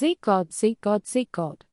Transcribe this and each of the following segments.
Seek God, seek God, seek God.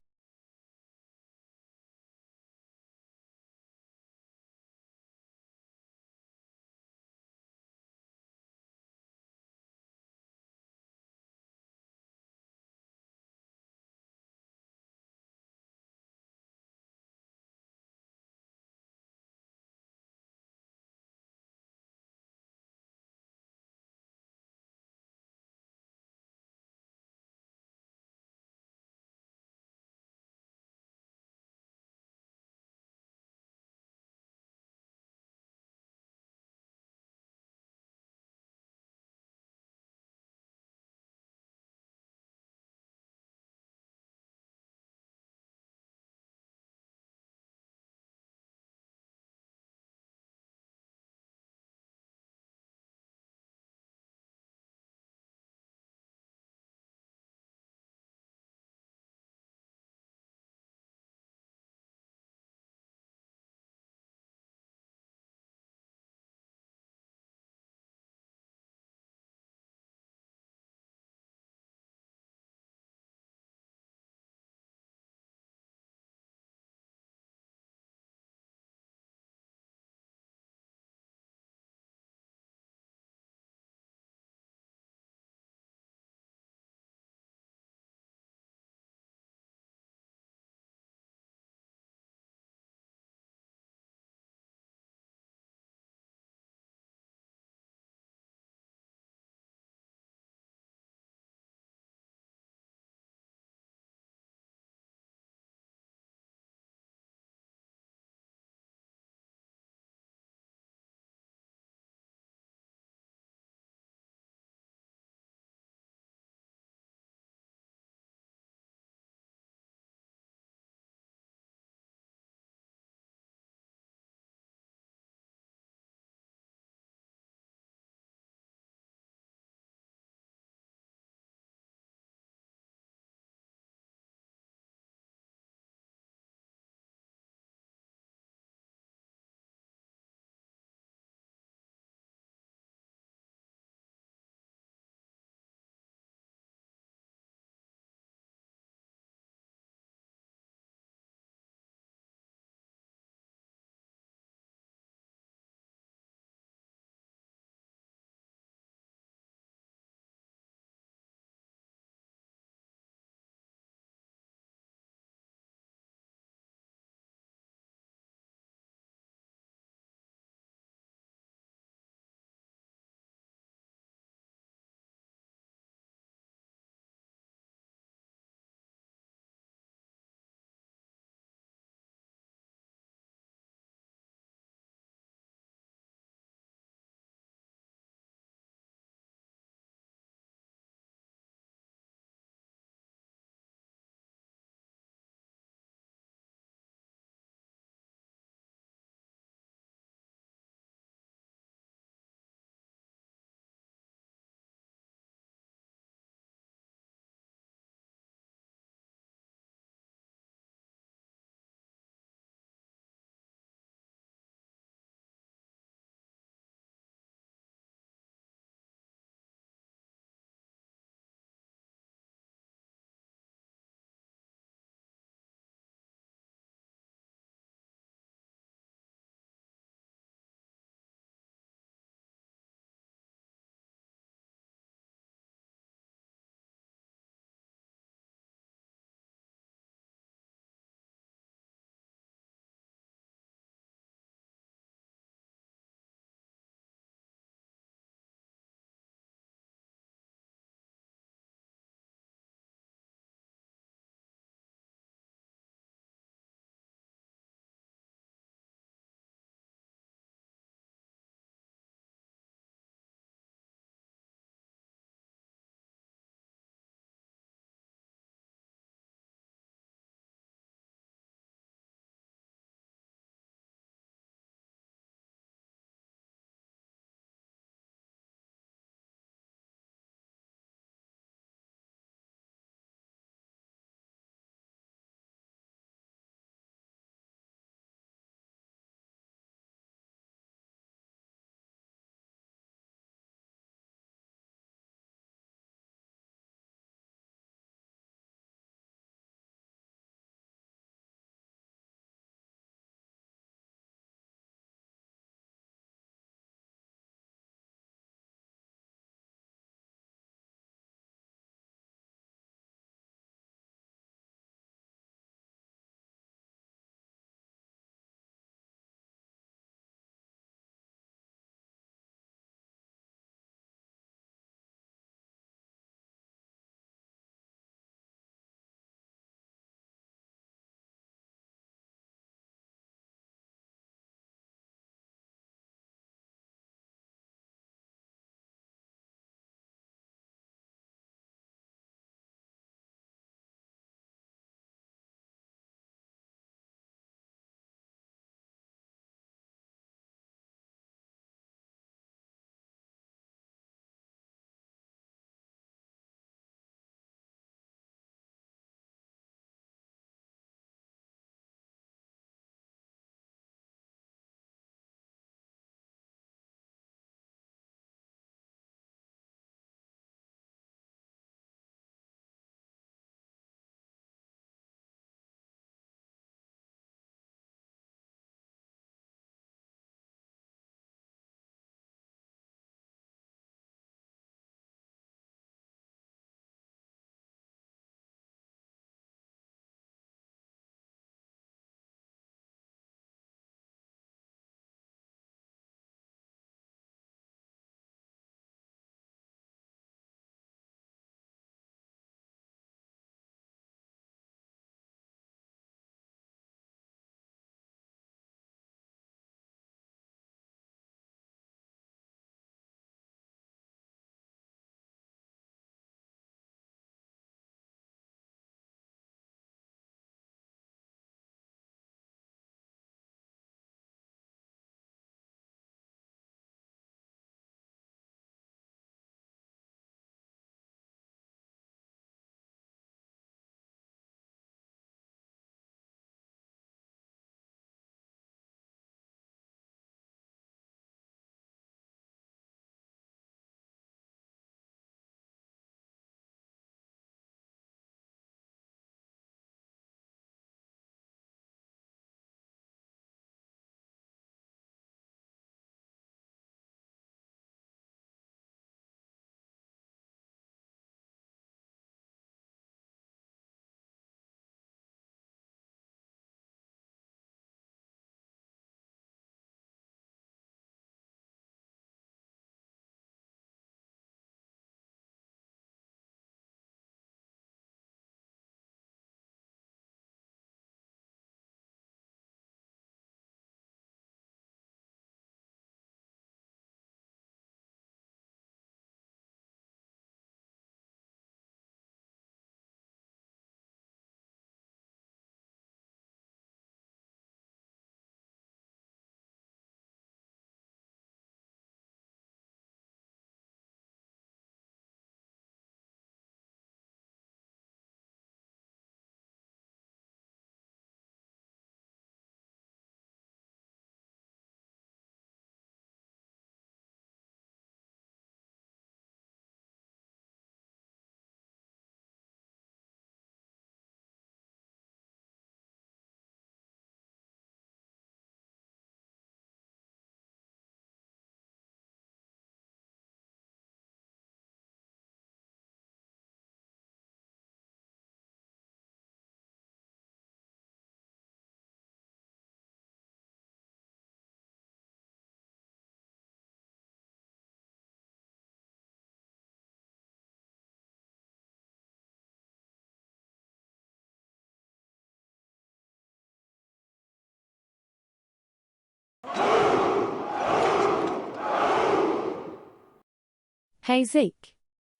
Hey Zeke.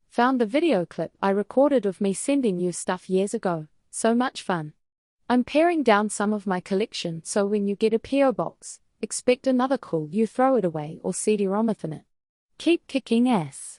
Found the video clip I recorded of me sending you stuff years ago. So much fun. I'm paring down some of my collection, so when you get a PO box, expect another cool You Throw It Away or CD-ROM within it. Keep kicking ass.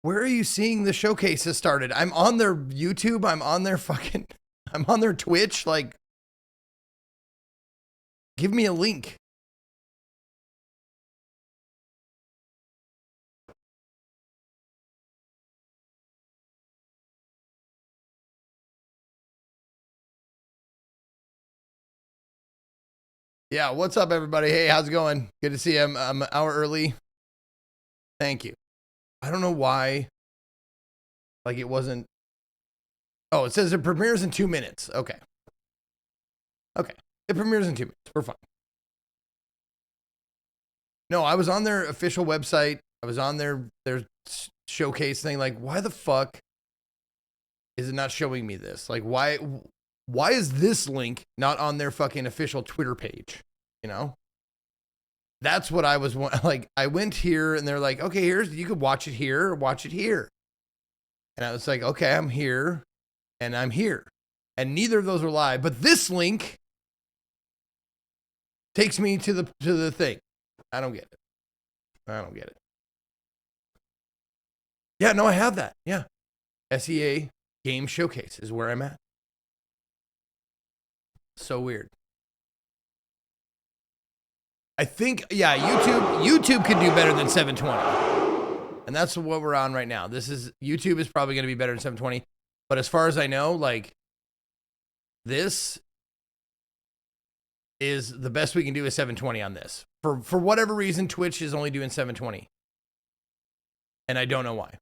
Where are you seeing the showcases started? I'm on their YouTube. I'm on their fucking. I'm on their Twitch. Like, give me a link. Yeah, what's up, everybody? Hey, how's it going? Good to see you. I'm an hour early. Thank you. I don't know why. Like, it wasn't. Oh, it says it premieres in 2 minutes. Okay. Okay. It premieres in 2 minutes. We're fine. No, I was on their official website. I was on their showcase thing. Like, why the fuck is it not showing me this? Like, why is this link not on their fucking official Twitter page? You know? That's what I was like. I went here and they're like, okay, you could watch it here or watch it here. And I was like, okay, I'm here and I'm here. And neither of those are live. But this link takes me to the thing. I don't get it. I don't get it. Yeah, no, I have that. Yeah. SEA Game Showcase is where I'm at. So weird. I think, yeah, YouTube can do better than 720. And that's what we're on right now. YouTube is probably going to be better than 720. But as far as I know, like, this is the best we can do is 720 on this. For whatever reason, Twitch is only doing 720. And I don't know why.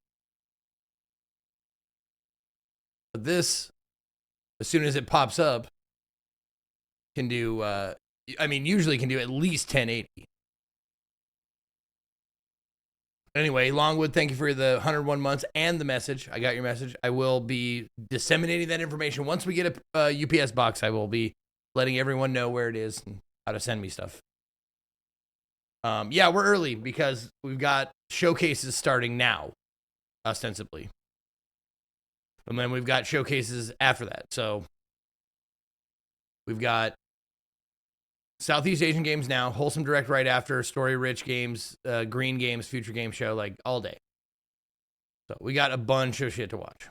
But this, as soon as it pops up, can do, usually can do at least 1080. Anyway, Longwood, thank you for the 101 months and the message. I got your message. I will be disseminating that information. Once we get a UPS box, I will be letting everyone know where it is and how to send me stuff. Yeah, we're early because we've got showcases starting now, ostensibly. And then we've got showcases after that. So we've got Southeast Asian Games now, Wholesome Direct right after, Story Rich Games, Green Games, Future Game Show, like all day. So we got a bunch of shit to watch.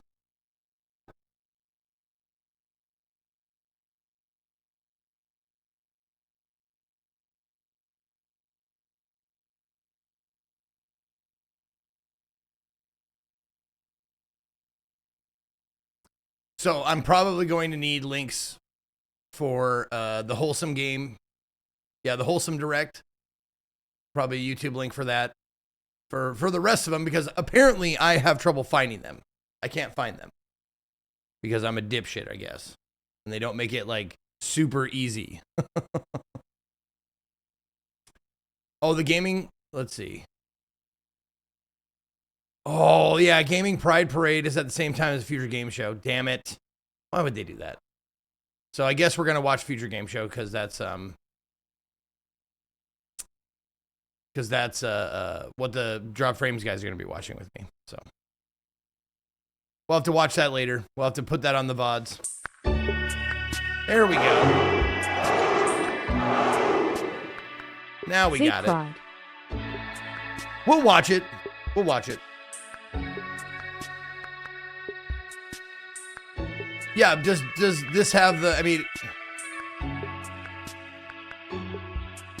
So I'm probably going to need links for the Wholesome game. Yeah, the Wholesome Direct. Probably a YouTube link for that. For the rest of them, because apparently I have trouble finding them. I can't find them. Because I'm a dipshit, I guess. And they don't make it, like, super easy. Oh, the gaming... Let's see. Oh, yeah, Gaming Pride Parade is at the same time as the Future Game Show. Damn it. Why would they do that? So I guess we're going to watch Future Game Show because that's what the Drop Frames guys are going to be watching with me. So we'll have to watch that later. We'll have to put that on the VODs. There we go. Now we got it. We'll watch it. We'll watch it. Yeah, does this have the, I mean,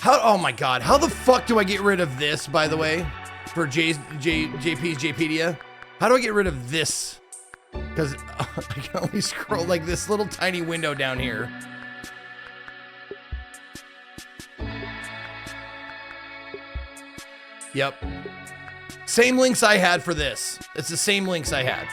oh my God, how the fuck do I get rid of this, by the way, for JP's JPedia? How do I get rid of this? Because I can only scroll like this little tiny window down here. Yep. Same links I had for this. It's the same links I had.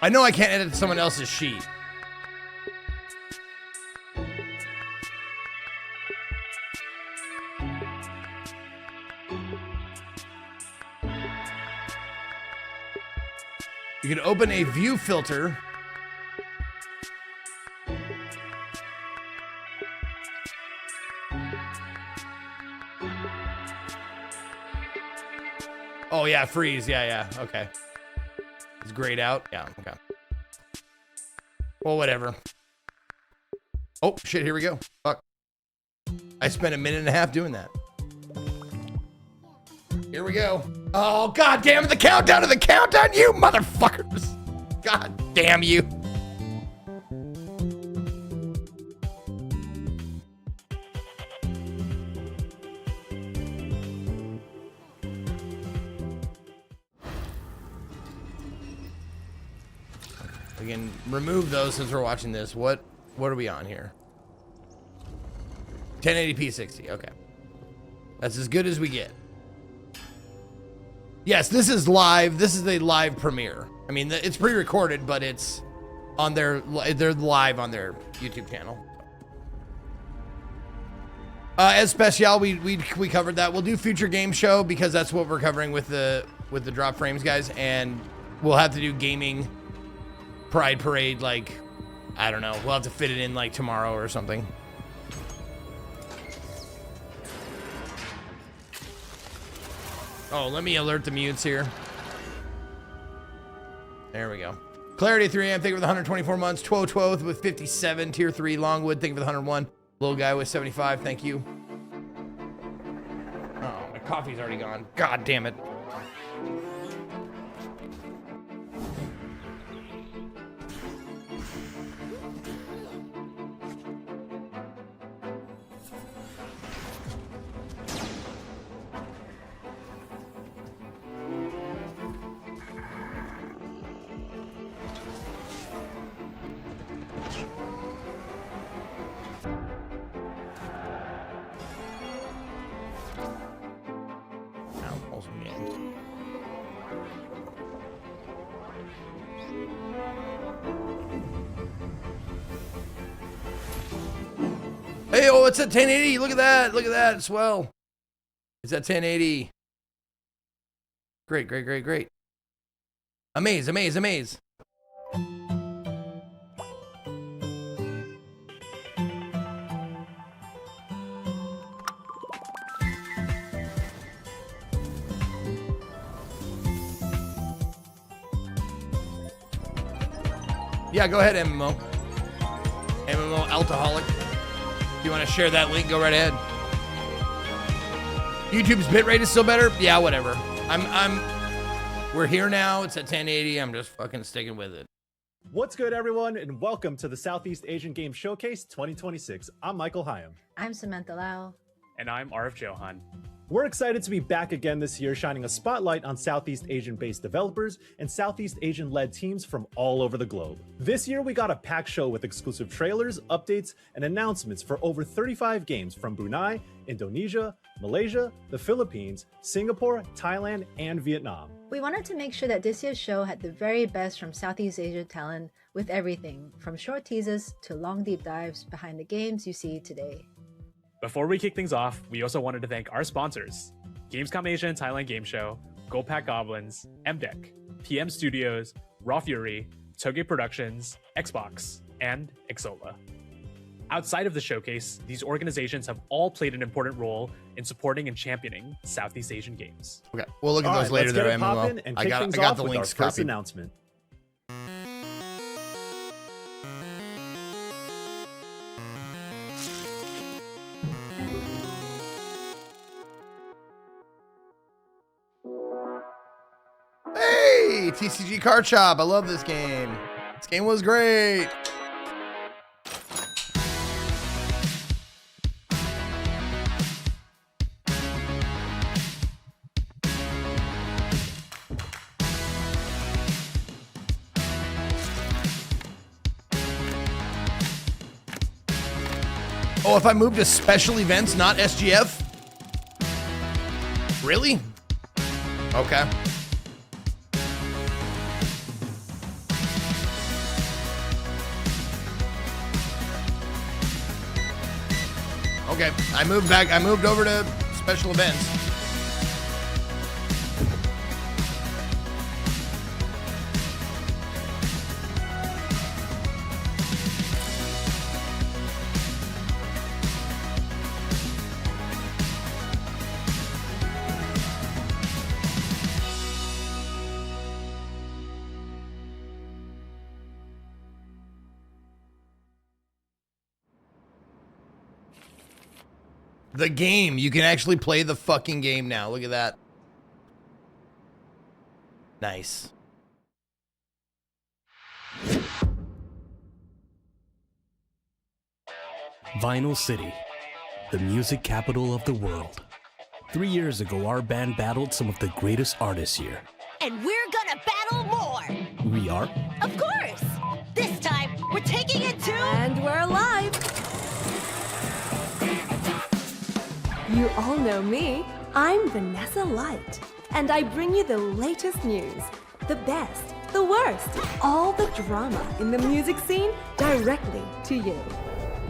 I know I can't edit someone else's sheet. You can open a view filter. Oh yeah, freeze. Yeah, okay. It's grayed out. Yeah, okay. Well, whatever. Oh, shit, here we go. Fuck. I spent a minute and a half doing that. Here we go. Oh, god damn it, the countdown to the countdown, you motherfuckers. God damn you. We can remove those since we're watching this. What are we on here? 1080p 60. Okay. That's as good as we get. Yes, this is live. This is a live premiere. I mean, it's pre-recorded, but it's on they're live on their YouTube channel. As special, we covered that. We'll do Future Game Show because that's what we're covering with the Drop Frames guys, and we'll have to do Gaming Pride Parade, like, I don't know. We'll have to fit it in like tomorrow or something. Oh, let me alert the mutes here. There we go. Clarity 3am, thank you for the 124 months. 12 with 57. Tier 3, Longwood, thank you for the 101. Little guy with 75, thank you. Oh, my coffee's already gone. God damn it. Hey, oh, it's at 1080. Look at that. Look at that. Swell. It's at 1080. Great, great, great, great. Amaze, amaze, amaze. Yeah, go ahead, MMO. MMO Altaholic. If you want to share that link, go right ahead. YouTube's bitrate is still better? Yeah, whatever. We're here now. It's at 1080. I'm just fucking sticking with it. What's good, everyone, and welcome to the Southeast Asian Games Showcase 2026. I'm Michael Hyam. I'm Samantha Lau. And I'm Arif Johan. We're excited to be back again this year, shining a spotlight on Southeast Asian-based developers and Southeast Asian-led teams from all over the globe. This year, we got a packed show with exclusive trailers, updates, and announcements for over 35 games from Brunei, Indonesia, Malaysia, the Philippines, Singapore, Thailand, and Vietnam. We wanted to make sure that this year's show had the very best from Southeast Asia talent with everything from short teasers to long deep dives behind the games you see today. Before we kick things off, we also wanted to thank our sponsors, Gamescom Asia and Thailand Game Show, Goldpack Goblins, MDEC, PM Studios, Raw Fury, Toge Productions, Xbox, and Exola. Outside of the showcase, these organizations have all played an important role in supporting and championing Southeast Asian games. Okay, we'll look at those later there, MMO. I got the links first copied. announcement. Hey, TCG Card Shop. I love this game. This game was great. Oh, if I move to special events, not SGF? Really? Okay. Okay, I moved over to special events. The game. You can actually play the fucking game now. Look at that. Nice. Vinyl City, the music capital of the world. 3 years ago, our band battled some of the greatest artists here. And we're gonna battle more! We are? Of course! This time, we're taking it to... And we're alive! You all know me. I'm Vanessa Light. And I bring you the latest news. The best, the worst, all the drama in the music scene directly to you.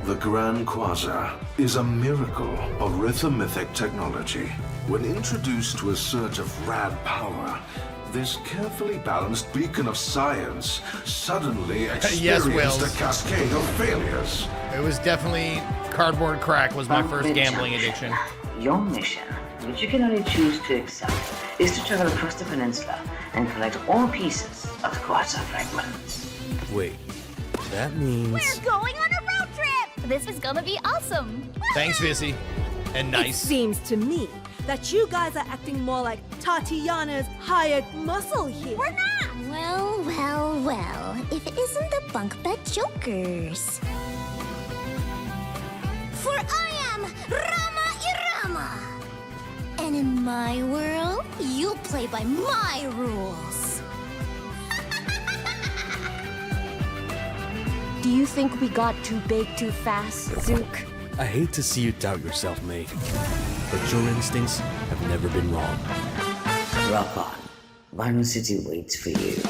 The Grand Quasar is a miracle of rhythmothic technology. When introduced to a surge of rad power, this carefully balanced beacon of science suddenly experienced a cascade of failures. It was definitely cardboard crack was my first gambling addiction. Your mission, which you can only choose to accept, is to travel across the peninsula and collect all pieces of the Quasar fragments. Wait, that means... We're going on a road trip! This is gonna be awesome! Thanks, Vissy. And nice. It seems to me that you guys are acting more like Tatiana's hired muscle here. We're not! Well, well, well. If it isn't the bunk bed jokers. For I am Rama Irama. And in my world, you'll play by my rules. Do you think we got too big too fast, Zook? I hate to see you doubt yourself, May. But your instincts have never been wrong. Rock on. Vinyl City waits for you.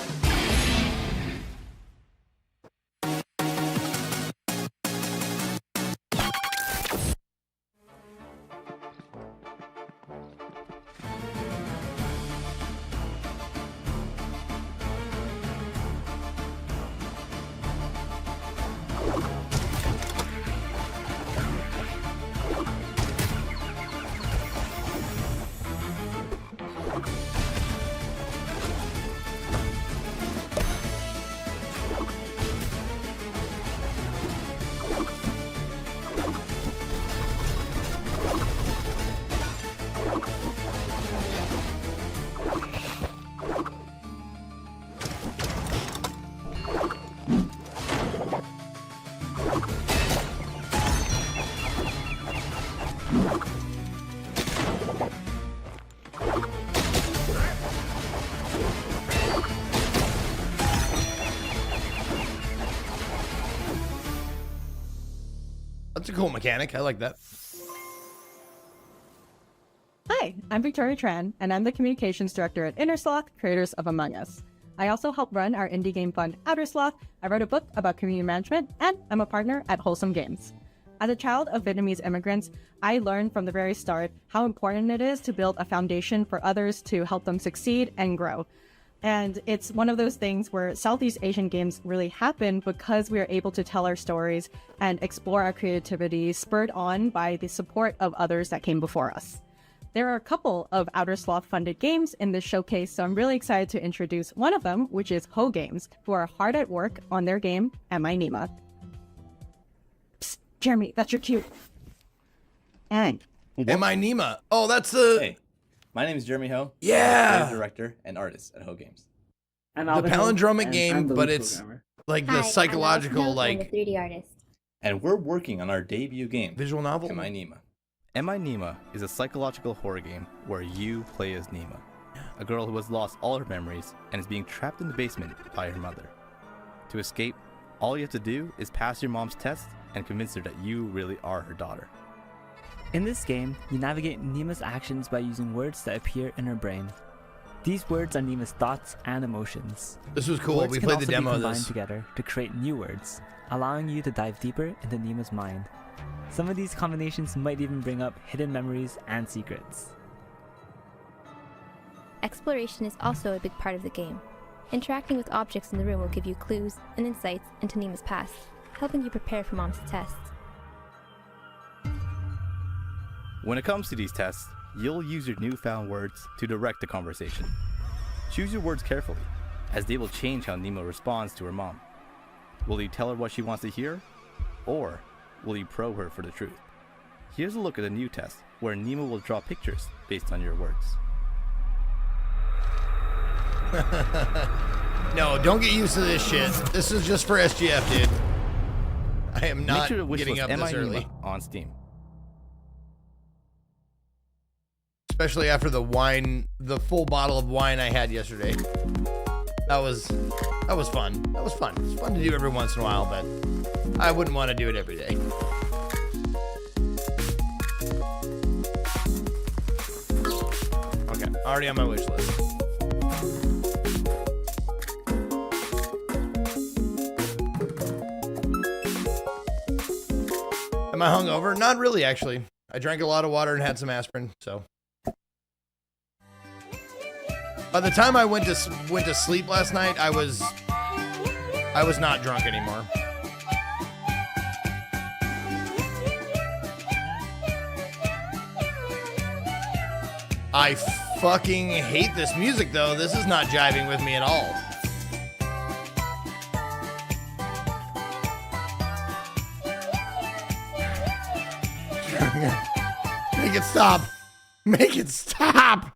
That's a cool mechanic. I like that. Hi, I'm Victoria Tran, and I'm the Communications Director at Innersloth, creators of Among Us. I also help run our indie game fund, Outer Sloth. I wrote a book about community management, and I'm a partner at Wholesome Games. As a child of Vietnamese immigrants, I learned from the very start how important it is to build a foundation for others to help them succeed and grow. And it's one of those things where Southeast Asian games really happen because we are able to tell our stories and explore our creativity, spurred on by the support of others that came before us. There are a couple of Outer Sloth funded games in this showcase, so I'm really excited to introduce one of them, which is Ho Games, who are hard at work on their game, Am I Nima? Psst, Jeremy, that's your cue. And Am I Nima? Oh, that's the... Hey, my name is Jeremy Ho. Yeah! I'm a creative director and artist at Ho Games. The palindromic game, but it's like the psychological, like... I'm a 3D artist. And we're working on our debut game. Visual novel? Am I Nima? Am I Nima is a psychological horror game where you play as Nima, a girl who has lost all her memories and is being trapped in the basement by her mother. To escape, all you have to do is pass your mom's test and convince her that you really are her daughter. In this game, you navigate Nima's actions by using words that appear in her brain. These words are Nima's thoughts and emotions. This was cool. Words We can played the also demo be of combined this. together to create new words, allowing you to dive deeper into Nima's mind. Some of these combinations might even bring up hidden memories and secrets. Exploration is also a big part of the game. Interacting with objects in the room will give you clues and insights into Nima's past, helping you prepare for Mom's tests. When it comes to these tests, you'll use your newfound words to direct the conversation. Choose your words carefully, as they will change how Nima responds to her mom. Will you tell her what she wants to hear? Or will you probe her for the truth? Here's a look at a new test, where Nima will draw pictures based on your words. No, don't get used to this shit. This is just for SGF, dude. I am Make not sure to wishlist getting up Am I this early. Nima on Steam. Especially after the wine, the full bottle of wine I had yesterday. That was fun. That was fun. It's fun to do every once in a while, but I wouldn't want to do it every day. Okay, already on my wish list. Am I hungover? Not really, actually. I drank a lot of water and had some aspirin, so. By the time I went to sleep last night, I was not drunk anymore. I fucking hate this music, though. This is not jiving with me at all. Make it stop. Make it stop.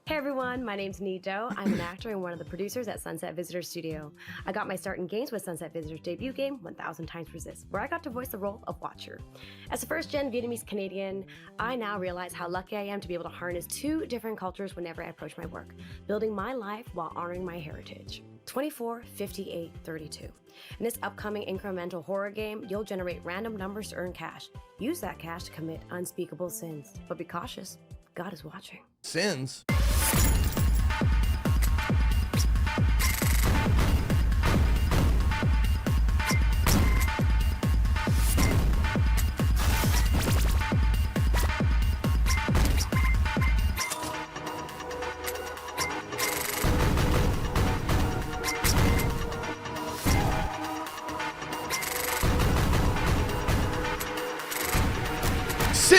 Hey everyone, my name's Nido. I'm an actor and one of the producers at Sunset Visitor Studio. I got my start in games with Sunset Visitor's debut game, 1000 Times Resist, where I got to voice the role of Watcher. As a first-gen Vietnamese Canadian, I now realize how lucky I am to be able to harness two different cultures whenever I approach my work, building my life while honoring my heritage. 24, 58, 32. In this upcoming incremental horror game, you'll generate random numbers to earn cash. Use that cash to commit unspeakable sins. But be cautious, God is watching. Sins?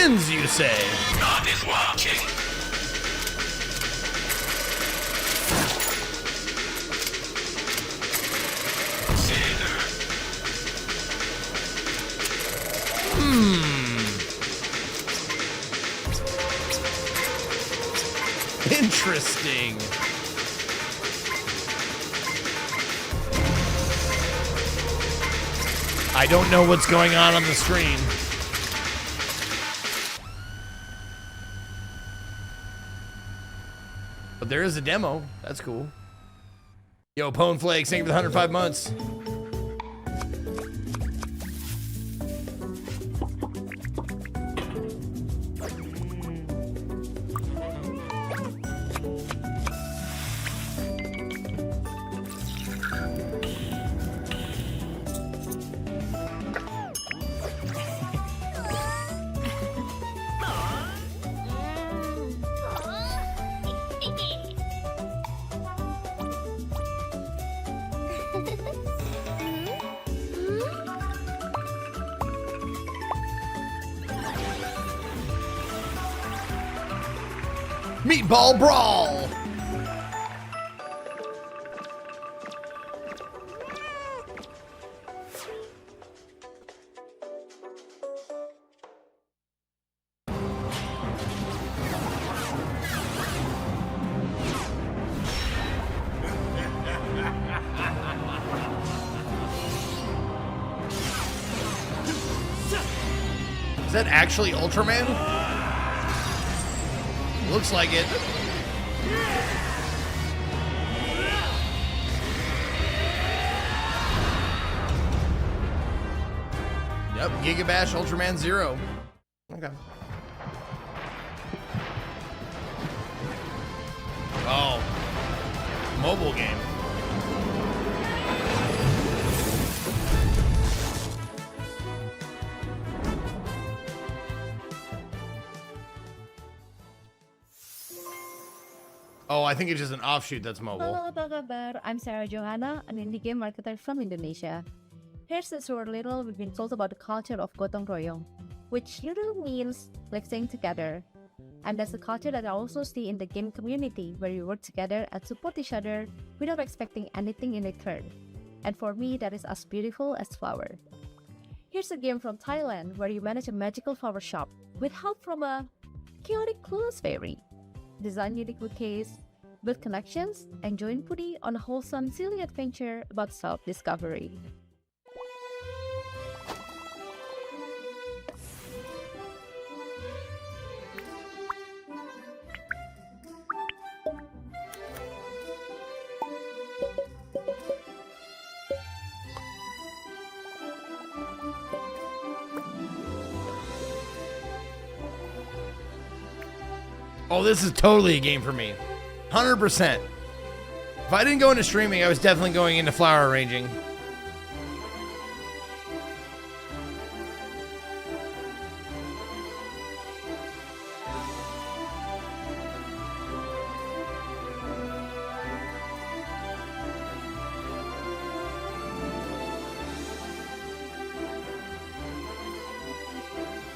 Aliens, you say? God is watching. Interesting. I don't know what's going on the screen. But there is a demo. That's cool. Yo, Pone Flakes, thank you for the 105 months. Meatball Brawl! Is that actually Ultraman? Looks like it. Yep, Gigabash Ultraman Zero. Okay. Oh. Mobile game. Oh, I think it's just an offshoot that's mobile. Halo, apa kabar? I'm Sarah Johanna, an indie game marketer from Indonesia. Here's a short little we've been told about the culture of Gotong Royong, which literally means living together. And that's a culture that I also see in the game community, where we work together and support each other without expecting anything in return. And for me, that is as beautiful as flower. Here's a game from Thailand, where you manage a magical flower shop with help from a chaotic clueless fairy. Design unique bouquets, build connections, and join Pudi on a wholesome, silly adventure about self-discovery. Oh, this is totally a game for me. 100%. If I didn't go into streaming, I was definitely going into flower arranging.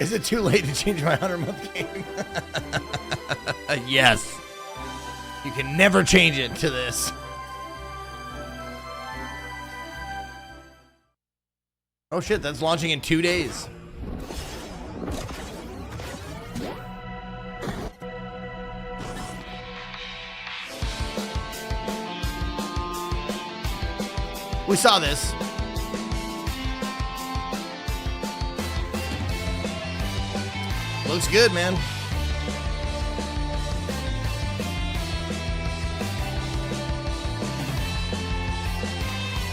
Is it too late to change my 100-month game? Yes. You can never change it to this. Oh shit, that's launching in 2 days. We saw this. Looks good, man.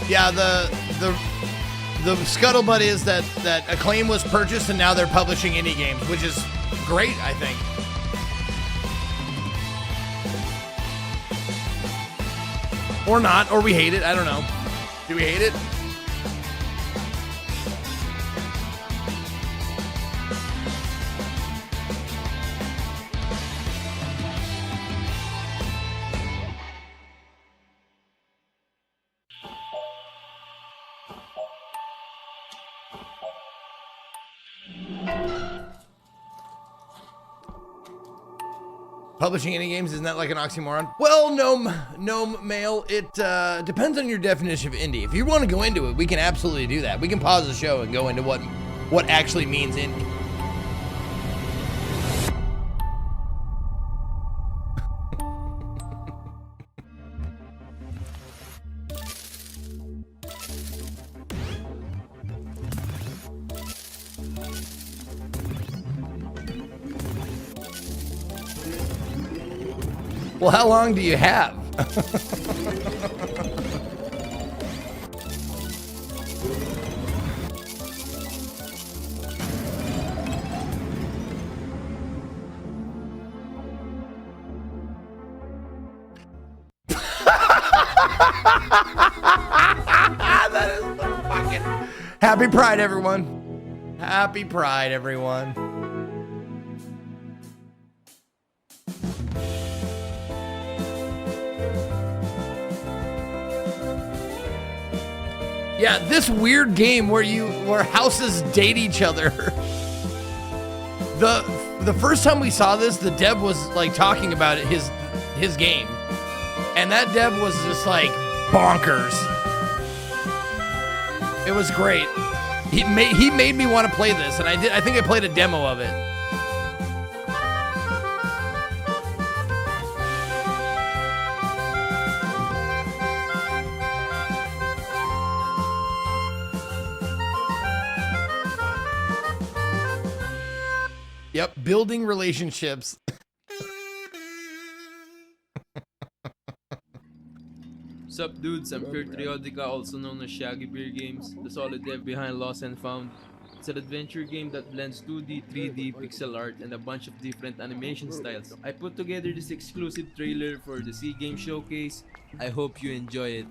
Yeah, the scuttlebutt is that Acclaim was purchased and now they're publishing indie games, which is great, I think. Or not, or we hate it. I don't know. Do we hate it? Publishing indie games, isn't that like an oxymoron? Well, Gnome Mail, it depends on your definition of indie. If you want to go into it, we can absolutely do that. We can pause the show and go into what actually means indie. Well, how long do you have? That is so fucking... Happy Pride, everyone. Happy Pride, everyone. Yeah, this weird game where houses date each other. The first time we saw this, the dev was like talking about it, his game. And that dev was just like bonkers. It was great. He made me want to play this, and I think I played a demo of it. Yep, building relationships. Sup dudes, I'm Kurt Triodica, also known as Shaggy Beer Games, the solid dev behind Lost and Found. It's an adventure game that blends 2D, 3D, pixel art, and a bunch of different animation styles. I put together this exclusive trailer for the C Game Showcase. I hope you enjoy it.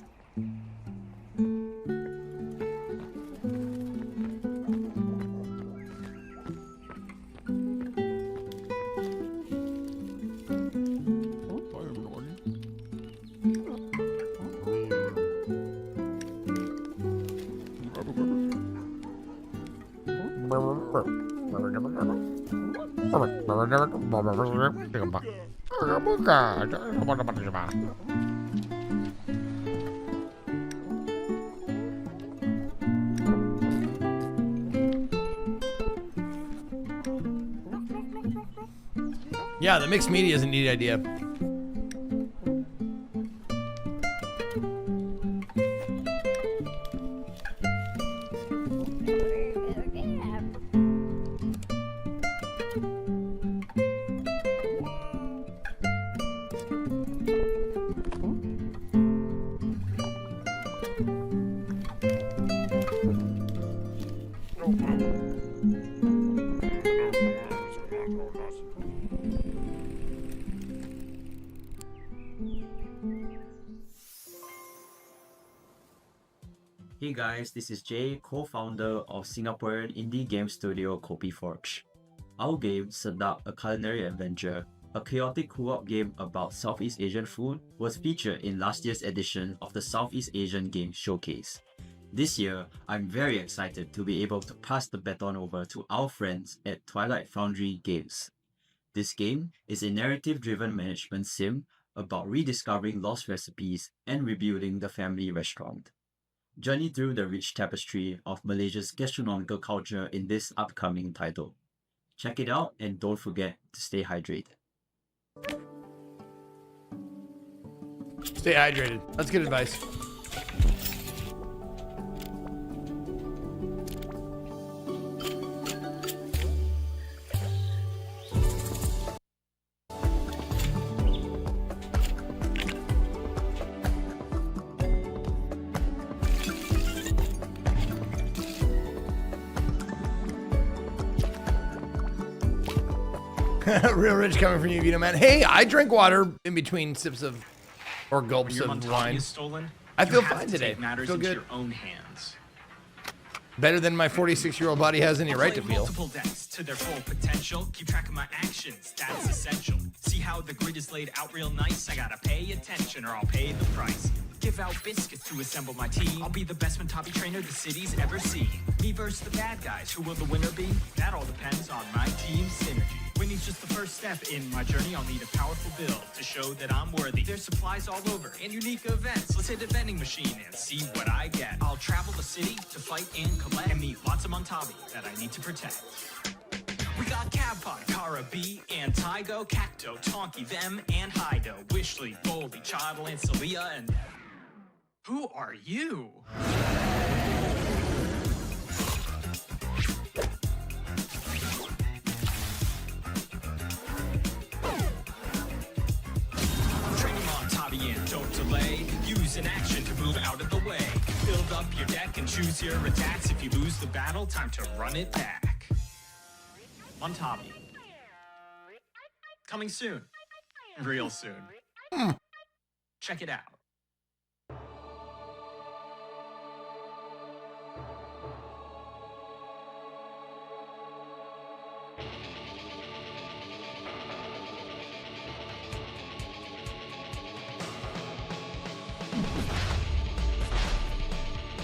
Yeah, the mixed media is a neat idea. Hey guys, this is Jay, co-founder of Singaporean indie game studio Kopi Forge. Our game, Sedap, a culinary adventure, a chaotic co-op game about Southeast Asian food, was featured in last year's edition of the Southeast Asian Games Showcase. This year, I'm very excited to be able to pass the baton over to our friends at Twilight Foundry Games. This game is a narrative-driven management sim about rediscovering lost recipes and rebuilding the family restaurant. Journey through the rich tapestry of Malaysia's gastronomical culture in this upcoming title. Check it out and don't forget to stay hydrated. Stay hydrated. That's good advice. Real rich coming from you, Vito Man. Hey, I drink water in between sips of or gulps Your of Montague wine. is stolen. I feel You have fine to today. take matters Feel into good. your own hands. Better than my 46-year-old body has any right to feel. Multiple decks to their full potential. Keep track of my actions. That's essential. See how the grid is laid out real nice? I gotta pay attention or I'll pay the price. Give out biscuits to assemble my team. I'll be the best Montavi trainer the city's ever seen. Me versus the bad guys. Who will the winner be? That all depends on my team's synergy. Winning's just the first step in my journey. I'll need a powerful build to show that I'm worthy. There's supplies all over and unique events. Let's hit a vending machine and see what I get. I'll travel the city to fight and collect and meet lots of Montavi that I need to protect. We got Cavpod, Kara B, and Tygo, Cacto, Tonki, them, and Hydo, Wishly, Boldy, Chodl, and Celia, and... Who are you? Training Montavi and don't delay. Use an action to move out of the way. Build up your deck and choose your attacks. If you lose the battle, time to run it back. Montavi. Coming soon. Real soon. Check it out.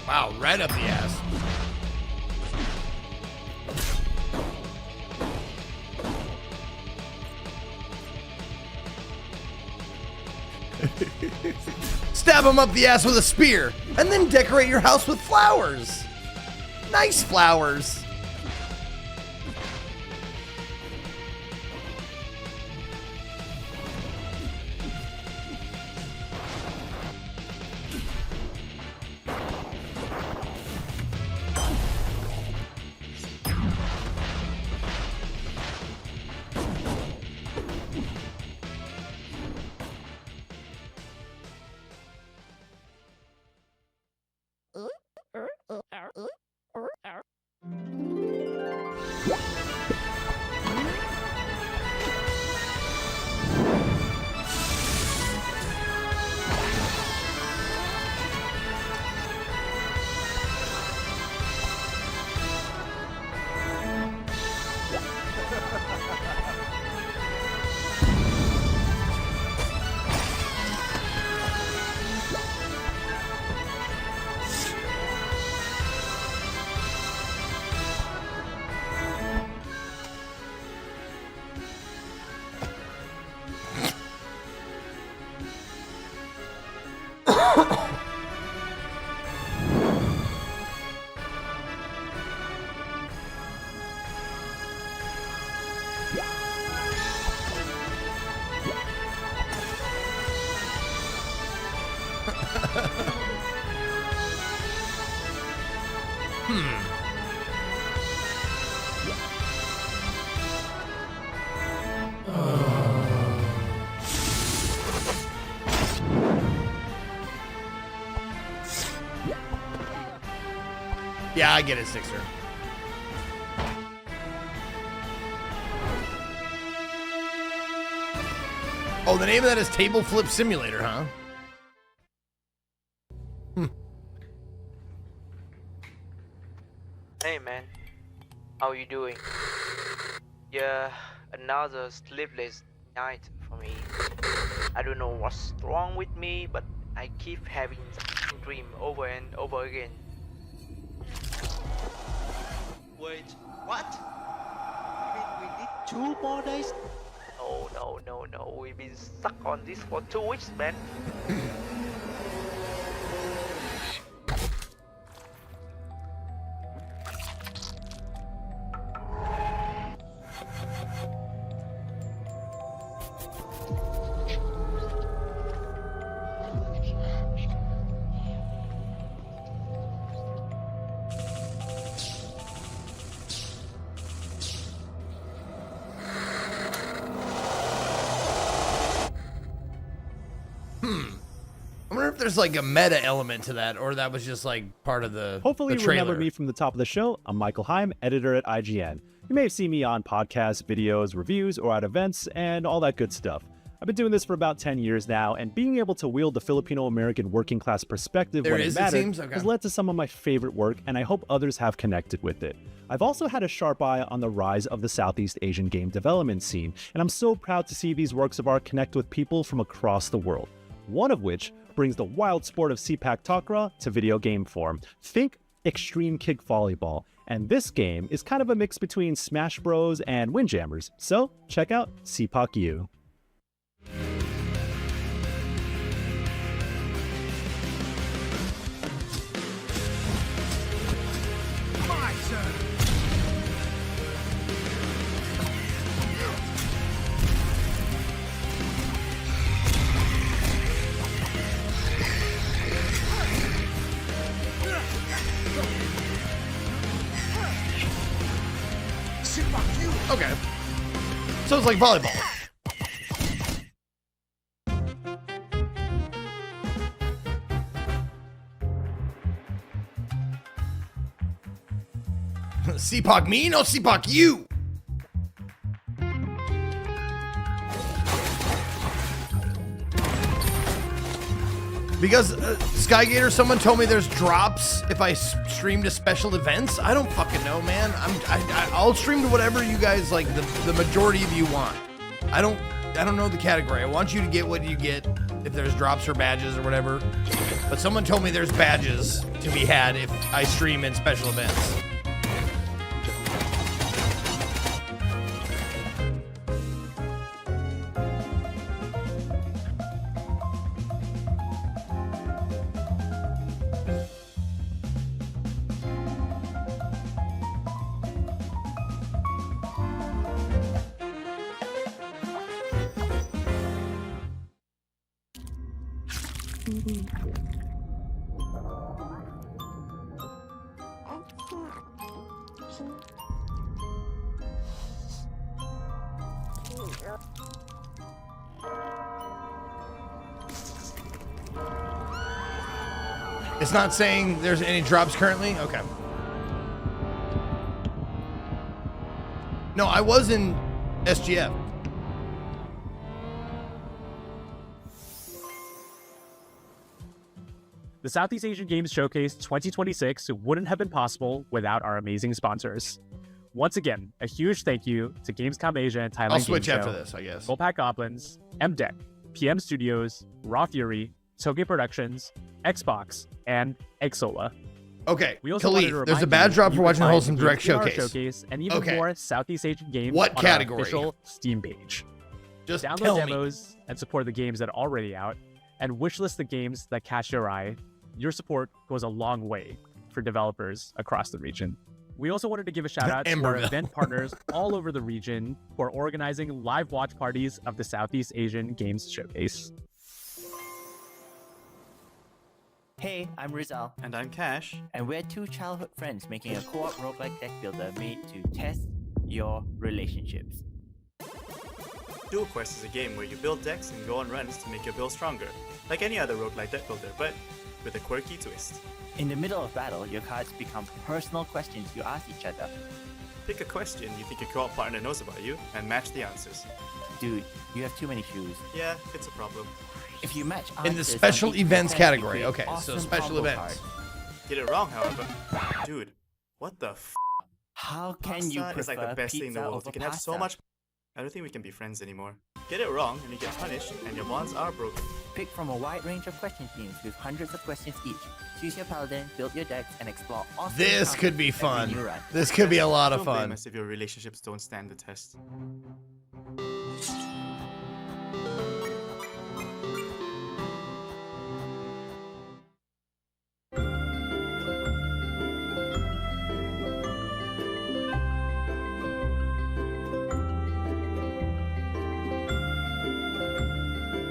Wow, right up the ass. Stab him up the ass with a spear, and then decorate your house with flowers. Nice flowers. Yeah, I get it, Sixer. Oh, the name of that is Table Flip Simulator, huh? Hey man, how you doing? Yeah, another sleepless night for me. I don't know what's wrong with me, but I keep having the dream over and over again. Wait, what? You mean we need 2 more days? No, we've been stuck on this for 2 weeks, man. I wonder if there's like a meta element to that, or that was just like part of the Hopefully the you trailer. remember me from the top of the show. I'm Michael Heim, editor at IGN. You may have seen me on podcasts, videos, reviews, or at events, and all that good stuff. I've been doing this for about 10 years now, and being able to wield the Filipino-American working class perspective when it matters has led to some of my favorite work, and I hope others have connected with it. I've also had a sharp eye on the rise of the Southeast Asian game development scene, and I'm so proud to see these works of art connect with people from across the world. One of which brings the wild sport of Sepak Takraw to video game form. Think extreme kick volleyball. And this game is kind of a mix between Smash Bros. And Windjammers, so check out CPOC U. My turn. Okay. So it's like volleyball. CPOC me? No, CPOC you. Because Skygator, someone told me there's drops if I stream to special events. I don't fucking know, man. I'll stream to whatever you guys like. The majority of you want. I don't know the category. I want you to get what you get if there's drops or badges or whatever. But someone told me there's badges to be had if I stream in special events. It's not saying there's any drops currently? Okay. No, I was in SGF. The Southeast Asian Games Showcase 2026 wouldn't have been possible without our amazing sponsors. Once again, a huge thank you to Gamescom Asia and Thailand I'll switch Game after Show, this, I guess. Wolfpack Goblins, MDEC, PM Studios, Raw Fury, Toge Productions, Xbox, and Exola. Okay, We also wanted to Khalif, there's a remind bad you drop you for can watching the find Wholesome the Direct games in our Showcase. and even Okay. more Southeast Asian games What on our category? official Steam page. Just download tell me. demos and support the games that are already out, and wishlist the games that catch your eye. Your support goes a long way for developers across the region. We also wanted to give a shout out to our Amberville. event partners all over the region who are organizing live watch parties of the Southeast Asian Games Showcase. Hey, I'm Rizal. And I'm Cash. And we're two childhood friends making a co-op roguelike deck builder made to test your relationships. Duel Quest is a game where you build decks and go on runs to make your build stronger, like any other roguelike deck builder, but with a quirky twist. In the middle of battle, your cards become personal questions you ask each other. Pick a question you think your co-op partner knows about you, and match the answers. Dude, you have too many shoes. Yeah, it's a problem. If you match In the answers on special each events contest, you category. create Okay, so awesome special combo events. cards. Get it wrong, however. Dude, what the f? How can Pasta you is like the prefer best thing in the pizza world. over You can have so pasta? much. I don't think we can be friends anymore. Get it wrong and you get punished, and your bonds are broken. Pick from a wide range of question themes with hundreds of questions each. Choose your paladin, build your decks, and explore awesome This encounters could be every fun. new run. This could be a lot of Don't blame fun. us if your relationships don't stand the test.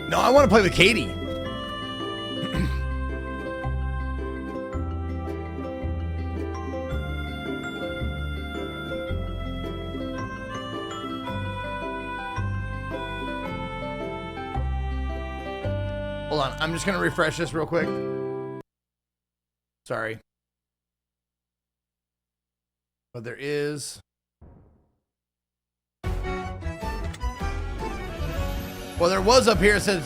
No, I want to play with Katie. Hold on, I'm just gonna refresh this real quick. Sorry. But there is. Well, there was up here. It says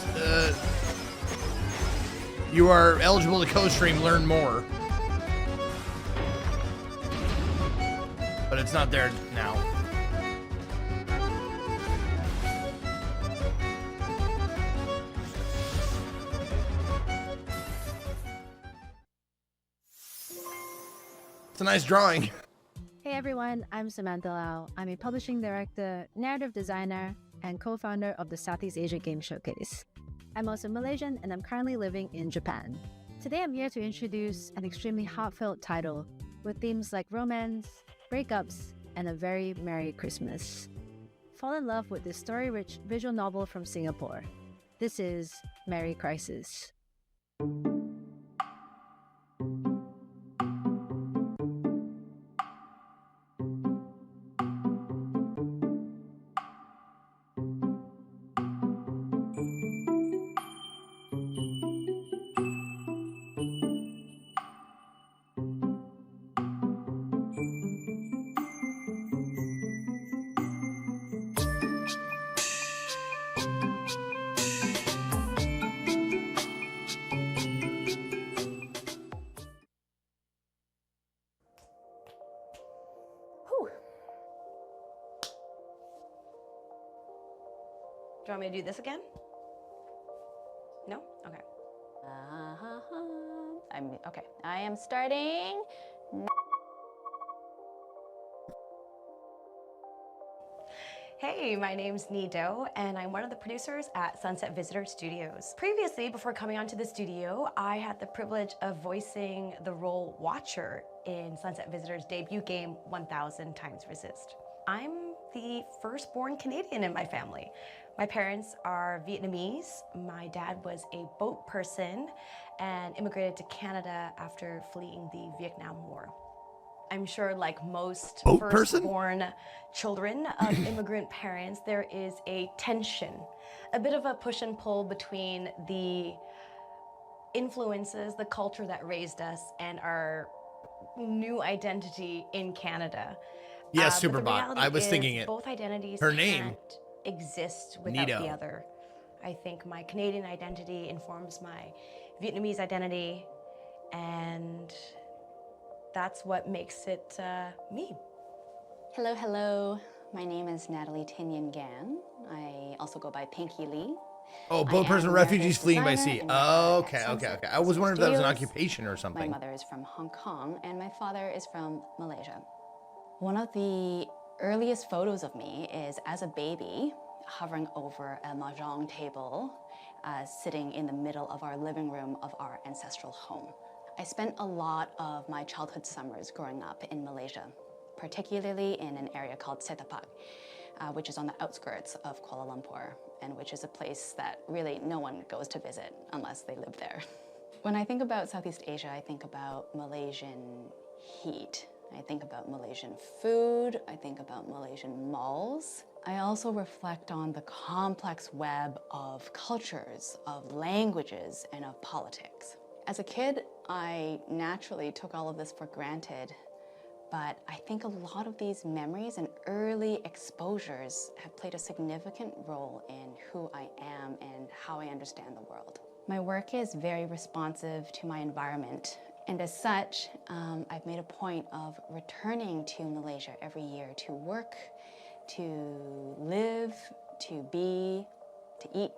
you are eligible to co-stream. Learn more, but it's not there now. It's a nice drawing. Hey everyone, I'm Samantha Lau. I'm a publishing director, narrative designer, and co-founder of the Southeast Asia Game Showcase. I'm also Malaysian and I'm currently living in Japan. Today I'm here to introduce an extremely heartfelt title with themes like romance, breakups, and a very Merry Christmas. Fall in love with this story-rich visual novel from Singapore. This is Merry Crisis. Do you want me to do this again? No? Okay. I am starting. Hey, my name's Nido, and I'm one of the producers at Sunset Visitor Studios. Previously, before coming onto the studio, I had the privilege of voicing the role Watcher in Sunset Visitor's debut game, 1000 Times Resist. I'm the firstborn Canadian in my family. My parents are Vietnamese. My dad was a boat person and immigrated to Canada after fleeing the Vietnam War. I'm sure, like most firstborn children of immigrant parents, there is a tension, a bit of a push and pull between the influences, the culture that raised us, and our new identity in Canada. Yeah, But the Superbot. reality I was is thinking it. Both identities Her name. can't exist without Nido. the other. I think my Canadian identity informs my Vietnamese identity, and that's what makes it me. Hello, hello. My name is Natalie Tinyan Gan. I also go by Pinky Lee. Oh, boat person, refugees fleeing by sea. Oh, okay. I was wondering if that was an occupation or My something. mother is from Hong Kong and my father is from Malaysia. One of the earliest photos of me is as a baby hovering over a mahjong table, sitting in the middle of our living room of our ancestral home. I spent a lot of my childhood summers growing up in Malaysia, particularly in an area called Setapak, which is on the outskirts of Kuala Lumpur, and which is a place that really no one goes to visit unless they live there. When I think about Southeast Asia, I think about Malaysian heat. I think about Malaysian food. I think about Malaysian malls. I also reflect on the complex web of cultures, of languages, and of politics. As a kid, I naturally took all of this for granted, but I think a lot of these memories and early exposures have played a significant role in who I am and how I understand the world. My work is very responsive to my environment, and as such, I've made a point of returning to Malaysia every year to work, to live, to be, to eat.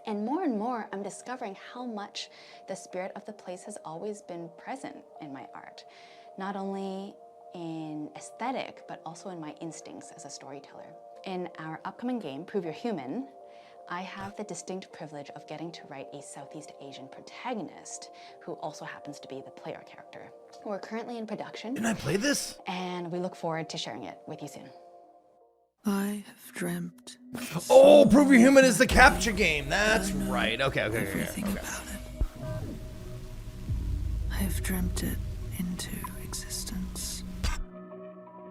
And more, I'm discovering how much the spirit of the place has always been present in my art, not only in aesthetic, but also in my instincts as a storyteller. In our upcoming game, Prove You're Human, I have the distinct privilege of getting to write a Southeast Asian protagonist who also happens to be the player character. We're currently in production. Didn't I play this? And we look forward to sharing it with you soon. I have dreamt. Oh, Prove You're Human is the capture game. That's right. Okay. Everything about it. I have dreamt it into existence.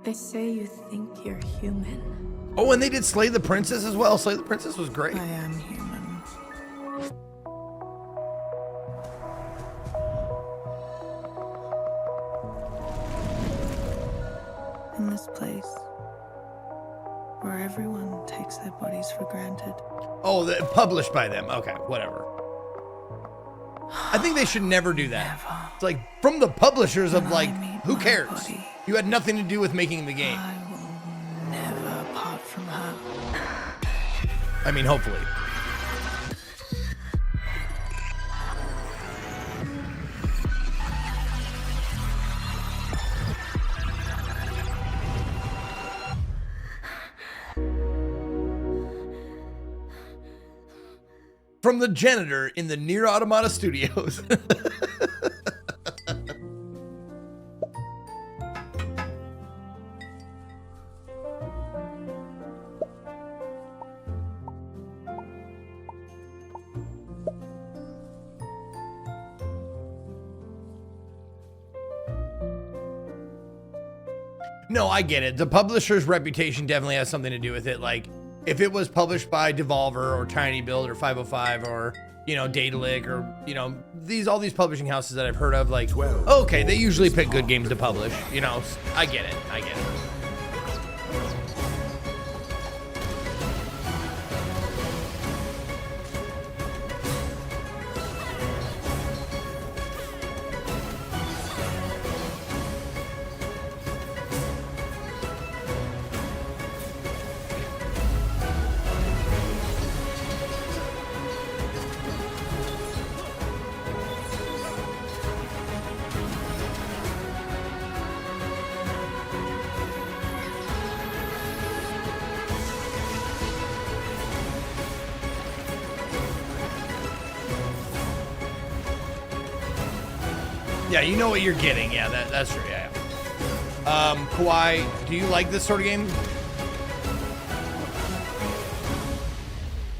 They say you think you're human. Oh, and they did Slay the Princess as well. Slay the Princess was great. I am human. In this place, where everyone takes their bodies for granted. Oh, published by them. Okay, whatever. I think they should never do that. It's like from the publishers of like, who cares? You had nothing to do with making the game. Never apart from her. I mean, hopefully. from the janitor in the Nier Automata studios. No, I get it. The publisher's reputation definitely has something to do with it. Like, if it was published by Devolver or Tiny Build or 505 or, you know, Datalic or, you know, all these publishing houses that I've heard of, like, okay, they usually pick good games to publish. You know, I get it. I get it. Yeah, you know what you're getting. Yeah, that's true. Yeah. Kawhi, do you like this sort of game?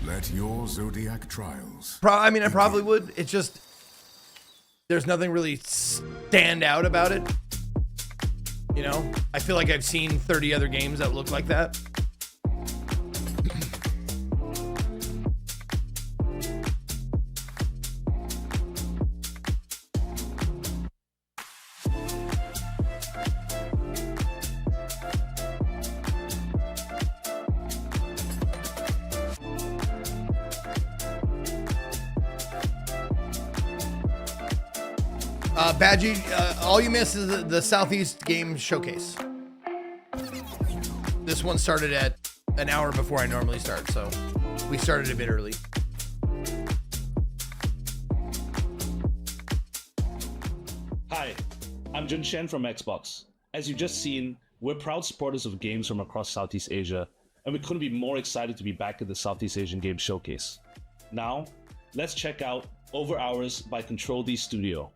Let your Zodiac trials. I mean, I probably would. It's just there's nothing really stand out about it. You know, I feel like I've seen 30 other games that look like that. Badgie, all you missed is the Southeast Game Showcase. This one started at an hour before I normally start, so we started a bit early. Hi, I'm Jun Shen from Xbox. As you've just seen, we're proud supporters of games from across Southeast Asia, and we couldn't be more excited to be back at the Southeast Asian Game Showcase. Now, let's check out Over Hours by Control D Studio.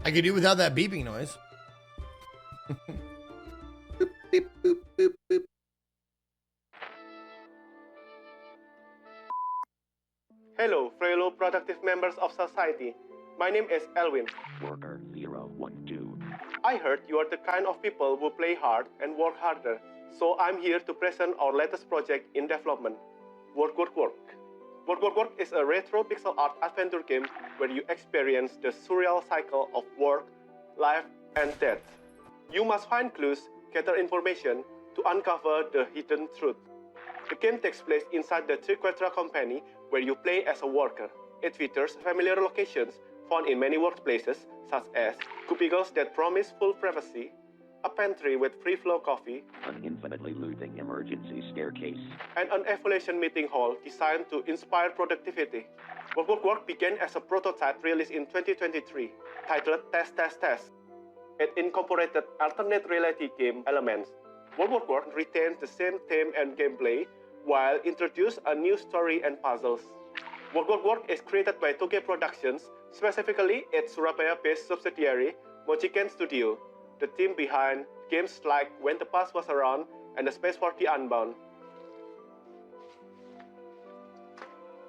I could do without that beeping noise. Hello, fellow productive members of society. My name is Elwin. Worker 012. I heard you are the kind of people who play hard and work harder. So I'm here to present our latest project in development, Work, Work, Work. Work, Work, Work is a retro pixel art adventure game where you experience the surreal cycle of work, life, and death. You must find clues, gather information to uncover the hidden truth. The game takes place inside the Triquetra company where you play as a worker. It features familiar locations found in many workplaces such as cubicles that promise full privacy, a pantry with free flow coffee, An infinitely looping emergency staircase. and an evaluation meeting hall designed to inspire productivity. Work, Work, Work began as a prototype released in 2023, titled Test, Test, Test. It incorporated alternate reality game elements. Work, Work, Work retains the same theme and gameplay, while introduced a new story and puzzles. Work, Work, Work is created by Toge Productions Specifically, its Surabaya-based subsidiary, Mochiken Studio, the team behind games like When the Past Was Around and The Space for the Unbound.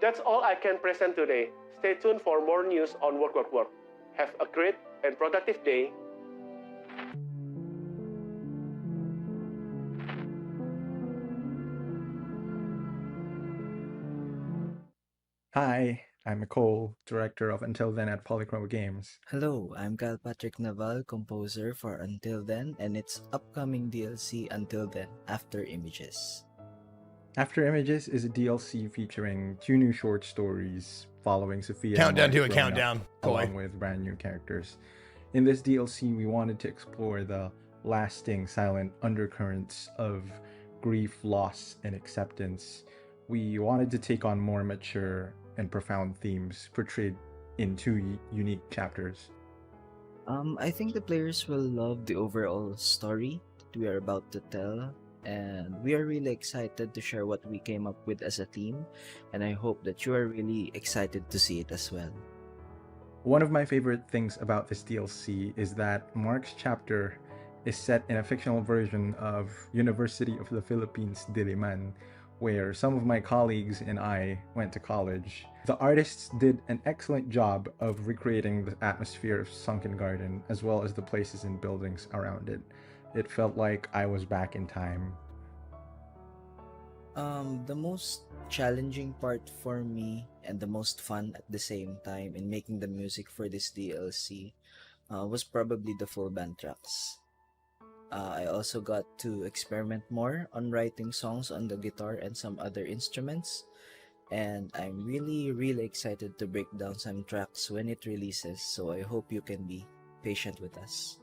That's all I can present today. Stay tuned for more news on Work. Have a great and productive day. Hi, I'm Nicole, director of Until Then at Polychroma Games. Hello, I'm Kyle Patrick Naval, composer for Until Then and its upcoming DLC Until Then After Images. After Images is a DLC featuring 2 new short stories following Sophia Countdown and Mark to a growing countdown, up, boy. along with brand new characters. In this DLC, we wanted to explore the lasting silent undercurrents of grief, loss, and acceptance. We wanted to take on more mature and profound themes portrayed in 2 unique chapters. I think the players will love the overall story that we are about to tell, and we are really excited to share what we came up with as a team, and I hope that you are really excited to see it as well. One of my favorite things about this DLC is that Mark's chapter is set in a fictional version of University of the Philippines, Diliman, where some of my colleagues and I went to college. The artists did an excellent job of recreating the atmosphere of Sunken Garden, as well as the places and buildings around it. It felt like I was back in time. The most challenging part for me and the most fun at the same time in making the music for this DLC was probably the full band tracks. I also got to experiment more on writing songs on the guitar and some other instruments, and I'm really excited to break down some tracks when it releases, so I hope you can be patient with us.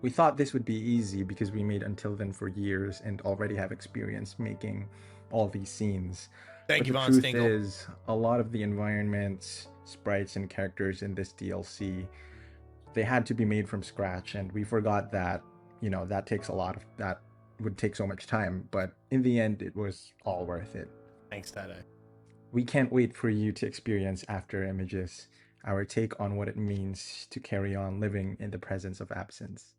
We thought this would be easy because we made Until Then for years and already have experience making all these scenes. Thank But you, the Von truth Stingle. is, a lot of the environments, sprites, and characters in this DLC, they had to be made from scratch, and we forgot that, that would take so much time, but in the end, it was all worth it. Thanks, Tade. We can't wait for you to experience After Images, our take on what it means to carry on living in the presence of absence.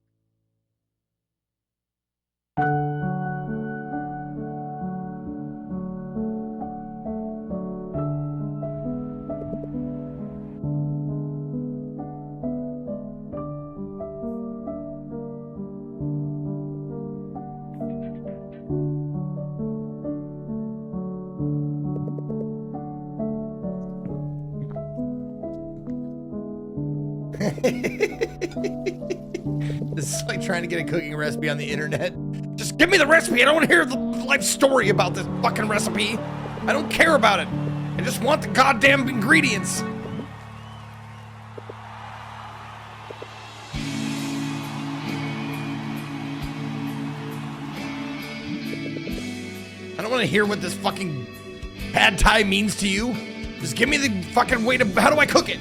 This is like trying to get a cooking recipe on the internet. Just give me the recipe. I don't want to hear the life story about this fucking recipe. I don't care about it. I just want the goddamn ingredients. I don't want to hear what this fucking pad thai means to you. Just give me the fucking way to, how do I cook it?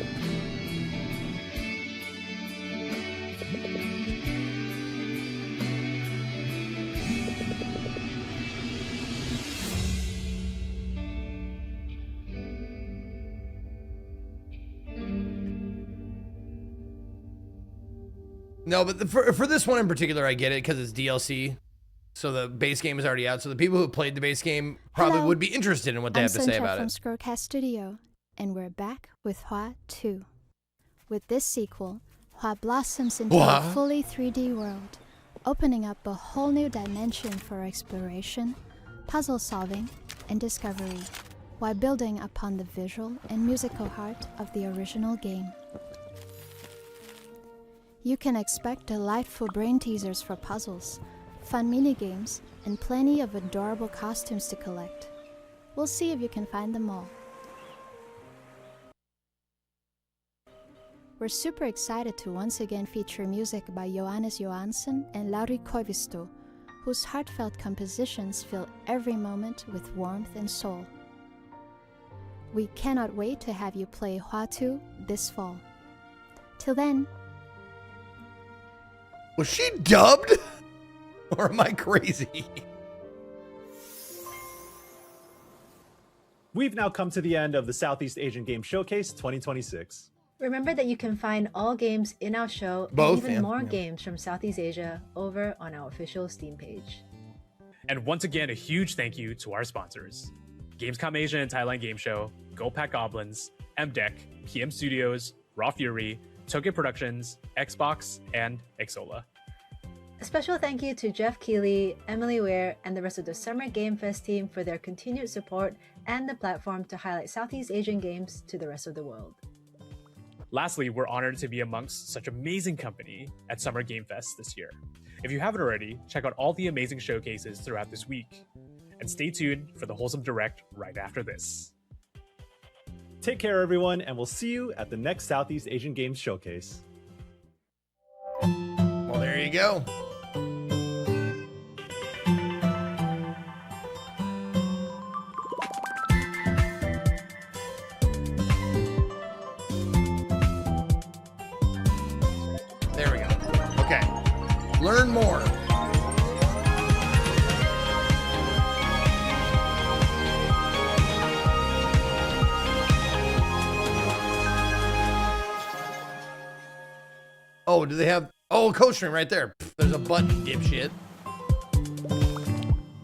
No, but for this one in particular, I get it because it's DLC. So the base game is already out. So the people who played the base game probably Hello. would be interested in what they have to say about I'm it. from Scrowcast Studio, and we're back with Hua 2. With this sequel, Hua blossoms into Hua? a fully 3D world, opening up a whole new dimension for exploration, puzzle solving, and discovery, while building upon the visual and musical heart of the original game. You can expect delightful brain teasers for puzzles, fun minigames, and plenty of adorable costumes to collect. We'll see if you can find them all. We're super excited to once again feature music by Johannes Johansson and Lauri Koivisto, whose heartfelt compositions fill every moment with warmth and soul. We cannot wait to have you play Hua 2 this fall. Till then, Was she dubbed? Or am I crazy? We've now come to the end of the Southeast Asian Game Showcase 2026. Remember that you can find all games in our show Both, and even yeah. more Yeah. games from Southeast Asia over on our official Steam page. And once again, a huge thank you to our sponsors: Gamescom Asia and Thailand Game Show, Go Pack Goblins, MDEC, PM Studios, Raw Fury, Tokyo Productions, Xbox, and Exola. A special thank you to Jeff Keighley, Emily Ware, and the rest of the Summer Game Fest team for their continued support and the platform to highlight Southeast Asian games to the rest of the world. Lastly, we're honored to be amongst such amazing company at Summer Game Fest this year. If you haven't already, check out all the amazing showcases throughout this week. And stay tuned for the Wholesome Direct right after this. Take care, everyone, and we'll see you at the next Southeast Asian Games Showcase. Well, there you go. There we go. Okay. Learn more. Oh, do they have... Oh, co-stream right there. Pff, there's a button, dipshit.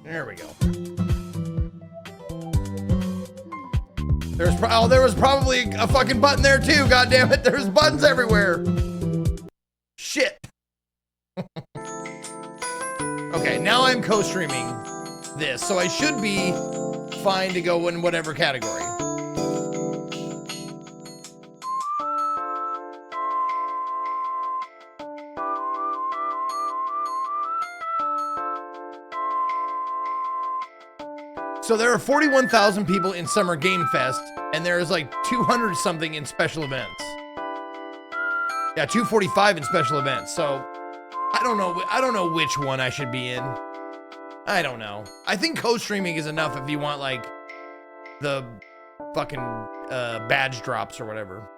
There we go. There was probably a fucking button there too. God damn it. There's buttons everywhere. Shit. Okay, now I'm co-streaming this, so I should be fine to go in whatever category. So there are 41,000 people in Summer Game Fest, and there's like 200 something in special events. Yeah, 245 in special events. So I don't know which one I should be in. I don't know. I think co-streaming is enough if you want like the fucking badge drops or whatever.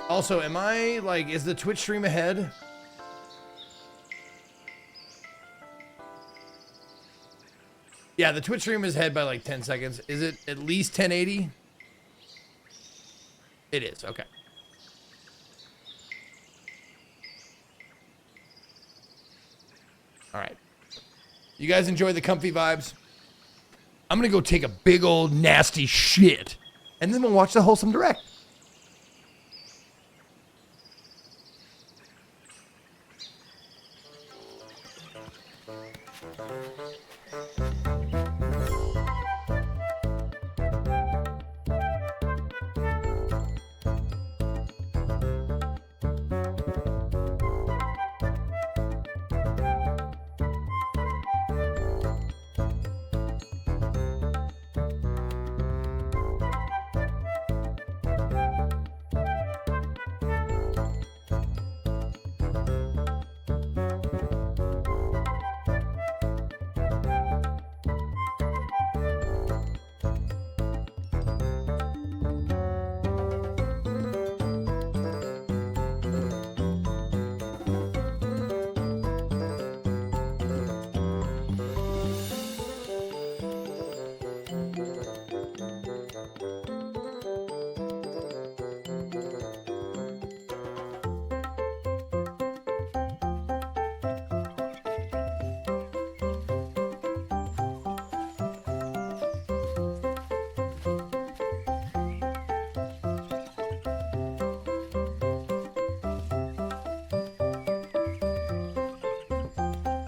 Also, am I like, is the Twitch stream ahead? Yeah, the Twitch stream is ahead by like 10 seconds. Is it at least 1080? It is, okay. All right. You guys enjoy the comfy vibes? I'm gonna go take a big old nasty shit, and then we'll watch the Wholesome Direct.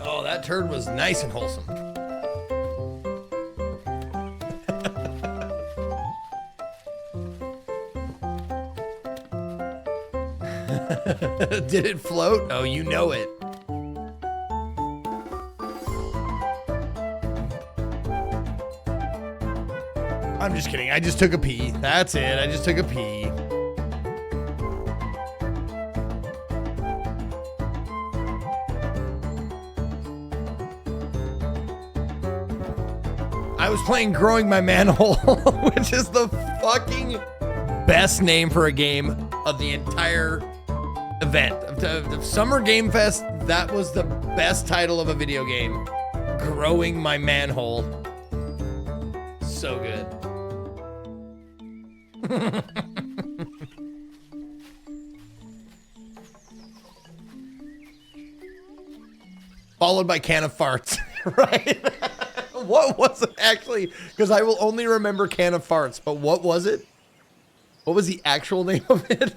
Oh, that turd was nice and wholesome. Did it float? Oh, you know it. I'm just kidding. I just took a pee. That's it. I just took a pee. I was playing Growing My Manhole, which is the fucking best name for a game of the entire event. The Summer Game Fest, that was the best title of a video game. Growing my manhole. So good. Followed by Can of Farts, right? What was it actually? Because I will only remember Can of Farts, but what was it? What was the actual name of it?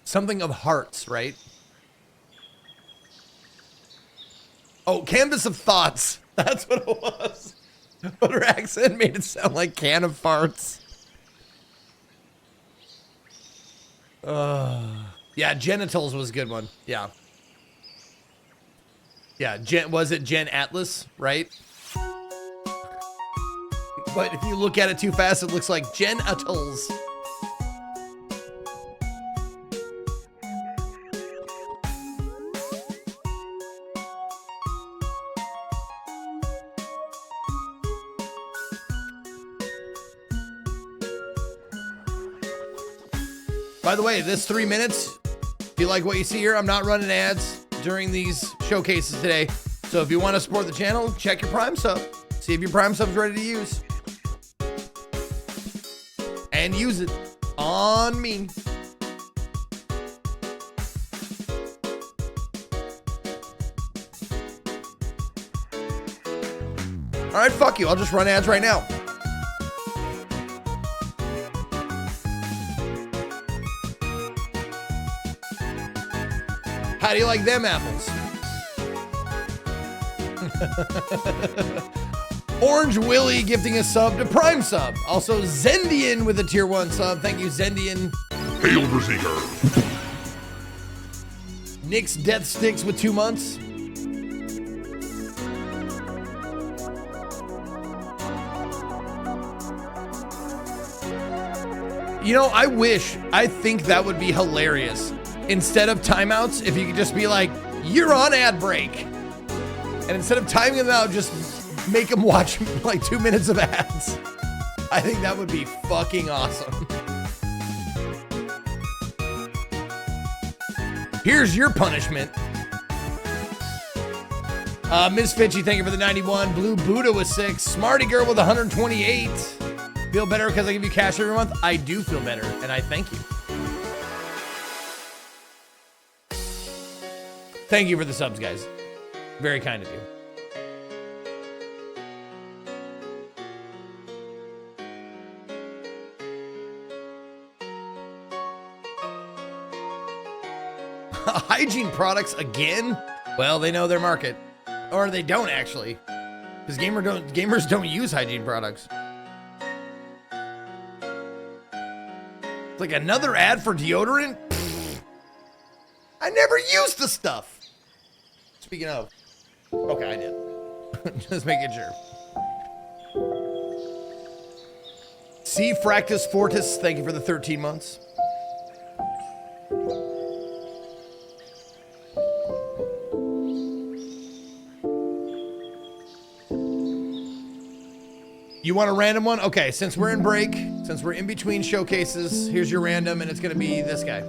Something of Hearts, right? Oh, Canvas of Thoughts. That's what it was. But her accent made it sound like Can of Farts. Yeah, Genitals was a good one. Yeah. Yeah, was it Gen Atlas, right? But if you look at it too fast, it looks like Genitals. By the way, this 3 minutes, if you like what you see here, I'm not running ads during these showcases today. So if you want to support the channel, check your Prime sub. See if your Prime sub's ready to use. And use it on me. All right, fuck you. I'll just run ads right now. How do you like them apples? Orange Willie gifting a sub to Prime sub. Also Zendian with a tier 1 sub. Thank you, Zendian. Hail Berserker. Nick's Death Sticks with 2 months. You know, I think that would be hilarious. Instead of timeouts, if you could just be like, you're on ad break. And instead of timing them out, just make them watch like 2 minutes of ads. I think that would be fucking awesome. Here's your punishment. Ms. Fitchy, thank you for the 91. Blue Buddha with 6. Smarty Girl with 128. Feel better because I give you cash every month? I do feel better, and I thank you. Thank you for the subs, guys. Very kind of you. Hygiene products again? Well, they know their market. Or they don't, actually. Because gamers don't use hygiene products. It's like another ad for deodorant? Pfft. I never used the stuff. Speaking of. Okay, I did. Just making sure. C. Fractus Fortis, thank you for the 13 months. You want a random one? Okay, since we're in break, since we're in between showcases, here's your random, and it's gonna be this guy.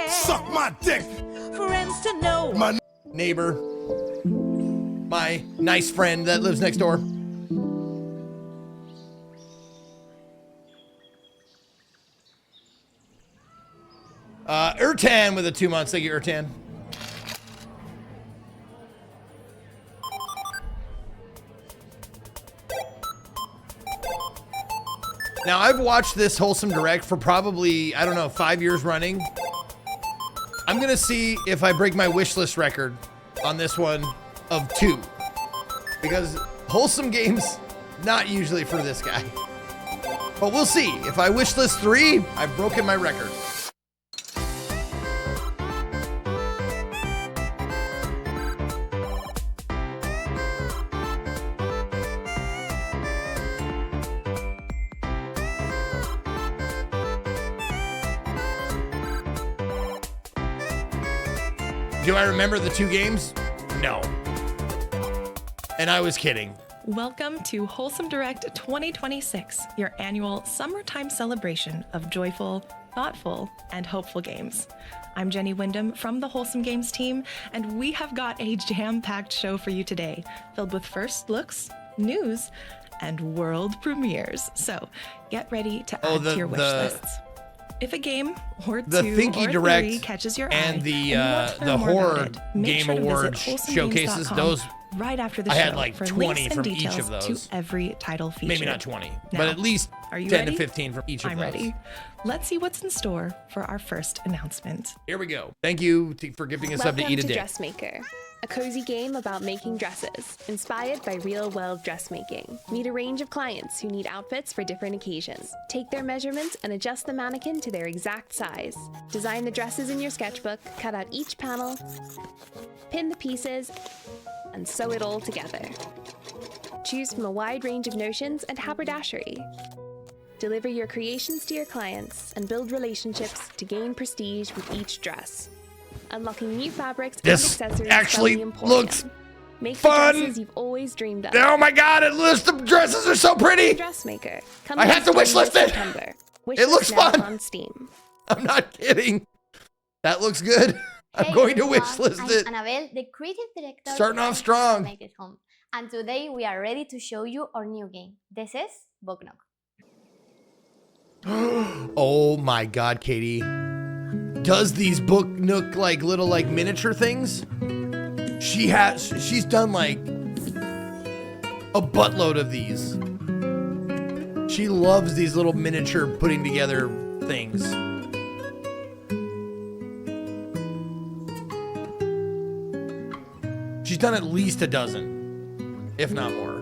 Suck my dick. Friends to know. My neighbor, my nice friend that lives next door. Urtan with the 2 months. Thank you, Urtan. Now, I've watched this Wholesome Direct for probably, I don't know, 5 years running. I'm going to see if I break my wish list record on this one of 2. Because Wholesome Games, not usually for this guy. But we'll see. If I wish list 3, I've broken my record. Do I remember the 2 games? No. And I was kidding. Welcome to Wholesome Direct 2026, your annual summertime celebration of joyful, thoughtful, and hopeful games. I'm Jenny Wyndham from the Wholesome Games team, and we have got a jam-packed show for you today, filled with first looks, news, and world premieres. So get ready to add to your wish lists. If a game or The two Thinky or Direct three catches your and eye the you want to the learn more about horror it, make game sure to visit awards showcases, wholesomegames.com those right after the I show had like for 20 links and from each details of those. to every title featured. Maybe not 20, but Now, at least are you 10 ready? to 15 from each of I'm those. ready. Let's see what's in store for our first announcement. Here we go. Thank you for gifting us up to Welcome Eat a to Dick. Dressmaker, a cozy game about making dresses, inspired by real-world dressmaking. Meet a range of clients who need outfits for different occasions. Take their measurements and adjust the mannequin to their exact size. Design the dresses in your sketchbook, cut out each panel, pin the pieces, and sew it all together. Choose from a wide range of notions and haberdashery. Deliver your creations to your clients and build relationships to gain prestige with each dress. Unlocking new fabrics This and accessories actually from the Emporium. looks Make fun. the dresses you've always dreamed of. Oh my god, the dresses are so pretty. Dressmaker. I have to wish list it. September. It looks now fun. on Steam. I'm not kidding. That looks good. I'm Hey going to everyone, wish list I'm it. Annabelle, the creative director. Starting off behind strong. Make It Home. And today we are ready to show you our new game. This is Boknock. Oh my god, Katie. Does these Book Nook like little like miniature things? She's done like a buttload of these. She loves these little miniature putting together things. She's done at least a dozen, if not more.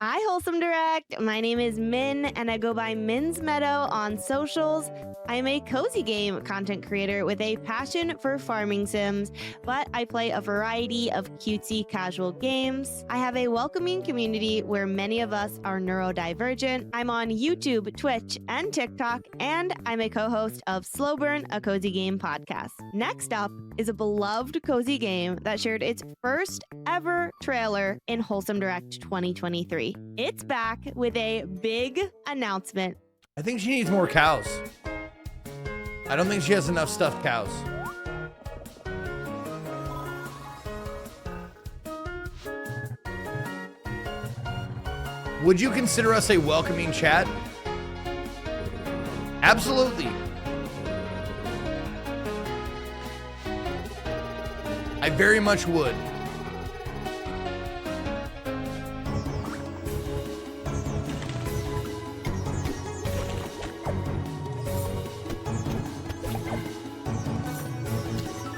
Hi, Wholesome Direct. My name is Min, and I go by Min's Meadow on socials. I'm a cozy game content creator with a passion for farming sims, but I play a variety of cutesy casual games. I have a welcoming community where many of us are neurodivergent. I'm on YouTube, Twitch, and TikTok, and I'm a co-host of Slow Burn, a cozy game podcast. Next up is a beloved cozy game that shared its first ever trailer in Wholesome Direct 2023. It's back with a big announcement. I think she needs more cows. I don't think she has enough stuffed cows. Would you consider us a welcoming chat? Absolutely. I very much would.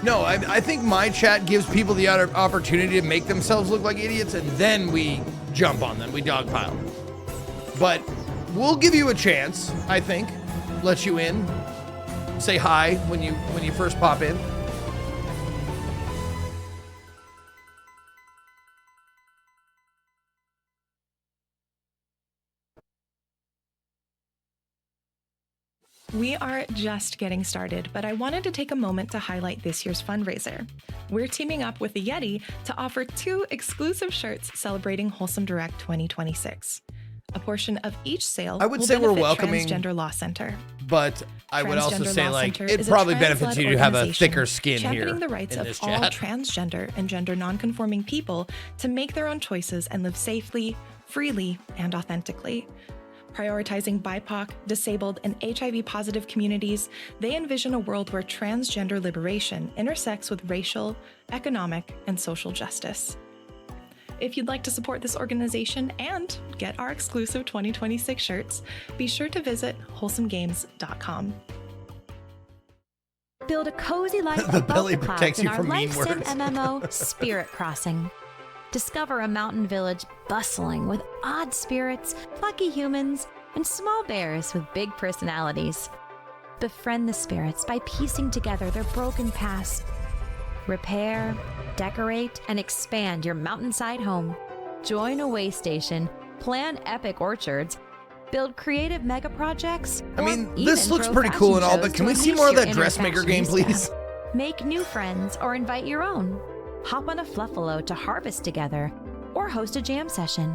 No, I think my chat gives people the opportunity to make themselves look like idiots, and then we jump on them, we dogpile. But we'll give you a chance, I think. Let you in. Say hi when you first pop in. We are just getting started, but I wanted to take a moment to highlight this year's fundraiser. We're teaming up with the Yeti to offer 2 exclusive shirts celebrating Wholesome Direct 2026. A portion of each sale I would will say we're benefit welcoming, Transgender Law Center. But I would also Transgender say Law like Center it is a probably trans-led benefits you to have a organization thicker skin here championing the rights in of this all chat. transgender and gender nonconforming people to make their own choices and live safely, freely, and authentically. Prioritizing BIPOC, disabled, and HIV-positive communities, they envision a world where transgender liberation intersects with racial, economic, and social justice. If you'd like to support this organization and get our exclusive 2026 shirts, be sure to visit wholesomegames.com. Build a cozy life The above belly the clouds protects in you our from mean life sim words. MMO, Spirit Crossing. Discover a mountain village bustling with odd spirits, plucky humans, and small bears with big personalities. Befriend the spirits by piecing together their broken past. Repair, decorate, and expand your mountainside home. Join a way station, plan epic orchards, build creative mega projects. I mean, or this even looks throw pretty cool and fashion all, but shows can to we see unleash more of your that inner dressmaker game, fashionista. please? Make new friends or invite your own. hop on a Fluffalo to harvest together, or host a jam session.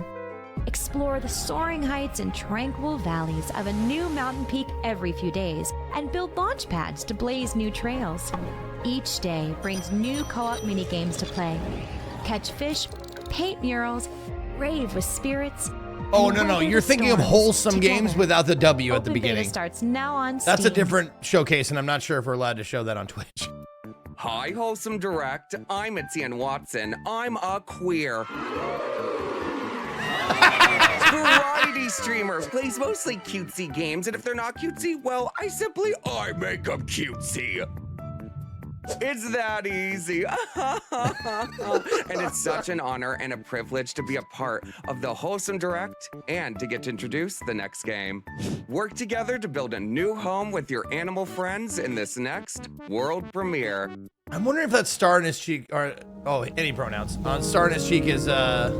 Explore the soaring heights and tranquil valleys of a new mountain peak every few days and build launch pads to blaze new trails. Each day brings new co-op minigames to play. Catch fish, paint murals, rave with spirits. Oh, no, you're thinking of wholesome games without the W at the beginning. Beta starts now on That's a Steam. different showcase, and I'm not sure if we're allowed to show that on Twitch. Hi, Wholesome Direct. I'm Etienne Watson. I'm a queer variety streamer. Plays mostly cutesy games, and if they're not cutesy, well, I make them cutesy. It's that easy. And it's such an honor and a privilege to be a part of the Wholesome Direct and to get to introduce the next game. Work together to build a new home with your animal friends in this next world premiere. I'm wondering if that star in his cheek, or, any pronouns, on star in his cheek is a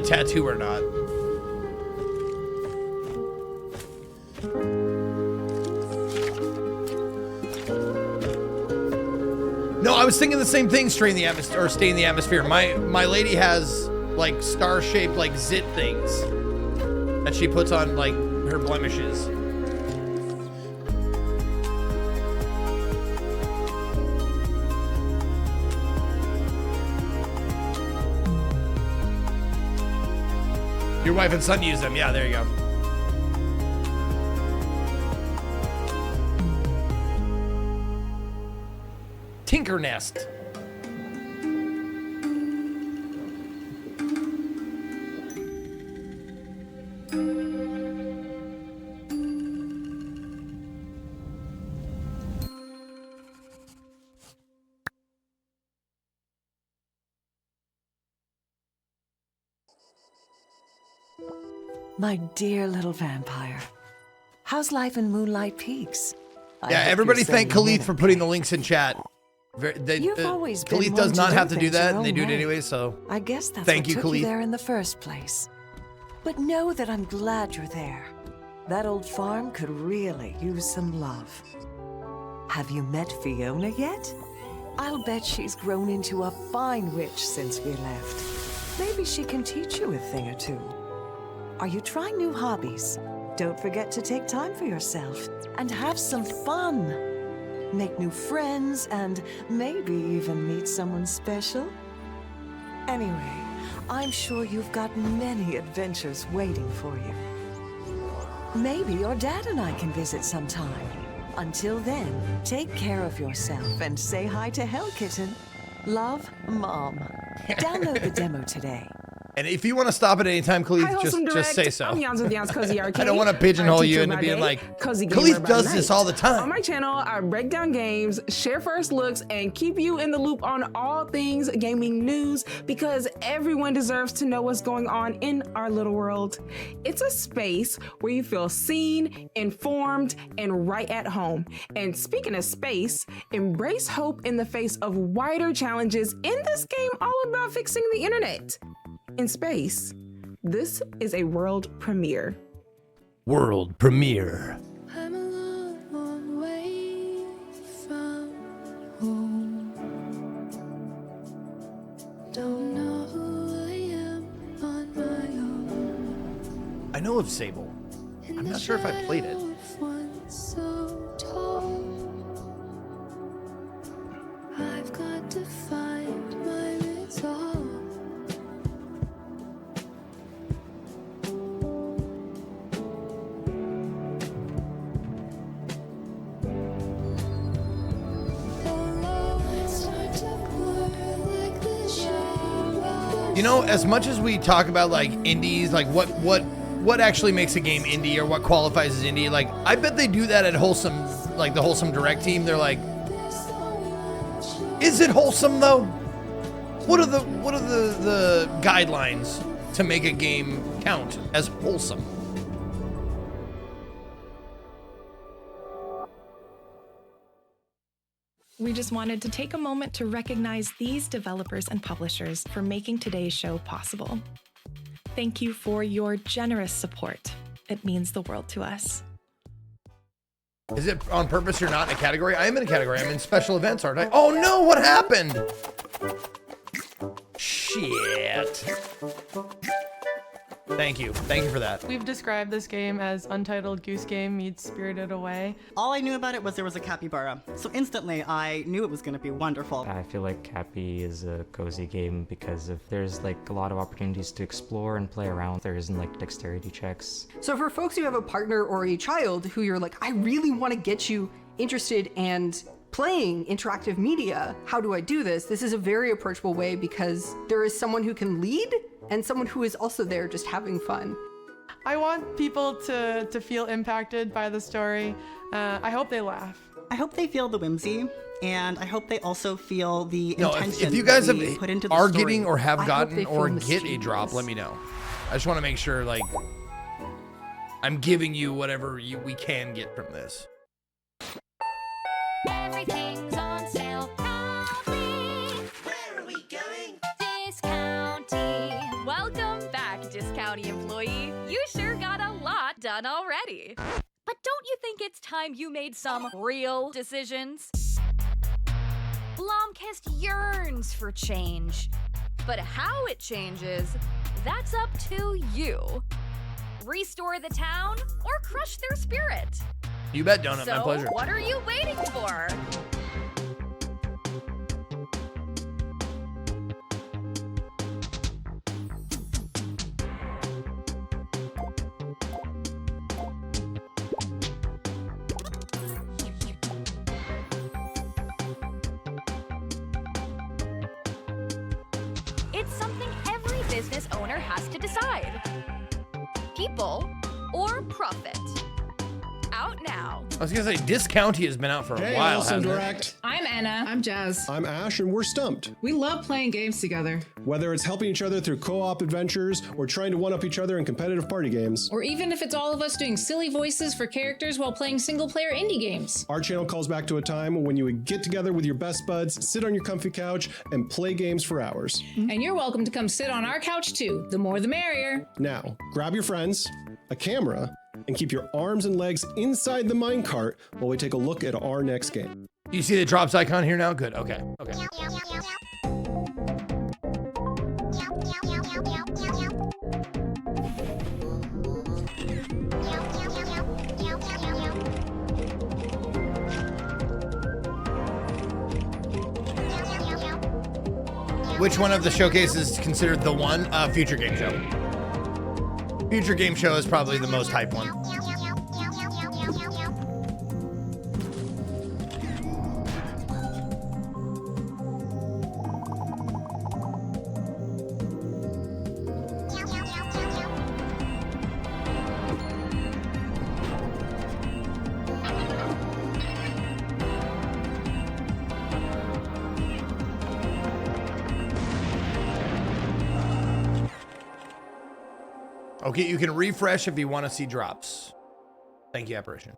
tattoo or not. No, I was thinking the same thing, stay in the atmosphere. My lady has like star-shaped like zit things that she puts on like her blemishes. Your wife and son use them. Yeah, there you go. Tinker Nest. My dear little vampire. How's life in Moonlight Peaks? Yeah, everybody thank Khalith for putting the links in chat. You've always been Khalith one does to not do have to do things that, your and they own do it way. anyway, so I guess that's thank what you, took Khalith. you there in the first place. But know that I'm glad you're there. That old farm could really use some love. Have you met Fiona yet? I'll bet she's grown into a fine witch since we left. Maybe she can teach you a thing or two. Are you trying new hobbies? Don't forget to take time for yourself and have some fun. Make new friends and maybe even meet someone special. Anyway, I'm sure you've got many adventures waiting for you. Maybe your dad and I can visit sometime. Until then, take care of yourself and say hi to Hell Kitten. Love, Mom. Download the demo today. And if you want to stop at any time, Khalith, Hi, Wholesome just Direct. say so. I'm Yans with Yans Cozy Arcade. I don't want to pigeonhole Our you teacher into by being day, like, Cozy Gamer Khalith by does night. this all the time. On my channel, I break down games, share first looks, and keep you in the loop on all things gaming news because everyone deserves to know what's going on in our little world. It's a space where you feel seen, informed, and right at home. And speaking of space, embrace hope in the face of wider challenges in this game all about fixing the internet. In space, this is a world premiere. World premiere. I'm a long way from home. Don't know who I am on my own. I know of Sable. I'm not sure if I played it. One so tall. I've got to find my resolve. You know, as much as we talk about like indies, like what actually makes a game indie or what qualifies as indie, like I bet they do that at Wholesome, like the Wholesome Direct team. They're like, is it wholesome though? What are the guidelines to make a game count as wholesome? We just wanted to take a moment to recognize these developers and publishers for making today's show possible. Thank you for your generous support. It means the world to us. Is it on purpose you're not in a category? I am in a category. I'm in special events, aren't I? Oh no, what happened? Shit. Thank you for that. We've described this game as Untitled Goose Game meets Spirited Away. All I knew about it was there was a capybara, so instantly I knew it was going to be wonderful. I feel like Cappy is a cozy game because there's like a lot of opportunities to explore and play around. There isn't like dexterity checks. So for folks who have a partner or a child who you're like, I really want to get you interested and playing interactive media, how do I do this? This is a very approachable way because there is someone who can lead and someone who is also there just having fun. I want people to feel impacted by the story. I hope they laugh. I hope they feel the whimsy, and I hope they also feel the intention if you guys that we put into the are story. getting or have I hope gotten they or feel get a drop, let me know. I just want to make sure like I'm giving you whatever we can get from this. Everything's on sale. Where are we going? Discounty. Welcome back, Discounty employee. You sure got a lot done already. But don't you think it's time you made some real decisions? Blomkist yearns for change. But how it changes, that's up to you. Restore the town or crush their spirit. You bet, Donut. So, My pleasure. what are you waiting for? It's something every business owner has to decide. People or profit. Out now. I was gonna say Discounty has been out for a Hey, while. Awesome hasn't it? Direct. I'm Anna. I'm Jazz. I'm Ash, and we're stumped. We love playing games together. Whether it's helping each other through co-op adventures or trying to one-up each other in competitive party games, Or even if it's all of us doing silly voices for characters while playing single-player indie games. our channel calls back to a time when you would get together with your best buds, sit on your comfy couch, and play games for hours. And you're welcome to come sit on our couch too. The more the merrier. Now, grab your friends, a camera, and keep your arms and legs inside the minecart while we take a look at our next game. You see the drops icon here now? Good. Okay. Okay. Which one of the showcases is considered the one? Future Game Show. Future Game Show is probably the most hyped one. Okay, you can refresh if you want to see drops. Thank you, Apparition.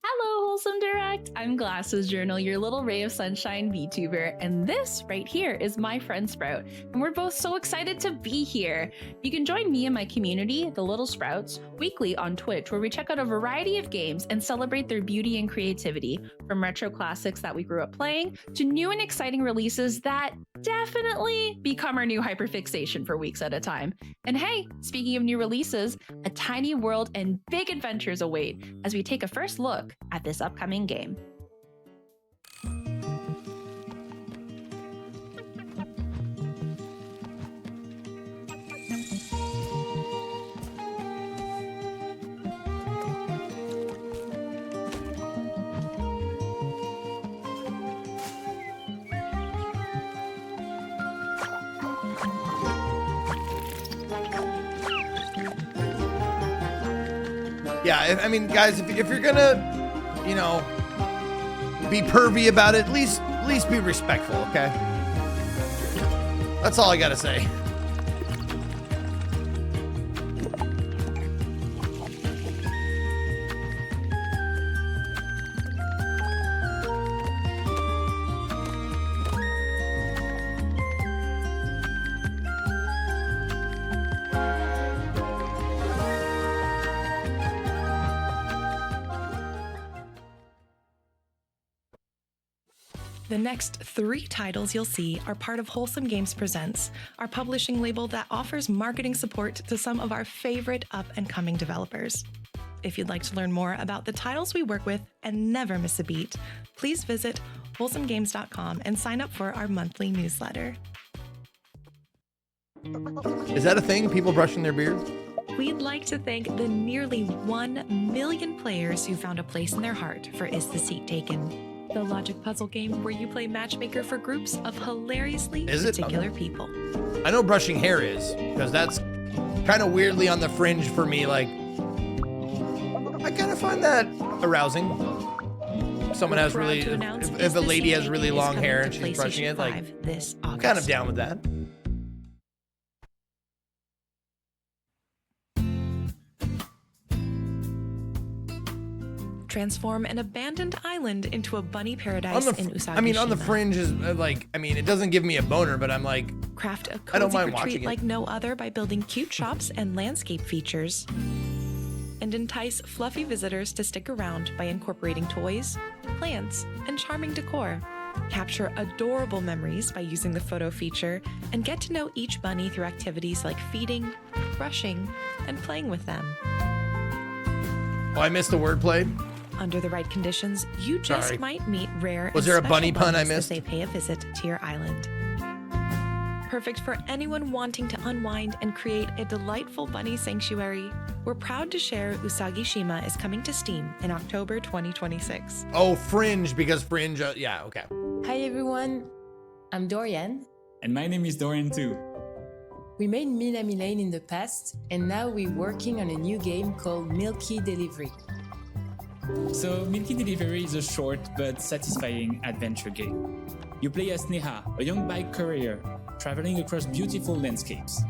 Hello, Wholesome Direct. I'm Glasses Journal, your little ray of sunshine VTuber, and this right here is my friend Sprout, and we're both so excited to be here. You can join me and my community, the Little Sprouts, weekly on Twitch, where we check out a variety of games and celebrate their beauty and creativity, from retro classics that we grew up playing to new and exciting releases that definitely become our new hyperfixation for weeks at a time. And hey, speaking of new releases, a tiny world and big adventures await as we take a first look at this upcoming game. Yeah, I mean, guys, if you're gonna, you know, be pervy about it, at least be respectful, okay? That's all I gotta say. The next 3 titles you'll see are part of Wholesome Games Presents, our publishing label that offers marketing support to some of our favorite up-and-coming developers. If you'd like to learn more about the titles we work with and never miss a beat, please visit wholesomegames.com and sign up for our monthly newsletter. Is that a thing? People brushing their beards? We'd like to thank the nearly 1 million players who found a place in their heart for Is the Seat Taken? The logic puzzle game where you play matchmaker for groups of hilariously particular people. I know brushing hair is, because that's kind of weirdly on the fringe for me. Like, I kind of find that arousing. Someone has really, if a lady has really long hair and she's brushing it, like, I'm kind of down with that. Transform an abandoned island into a bunny paradise in Usagi-shima. I mean, on the fringe is like, I mean, it doesn't give me a boner, but I'm like, craft a I don't cozy mind watching retreat it. like no other by building cute shops and landscape features. And entice fluffy visitors to stick around by incorporating toys, plants, and charming decor. Capture adorable memories by using the photo feature and get to know each bunny through activities like feeding, brushing, and playing with them. Oh, I missed the wordplay. Under the right conditions, you just Sorry. might meet rare Was and there a special bunny pun I bunnies missed? as they pay a visit to your island. Perfect for anyone wanting to unwind and create a delightful bunny sanctuary, we're proud to share Usagi-shima is coming to Steam in October 2026. Oh, fringe, because fringe, yeah, okay. Hi everyone, I'm Dorian. And my name is Dorian too. We made Milami Lane in the past, and now we're working on a new game called Milky Delivery. So, Milky Delivery is a short but satisfying adventure game. You play as Neha, a young bike courier, traveling across beautiful landscapes.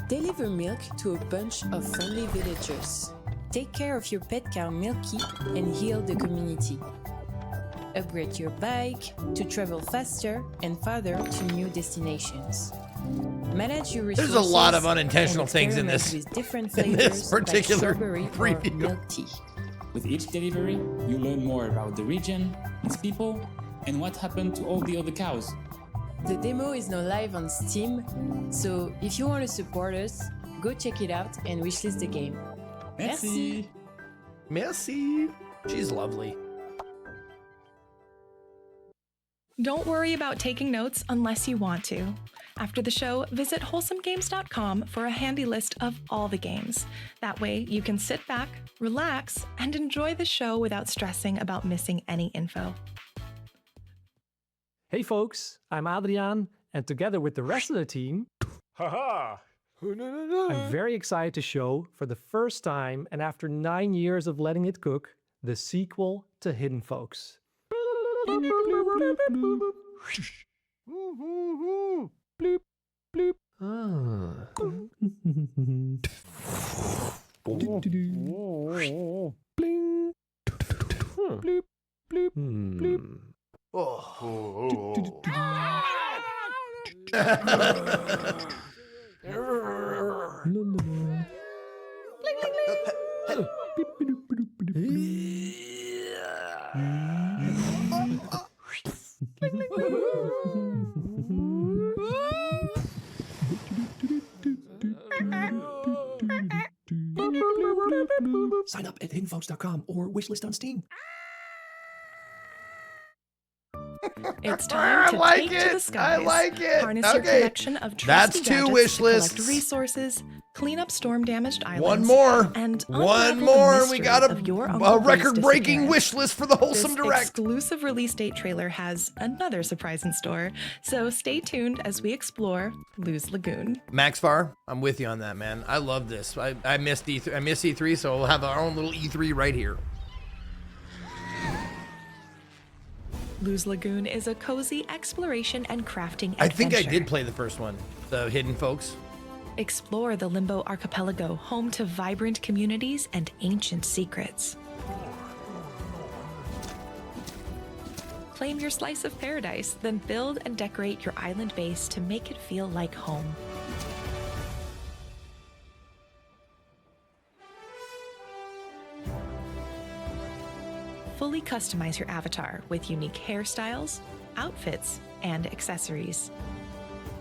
Deliver milk to a bunch of friendly villagers. Take care of your pet cow Milky and heal the community. Upgrade your bike to travel faster and farther to new destinations. Manage your resources. There's a lot of unintentional things in this, with different in flavors this particular like strawberry preview. or milk tea. With each delivery, you learn more about the region, its people, and what happened to all the other cows. The demo is now live on Steam, so if you want to support us, go check it out and wishlist the game. Merci. Merci. She's lovely. Don't worry about taking notes unless you want to. After the show, visit wholesomegames.com for a handy list of all the games. That way, you can sit back, relax, and enjoy the show without stressing about missing any info. Hey folks, I'm Adriaan, and together with the rest of the team, I'm very excited to show, for the first time and after 9 years of letting it cook, the sequel to Hidden Folks. Bloop, bloop. Bling. Bloop, bloop, bloop. Sign up at hiddenfolks.com or wishlist on Steam. It's time to like take it. to the skies. I like it. Harness your Okay. collection of That's trusty 2 gadgets wish to collect lists. resources, clean up storm-damaged islands. One more. And One unravel the more. We mystery got of your a Uncle Bill's record-breaking disappearance. wish list for the Wholesome This Direct. exclusive release date trailer has another surprise in store, so stay tuned as we explore Luz Lagoon. Max Farr, I'm with you on that, man. I love this. I missed E3. I miss E3, so we'll have our own little E3 right here. Luz Lagoon is a cozy exploration and crafting I think I adventure. did play the first one, the Hidden Folks. Explore the Limbo Archipelago, home to vibrant communities and ancient secrets. Claim your slice of paradise, then build and decorate your island base to make it feel like home. Fully customize your avatar with unique hairstyles, outfits, and accessories.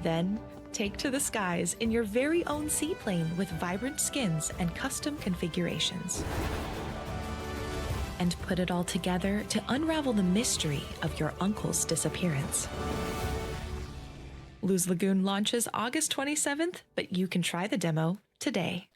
Then, take to the skies in your very own seaplane with vibrant skins and custom configurations. And put it all together to unravel the mystery of your uncle's disappearance. Luz Lagoon launches August 27th, but you can try the demo today.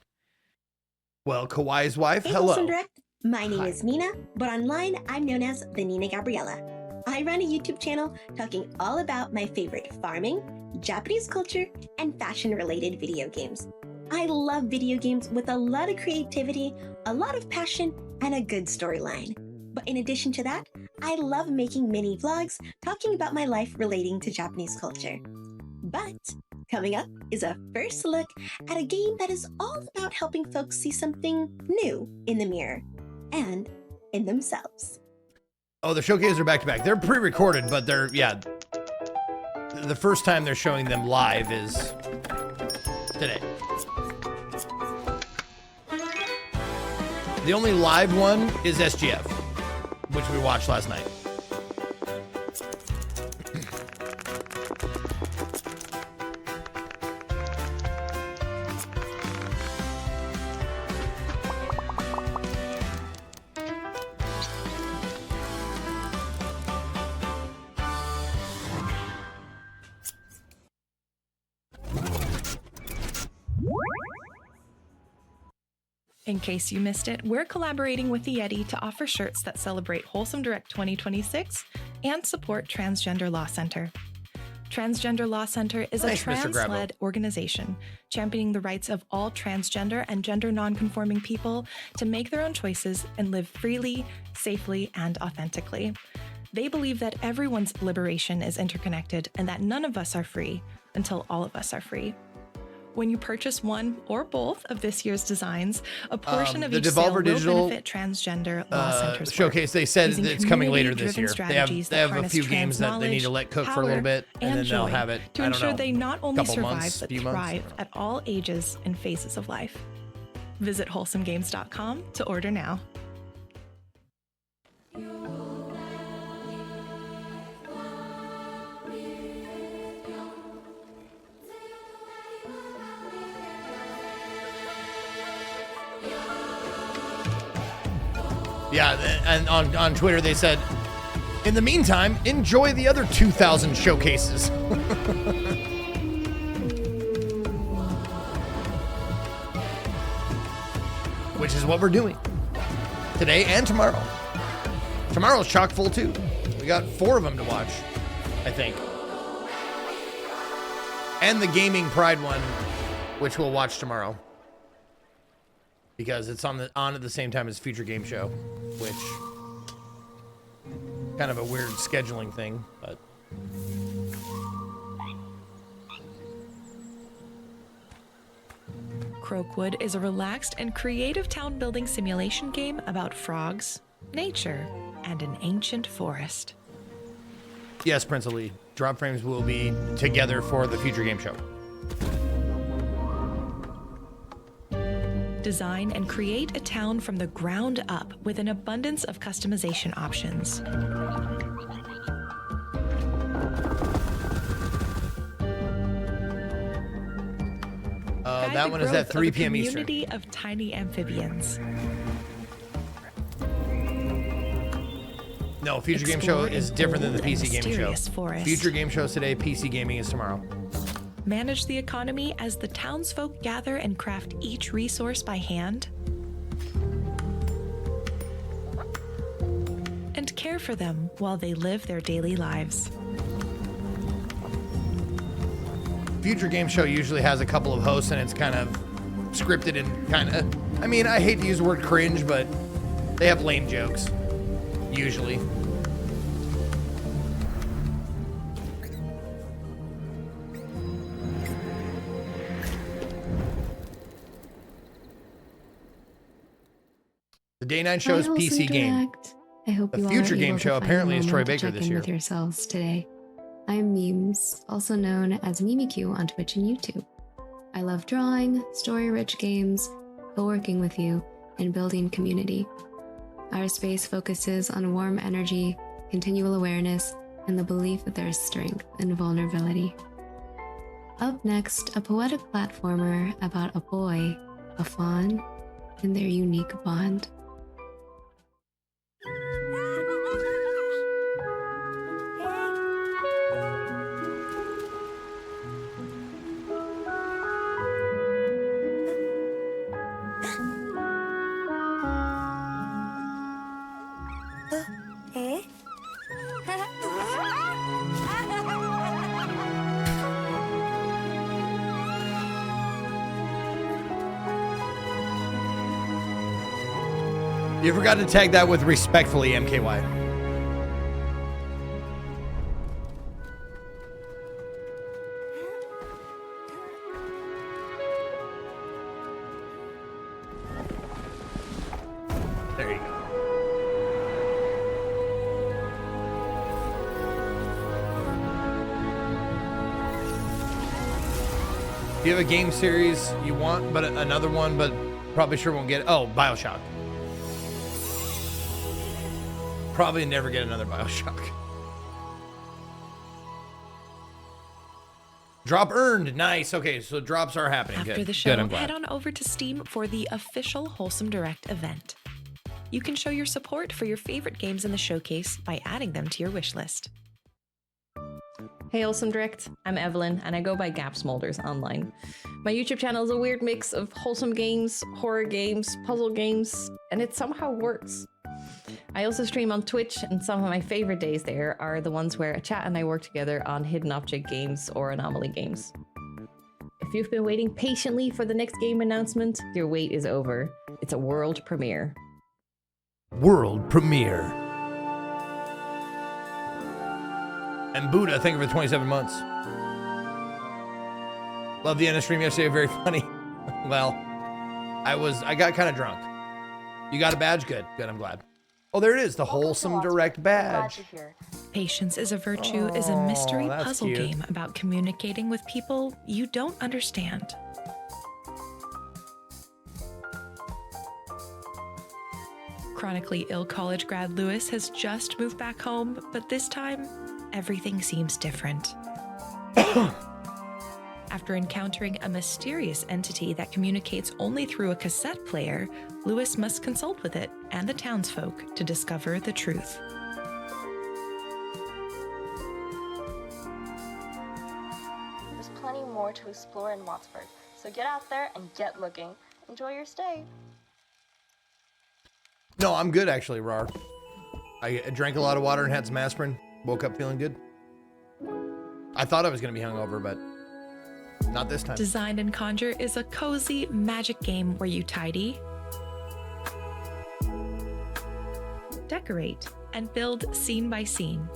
Well, Kawaii's wife, Hey, hello. Wholesome Direct. My name Hi. is Nina, but online I'm known as the Nina Gabriella. I run a YouTube channel talking all about my favorite farming, Japanese culture, and fashion-related video games. I love video games with a lot of creativity, a lot of passion, and a good storyline. But in addition to that, I love making mini vlogs talking about my life relating to Japanese culture. But coming up is a first look at a game that is all about helping folks see something new in the mirror and in themselves. Oh, the showcases are back to back. They're pre-recorded, but they're, yeah. The first time they're showing them live is today. The only live one is SGF, which we watched last night. In case you missed it, we're collaborating with the Yeti to offer shirts that celebrate Wholesome Direct 2026 and support Transgender Law Center. Transgender Law Center is a Thanks, Mr. Grabo. trans-led organization championing the rights of all transgender and gender non-conforming people to make their own choices and live freely, safely, and authentically. They believe that everyone's liberation is interconnected and that none of us are free until all of us are free. When you purchase one or both of this year's designs, a portion of the each sale Devolver will Digital benefit Transgender Law Center's showcase, they said using that it's coming later this year. community-driven They strategies have that a harness few trans games that they need to let cook for a little power, bit, and then they'll joy have it, to I don't ensure know, they not only couple survive months, but few months. thrive at all ages and phases of life. Visit wholesomegames.com to order now. Yeah, and on Twitter they said, in the meantime, enjoy the other 2,000 showcases. Which is what we're doing today and tomorrow. Tomorrow's chock full too. We got 4 of them to watch, I think. And the Gaming Pride one, which we'll watch tomorrow. Because it's on at the same time as Future Game Show, which kind of a weird scheduling thing, but Croakwood is a relaxed and creative town building simulation game about frogs, nature, and an ancient forest. yes, Prince Ali, Drop Frames will be together for the Future Game Show. Design and create a town from the ground up with an abundance of customization options. Guide That the one is growth at 3 of a p.m. Eastern. community of tiny amphibians. No, Future Game Show Explore is an different than the old and PC Gaming Show. mysterious forest. Future Game Show is today, PC Gaming is tomorrow. Manage the economy as the townsfolk gather and craft each resource by hand. And care for them while they live their daily lives. Future Game Show usually has a couple of hosts and it's kind of scripted and kind of, I mean, I hate to use the word cringe, but they have lame jokes, usually. The Day 9 show is PC Game. I hope The you all Future are Game able to Show find a apparently is Troy moment to Baker check this in year. with yourselves today. I'm Memes, also known as Mimikyu on Twitch and YouTube. I love drawing, story-rich games, co-working with you, and building community. Our space focuses on warm energy, continual awareness, and the belief that there is strength in vulnerability. Up next, a poetic platformer about a boy, a fawn, and their unique bond. You forgot to tag that with respectfully, MKY. There you go. If you have a game series you want, but another one, but probably sure won't get it. Oh, BioShock. Probably never get another BioShock. Drop earned. Nice. Okay, so drops are happening. After Good. the show, Good, I'm glad. head on over to Steam for the official Wholesome Direct event. You can show your support for your favorite games in the showcase by adding them to your wish list. Hey Wholesome Direct, I'm Evelyn and I go by Gap Smolders online. My YouTube channel is a weird mix of wholesome games, horror games, puzzle games, and it somehow works. I also stream on Twitch, and some of my favorite days there are the ones where a chat and I work together on hidden object games or anomaly games. If you've been waiting patiently for the next game announcement, your wait is over. It's a world premiere. World premiere. And Buddha, thank you for 27 months. Love the end of stream yesterday, very funny. Well, I got kind of drunk. You got a badge? Good, I'm glad. Oh, there it is, the Wholesome Direct badge. Patience is a Virtue is a mystery that's puzzle cute. game about communicating with people you don't understand. Chronically ill college grad Lewis has just moved back home, but this time, everything seems different. After encountering a mysterious entity that communicates only through a cassette player, Lewis must consult with it and the townsfolk to discover the truth. There's plenty more to explore in Wattsburg, so get out there and get looking. Enjoy your stay. No, I'm good actually, Rar. I drank a lot of water and had some aspirin. Woke up feeling good. I thought I was going to be hungover, but not this time. Design and Conjure is a cozy magic game where you tidy, decorate, and build scene by scene.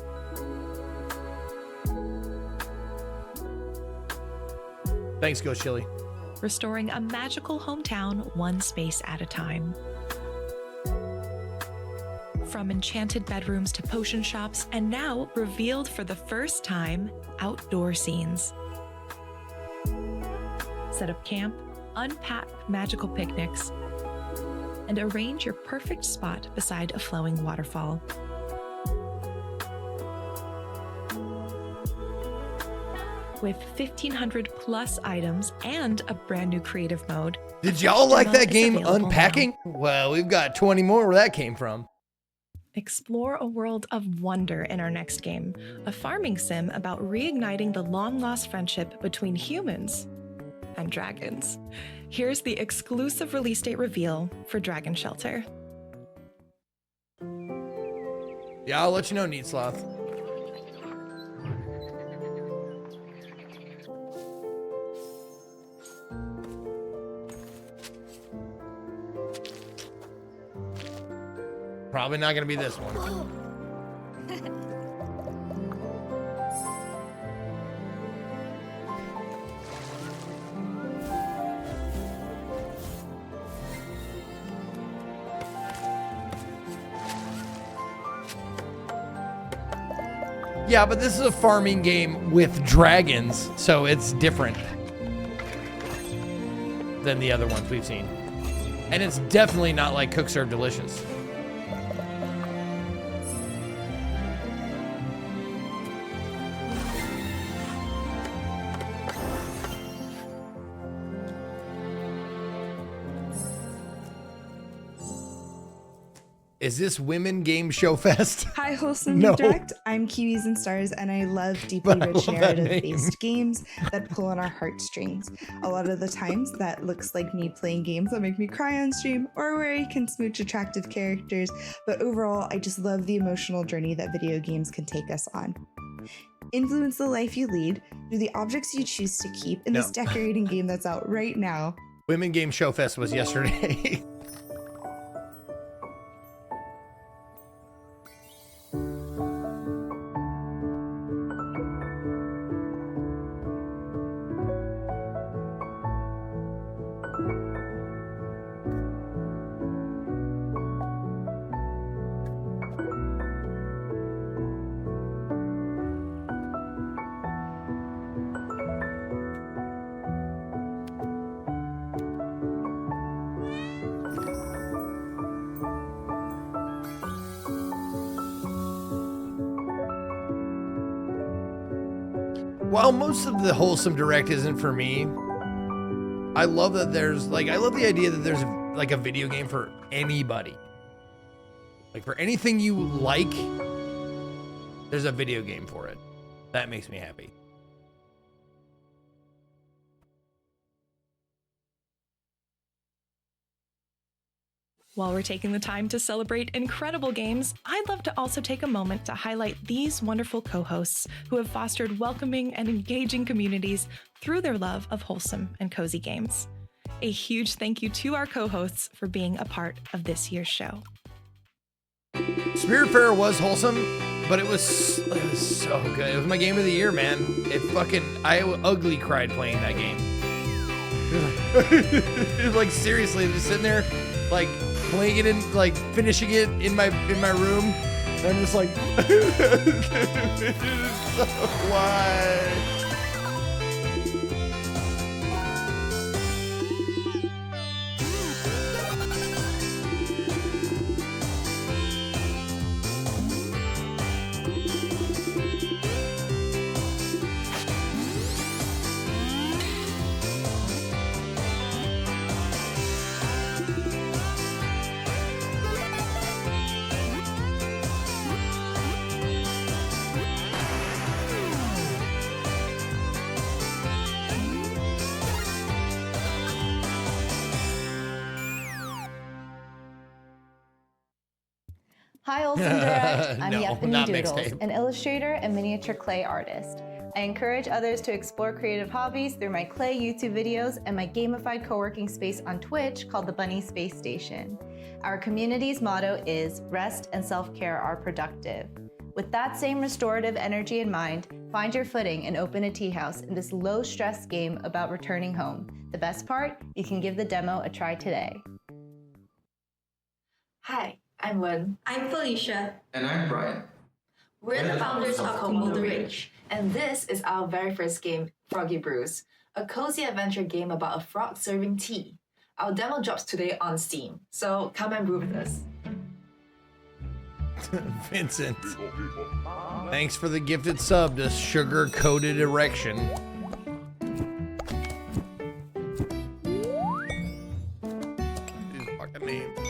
Thanks, Ghost Chili. Restoring a magical hometown one space at a time. From enchanted bedrooms to potion shops, and now revealed for the first time, outdoor scenes. Set up camp, unpack magical picnics, and arrange your perfect spot beside a flowing waterfall. With 1,500 plus items and a brand new creative mode. Did y'all like Demo that is game, available Unpacking? Well, we've got 20 more where that came from. Explore a world of wonder in our next game, a farming sim about reigniting the long-lost friendship between humans and dragons. Here's the exclusive release date reveal for Dragon Shelter. Yeah, I'll let you know, Neat Sloth. Probably not going to be this one. Yeah, but this is a farming game with dragons, so it's different than the other ones we've seen. And it's definitely not like Cook Serve Delicious. Is this Women Game Show Fest? Hi, Wholesome No. Direct. I'm Kiwis and Stars, and I love deeply I rich love that narrative-based games that pull on our heartstrings. A lot of the times, that looks like me playing games that make me cry on stream, or where I can smooch attractive characters. But overall, I just love the emotional journey that video games can take us on. Influence the life you lead through the objects you choose to keep in this No. decorating game that's out right now. Women Game Show Fest was yesterday. While most of the Wholesome Direct isn't for me, I love that there's like, I love the idea that there's like a video game for anybody. Like for anything you like, there's a video game for it. That makes me happy. While we're taking the time to celebrate incredible games, I'd love to also take a moment to highlight these wonderful co-hosts who have fostered welcoming and engaging communities through their love of wholesome and cozy games. A huge thank you to our co-hosts for being a part of this year's show. Spiritfarer was wholesome, but it was so good. It was my game of the year, man. I ugly cried playing that game. Like seriously, just sitting there, like playing it in, like finishing it in my room. And I'm just like, why? Hi, Olsen Direct. I'm No, Yefany not Doodles, mixtape. an illustrator and miniature clay artist. I encourage others to explore creative hobbies through my clay YouTube videos and my gamified co-working space on Twitch called the Bunny Space Station. Our community's motto is rest and self-care are productive. With that same restorative energy in mind, find your footing and open a tea house in this low-stress game about returning home. The best part? You can give the demo a try today. Hi, I'm Wen. I'm Felicia. And I'm Brian. We're the founders of Komodo the Rich. And this is our very first game, Froggy Brews, a cozy adventure game about a frog serving tea. Our demo drops today on Steam, so come and brew with us. Vincent, thanks for the gifted sub to Sugar-Coated Erection. These fucking names, man.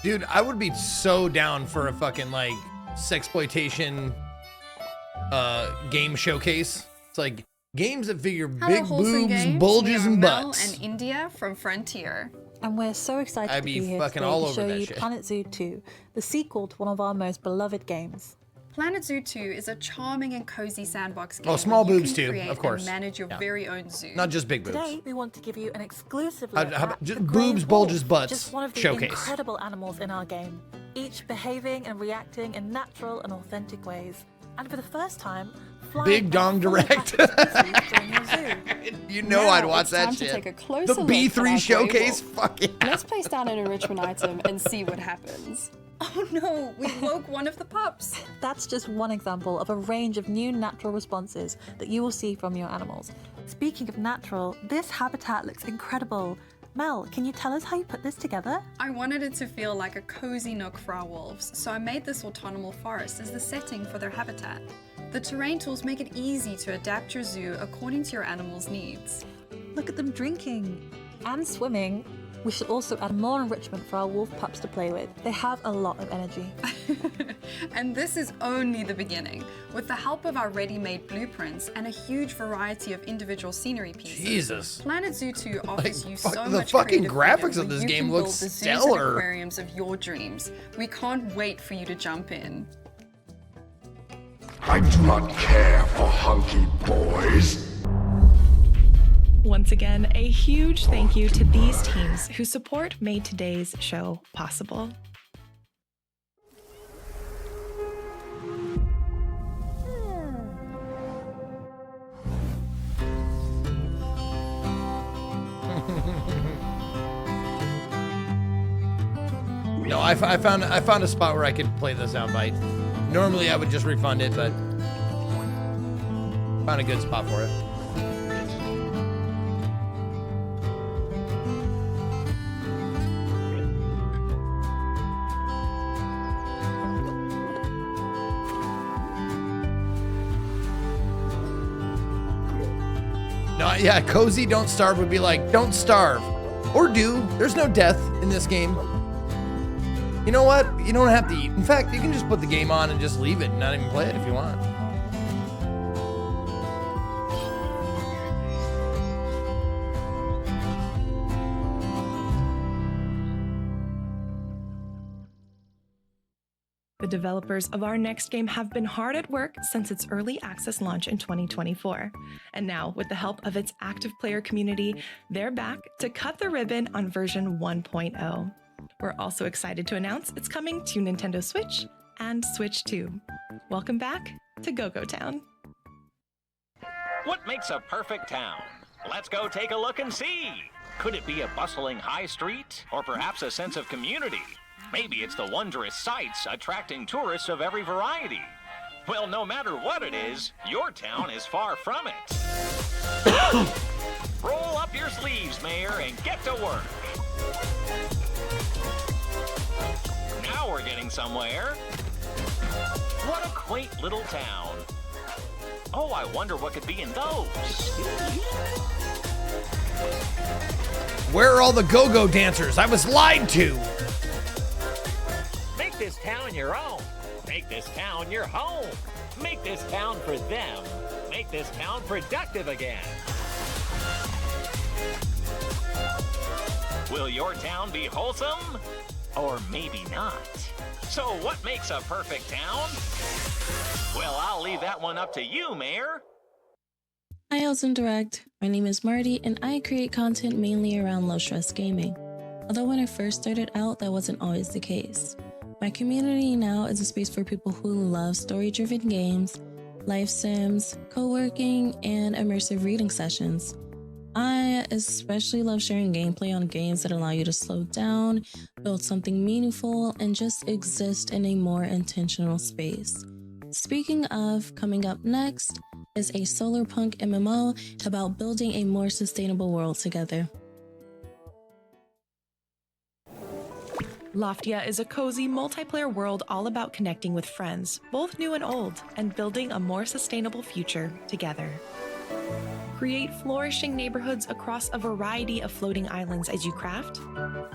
Dude, I would be so down for a fucking like sexploitation game showcase. It's like games that figure big boobs, bulges, and butts. and India from Frontier. And we're so excited I'd to be be here fucking today all to over show that you shit. Planet Zoo 2, the sequel to one of our most beloved games. Planet Zoo 2 is a charming and cozy sandbox game. Oh, small where you boobs can too, create of course. And manage your Yeah. very own zoo. Not just big boobs. Today, we want to give you an exclusive How look about at just the grey boobs, bulges, wolf, butts just one of the showcase. incredible animals in our game, each behaving and reacting in natural and authentic ways. And for the first time, flying Big at Dong full Direct. capacity during your zoo. You know Now I'd watch it's that time to shit. take a closer The look at B3 our grey showcase? wolf. Fuck yeah. Let's place down an enrichment item and see what happens. Oh no, we woke one of the pups. That's just one example of a range of new natural responses that you will see from your animals. Speaking of natural, this habitat looks incredible. Mel, can you tell us how you put this together? I wanted it to feel like a cozy nook for our wolves, so I made this autumnal forest as the setting for their habitat. The terrain tools make it easy to adapt your zoo according to your animal's needs. Look at them drinking and swimming. We should also add more enrichment for our wolf pups to play with. They have a lot of energy. And this is only the beginning. With the help of our ready-made blueprints and a huge variety of individual scenery pieces, Jesus. Planet Zoo 2 offers you so the much fucking creative graphics freedom of this where you game can look build the zoos stellar. and aquariums of your dreams. We can't wait for you to jump in. I do not care for hunky boys. Once again, a huge thank you to these teams whose support made today's show possible. No, I found a spot where I could play the soundbite. Normally I would just refund it, but found a good spot for it. No, yeah, cozy don't starve would be like, don't starve. Or do. There's no death in this game. You know what? You don't have to eat. In fact, you can just put the game on and just leave it and not even play it if you want. The developers of our next game have been hard at work since its early access launch in 2024. And now, with the help of its active player community, they're back to cut the ribbon on version 1.0. We're also excited to announce it's coming to Nintendo Switch and Switch 2. Welcome back to Go-Go Town. What makes a perfect town? Let's go take a look and see. Could it be a bustling high street, or perhaps a sense of community? Maybe it's the wondrous sights attracting tourists of every variety. Well, no matter what it is, your town is far from it. Roll up your sleeves, Mayor, and get to work. Now we're getting somewhere. What a quaint little town. Oh, I wonder what could be in those. Where are all the go-go dancers? I was lied to. Make this town your own. Make this town your home. Make this town for them. Make this town productive again. Will your town be wholesome? Or maybe not. So what makes a perfect town? Well, I'll leave that one up to you, Mayor. Hi, Awesome Direct. My name is Marty, and I create content mainly around low-stress gaming. Although when I first started out, that wasn't always the case. My community now is a space for people who love story-driven games, life sims, co-working, and immersive reading sessions. I especially love sharing gameplay on games that allow you to slow down, build something meaningful, and just exist in a more intentional space. Speaking of, coming up next is a Solarpunk MMO about building a more sustainable world together. Loftia is a cozy multiplayer world all about connecting with friends, both new and old, and building a more sustainable future together. Create flourishing neighborhoods across a variety of floating islands as you craft,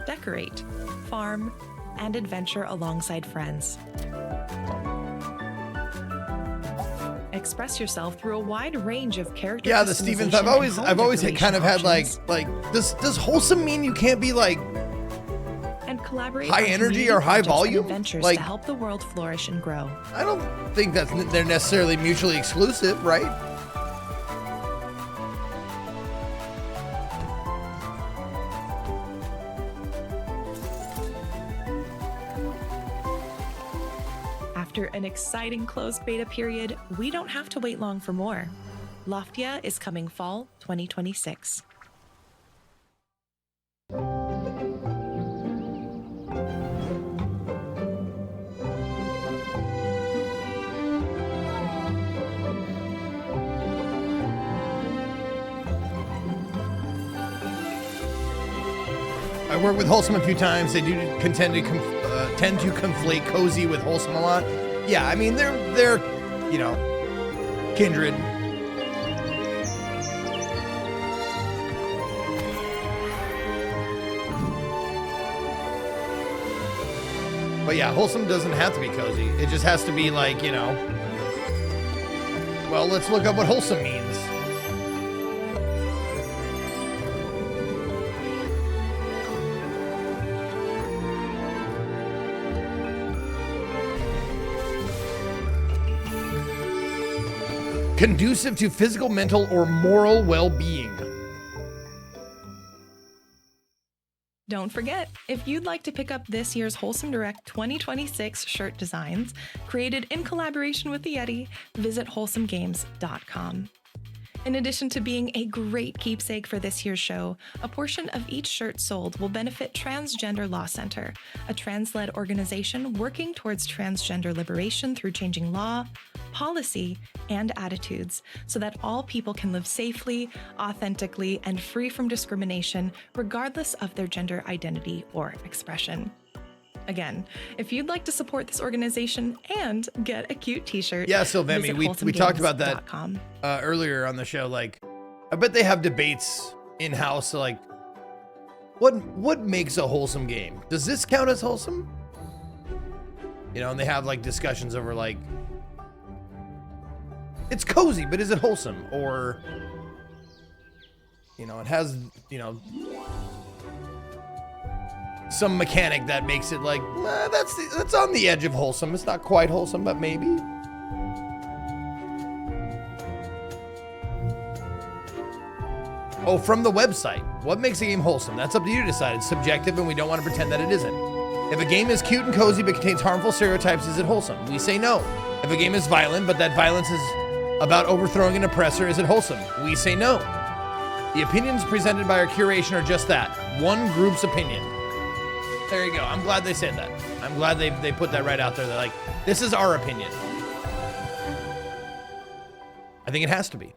decorate, farm, and adventure alongside friends. Express yourself through a wide range of character. Yeah, the Stevens. I've always kind of had like does wholesome mean you can't be like and collaborate high on energy or community high projects and volume? adventures Like, to help the world flourish and grow. I don't think that they're necessarily mutually exclusive, right? After an exciting closed beta period, we don't have to wait long for more. Loftia is coming fall 2026. I work with Wholesome a few times. They do tend to conflate cozy with wholesome a lot. Yeah, I mean they're you know, kindred. But yeah, wholesome doesn't have to be cozy. It just has to be like, you know, well, let's look up what wholesome means. Conducive to physical, mental, or moral well-being. Don't forget, if you'd like to pick up this year's Wholesome Direct 2026 shirt designs, created in collaboration with the Yeti, visit wholesomegames.com. In addition to being a great keepsake for this year's show, a portion of each shirt sold will benefit Transgender Law Center, a trans-led organization working towards transgender liberation through changing law, policy, and attitudes so that all people can live safely, authentically, and free from discrimination, regardless of their gender identity or expression. Again, if you'd like to support this organization and get a cute t-shirt, Yeah, Sylvemi, we talked about that earlier on the show. Like, I bet they have debates in-house. So like, what makes a wholesome game? Does this count as wholesome? You know, and they have like discussions over like, it's cozy, but is it wholesome? Or, you know, it has, you know, some mechanic that makes it like, that's on the edge of wholesome. It's not quite wholesome, but maybe. Oh, from the website. What makes a game wholesome? That's up to you to decide. It's subjective and we don't want to pretend that it isn't. If a game is cute and cozy but contains harmful stereotypes, is it wholesome? We say no. If a game is violent but that violence is about overthrowing an oppressor, is it wholesome? We say no. The opinions presented by our curation are just that, one group's opinion. There you go. I'm glad they said that. I'm glad they put that right out there. They're like, this is our opinion. I think it has to be.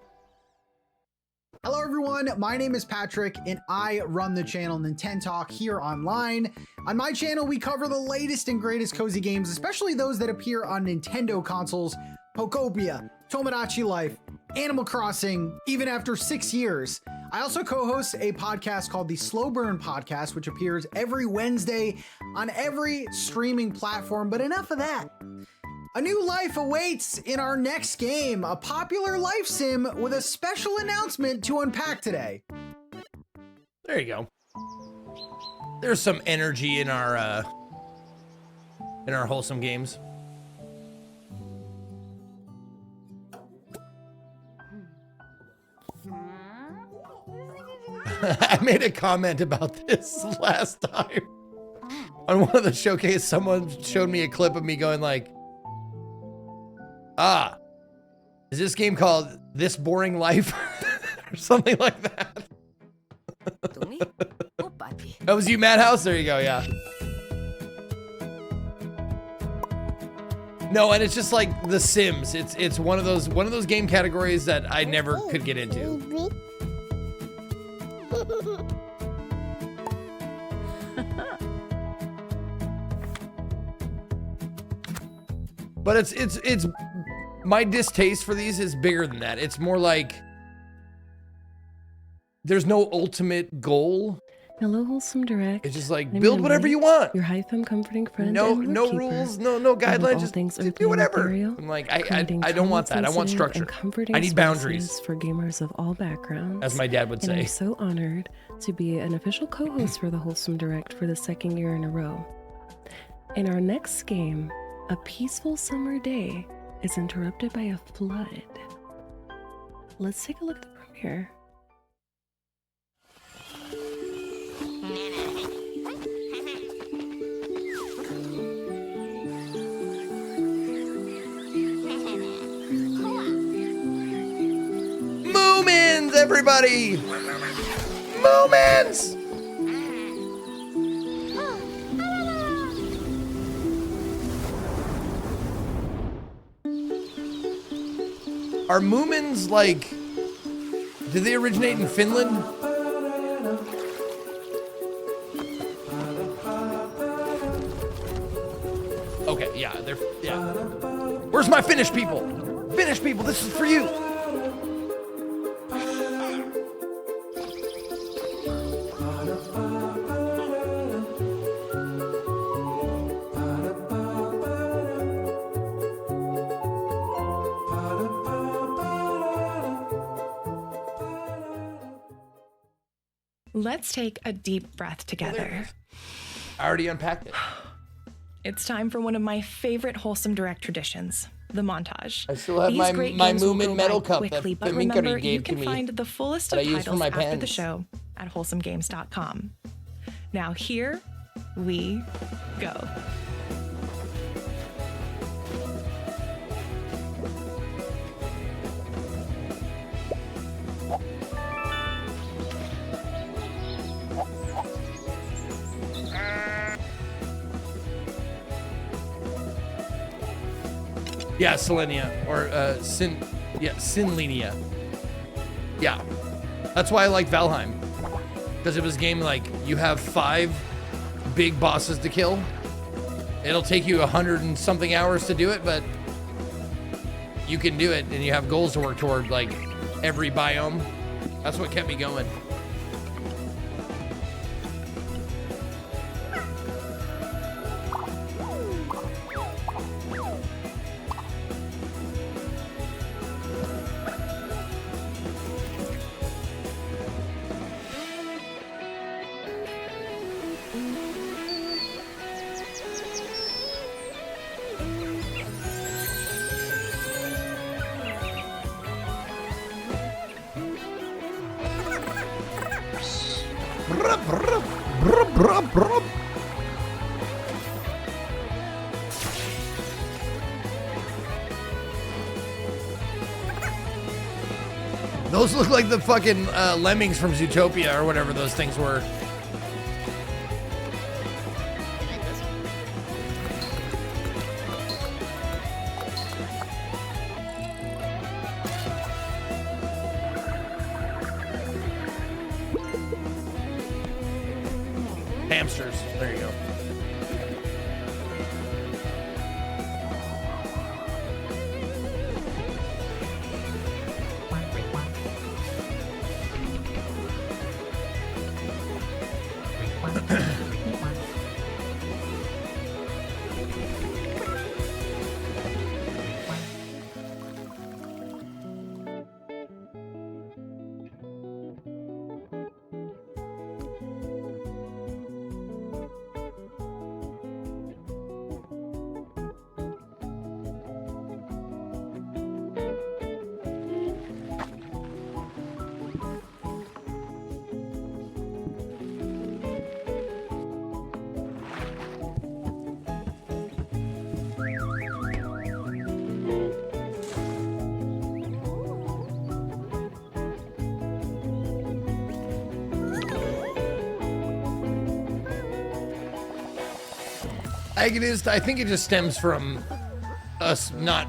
Hello everyone, my name is Patrick and I run the channel Nintentalk here online. On my channel, we cover the latest and greatest cozy games, especially those that appear on Nintendo consoles, Pokopia, Tomodachi Life, Animal Crossing, even after 6 years. I also co-host a podcast called the Slow Burn Podcast, which appears every Wednesday on every streaming platform, but enough of that. A new life awaits in our next game, a popular life sim with a special announcement to unpack today. There you go. There's some energy in our wholesome games. I made a comment about this last time. On one of the showcase, someone showed me a clip of me going like, is this game called This Boring Life? Or something like that. That was you, Madhouse? There you go, yeah. No, and it's just like The Sims. It's one of those game categories that I never could get into. But it's my distaste for these is bigger than that. It's more like there's no ultimate goal. Hello, Wholesome Direct. It's just like build whatever you want. Your high thumb comforting friend. No rules, no guidelines. Just do whatever. I'm like I don't want that. I want structure. I need boundaries for gamers of all backgrounds. As my dad would say. And I'm so honored to be an official co-host for the Wholesome Direct for the 2nd year in a row. In our next game, a peaceful summer day is interrupted by a flood. Let's take a look at the premiere. Moomins, everybody! Moomins! Are Moomins like, did they originate in Finland? Yeah, yeah. Where's my Finnish people? Finnish people, this is for you. Let's take a deep breath together. I already unpacked it. It's time for one of my favorite Wholesome Direct traditions, the montage. I still have These great my games will Moomin go metal by cup quickly, that but Minkery remember, you gave to can me find the fullest that of I use for titles my after the pens. show at wholesomegames.com. Now here we go. Yeah, Selenia or Sinlenia. Yeah, that's why I like Valheim, because it was a game like you have 5 big bosses to kill. It'll take you 100 and something hours to do it, but you can do it, and you have goals to work toward, like every biome. That's what kept me going. Those look like the fucking lemmings from Zootopia or whatever those things were. Hamsters. There you go. I think it just stems from us not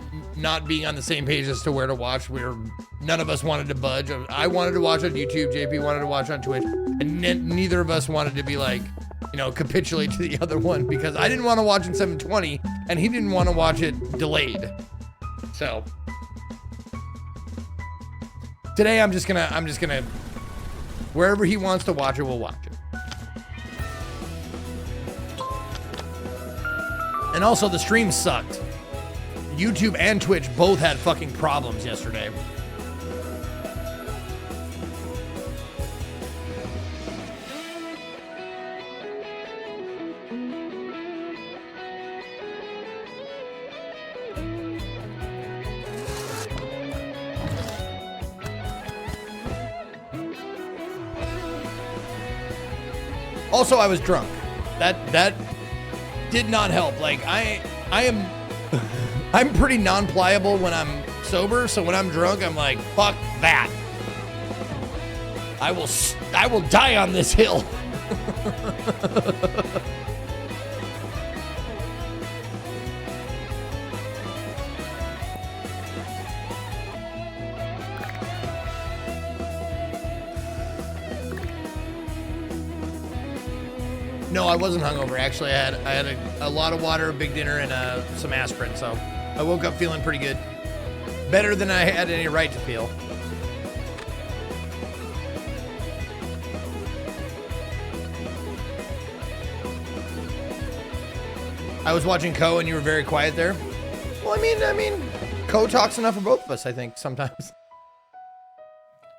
being on the same page as to where to watch. None of us wanted to budge. I wanted to watch on YouTube. JP wanted to watch on Twitch, and neither of us wanted to be like, capitulate to the other one, because I didn't want to watch in 720 and he didn't want to watch it delayed. So today I'm just gonna wherever he wants to watch it, we'll watch it. And also, the stream sucked. YouTube and Twitch both had fucking problems yesterday. Also, I was drunk. That did not help. Like I'm pretty non-pliable when I'm sober, so when I'm drunk, I'm like, fuck that. I will die on this hill. No, I wasn't hungover. Actually, I had a lot of water, a big dinner, and some aspirin. So I woke up feeling pretty good. Better than I had any right to feel. I was watching Ko and you were very quiet there. Well, I mean, Ko talks enough for both of us, I think, sometimes.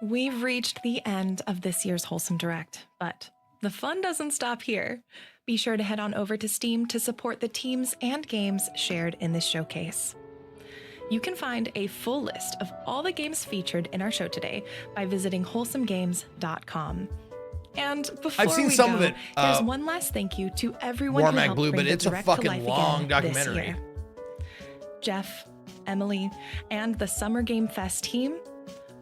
We've reached the end of this year's Wholesome Direct, but the fun doesn't stop here. Be sure to head on over to Steam to support the teams and games shared in this showcase. You can find a full list of all the games featured in our show today by visiting wholesomegames.com. And before I've seen we some go, of it. there's one last thank you to everyone who Warmack helped Blue, bring but the it's a Direct to fucking life long again this documentary. year. Jeff, Emily, and the Summer Game Fest team,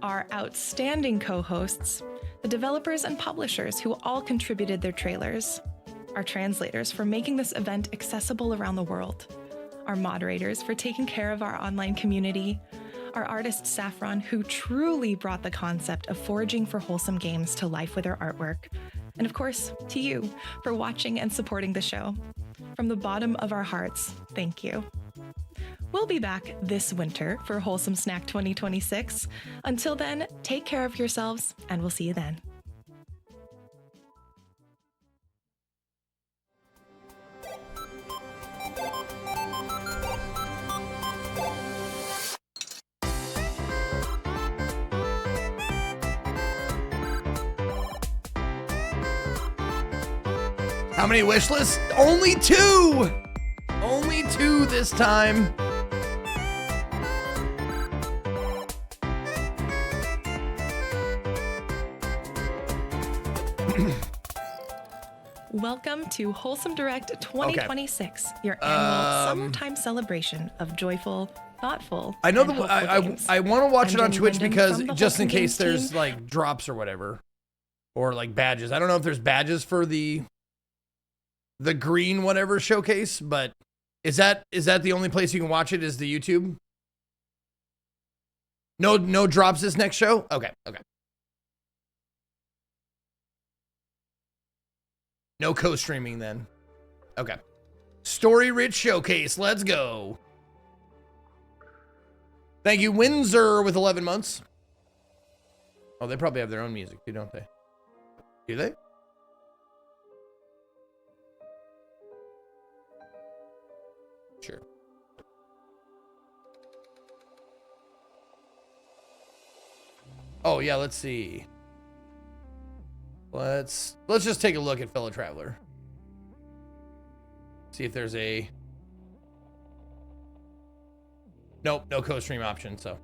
our outstanding co-hosts, the developers and publishers who all contributed their trailers, our translators for making this event accessible around the world, our moderators for taking care of our online community, our artist Saffron, who truly brought the concept of foraging for wholesome games to life with her artwork, and of course, to you for watching and supporting the show. From the bottom of our hearts, thank you. We'll be back this winter for Wholesome Snack 2026. Until then, take care of yourselves, and we'll see you then. How many wish lists? Only 2! Only 2 this time. Welcome to Wholesome Direct 2026, your annual summertime celebration of joyful, thoughtful, I know and hopeful games. I want to watch I'm it on Jenny Twitch Linden because from the just in Wholesome case Games there's team. like drops or whatever, or like badges. I don't know if there's badges for the green whatever showcase, but is that the only place you can watch it? Is the YouTube? No drops this next show? Okay. No co-streaming then. Okay. Story Rich Showcase. Let's go. Thank you, Windsor, with 11 months. Oh, they probably have their own music too, don't they? Do they? Sure. Oh, yeah, let's see. Let's just take a look at Fellow Traveler. See if there's a... Nope, no co-stream option, so.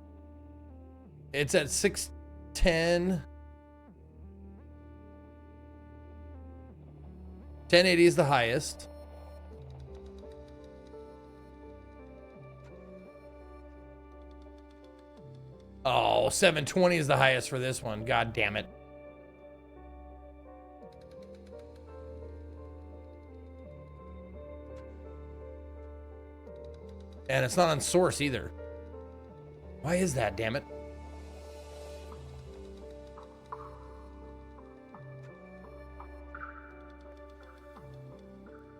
It's at 610. 1080 is the highest. Oh, 720 is the highest for this one. God damn it. And it's not on Source either. Why is that, damn it?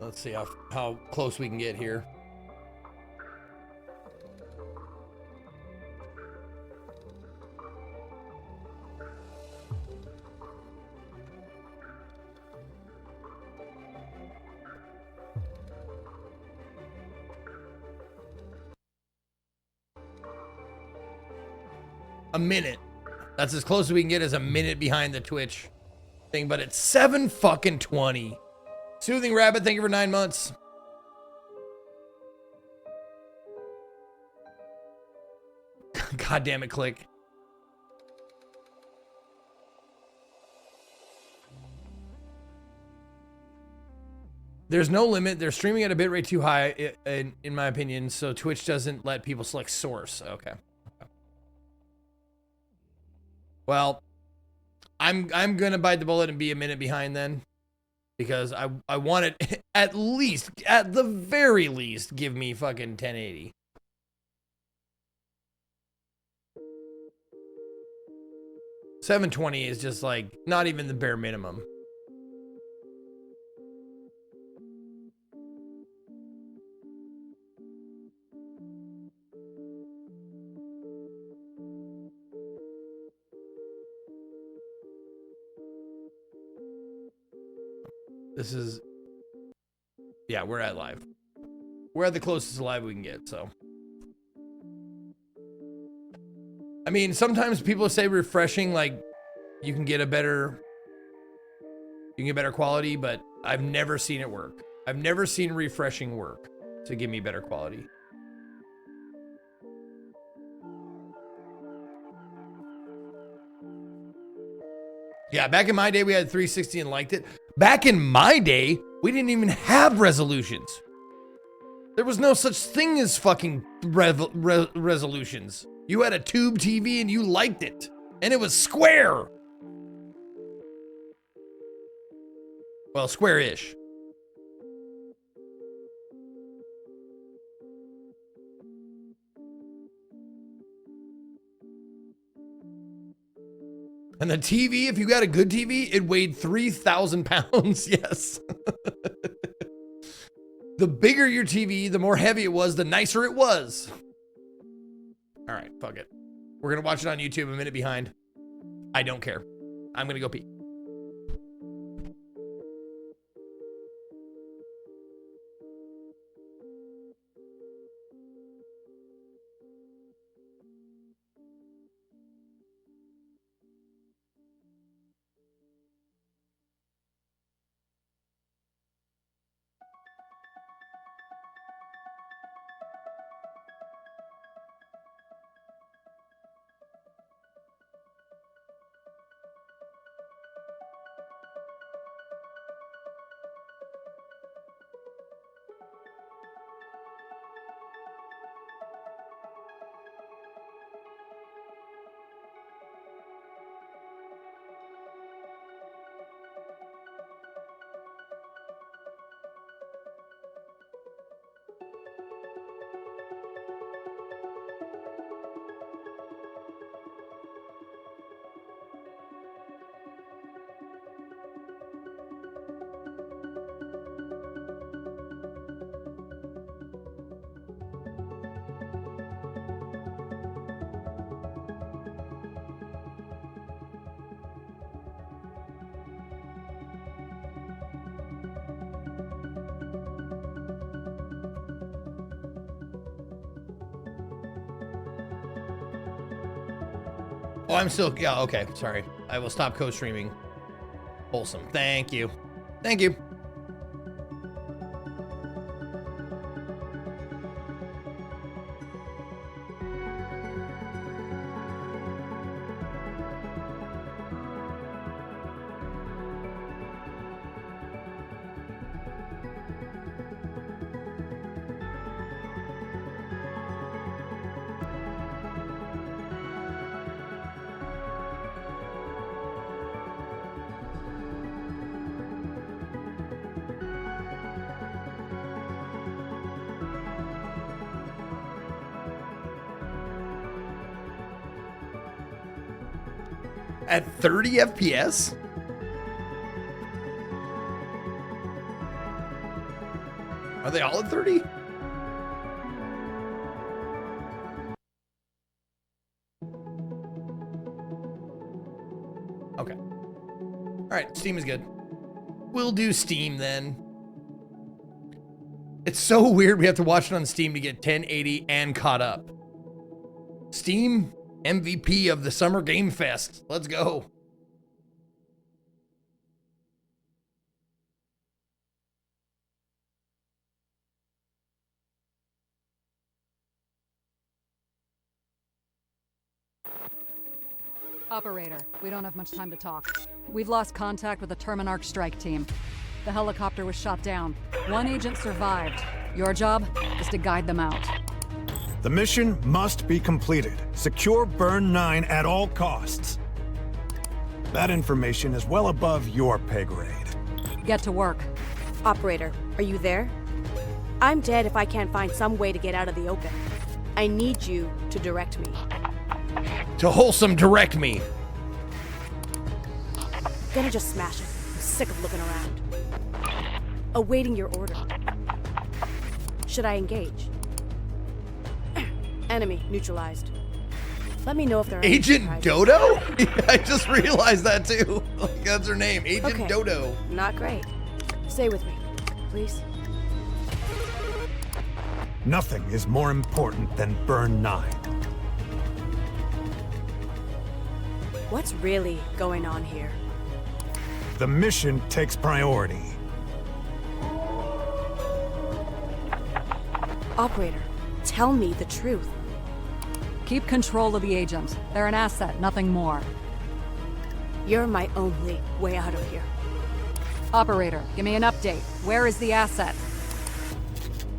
Let's see how close we can get here. A minute. That's as close as we can get as a minute behind the Twitch thing, but it's 7:20. Soothing Rabbit, thank you for 9 months. God damn it, click. There's no limit. They're streaming at a bitrate too high, in my opinion, so Twitch doesn't let people select source. Okay. Well, I'm gonna bite the bullet and be a minute behind then, because I want it at the very least, give me fucking 1080. $720 is just like not even the bare minimum. This is, yeah, we're at live. We're at the closest live we can get, so. I mean, sometimes people say refreshing, like you can get better quality, but I've never seen it work. I've never seen refreshing work to give me better quality. Yeah, back in my day, we had 360 and liked it. Back in my day, we didn't even have resolutions. There was no such thing as fucking resolutions. You had a tube TV and you liked it. And it was square. Well, square-ish. And the TV, if you got a good TV, it weighed 3,000 pounds. Yes. The bigger your TV, the more heavy it was, the nicer it was. All right, fuck it. We're going to watch it on YouTube a minute behind. I don't care. I'm going to go pee. Oh, I'm still, yeah, okay, sorry. I will stop co-streaming. Wholesome, thank you. Thank you. At 30 FPS? Are they all at 30? Okay. All right, Steam is good. We'll do Steam then. It's so weird we have to watch it on Steam to get 1080 and caught up. Steam MVP of the Summer Game Fest. Let's go. Operator, we don't have much time to talk. We've lost contact with the Terminarch strike team. The helicopter was shot down. One agent survived. Your job is to guide them out. The mission must be completed. Secure Burn 9 at all costs. That information is well above your pay grade. Get to work. Operator, are you there? I'm dead if I can't find some way to get out of the open. I need you to direct me. To Wholesome, direct me. Gonna just smash it. I'm sick of looking around. Awaiting your order. Should I engage? Enemy neutralized. Let me know if there are Agent Dodo? I just realized that too. Like, that's her name, Agent okay. Dodo. Not great. Stay with me, please. Nothing is more important than Burn 9. What's really going on here? The mission takes priority. Operator, tell me the truth. Keep control of the agents. They're an asset, nothing more. You're my only way out of here. Operator, give me an update. Where is the asset?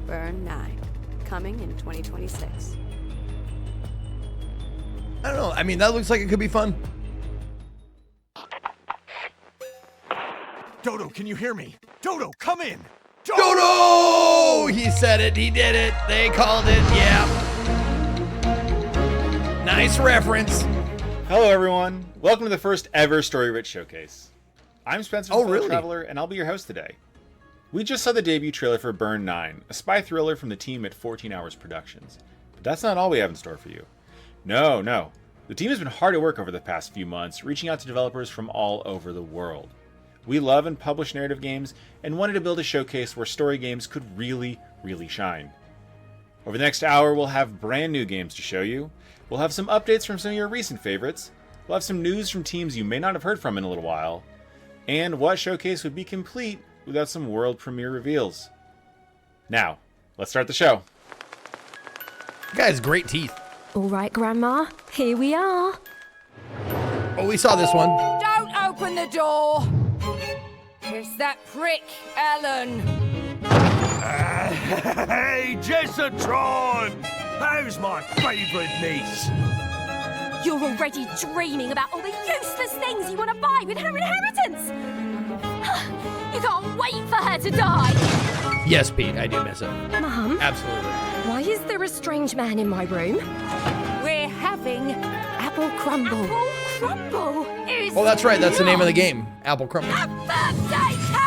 Burn 9, coming in 2026. I don't know. I mean, that looks like it could be fun. Dodo, can you hear me? Dodo, come in! Dodo! He said it. He did it. They called it. Yeah. Nice reference. Hello, everyone. Welcome to the first ever Story Rich Showcase. I'm Spencer the really? Traveler, and I'll be your host today. We just saw the debut trailer for Burn 9, a spy thriller from the team at 14 Hours Productions. But that's not all we have in store for you. No. The team has been hard at work over the past few months, reaching out to developers from all over the world. We love and publish narrative games, and wanted to build a showcase where story games could really shine. Over the next hour, we'll have brand new games to show you. We'll have some updates from some of your recent favorites. We'll have some news from teams you may not have heard from in a little while. And what showcase would be complete without some world premiere reveals? Now, let's start the show. The guy has great teeth. All right, Grandma, here we are. Oh, we saw this one. Don't open the door! It's that prick, Ellen. Hey, Jessatron! How's my favourite niece? You're already dreaming about all the useless things you want to buy with her inheritance. You can't wait for her to die. Yes, Pete, I do miss it. Mum? Absolutely. Why is there a strange man in my room? We're having apple crumble. Apple crumble? Oh, that's right. That's the name of the game. Apple crumble. A birthday cake!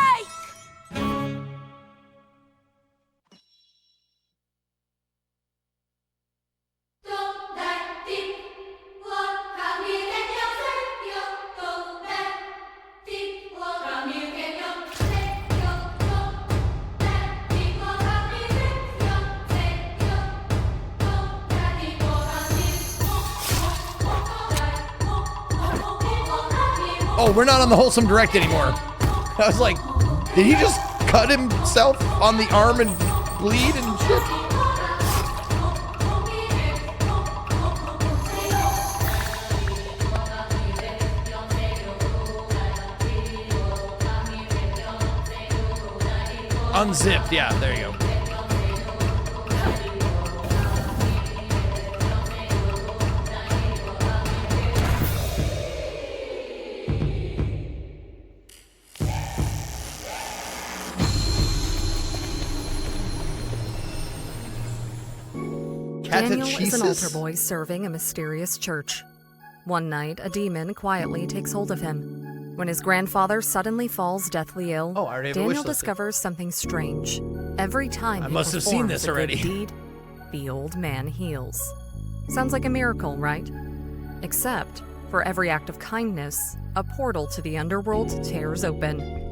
Oh, we're not on the Wholesome Direct anymore. I was like, did he just cut himself on the arm and bleed and shit? Unzipped, yeah, there you go. Daniel is an altar boy serving a mysterious church. One night, a demon quietly takes hold of him. When his grandfather suddenly falls deathly ill, Daniel discovers something strange. Every time I he must have seen performs this a good already. deed, the old man heals. Sounds like a miracle, right? Except, for every act of kindness, a portal to the underworld tears open.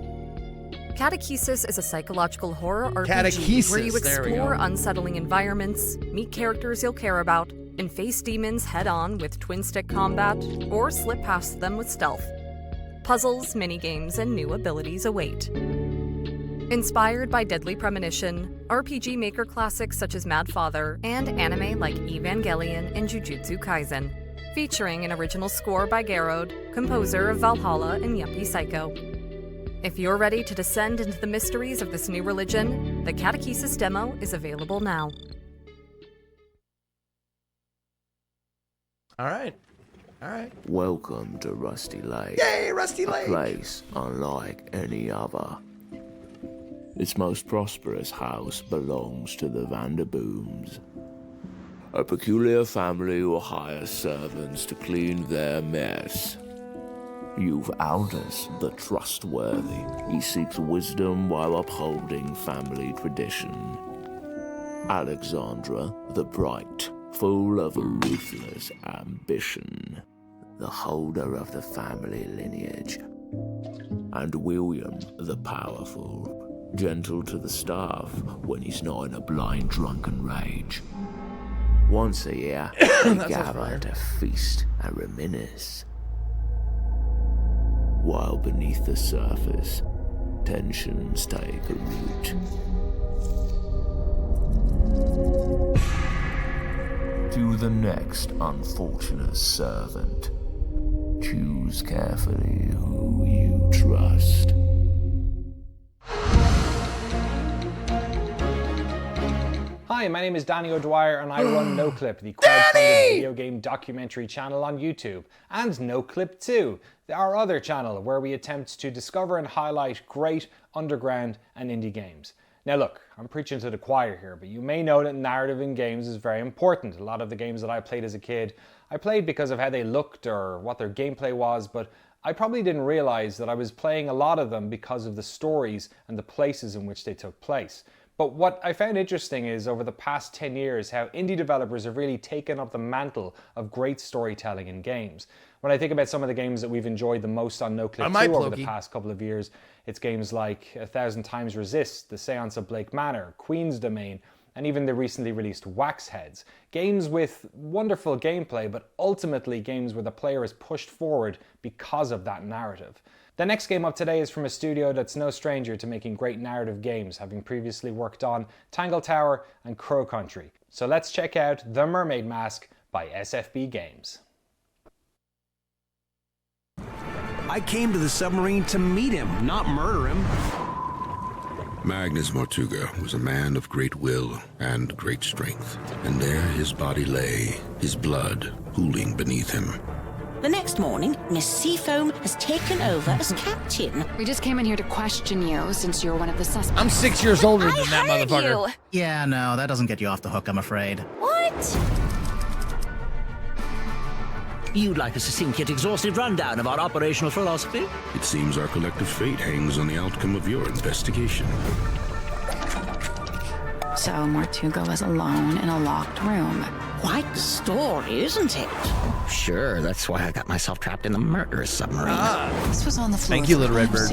Catechesis is a psychological horror RPG where you explore unsettling environments, meet characters you'll care about, and face demons head-on with twin-stick combat, or slip past them with stealth. Puzzles, minigames, and new abilities await. Inspired by Deadly Premonition, RPG Maker classics such as Mad Father, and anime like Evangelion and Jujutsu Kaisen, featuring an original score by Garrod, composer of Valhalla and Yuppie Psycho. If you're ready to descend into the mysteries of this new religion, the Catechesis demo is available now. All right. Welcome to Rusty Lake. Yay, Rusty Lake! A place unlike any other. Its most prosperous house belongs to the Vanderbooms, a peculiar family who hire servants to clean their mess. You've Aldous, the trustworthy. He seeks wisdom while upholding family tradition. Alexandra, the bright, full of ruthless ambition, the holder of the family lineage. And William, the powerful, gentle to the staff when he's not in a blind drunken rage. Once a year, they gather to feast and reminisce. While beneath the surface, tensions take a root. To the next unfortunate servant, choose carefully who you trust. Hi, my name is Danny O'Dwyer and I run NoClip, the crowdfunded video game documentary channel on YouTube, and NoClip 2, our other channel where we attempt to discover and highlight great underground and indie games. Now look, I'm preaching to the choir here, but you may know that narrative in games is very important. A lot of the games that I played as a kid, I played because of how they looked or what their gameplay was, but I probably didn't realize that I was playing a lot of them because of the stories and the places in which they took place. But what I found interesting is over the past 10 years how indie developers have really taken up the mantle of great storytelling in games. When I think about some of the games that we've enjoyed the most on NoClip 2 over the past couple of years, it's games like 1,000 Times Resist, The Seance of Blake Manor, Queen's Domain, and even the recently released Wax Heads. Games with wonderful gameplay, but ultimately games where the player is pushed forward because of that narrative. The next game up today is from a studio that's no stranger to making great narrative games, having previously worked on Tangle Tower and Crow Country. So let's check out The Mermaid Mask by SFB Games. I came to the submarine to meet him, not murder him. Magnus Mortuga was a man of great will and great strength, and there his body lay, his blood pooling beneath him. The next morning, Miss Seafoam has taken over as captain. We just came in here to question you since you're one of the suspects. I'm 6 years older than that motherfucker. Yeah, no, that doesn't get you off the hook, I'm afraid. What? You'd like a succinct yet exhaustive rundown of our operational philosophy? It seems our collective fate hangs on the outcome of your investigation. So Mortuga was alone in a locked room. Quite the story, isn't it? Sure, that's why I got myself trapped in the murderous submarine. This was on the floor. Thank you, Little Redbird.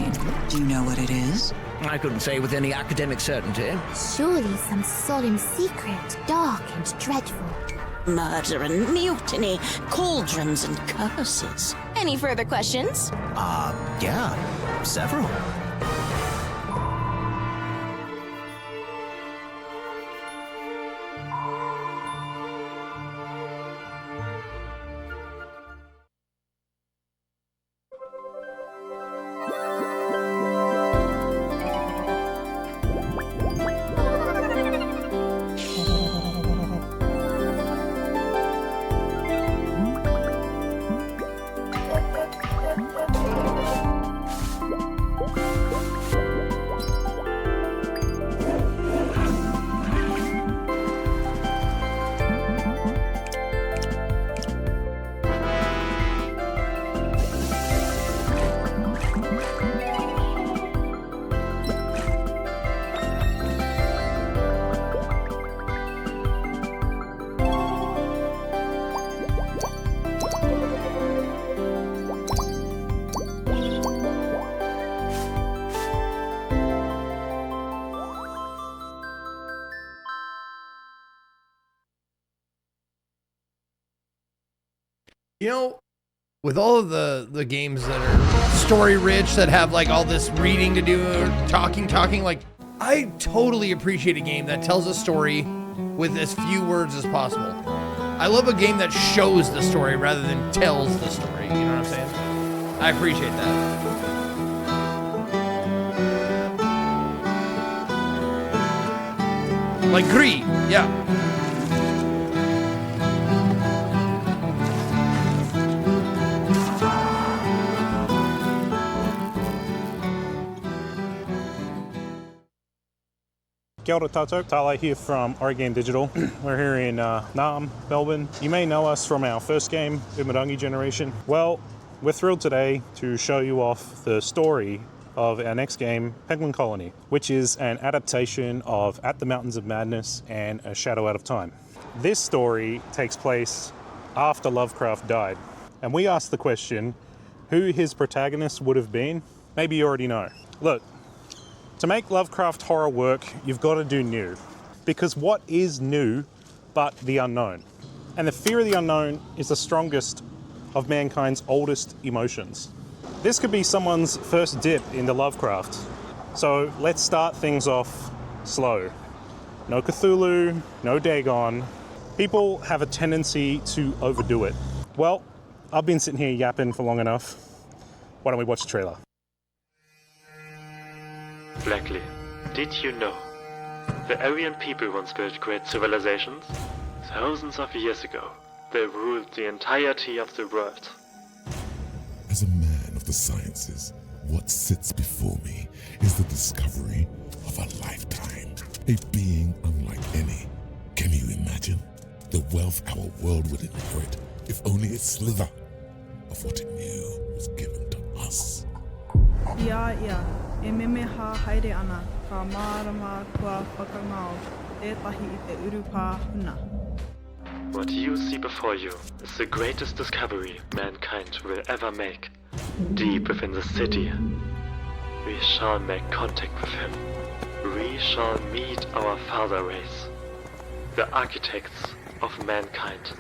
Do you know what it is? I couldn't say with any academic certainty. Surely some solemn secret, dark and dreadful. Murder and mutiny, cauldrons and curses. Any further questions? Yeah, several. You know, with all of the games that are story rich, that have like all this reading to do, or talking, like, I totally appreciate a game that tells a story with as few words as possible. I love a game that shows the story rather than tells the story, you know what I'm saying? I appreciate that. Like Greed, yeah. Kia ora tātou, Tale here from Oregon Digital. We're here in Naarm, Melbourne. You may know us from our first game, Umarangi Generation. Well, we're thrilled today to show you off the story of our next game, Penguin Colony, which is an adaptation of At the Mountains of Madness and A Shadow Out of Time. This story takes place after Lovecraft died, and we asked the question, who his protagonist would have been? Maybe you already know. Look, To make Lovecraft horror work, you've got to do new. Because what is new but the unknown? And the fear of the unknown is the strongest of mankind's oldest emotions. This could be someone's first dip into Lovecraft. So let's start things off slow. No Cthulhu, no Dagon. People have a tendency to overdo it. Well, I've been sitting here yapping for long enough. Why don't we watch the trailer? Blackley, did you know the Aryan people once built great civilizations? Thousands of years ago, they ruled the entirety of the world. As a man of the sciences, what sits before me is the discovery of a lifetime, a being unlike any. Can you imagine the wealth our world would inherit if only a slither of what it knew was given to us? E memeha haere ana ka marama kua whakangao ētahi I te urupā huna. What you see before you is the greatest discovery mankind will ever make. Deep within the city, we shall make contact with him. We shall meet our father race, the architects of mankind.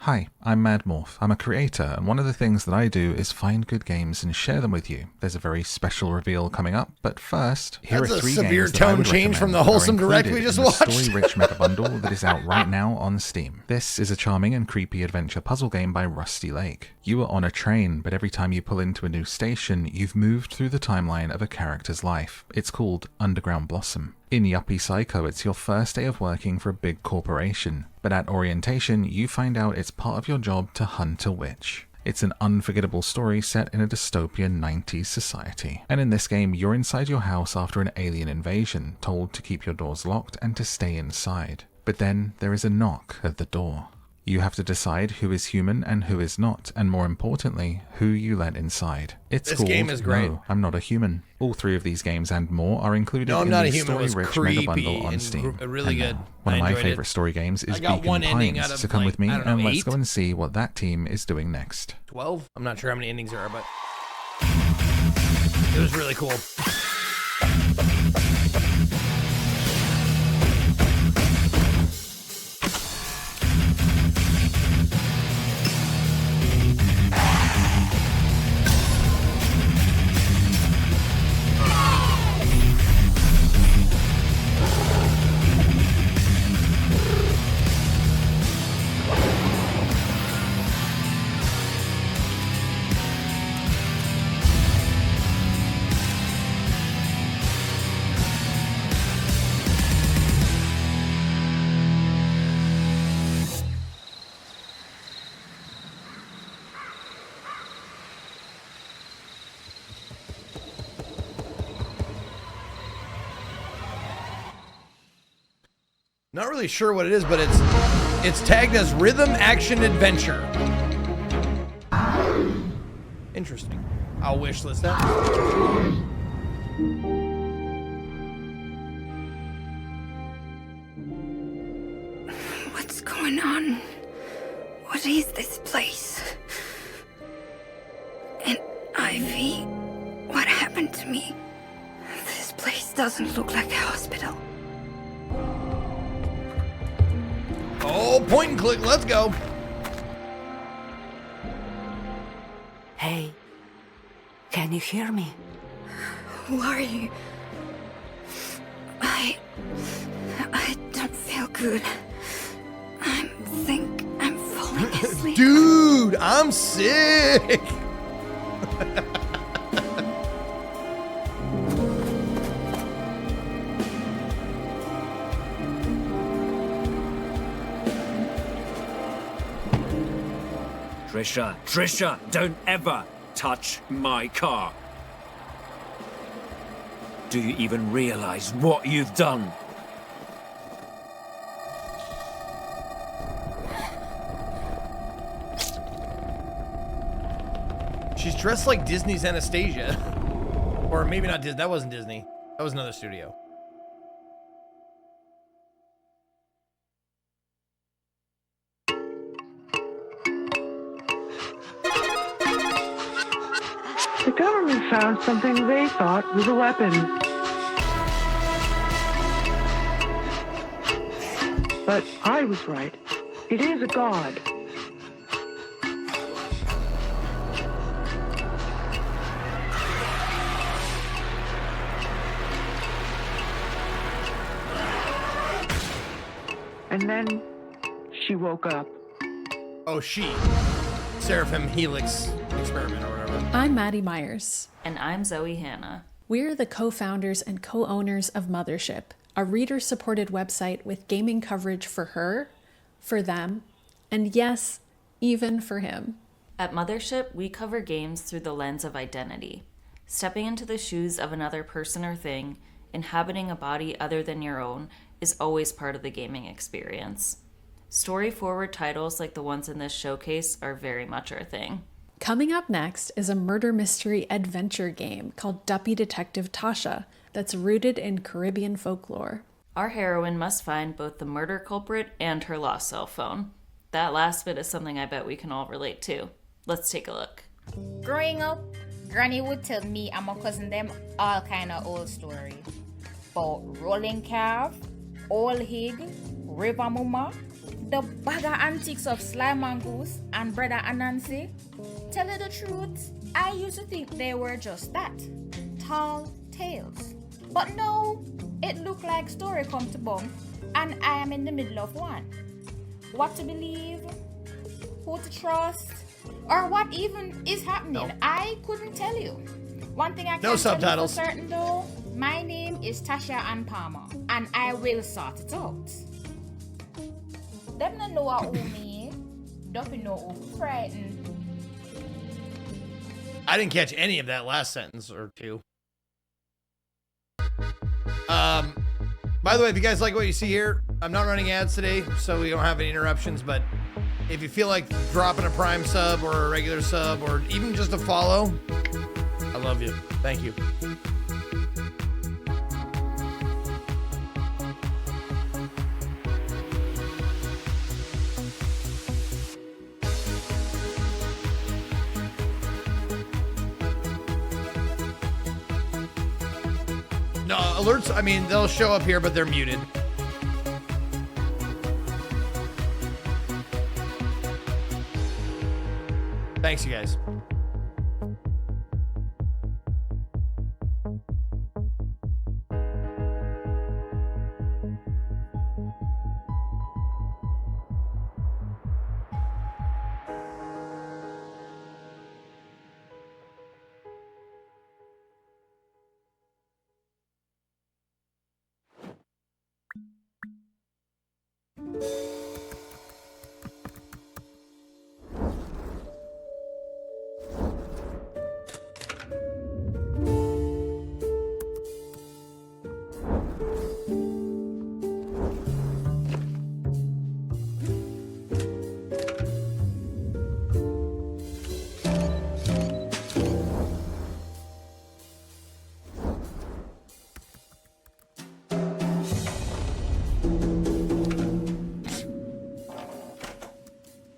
Hi, I'm Madmorph. I'm a creator, and one of the things that I do is find good games and share them with you. There's a very special reveal coming up, but first, here That's are 3 a severe games that I tone would change from the recommend that are wholesome direct we included just in the watched. Story-rich meta bundle that is out right now on Steam. This is a charming and creepy adventure puzzle game by Rusty Lake. You are on a train, but every time you pull into a new station, you've moved through the timeline of a character's life. It's called Underground Blossom. In Yuppie Psycho, it's your first day of working for a big corporation, but at orientation, you find out it's part of your job to hunt a witch. It's an unforgettable story set in a dystopian 90s society. And in this game, you're inside your house after an alien invasion, told to keep your doors locked and to stay inside. But then there is a knock at the door. You have to decide who is human and who is not, and more importantly, who you let inside. It's This called game is great. No, I'm Not a Human. All 3 of these games and more are included No, I'm in Not the a Human was story-rich mega bundle creepy on and Steam. really And good. now, one of I my enjoyed it. favorite story games is I got Beacon one ending Pines. out of, So come like, with me I don't know, and let's 8? go and see what that team is doing next. 12? I'm not sure how many endings there are, but it was really cool. Not really sure what it is, but it's tagged as Rhythm Action Adventure. Interesting. I'll wish list that. What's going on? What is this place? And Ivy, what happened to me? This place doesn't look like a hospital. Oh, point and click, let's go. Hey, can you hear me? Who are you? I don't feel good. I think I'm falling asleep. Dude, I'm sick. Trisha, don't ever touch my car. Do you even realize what you've done? She's dressed like Disney's Anastasia. Or maybe not Disney. That wasn't Disney. That was another studio. only found something they thought was a weapon. But I was right. It is a god. And then she woke up. Oh, she. Seraphim Helix experiment or whatever. I'm Maddie Myers. And I'm Zoe Hanna. We're the co-founders and co-owners of Mothership, a reader-supported website with gaming coverage for her, for them, and yes, even for him. At Mothership, we cover games through the lens of identity. Stepping into the shoes of another person or thing, inhabiting a body other than your own, is always part of the gaming experience. Story-forward titles like the ones in this showcase are very much our thing. Coming up next is a murder mystery adventure game called Duppy Detective Tasha that's rooted in Caribbean folklore. Our heroine must find both the murder culprit and her lost cell phone. That last bit is something I bet we can all relate to. Let's take a look. Growing up, Granny would tell me and my cousin them all kind of old stories. About rolling calf, old hig, river mama, the bag of antiques of Sly Mongoose and Brother Anansi. Tell you the truth, I used to think they were just that, tall tales. But no, it looked like story come to bum, and I am in the middle of one. What to believe, who to trust, or what even is happening, I couldn't tell you. One thing I can tell you for certain though, my name is Tasha Ann Palmer, and I will sort it out. Them don't know who me, don't know who frightened. I didn't catch any of that last sentence or two. By the way, if you guys like what you see here, I'm not running ads today, so we don't have any interruptions, but if you feel like dropping a Prime sub or a regular sub or even just a follow, I love you. Thank you. No, alerts, I mean, they'll show up here, but they're muted. Thanks, you guys.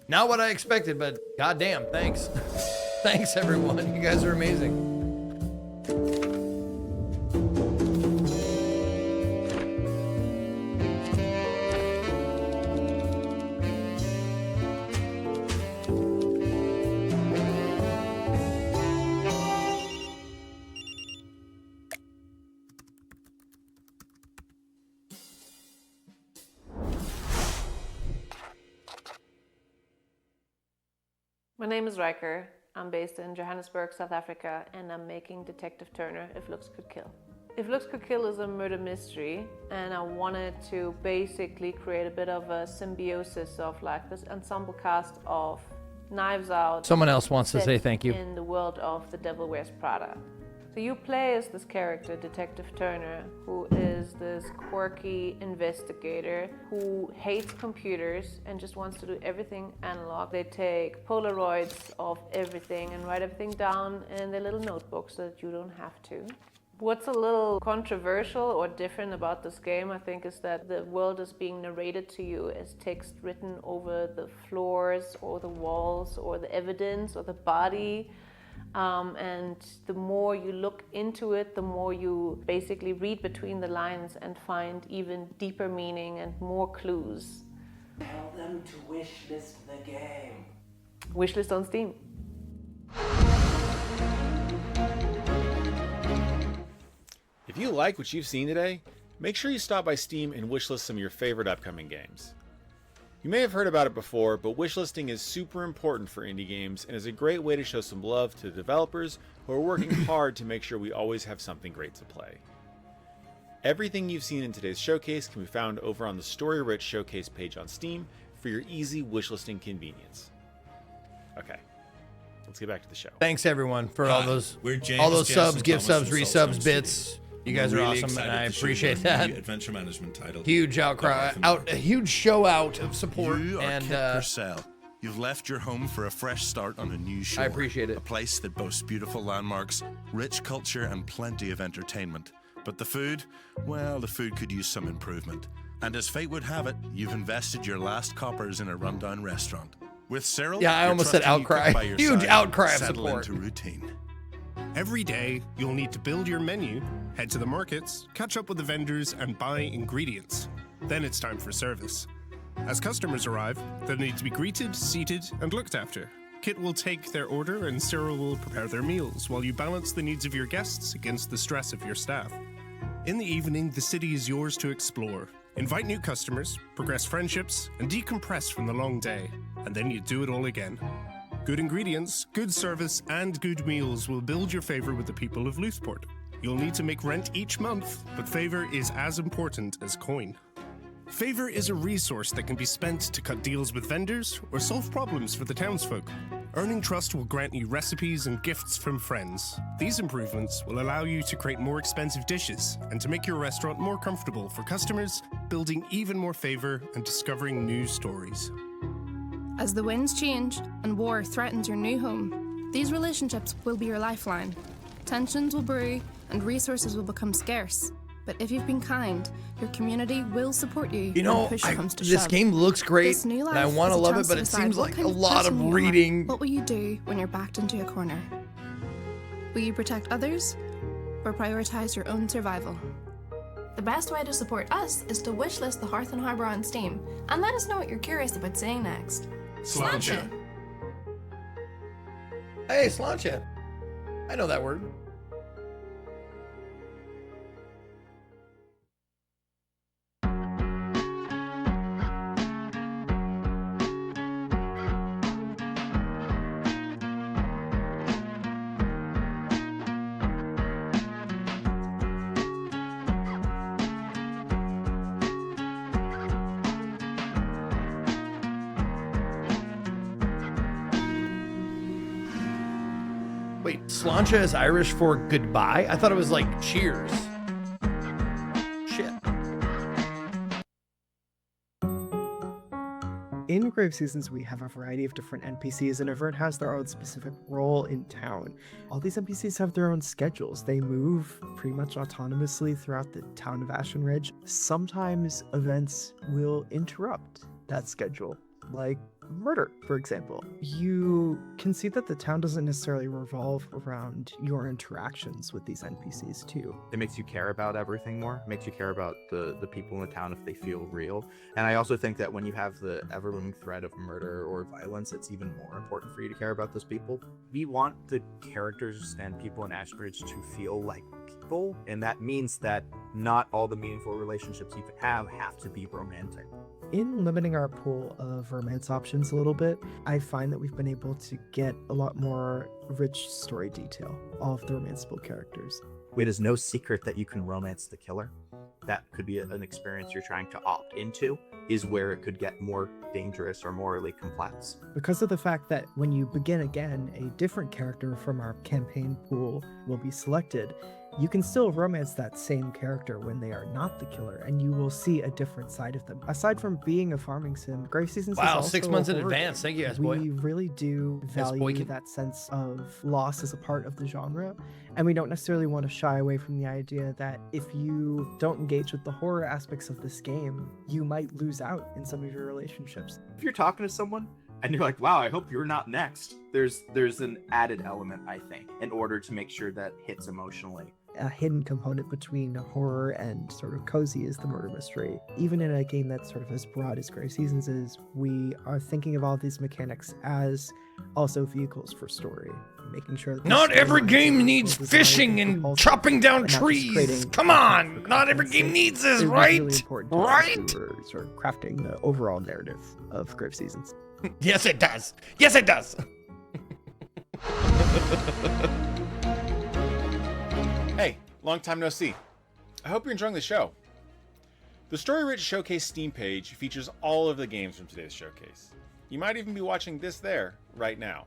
Not what I expected, but goddamn, thanks. Thanks, everyone. You guys are amazing. My name is Riker. I'm based in Johannesburg, South Africa, and I'm making Detective Turner, If Looks Could Kill. If Looks Could Kill is a murder mystery, and I wanted to basically create a bit of a symbiosis of like this ensemble cast of Knives Out. Someone else wants to set say thank you. In the world of The Devil Wears Prada. So you play as this character, Detective Turner, who is this quirky investigator who hates computers and just wants to do everything analog. They take Polaroids of everything and write everything down in their little notebook so that you don't have to. What's a little controversial or different about this game, I think, is that the world is being narrated to you as text written over the floors or the walls or the evidence or the body And the more you look into it, the more you basically read between the lines and find even deeper meaning and more clues. Tell them to wishlist the game. Wishlist on Steam. If you like what you've seen today, make sure you stop by Steam and wishlist some of your favorite upcoming games. You may have heard about it before, but wishlisting is super important for indie games and is a great way to show some love to the developers who are working hard to make sure we always have something great to play. Everything you've seen in today's showcase can be found over on the Story Rich Showcase page on Steam for your easy wishlisting convenience. Okay, let's get back to the show. Thanks everyone for all those James, subs, Jess, gift Thomas subs, from resubs, Soulstone bits. Studios. You guys are Really awesome, and excited I to show appreciate you that. new adventure management title. Huge outcry, a huge show out of support, You are and Kit Purcell. You've left your home for a fresh start on a new shore. I appreciate it. A place that boasts beautiful landmarks, rich culture, and plenty of entertainment. But the food, well, the food could use some improvement. And as fate would have it, you've invested your last coppers in a rundown restaurant. With Cyril, Yeah, I you're almost said trusting you cook outcry. by your Huge side, outcry of settle support. into routine. Every day, you'll need to build your menu, head to the markets, catch up with the vendors, and buy ingredients. Then it's time for service. As customers arrive, they'll need to be greeted, seated, and looked after. Kit will take their order and Cyril will prepare their meals while you balance the needs of your guests against the stress of your staff. In the evening, the city is yours to explore. Invite new customers, progress friendships, and decompress from the long day. And then you do it all again. Good ingredients, good service, and good meals will build your favor with the people of Luthport. You'll need to make rent each month, but favor is as important as coin. Favor is a resource that can be spent to cut deals with vendors or solve problems for the townsfolk. Earning trust will grant you recipes and gifts from friends. These improvements will allow you to create more expensive dishes and to make your restaurant more comfortable for customers, building even more favor and discovering new stories. As the winds change and war threatens your new home, these relationships will be your lifeline. Tensions will brew and resources will become scarce. But if you've been kind, your community will support you. You know, when push comes to this shove. game looks great, This new and I life want to is a love it, chance but to it decide seems what like kind a of lot of person you are. reading. What will you do when you're backed into a corner? Will you protect others or prioritize your own survival? The best way to support us is to wishlist the Hearth and Harbor on Steam, and let us know what you're curious about saying next. Sláinte. Hey, Sláinte. I know that word. Wait, Sláinte is Irish for goodbye? I thought it was like cheers. Shit. In Grave Seasons, we have a variety of different NPCs, and everyone has their own specific role in town. All these NPCs have their own schedules. They move pretty much autonomously throughout the town of Ashenridge. Sometimes events will interrupt that schedule, like murder, for example. You can see that the town doesn't necessarily revolve around your interactions with these NPCs too. It makes you care about everything more. It makes you care about the people in the town if they feel real. And I also think that when you have the ever-looming threat of murder or violence, it's even more important for you to care about those people. We want the characters and people in Ashenridge to feel like people, and that means that not all the meaningful relationships you have to be romantic. In limiting our pool of romance options a little bit, I find that we've been able to get a lot more rich story detail, all of the romanceable characters. It is no secret that you can romance the killer. That could be an experience you're trying to opt into, is where it could get more dangerous or morally complex. Because of the fact that when you begin again, a different character from our campaign pool will be selected, you can still romance that same character when they are not the killer, and you will see a different side of them. Aside from being a farming sim, Grave Seasons is Wow, also 6 months a in horror advance. game. Thank you, S-Boy. We really do value S-Boykin. that sense of loss as a part of the genre, and we don't necessarily want to shy away from the idea that if you don't engage with the horror aspects of this game, you might lose out in some of your relationships. If you're talking to someone and you're like, wow, I hope you're not next. There's an added element, I think, in order to make sure that hits emotionally. A hidden component between horror and sort of cozy is the murder mystery. Even in a game that's sort of as broad as Grave Seasons is, we are thinking of all these mechanics as also vehicles for story, making sure that not every game needs fishing and chopping down trees. Come on, not every game needs this, right? Really important to us right? who are sort of crafting the overall narrative of Grave Seasons. Yes, it does. Yes, it does. Hey, long time no see. I hope you're enjoying the show. The Story Rich Showcase Steam page features all of the games from today's showcase. You might even be watching this there right now.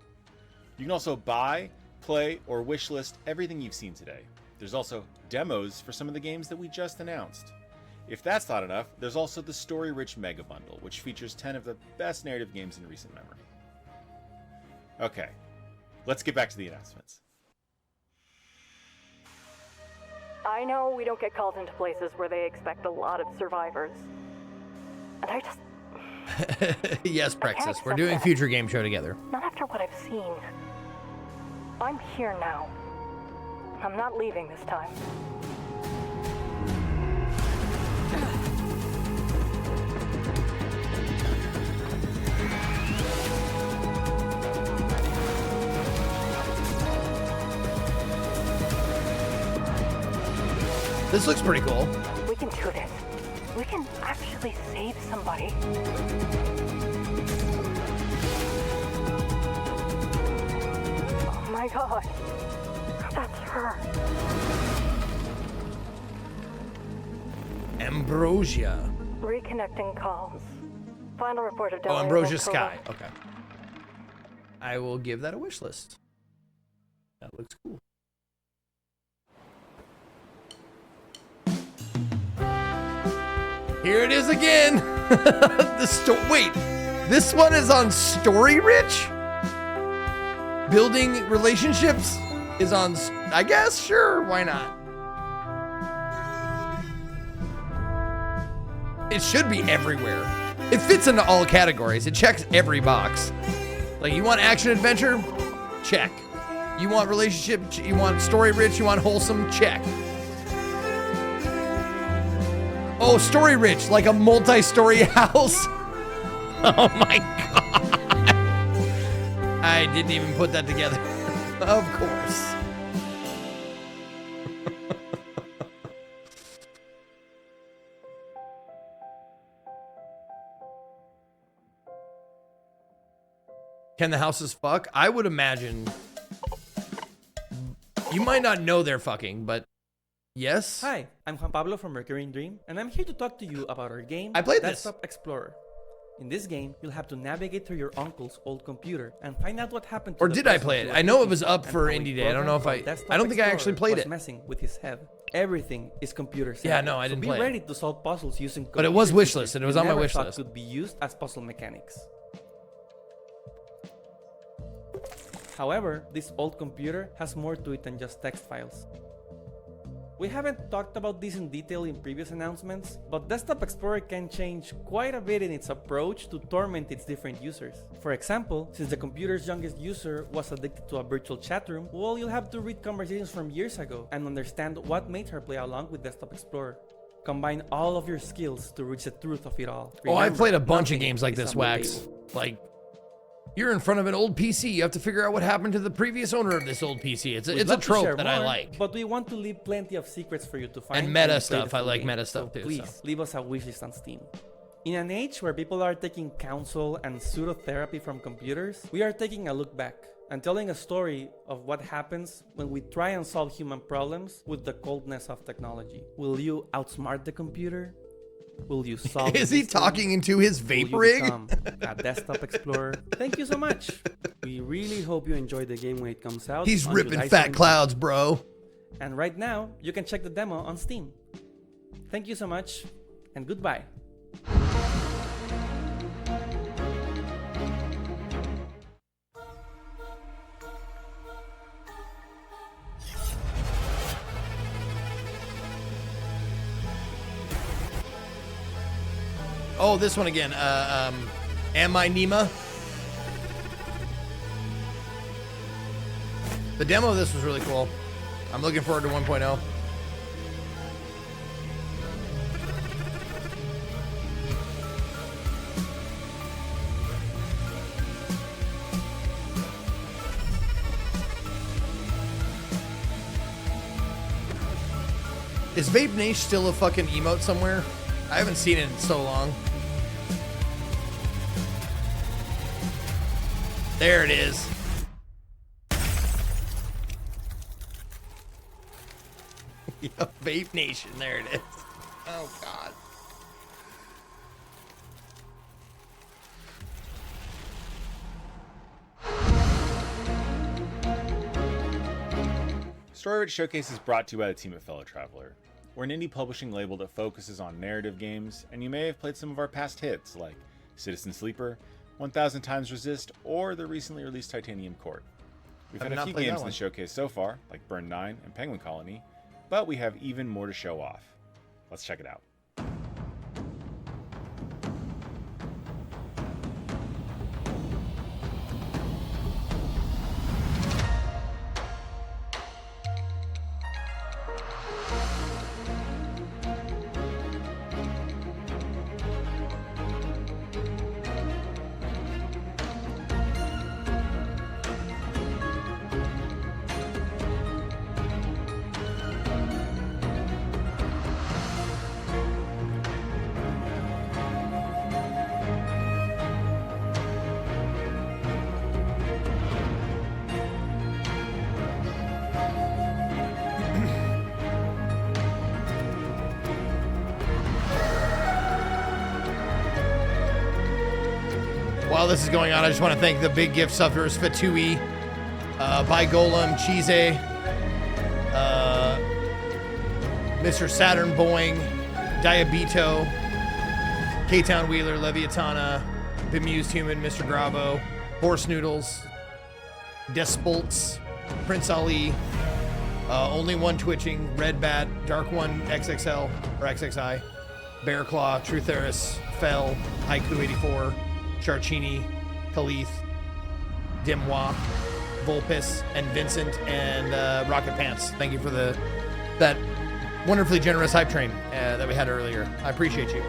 You can also buy, play, or wishlist everything you've seen today. There's also demos for some of the games that we just announced. If that's not enough, there's also the Story Rich Mega Bundle, which features 10 of the best narrative games in recent memory. Okay, let's get back to the announcements. I know we don't get called into places where they expect a lot of survivors. And I just... Yes, Praxis, we're doing future game show together. Not after what I've seen. I'm here now. I'm not leaving this time. This looks pretty cool. We can do this. We can actually save somebody. Oh my god. That's her. Ambrosia. Reconnecting comms. Final report of Oh, Ambrosia Sky. Okay. I will give that a wish list. That looks cool. Here it is again. Wait, this one is on Story Rich? Building relationships is on, I guess, sure, why not? It should be everywhere. It fits into all categories. It checks every box. Like, you want action adventure? Check. You want relationship? You want story rich? You want wholesome? Check. Oh, story rich, like a multi-story house. Oh my god. I didn't even put that together. Of course. Can the houses fuck? I would imagine. You might not know they're fucking, but yes. Hi, I'm Juan Pablo from Mercury Dream, and I'm here to talk to you about our game, I played this. Desktop Explorer. In this game, you'll have to navigate through your uncle's old computer and find out what happened to Or the did I person play who it? I know it was was up for Indie Day. I don't know if I don't think I actually played it. Messing with his head. Everything is computer centered. Yeah, no, I didn't so play it. be ready to solve puzzles using But it was computer wishlist, systems and it was you on my never wish thought list. could be used as puzzle mechanics. However, this old computer has more to it than just text files. We haven't talked about this in detail in previous announcements, but Desktop Explorer can change quite a bit in its approach to torment its different users. For example, since the computer's youngest user was addicted to a virtual chat room, well, you'll have to read conversations from years ago and understand what made her play along with Desktop Explorer. Combine all of your skills to reach the truth of it all. Oh, I Remember, played a bunch of nothing games like is this, on the Wax. table. Like, you're in front of an old PC. You have to figure out what happened to the previous owner of this old PC. It's We'd a love to trope share that I more, like. But we want to leave plenty of secrets for you to find. And meta when you play stuff. the I full like game. meta stuff So too, Please so. leave us a wishlist on Steam. In an age where people are taking counsel and pseudotherapy from computers, we are taking a look back and telling a story of what happens when we try and solve human problems with the coldness of technology. Will you outsmart the computer? Will you solve Is the he mystery? talking into his Will vape you rig? become a desktop explorer? Thank you so much. We really hope you enjoy the game when it comes out. He's on ripping July fat 17th. clouds, bro. And right now, you can check the demo on Steam. Thank you so much, and goodbye. Oh, this one again. Am I Nima? The demo of this was really cool. I'm looking forward to 1.0. Is Vape Nation still a fucking emote somewhere? I haven't seen it in so long. There it is. Yo, Vape Nation, there it is. Oh, God. Story Rich Showcase is brought to you by the team at Fellow Traveler. We're an indie publishing label that focuses on narrative games, and you may have played some of our past hits like Citizen Sleeper, 1000 Times Resist, or the recently released Titanium Court. We've had a few games in the showcase so far, like Burn 9 and Penguin Colony, but we have even more to show off. Let's check it out. While this is going on, I just want to thank the big gift sufferers, Fatui, By Golem, Cheese, Mr. Saturn Boing, Diabito, K-Town Wheeler, Leviatana, Bemused Human, Mr. Gravo, Horse Noodles, Despolts, Prince Ali, Only One Twitching, Red Bat, Dark One XXL or XXI, Bear Claw, Truth Eris, Fell, Haiku 84, Charchini, Khalith, Dimwa, Volpis, and Vincent, and Rocket Pants. Thank you for that wonderfully generous hype train that we had earlier. I appreciate you.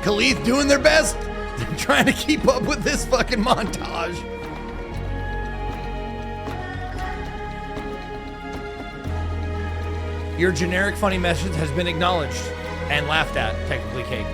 Khalith doing their best. They're trying to keep up with this fucking montage. Your generic funny message has been acknowledged and laughed at, technically, Cake.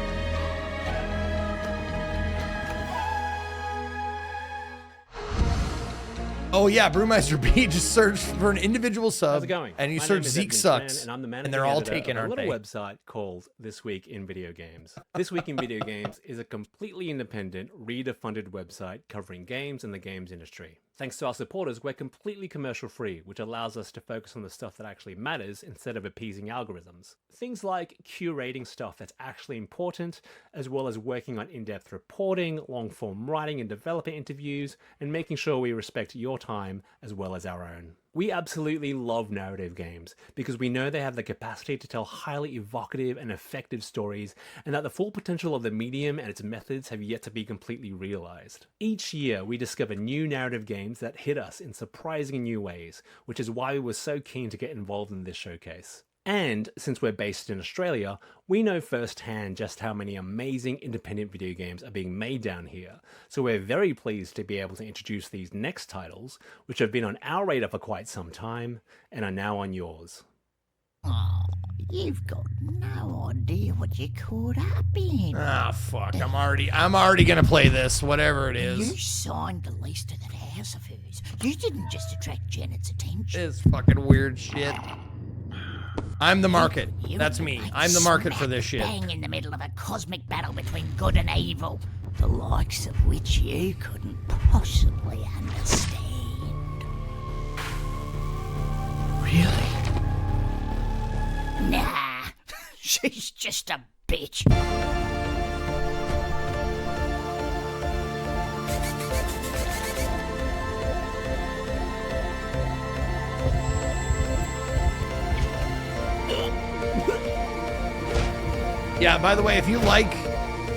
Oh yeah, Brewmeister B just searched for an individual sub. How's it going? And you My search name is Zeke Edmund Sucks. Chan, and I'm the and they're all managing editor taken, of aren't a little they? website called This Week in Video Games. This Week in Video Games is a completely independent, reader-funded website covering games and the games industry. Thanks to our supporters, we're completely commercial-free, which allows us to focus on the stuff that actually matters instead of appeasing algorithms. Things like curating stuff that's actually important, as well as working on in-depth reporting, long-form writing and developer interviews, and making sure we respect your time as well as our own. We absolutely love narrative games because we know they have the capacity to tell highly evocative and effective stories, and that the full potential of the medium and its methods have yet to be completely realized. Each year, we discover new narrative games that hit us in surprising new ways, which is why we were so keen to get involved in this showcase. And since we're based in Australia, we know firsthand just how many amazing independent video games are being made down here. So we're very pleased to be able to introduce these next titles, which have been on our radar for quite some time and are now on yours. Oh, you've got no idea what you're caught up in. Ah, fuck. I'm already gonna play this, whatever it is. You signed the lease to that house of hers. You didn't just attract Janet's attention. This fucking weird shit. I'm the market. That's me. I'm the market for this shit. Bang in the middle of a cosmic battle between good and evil, the likes of which you couldn't possibly understand. Really? Nah, she's just a bitch. Yeah, by the way, if you like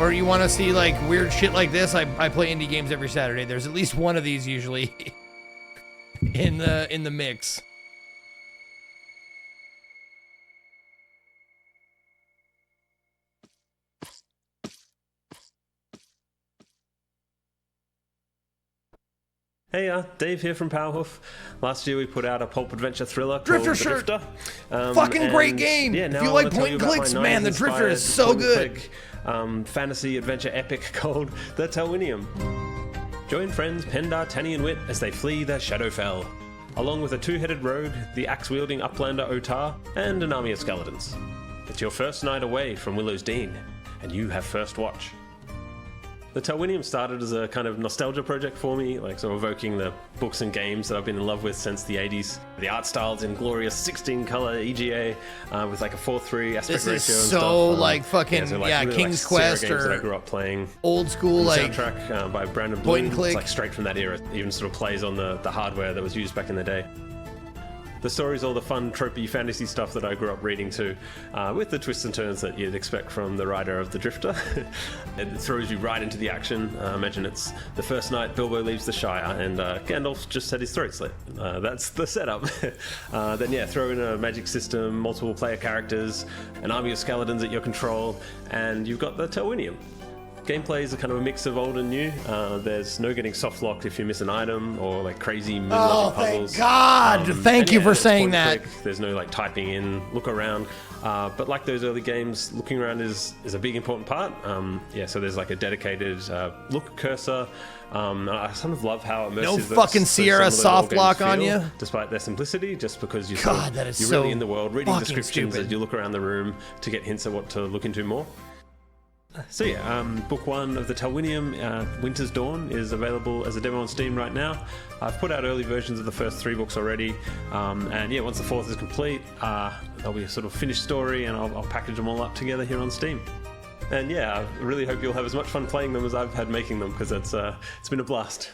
or you want to see like weird shit like this, I play indie games every Saturday. There's at least one of these usually in the mix. Hey, Dave here from Powerhoof. Last year we put out a pulp adventure thriller Drifter called shirt. The Drifter. Fucking great game. Yeah, If now you I like wanna tell point and about my clicks, man, The Drifter is 90s so point and good. click, fantasy adventure epic called The Telwinium. Join friends Pendar, Tanny and Wit as they flee the Shadowfell, along with a two-headed rogue, the axe-wielding uplander Otar, and an army of skeletons. It's your first night away from Willow's Dean, and you have first watch. The Telwinium started as a kind of nostalgia project for me, like sort of evoking the books and games that I've been in love with since the 80s. The art style's in glorious 16-color EGA with like a 4:3 aspect This ratio is and so stuff. like fucking really King's like Sierra Quest games that I or grew up playing. old school The like soundtrack by Brandon point and Bloom. click. It's like straight from that era. It even sort of plays on the hardware that was used back in the day. The story's all the fun, tropey fantasy stuff that I grew up reading too, with the twists and turns that you'd expect from the writer of The Drifter. It throws you right into the action. Imagine it's the first night Bilbo leaves the Shire and Gandalf just had his throat slit. That's the setup. Then yeah, throw in a magic system, multiple player characters, an army of skeletons at your control, and you've got the Telwinium. Gameplay is a kind of a mix of old and new. There's no getting soft locked if you miss an item or like crazy Oh, logic puzzles. thank God! Thank and you for it's saying point and that. click. There's no like typing in, look around. But like those early games, looking around is a big important part. So there's like a dedicated look cursor. I sort of love how immersive No those- fucking those Sierra some of soft those old lock games on feel, you. despite their simplicity, just because you're, God, that is you're so really in the world, reading fucking descriptions stupid. as you look around the room to get hints of what to look into more. So yeah, book one of the Telwinium, Winter's Dawn, is available as a demo on Steam right now. I've put out early versions of the first 3 books already, and yeah, once the 4th is complete, there'll be a sort of finished story, and I'll package them all up together here on Steam. And yeah, I really hope you'll have as much fun playing them as I've had making them, because it's been a blast.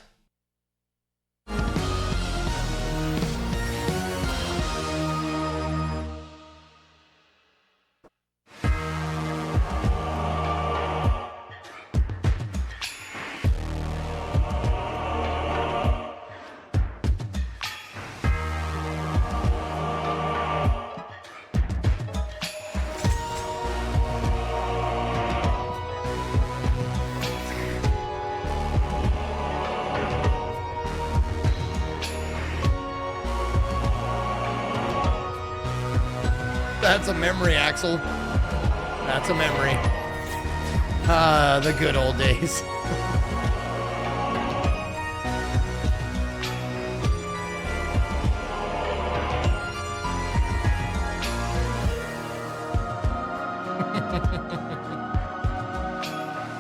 That's a memory, Axel. That's a memory. The good old days.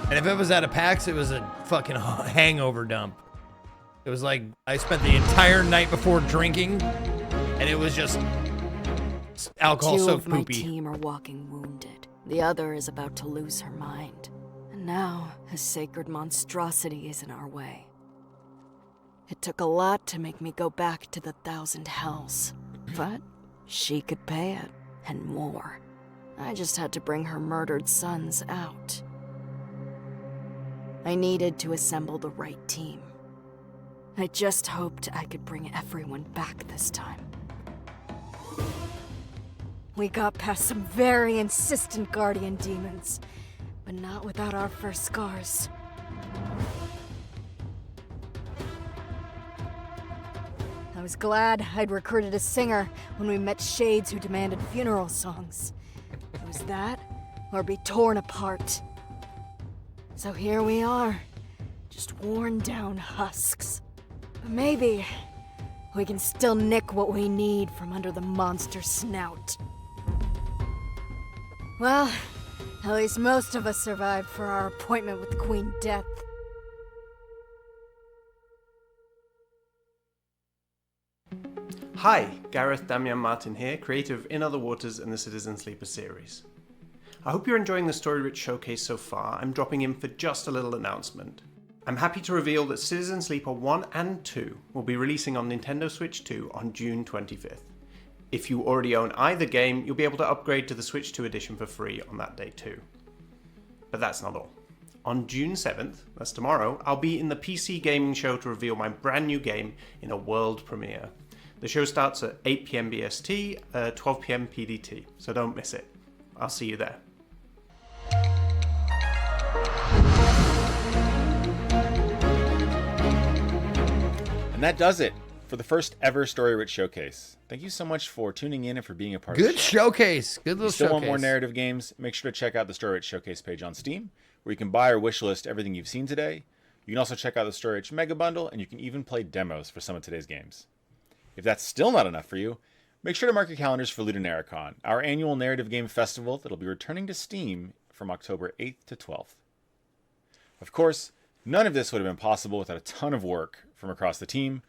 And if it was at a PAX, it was a fucking hangover dump. It was like I spent the entire night before drinking, and it was just alcohol Two soaked of my poopy. team are walking wounded. The other is about to lose her mind. And now, a sacred monstrosity is in our way. It took a lot to make me go back to the Thousand Hells. But she could pay it, and more. I just had to bring her murdered sons out. I needed to assemble the right team. I just hoped I could bring everyone back this time. We got past some very insistent guardian demons, but not without our first scars. I was glad I'd recruited a singer when we met shades who demanded funeral songs. It was that, or be torn apart. So here we are, just worn down husks. But maybe we can still nick what we need from under the monster's snout. Well, at least most of us survived for our appointment with Queen Death. Hi, Gareth Damian Martin here, creator of In Other Waters and the Citizen Sleeper series. I hope you're enjoying the story-rich showcase so far. I'm dropping in for just a little announcement. I'm happy to reveal that Citizen Sleeper 1 and 2 will be releasing on Nintendo Switch 2 on June 25th. If you already own either game, you'll be able to upgrade to the Switch 2 edition for free on that day too. But that's not all. On June 7th, that's tomorrow, I'll be in the PC Gaming Show to reveal my brand new game in a world premiere. The show starts at 8 PM BST, 12 PM PDT, so don't miss it. I'll see you there. And that does it for the first ever Story Rich Showcase. Thank you so much for tuning in and for being a part of the Good show. showcase. Good little If you still want more showcase. narrative games, make sure to check out the Story Rich Showcase page on Steam, where you can buy or wishlist everything you've seen today. You can also check out the Story Rich Mega Bundle, and you can even play demos for some of today's games. If that's still not enough for you, make sure to mark your calendars for Ludonarracon, our annual narrative game festival that'll be returning to Steam from October 8th to 12th. Of course, none of this would have been possible without a ton of work from across the team,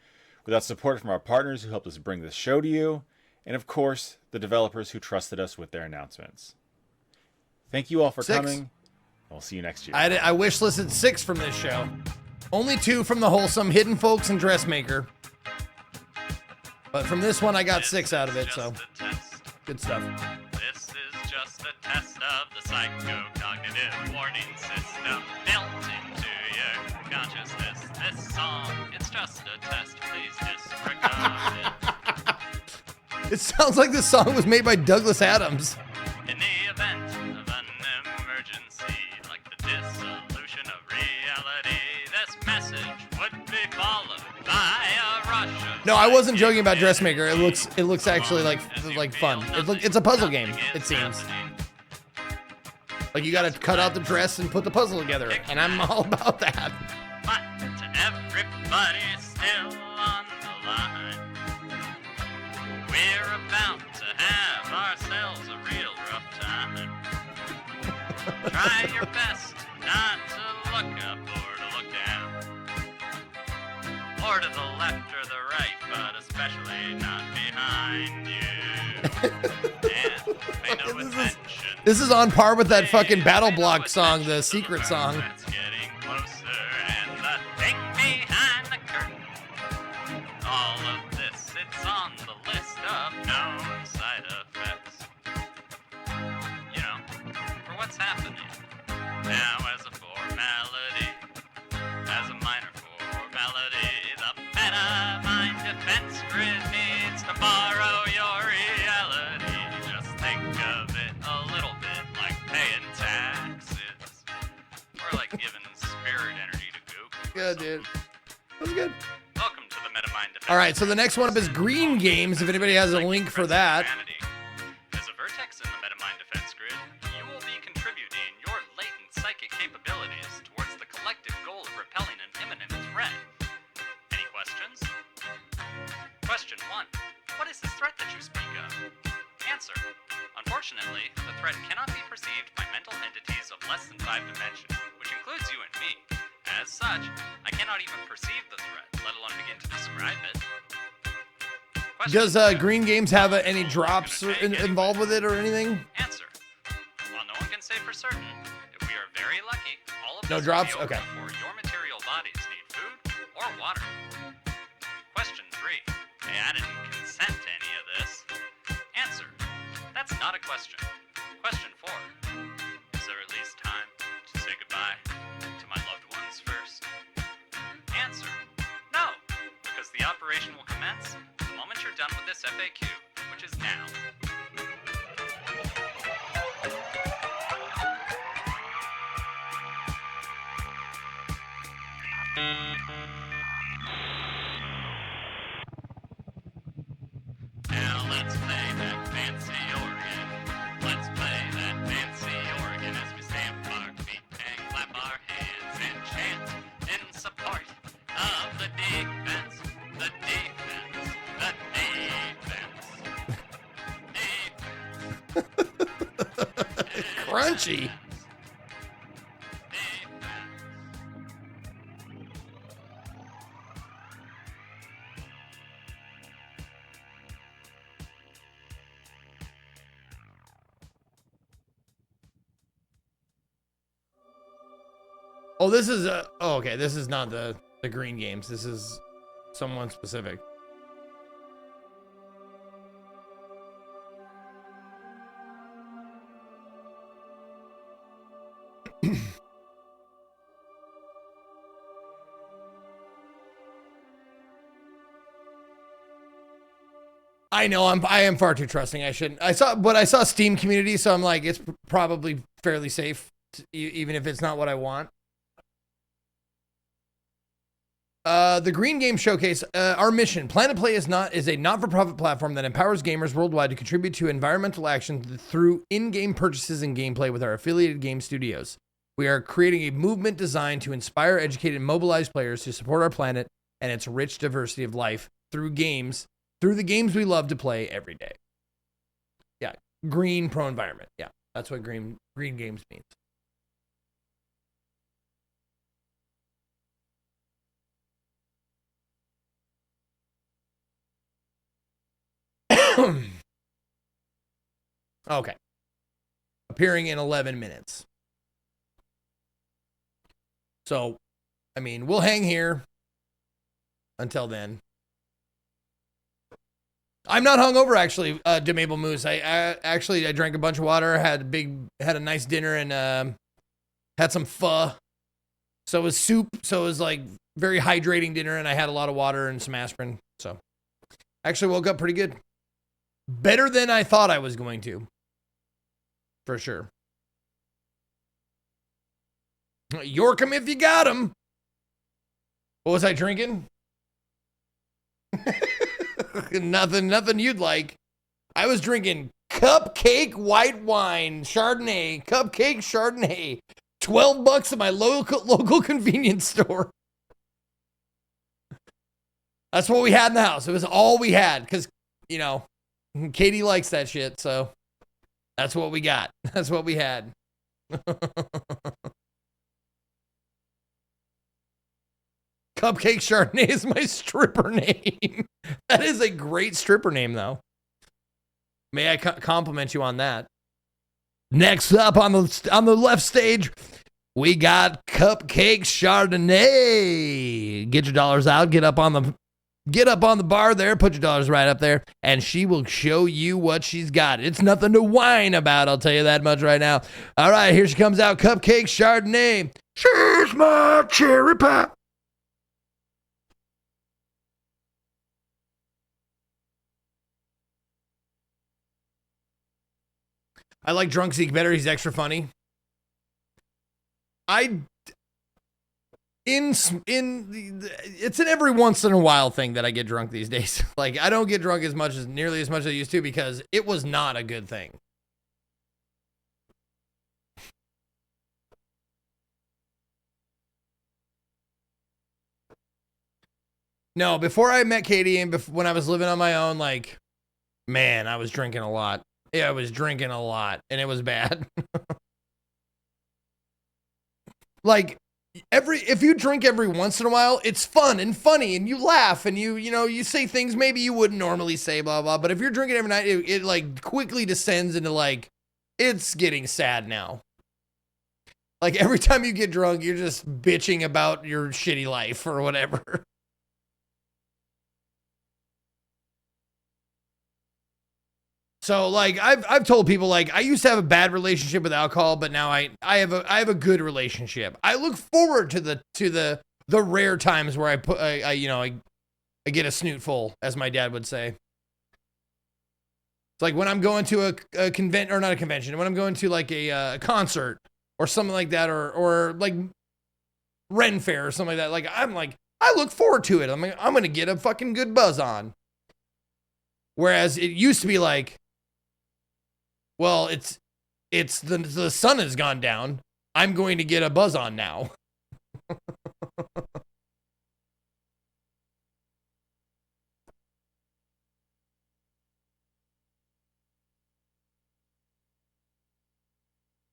without support from our partners who helped us bring this show to you, and of course, the developers who trusted us with their announcements. Thank you all for 6. coming. We'll see you next year. I wish listed 6 from this show. Only 2 from the wholesome Hidden Folks and Dressmaker. But from this one, I got 6 out of it, so good stuff. This is just a test of the psychocognitive warning system built into your consciousness. This song, it's just a test. Please disregard it. It sounds like this song was made by Douglas Adams. In the event of an emergency, like the dissolution of reality, this message would be followed by a rush of... No, I wasn't joking about Dressmaker. It looks actually like fun. It's a puzzle game, it seems. Like you gotta cut out the dress and put the puzzle together, and I'm all about that. But to everybody still on the line, we're about to have ourselves a real rough time. Try your best not to look up or to look down, or to the left or the right, but especially not behind you. And pay no attention. This is on par with that fucking Battle Block song, the Secret song. It's getting closer, and the thing behind the curtain. All of this, it's on the list of known side effects. You know, for what's happening. Now as a formality, as a minor formality, the Metamind Defense Grid needs to borrow your reality. Just think of it a little bit like paying taxes, or like giving spirit energy to Google. Good, dude. That was good. Welcome to the Metamind Defense. All right, so the next one up is Green Games. If anybody has a link for that. As a vertex in the Metamind Defense Grid, you will be contributing your latent psychic capabilities towards the collective goal of repelling an imminent threat. Any questions? Question 1. What is this threat that you speak of? Answer. Unfortunately, the threat cannot be perceived by mental entities of less than 5 dimensions, which includes you and me. As such, I cannot even perceive the threat, let alone begin to describe it. Does Green Games have any drops involved with it or anything? Answer. While no one can say for certain, if we are very lucky, all of No this drops? will be over Okay. before your material bodies need food or water. Question 3. Hey, I didn't consent to any of this. Answer. That's not a question. Question 4. Is there at least time to say goodbye to my loved ones first? Answer. No, because the operation will commence the moment you're done with this FAQ, which is now. Now let's play that fancy organ. Let's play that fancy organ as we stamp our feet and clap our hands and chant in support of the defense, the defense, the defense. Crunchy. Oh, this is oh, okay. This is not the Green Games. This is someone specific. I know I am far too trusting. I shouldn't. I saw Steam community, so I'm like, it's probably fairly safe, even if it's not what I want. The Green Game Showcase. Our mission: Planet Play is a not-for-profit platform that empowers gamers worldwide to contribute to environmental action through in-game purchases and gameplay with our affiliated game studios. We are creating a movement designed to inspire, educate, and mobilize players to support our planet and its rich diversity of life through the games we love to play every day. Yeah, green pro environment. Yeah, that's what green games means. Okay. Appearing in 11 minutes. So, I mean, we'll hang here until then. I'm not hungover, actually, Demable Moose. I drank a bunch of water, had a nice dinner, and had some pho. So it was soup. So it was like very hydrating dinner, and I had a lot of water and some aspirin. So actually woke up pretty good. Better than I thought I was going to. For sure. York 'em if you got 'em. What was I drinking? Nothing you'd like. I was drinking Cupcake white wine, Chardonnay, Cupcake Chardonnay. $12 at my local convenience store. That's what we had in the house. It was all we had because, you know, Katie likes that shit, so that's what we got. That's what we had. Cupcake Chardonnay is my stripper name. That is a great stripper name, though. May I compliment you on that? Next up on the left stage, we got Cupcake Chardonnay. Get your dollars out. Get up on the bar there. Put your dollars right up there, and she will show you what she's got. It's nothing to whine about. I'll tell you that much right now. All right, here she comes out. Cupcake Chardonnay. She's my cherry pie. I like Drunk Zeke better. He's extra funny. It's an every once in a while thing that I get drunk these days. Like, I don't get drunk nearly as much as I used to because it was not a good thing. No, before I met Katie and when I was living on my own, like, man, I was drinking a lot. Yeah, I was drinking a lot, and it was bad. Like, if you drink every once in a while, it's fun and funny, and you laugh, and you say things maybe you wouldn't normally say, blah, blah. But if you're drinking every night, it like quickly descends into like, it's getting sad now. Like, every time you get drunk, you're just bitching about your shitty life or whatever. So, like, I've told people, like, I used to have a bad relationship with alcohol, but now I have a good relationship. I look forward to the rare times where I get a snoot full, as my dad would say. It's like when I'm going to a convention, or not a convention, when I'm going to like a concert or something like that, or like Ren Fair or something like that. Like, I look forward to it. I'm gonna get a fucking good buzz on. Whereas it used to be like, well, it's the sun has gone down. I'm going to get a buzz on now.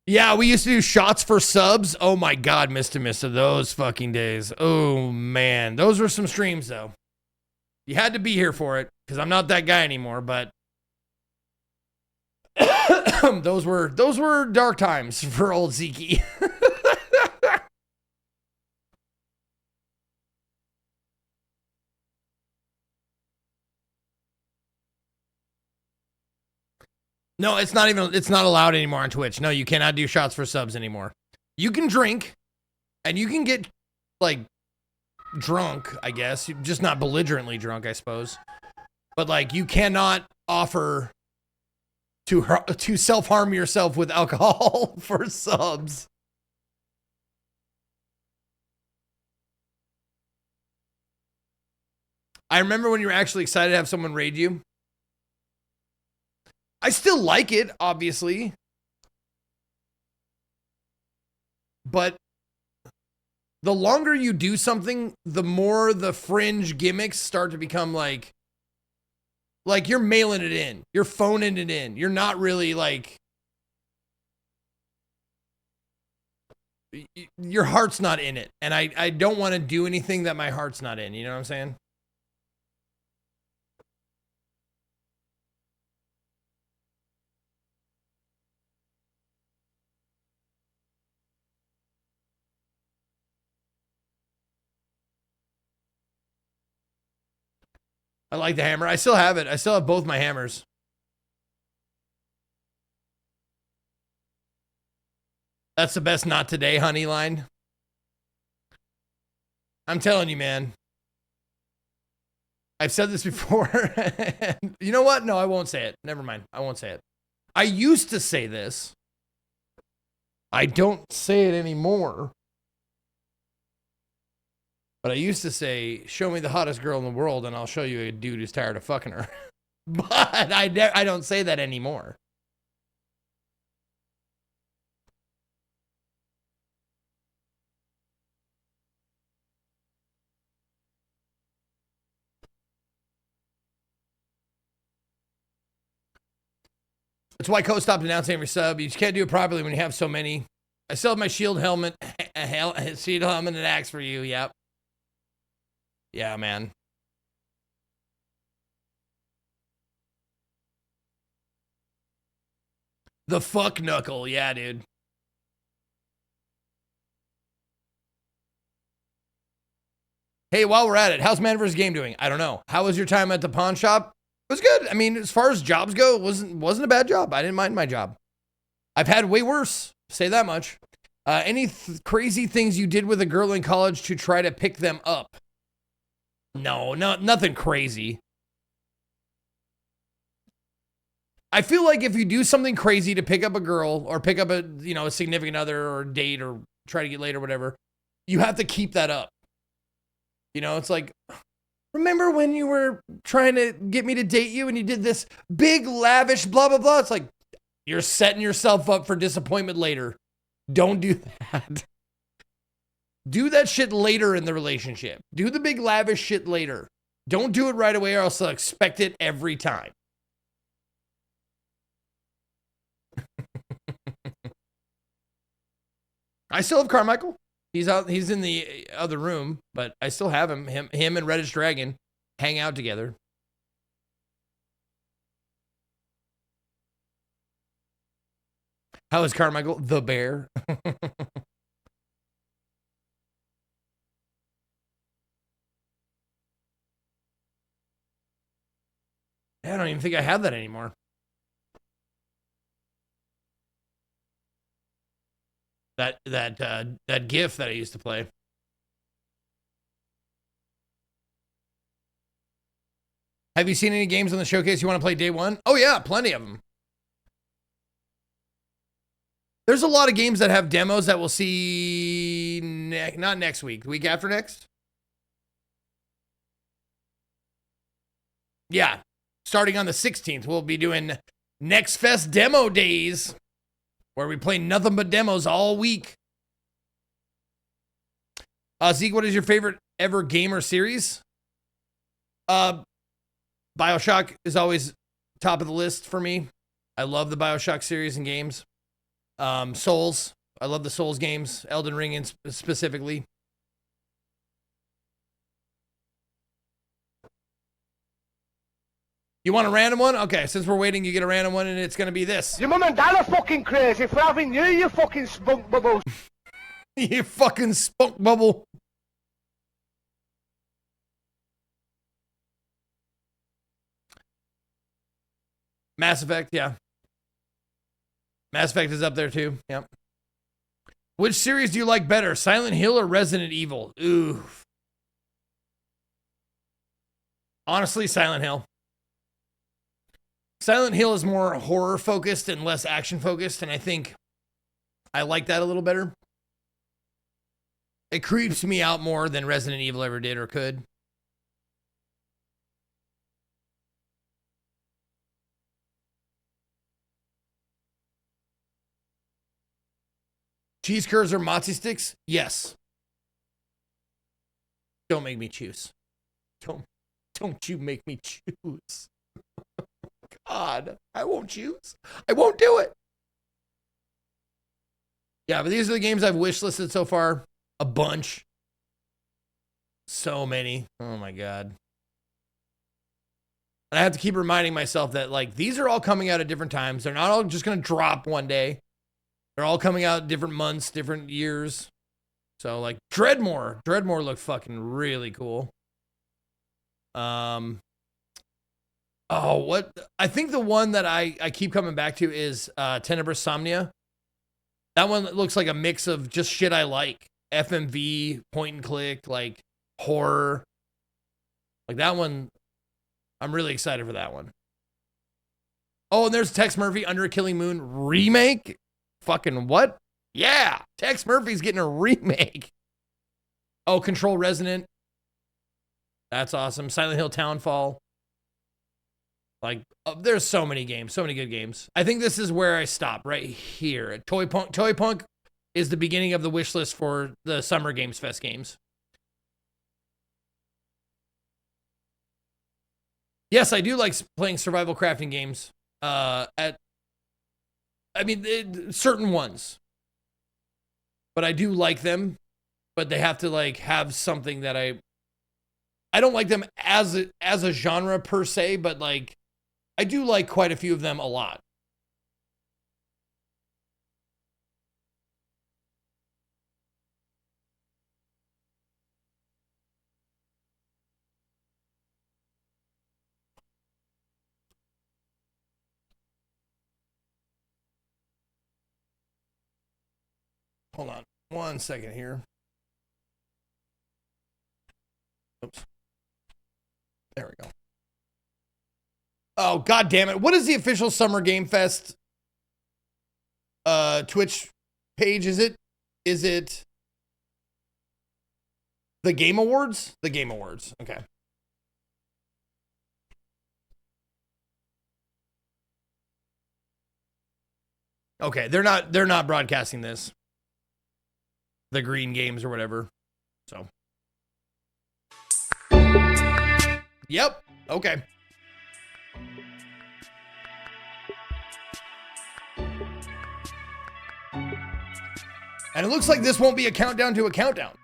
Yeah, we used to do shots for subs. Oh my God, Mr. Those fucking days. Oh man, those were some streams though. You had to be here for it because I'm not that guy anymore, but those were dark times for old Zeke. No, it's not allowed anymore on Twitch. No, you cannot do shots for subs anymore. You can drink and you can get like drunk, I guess. Just not belligerently drunk, I suppose. But like you cannot offer to self-harm yourself with alcohol for subs. I remember when you were actually excited to have someone raid you. I still like it, obviously. But the longer you do something, the more the fringe gimmicks start to become like you're mailing it in. You're phoning it in. You're not really like... Your heart's not in it. And I don't want to do anything that my heart's not in. You know what I'm saying? I like the hammer. I still have it. I still have both my hammers. That's the best not today, honey line. I'm telling you, man. I've said this before. You know what? No, I won't say it. Never mind. I won't say it. I used to say this. I don't say it anymore. But I used to say, show me the hottest girl in the world and I'll show you a dude who's tired of fucking her. But I don't say that anymore. That's why Coach stopped announcing every sub. You just can't do it properly when you have so many. I still have my shield helmet, shield helmet and axe for you. Yep. Yeah, man. The fuck knuckle. Yeah, dude. Hey, while we're at it, how's Man vs. Game doing? I don't know. How was your time at the pawn shop? It was good. I mean, as far as jobs go, it wasn't a bad job. I didn't mind my job. I've had way worse. Say that much. Any crazy things you did with a girl in college to try to pick them up? No, nothing crazy. I feel like if you do something crazy to pick up a girl or pick up a significant other or date or try to get laid or whatever, you have to keep that up. You know, it's like, remember when you were trying to get me to date you and you did this big, lavish, blah, blah, blah. It's like, you're setting yourself up for disappointment later. Don't do that. Do that shit later in the relationship. Do the big, lavish shit later. Don't do it right away or else I'll expect it every time. I still have Carmichael. He's in the other room, but I still have him. Him and Reddish Dragon hang out together. How is Carmichael the bear? I don't even think I have that anymore. That GIF that I used to play. Have you seen any games on the showcase you want to play day one? Oh yeah, plenty of them. There's a lot of games that have demos that we'll see not next week, the week after next. Yeah, starting on the 16th, we'll be doing Next Fest demo days, where we play nothing but demos all week. Zeke, what is your favorite ever game or series? BioShock is always top of the list for me. I love the BioShock series and games. Souls. I love the Souls games. Elden Ring specifically. You want a random one? Okay, since we're waiting, you get a random one, and it's going to be this. Your mum and dad are fucking crazy for having you, you fucking spunk bubble. You fucking spunk bubble. Mass Effect, yeah. Mass Effect is up there too. Yep. Which series do you like better, Silent Hill or Resident Evil? Ooh. Honestly, Silent Hill. Silent Hill is more horror focused and less action focused, and I think I like that a little better. It creeps me out more than Resident Evil ever did or could. Cheese curds or mozzie sticks? Yes. Don't make me choose. Don't you make me choose. God, I won't choose. I won't do it. Yeah, but these are the games I've wishlisted so far. A bunch. So many. Oh my God. And I have to keep reminding myself that, like, these are all coming out at different times. They're not all just going to drop one day. They're all coming out different months, different years. So, like, Dreadmore. Dreadmore looked fucking really cool. Oh, what? I think the one that I keep coming back to is Tenebris Somnia. That one looks like a mix of just shit I like. FMV, point and click, like horror. Like that one, I'm really excited for that one. Oh, and there's Tex Murphy Under a Killing Moon remake. Fucking what? Yeah, Tex Murphy's getting a remake. Oh, Control Resonant. That's awesome. Silent Hill Townfall. Like, there's so many games, so many good games. I think this is where I stop, right here. Toy Punk. Toy Punk is the beginning of the wish list for the Summer Games Fest games. Yes, I do like playing survival crafting games. Certain ones. But I do like them. But they have to like have something that I don't like them as a genre per se, but like I do like quite a few of them a lot. Hold on 1 second here. Oops. There we go. Oh, God damn it. What is the official Summer Game Fest Twitch page? Is it the Game Awards? The Game Awards. Okay. Okay, they're not broadcasting this. The Green Games or whatever. So. Yep. Okay. And it looks like this won't be a countdown to a countdown.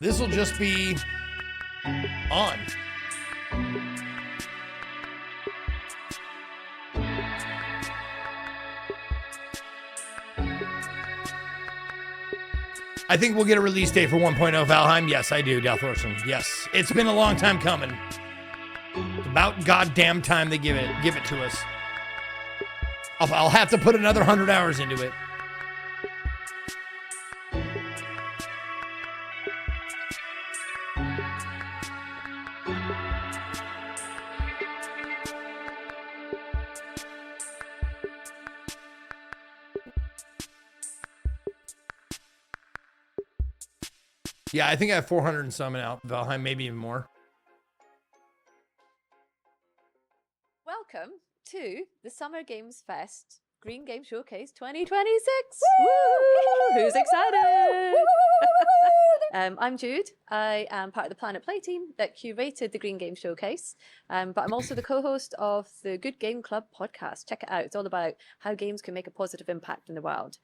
This will just be on. I think we'll get a release date for 1.0 Valheim. Yes, I do, Dalthorson. Yes. It's been a long time coming. It's about goddamn time they give it to us. I'll have to put another 100 hours into it. Yeah, I think I have 400 and some out. Valheim, maybe even more. Welcome to the Summer Games Fest Green Game Showcase 2026. Woo! Who's excited? I'm Jude. I am part of the Planet Play team that curated the Green Game Showcase, but I'm also the co-host of the Good Game Club podcast. Check it out. It's all about how games can make a positive impact in the world.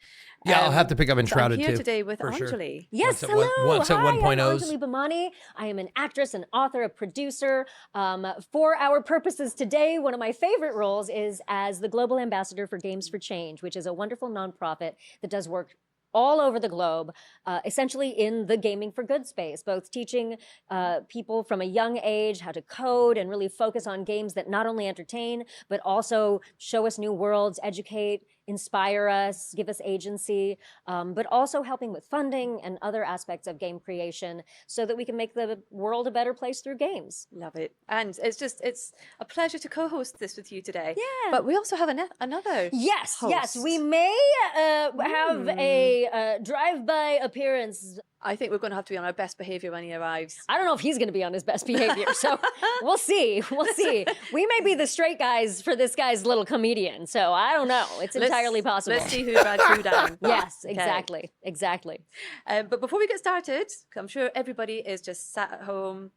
Yeah, I'll have to pick up Enshrouded I'm here too, today with for sure. Anjali. Yes, Once at hello. once at Hi, I'm 1.0s. Anjali Bhamani. I am an actress, an author, a producer. For our purposes today, one of my favorite roles is as the Global Ambassador for Games for Change, which is a wonderful nonprofit that does work all over the globe, essentially in the gaming for good space, both teaching people from a young age how to code and really focus on games that not only entertain, but also show us new worlds, educate, inspire us, give us agency, but also helping with funding and other aspects of game creation so that we can make the world a better place through games. Love it. And it's a pleasure to co-host this with you today. Yeah. But we also have another Yes, host. yes, we may have a drive-by appearance. I think we're going to have to be on our best behavior when he arrives. I don't know if he's going to be on his best behavior, so we'll see. We'll see. We may be the straight guys for this guy's little comedian, so I don't know. It's entirely possible. Let's see who drags who down. Yes, Okay. exactly. But before we get started, 'cause I'm sure everybody is just sat at home,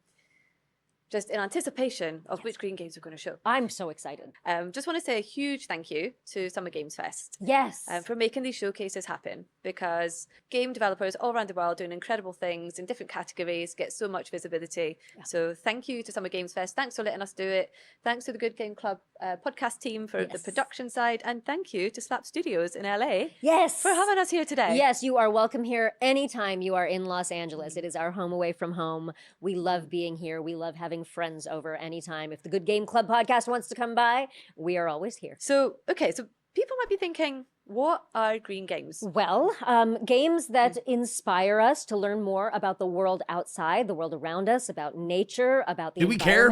just in anticipation of which Green Games we're going to show. I'm so excited. Just want to say a huge thank you to Summer Games Fest. Yes. For making these showcases happen, because game developers all around the world doing incredible things in different categories get so much visibility. So thank you to Summer Games Fest. Thanks for letting us do it. Thanks to the Good Game Club podcast team for the production side. And thank you to Slap Studios in LA. Yes. For having us here today. Yes, you are welcome here anytime you are in Los Angeles. It is our home away from home. We love being here. We love having friends over anytime. If the Good Game Club podcast wants to come by, we are always here. So, okay, so people might be thinking, what are Green Games? Well, games that inspire us to learn more about the world outside, the world around us, about nature, about the Do we care?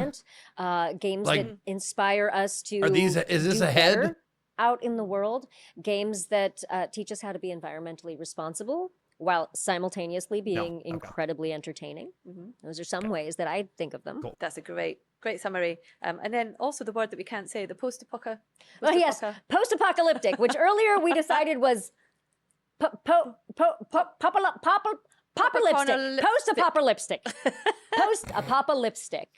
environment. Games Like, that inspire us to are these- is this do ahead? better out in the world. Games that teach us how to be environmentally responsible while simultaneously being incredibly entertaining. Those are some ways that I think of them. That's a great summary. And then also the word that we can't say, the post-apocalyptic. Oh yes, post-apocalyptic, which earlier we decided was post-apocalyptic. Post-apocalyptic.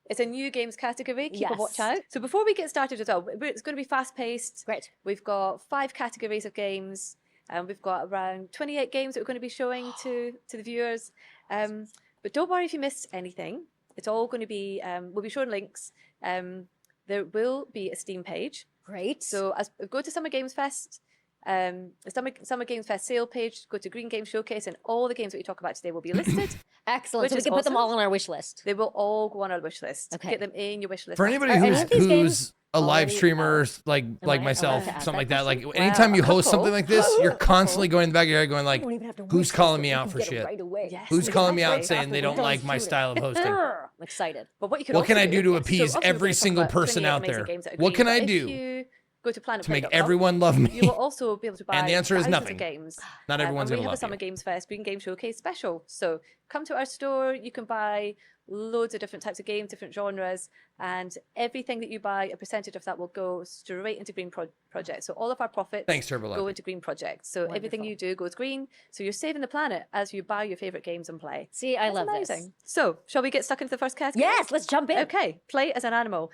It's a new games category. Keep a Yes. watch out. So before we get started as well, it's going to be fast-paced. Great. We've got 5 categories of games. We've got around 28 games that we're going to be showing to the viewers. But don't worry if you missed anything. It's all going to be, we'll be showing links. There will be a Steam page. Great. So go to Summer Games Fest. Summer Games Fest sale page, go to Green Games Showcase, and all the games that we talk about today will be listed. Excellent. Which So we is can put them awesome. all on our wish list. They will all go on our wish list. Okay. Get them in your wish list. For anybody Are any who's of these games a live already streamer out? like myself, allowed to ask something like that that, like question? anytime Wow, you a host something couple. like this, you're constantly going in the back of your head going like, You don't even have to who's wish calling list me it. You out can for get it shit? right away. Yes, Who's calling me out exactly. saying they don't like my style of hosting? I'm excited. But what you can What can also I do to appease so obviously we're every gonna talk single about person 28 out amazing there? games that are What green, can I but do If you go to to make planetplay.com, everyone love me? you will also be able to buy And the answer is thousands nothing. of games. Not everyone's and gonna we have love a Summer you. Games Fest Green Game Showcase special. So come to our store. You can buy loads of different types of games, different genres, and everything that you buy, a percentage of that will go straight into Green Project. So all of our profits Thanks, Turbo go Lab. into Green Project. So everything you do goes green. So you're saving the planet as you buy your favorite games and play. See, I That's love amazing. this. So shall we get stuck into the first category? Yes, let's jump in. Okay, play as an animal.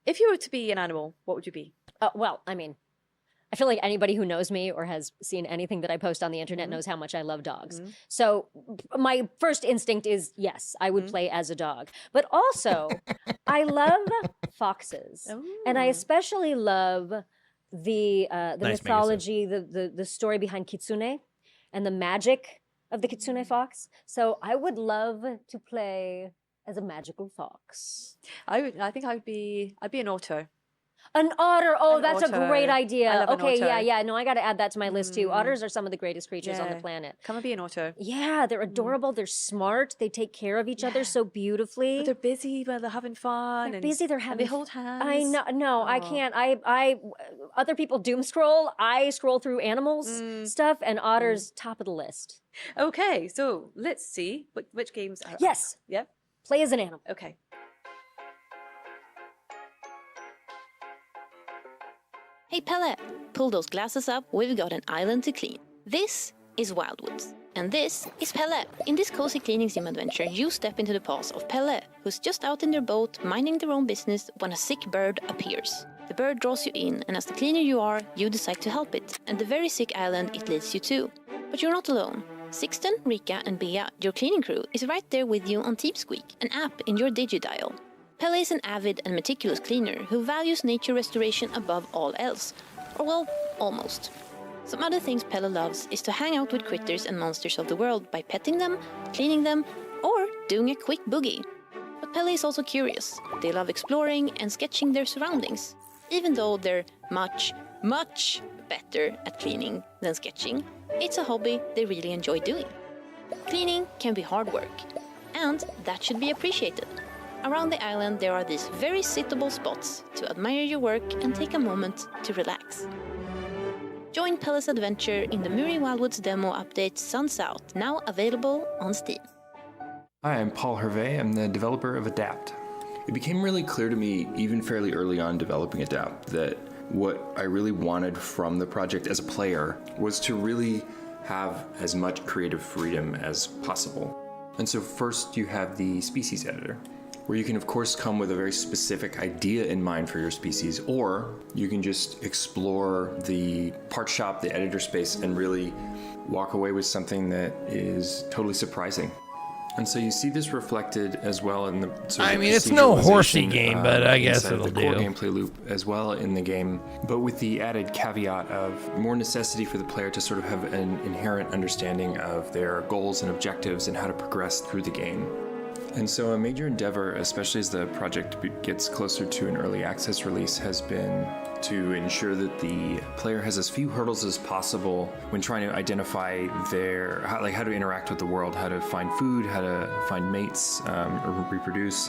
If you were to be an animal, what would you be? Well, I mean, I feel like anybody who knows me or has seen anything that I post on the internet Mm-hmm. knows how much I love dogs. So my first instinct is yes, I Mm-hmm. would play as a dog. But also, I love foxes, and I especially love the Nice, mythology, the story behind kitsune, and the magic of the kitsune fox. So I would love to play as a magical fox. I think I'd be an otter. An otter. Oh, An that's a great otter. I idea. love an Okay, yeah, otter. yeah. No, I got to add that to my list too. Otters are some of the greatest creatures on the Yeah. planet. Come and be an otter. Yeah, they're adorable. They're smart. They take care of each other so beautifully. But they're busy, but they're having fun. They're and busy. They're and having. they hold hands. I know. No, I Aw. can't. I. Other people doom scroll. I scroll through animals stuff, and otters top of the list. Okay, so let's see which games are. Yes. Yep. Play as an animal. Okay. Hey Pelle, pull those glasses up, we've got an island to clean. This is Wildwoods. And this is Pelle. In this cozy cleaning sim adventure, you step into the paws of Pelle, who's just out in their boat, minding their own business, when a sick bird appears. The bird draws you in, and as the cleaner you are, you decide to help it, and the very sick island it leads you to. But you're not alone. Sixten, Rika, and Bea, your cleaning crew, is right there with you on TeamSqueak, an app in your digidial. Pelle is an avid and meticulous cleaner who values nature restoration above all else. Or well, almost. Some other things Pelle loves is to hang out with critters and monsters of the world by petting them, cleaning them, or doing a quick boogie. But Pelle is also curious. They love exploring and sketching their surroundings, even though they're much, much better at cleaning than sketching. It's a hobby they really enjoy doing. Cleaning can be hard work, and that should be appreciated. Around the island there are these very suitable spots to admire your work and take a moment to relax. Join Pelle's adventure in the Muri Wildwoods demo update Sun's Out, now available on Steam. Hi, I'm Paul Hervé. I'm the developer of Adapt. It became really clear to me, even fairly early on developing Adapt, that what I really wanted from the project as a player was to really have as much creative freedom as possible. And so first you have the species editor, where you can of course come with a very specific idea in mind for your species, or you can just explore the part shop, the editor space, and really walk away with something that is totally surprising. And so you see this reflected as well in the sort of it's no horsey proceduralization, game, but I guess inside of it'll the core do. gameplay loop as well in the game, but with the added caveat of more necessity for the player to sort of have an inherent understanding of their goals and objectives and how to progress through the game. And so a major endeavor, especially as the project gets closer to an early access release, has been to ensure that the player has as few hurdles as possible when trying to identify how to interact with the world, how to find food, how to find mates or reproduce,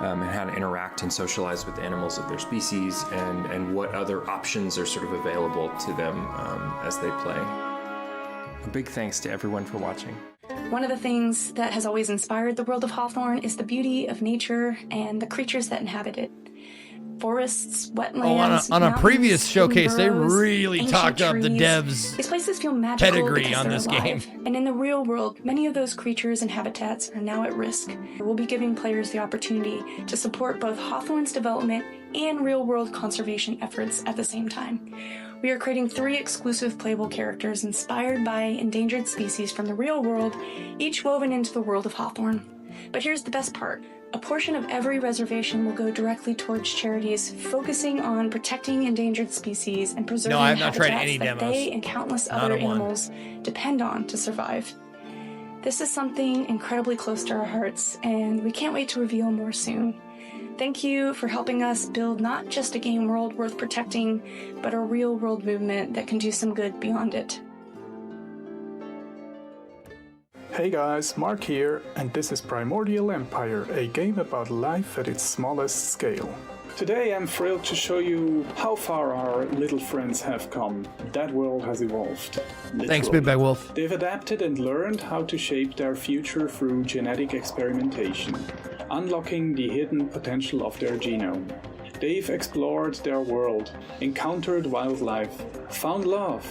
and how to interact and socialize with animals of their species, and what other options are sort of available to them as they play. A big thanks to everyone for watching. One of the things that has always inspired the world of Hawthorne is the beauty of nature and the creatures that inhabit it. Forests, wetlands, on a previous mountains, showcase, they burrows, really ancient talked up the trees. devs' These places feel magical pedigree because on they're this alive. game. And in the real world, many of those creatures and habitats are now at risk. We'll be giving players the opportunity to support both Hawthorne's development and real-world conservation efforts at the same time. We are creating 3 exclusive playable characters inspired by endangered species from the real world, each woven into the world of Hawthorne. But here's the best part. A portion of every reservation will go directly towards charities focusing on protecting endangered species and preserving No, I have not tried habitats any that demos. they and countless Not other a one. animals depend on to survive. This is something incredibly close to our hearts, and we can't wait to reveal more soon. Thank you for helping us build not just a game world worth protecting, but a real world movement that can do some good beyond it. Hey guys, Mark here, and this is Primordial Empire, a game about life at its smallest scale. Today I'm thrilled to show you how far our little friends have come. That world has evolved. Thanks, literally. Big Bag Wolf. They've adapted and learned how to shape their future through genetic experimentation, unlocking the hidden potential of their genome. They've explored their world, encountered wildlife, found love,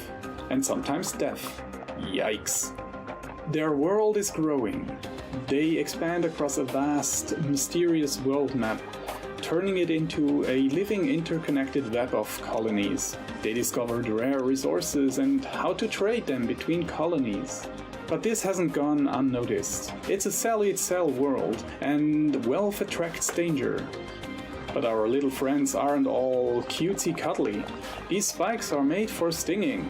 and sometimes death. Yikes. Their world is growing. They expand across a vast, mysterious world map, turning it into a living interconnected web of colonies. They discovered rare resources and how to trade them between colonies. But this hasn't gone unnoticed. It's a sell-eat-sell world, and wealth attracts danger. But our little friends aren't all cutesy-cuddly. These spikes are made for stinging.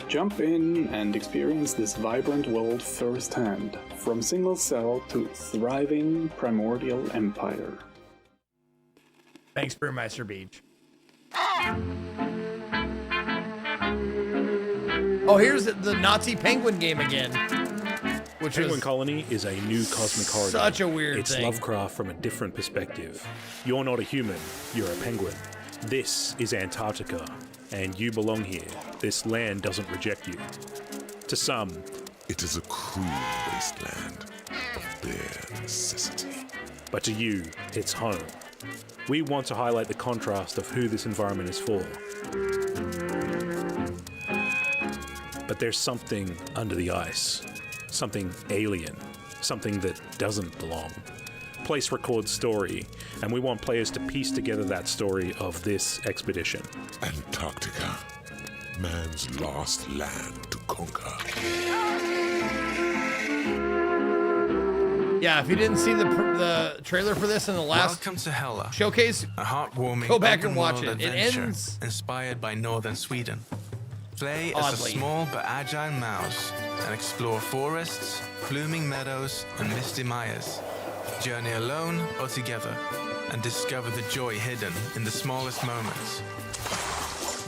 Jump in and experience this vibrant world firsthand, from single cell to thriving primordial empire. Thanks, Brewmeister Beach. Oh, here's the Nazi penguin game again. Which Penguin was Colony is a new cosmic horror. such a weird it's thing. Lovecraft from a different perspective. You're not a human, you're a penguin. This is Antarctica, and you belong here. This land doesn't reject you. To some, it is a cruel wasteland of bare necessity. But to you, it's home. We want to highlight the contrast of who this environment is for. But there's something under the ice. Something alien. Something that doesn't belong. Place records story, and we want players to piece together that story of this expedition. Antarctica, man's lost land to conquer. Yeah, if you didn't see the trailer for this in the last Welcome to Hela, showcase, a heartwarming go back and watch open-world it. It adventure ends inspired by northern Sweden. Play as oddly. a small but agile mouse and explore forests, blooming meadows, and misty mires. Journey alone or together, and discover the joy hidden in the smallest moments.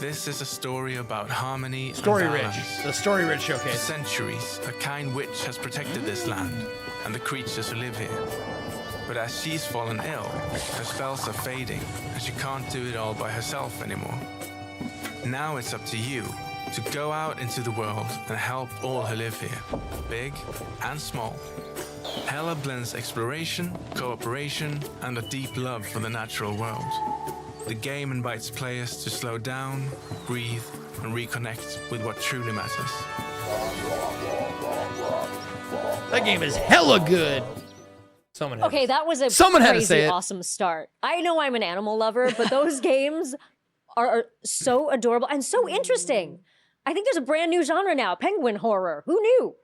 This is a story about harmony and Story Rich. balance. The Story Rich For showcase. centuries, a kind witch has protected this land and the creatures who live here. But as she's fallen ill, her spells are fading, and she can't do it all by herself anymore. Now it's up to you to go out into the world and help all who live here, big and small. Hella blends exploration, cooperation, and a deep love for the natural world. The game invites players to slow down, breathe, and reconnect with what truly matters. That game is hella good. Someone had Okay, that was a Someone had to crazy, say it. awesome start. I know I'm an animal lover, but those games are so adorable and so interesting. I think there's a brand new genre now, penguin horror. Who knew?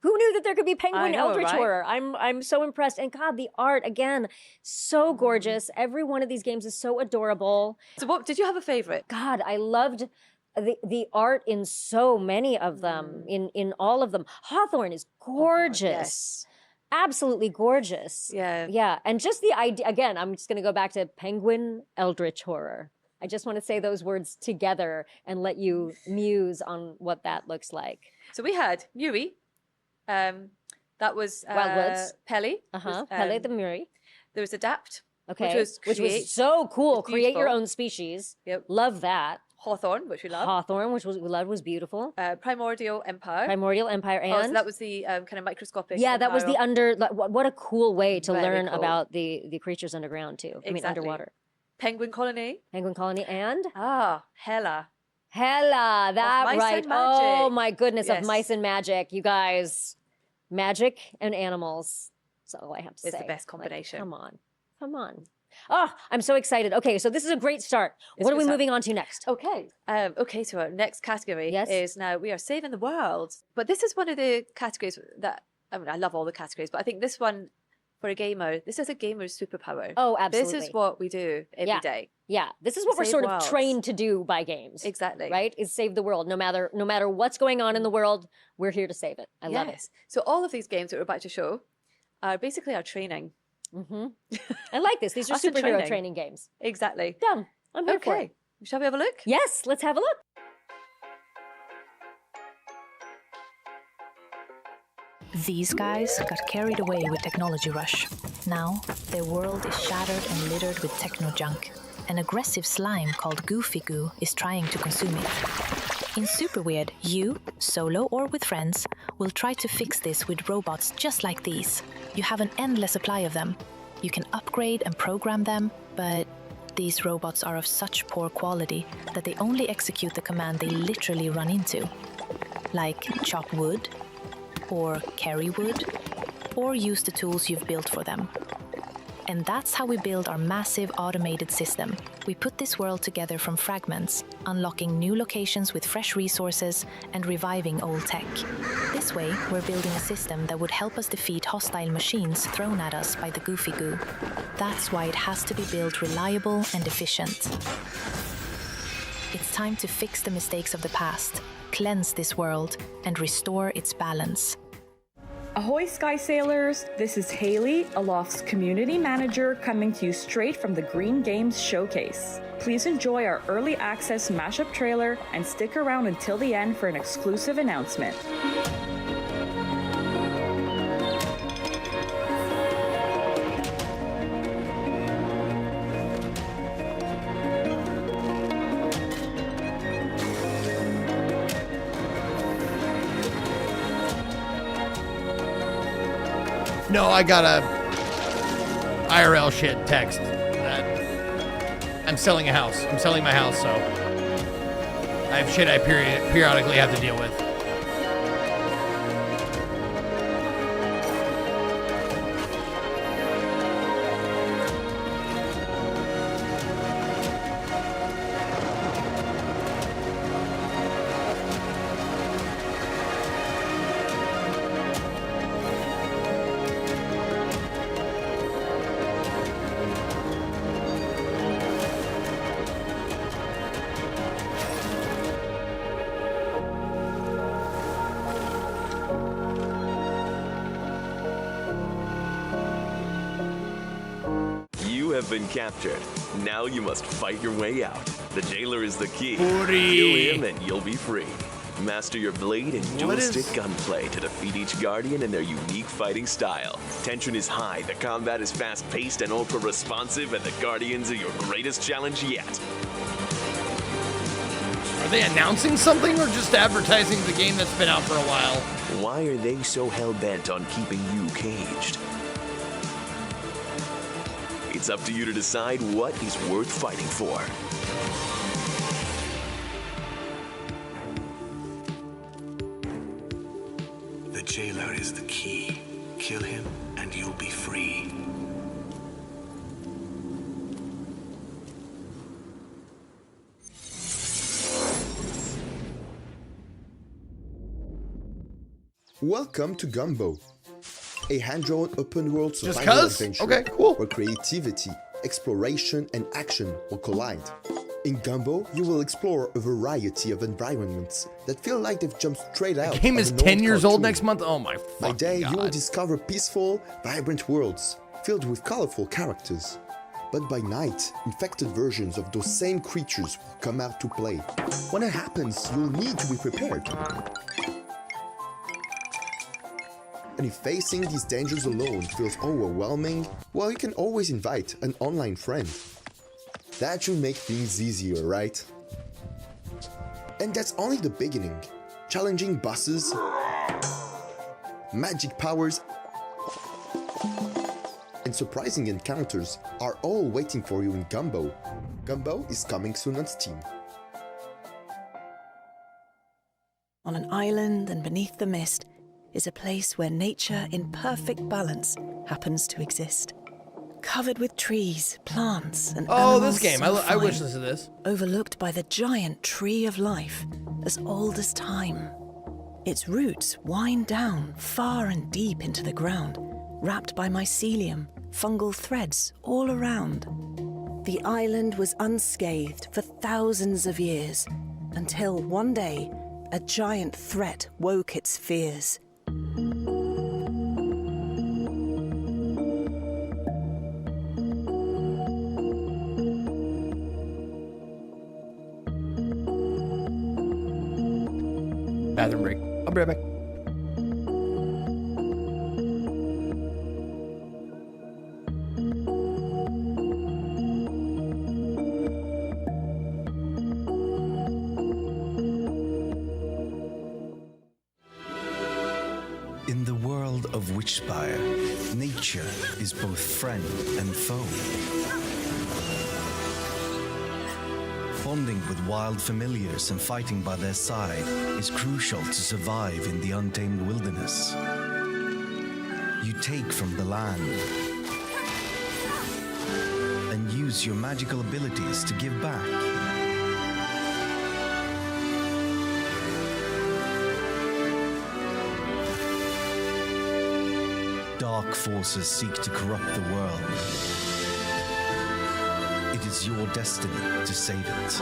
Who knew that there could be penguin know, eldritch right? horror? I'm so impressed. And God, the art, again, so Mm-hmm. gorgeous. Every one of these games is so adorable. So what, did you have a favorite? God, I loved the art in so many of them, in all of them. Hawthorne is gorgeous. yes. Absolutely gorgeous. Yeah. Yeah. And just the idea, again, I'm just going to go back to penguin eldritch horror. I just want to say those words together and let you muse on what that looks like. So we had Muri. That was Wildwoods. Pele. Uh-huh. Was, Pele the Muri. There was Adapt. Okay. Which was so cool. It's Create your beautiful. own species. Yep. Love that. Hawthorne, which we love. Hawthorne, which we loved, was beautiful. Primordial Empire. Primordial Empire and Oh, so that was the kind of microscopic. yeah, that was the Empire. what a cool way to Very learn cool. about the creatures underground too. I mean Exactly. underwater. Penguin Colony. Penguin Colony and Hela. Hela, that Mice and right. Oh Magic. my goodness, Yes. of Mice and Magic. You guys, magic and animals. That's all I have to It's say. the best Like, combination. come on. Come on. Oh, I'm so excited. Okay, so this is a great start. It's What are good we start. moving on to next? Okay. Okay, so our next category is now we are saving the world. But this is one of the categories that, I mean, I love all the categories, but I think this one, for a gamer, this is a gamer's superpower. Oh, absolutely. This is what we do every day. Yeah, this is what we're Save sort of worlds. trained to do by games. Exactly. Right? Is save the world. No matter what's going on in the world, we're here to save it. I love it. Yes. So all of these games that we're about to show are basically our training. Mm-hmm. I like this. These are Us in superhero training. training games. Exactly. Done. I'm here for it. Okay. Shall we have a look? Yes, let's have a look. These guys got carried away with technology rush. Now, their world is shattered and littered with techno junk. An aggressive slime called Goofy Goo is trying to consume it. In Super Weird, you, solo or with friends, will try to fix this with robots just like these. You have an endless supply of them. You can upgrade and program them, but these robots are of such poor quality that they only execute the command they literally run into. Like chop wood, or carry wood, or use the tools you've built for them. And that's how we build our massive automated system. We put this world together from fragments, unlocking new locations with fresh resources and reviving old tech. This way, we're building a system that would help us defeat hostile machines thrown at us by the Goofy Goo. That's why it has to be built reliable and efficient. It's time to fix the mistakes of the past, cleanse this world, and restore its balance. Ahoy Sky Sailors, this is Haley, Aloft's community manager, coming to you straight from the Green Games Showcase. Please enjoy our early access mashup trailer and stick around until the end for an exclusive announcement. No, I got a IRL shit text that I'm selling a house. I'm selling my house, so I have shit I periodically have to deal with. have been captured. Now you must fight your way out. The jailer is the key. Free. Kill him and you'll be free. Master your blade and dual-stick gunplay to defeat each Guardian in their unique fighting style. Tension is high, the combat is fast-paced and ultra-responsive, and the Guardians are your greatest challenge yet. Are they announcing something or just advertising the game that's been out for a while? Why are they so hell-bent on keeping you caged? It's up to you to decide what is worth fighting for. The jailer is the key. Kill him and you'll be free. Welcome to Gumbo, a hand-drawn open-world Just survival 'cause? adventure Okay, cool. where creativity, exploration, and action will collide. In Gumbo, you will explore a variety of environments that feel like they've jumped straight out. The game of is an 10 old years old cartoon. next month? Oh my By fucking day, God. you will discover peaceful, vibrant worlds filled with colorful characters. But by night, infected versions of those same creatures will come out to play. When it happens, you'll need to be prepared. And if facing these dangers alone feels overwhelming, well, you can always invite an online friend. That should make things easier, right? And that's only the beginning. Challenging bosses, magic powers, and surprising encounters are all waiting for you in Gumbo. Gumbo is coming soon on Steam. On an island and beneath the mist is a place where nature in perfect balance happens to exist. Covered with trees, plants, and Oh, animals this game. so I wish fine, this is this. Overlooked by the giant tree of life, as old as time. Its roots wind down far and deep into the ground, wrapped by mycelium, fungal threads all around. The island was unscathed for thousands of years, until one day, a giant threat woke its fears. Bathroom break. I'll be right back. In the world of Witchspire, nature is both friend and foe. Bonding with wild familiars and fighting by their side is crucial to survive in the untamed wilderness. You take from the land and use your magical abilities to give back. Dark forces seek to corrupt the world. It is your destiny to save it.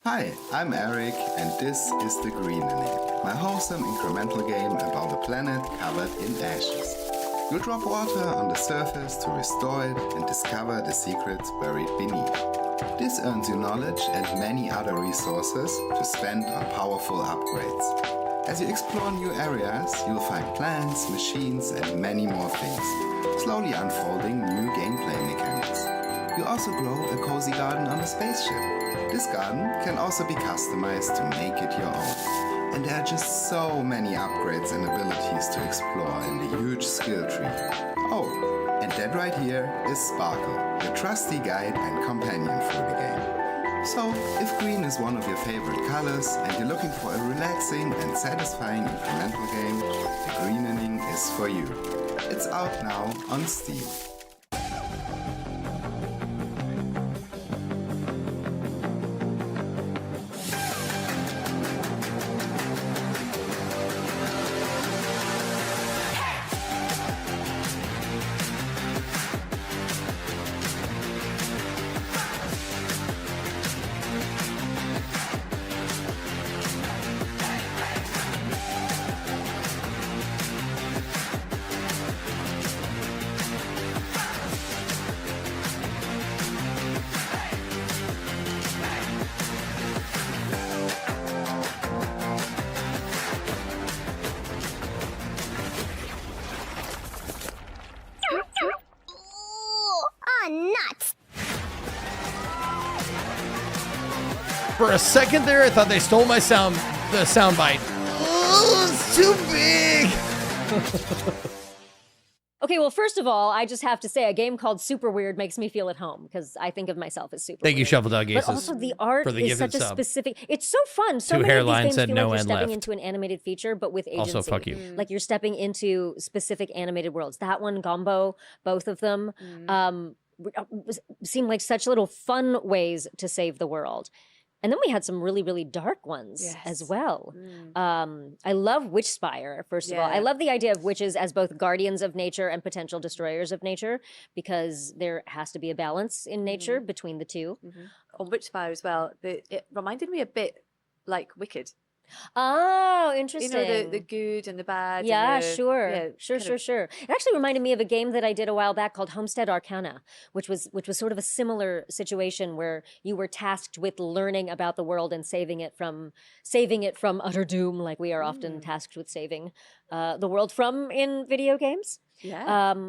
Hi, I'm Eric, and this is The Greenening, my wholesome incremental game about a planet covered in ashes. You drop water on the surface to restore it and discover the secrets buried beneath. This earns you knowledge and many other resources to spend on powerful upgrades. As you explore new areas, you'll find plants, machines, and many more things, slowly unfolding new gameplay mechanics. You also grow a cozy garden on a spaceship. This garden can also be customized to make it your own. And there are just so many upgrades and abilities to explore in the huge skill tree. Oh, and that right here is Sparkle, your trusty guide and companion through the game. So, if green is one of your favorite colors and you're looking for a relaxing and satisfying incremental game, The Greenening is for you. It's out now on Steam. For a second there, I thought they stole my sound bite. Oh, it's too big. Okay, well, first of all, I just have to say a game called Super Weird makes me feel at home because I think of myself as super Thank you, weird. Shuffle Dog Aces. But also the art for the is gifted such a sub. specific... It's so fun. So Two many of these hairlines games said feel no like you're and stepping left. into an animated feature, but with agency. Also, fuck you. Like you're stepping into specific animated worlds. That one, Gombo, both of them, seem like such little fun ways to save the world. And then we had some really, really dark ones as well. I love Witchspire, first of all. I love the idea of witches as both guardians of nature and potential destroyers of nature, because there has to be a balance in nature between the two. On Witchspire as well, it reminded me a bit like Wicked. Oh, interesting. You know, the good and the bad. Yeah, and the, sure. yeah, Sure. kind of- It actually reminded me of a game that I did a while back called Homestead Arcana, which was sort of a similar situation where you were tasked with learning about the world and saving it from utter doom, like we are often tasked with saving the world from in video games. Yeah.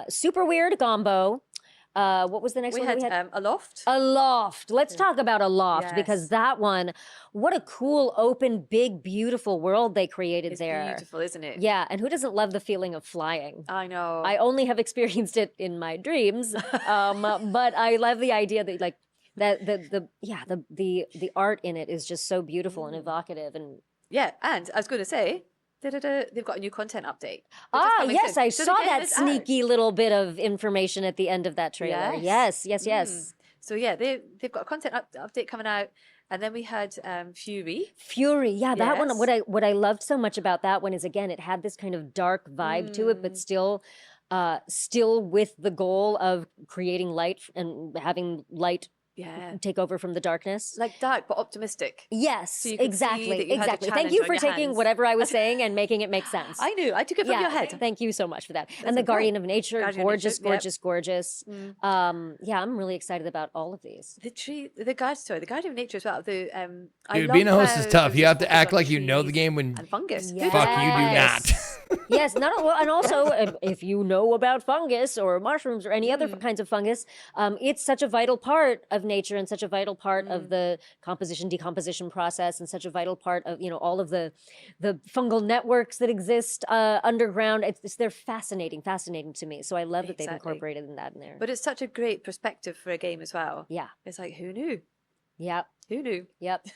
Super Weird Gombo. What was the next one? We had Aloft. Aloft. Let's talk about Aloft, Yes. because that one, what a cool, open, big, beautiful world they created It's there. beautiful, isn't it? Yeah, and who doesn't love the feeling of flying? I know. I only have experienced it in my dreams, but I love the idea that like the art in it is just so beautiful and evocative and. Yeah, and I was going to say, they've got a new content update. Yes, I So the saw game that is out. sneaky little bit of information at the end of that trailer. Yes. So yeah, they've got a content update coming out, and then we had Fury. Fury, yeah, that one. Yes. What I loved so much about that one is, again, it had this kind of dark vibe to it, but still with the goal of creating light and having light take over from the darkness. Like dark but optimistic. Yes, So you could see that exactly. you had a Thank challenge you on for your taking hands. whatever I was saying and making it make sense. I knew. I took it from your head. Thank you so much for that. And That's the okay. Guardian of Nature, Guardian of gorgeous, Nature, yep. gorgeous. Yeah, I'm really excited about all of these. The Guardian of Nature as well. I Dude, love being a host is how tough. there's You have this to act focus on like you know the trees game when and fungus. fuck you do not. Yes, and also if you know about fungus or mushrooms or any other kinds of fungus, it's such a vital part of nature and such a vital part of the decomposition process, and such a vital part of all of the fungal networks that exist underground. They're fascinating to me. So I love that they've Exactly. incorporated that in there. But it's such a great perspective for a game as well. Yeah. It's like, who knew? Yep. Who knew? Yep.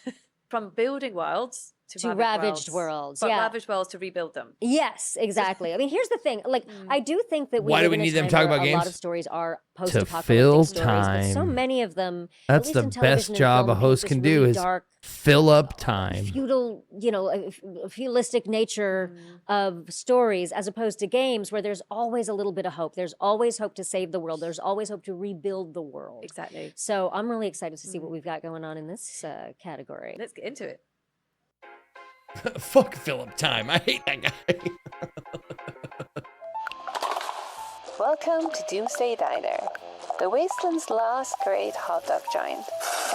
From building worlds to ravaged worlds, But yeah. ravaged worlds to rebuild them. Yes, exactly. I mean, here's the thing. Like, I do think that we Why do live we in a need them time to talk where about a lot games? of stories are To post-apocalyptic fill stories, but so time. many of them. That's at least the in television best and job film, a host paint can this do really is dark, fill up time. feudal, feudalistic nature of stories, as opposed to games where there's always a little bit of hope. There's always hope to save the world. There's always hope to rebuild the world. Exactly. So I'm really excited to see what we've got going on in this category. Let's get into it. Fuck Philip Time. I hate that guy. Welcome to Doomsday Diner, the Wasteland's last great hot dog joint.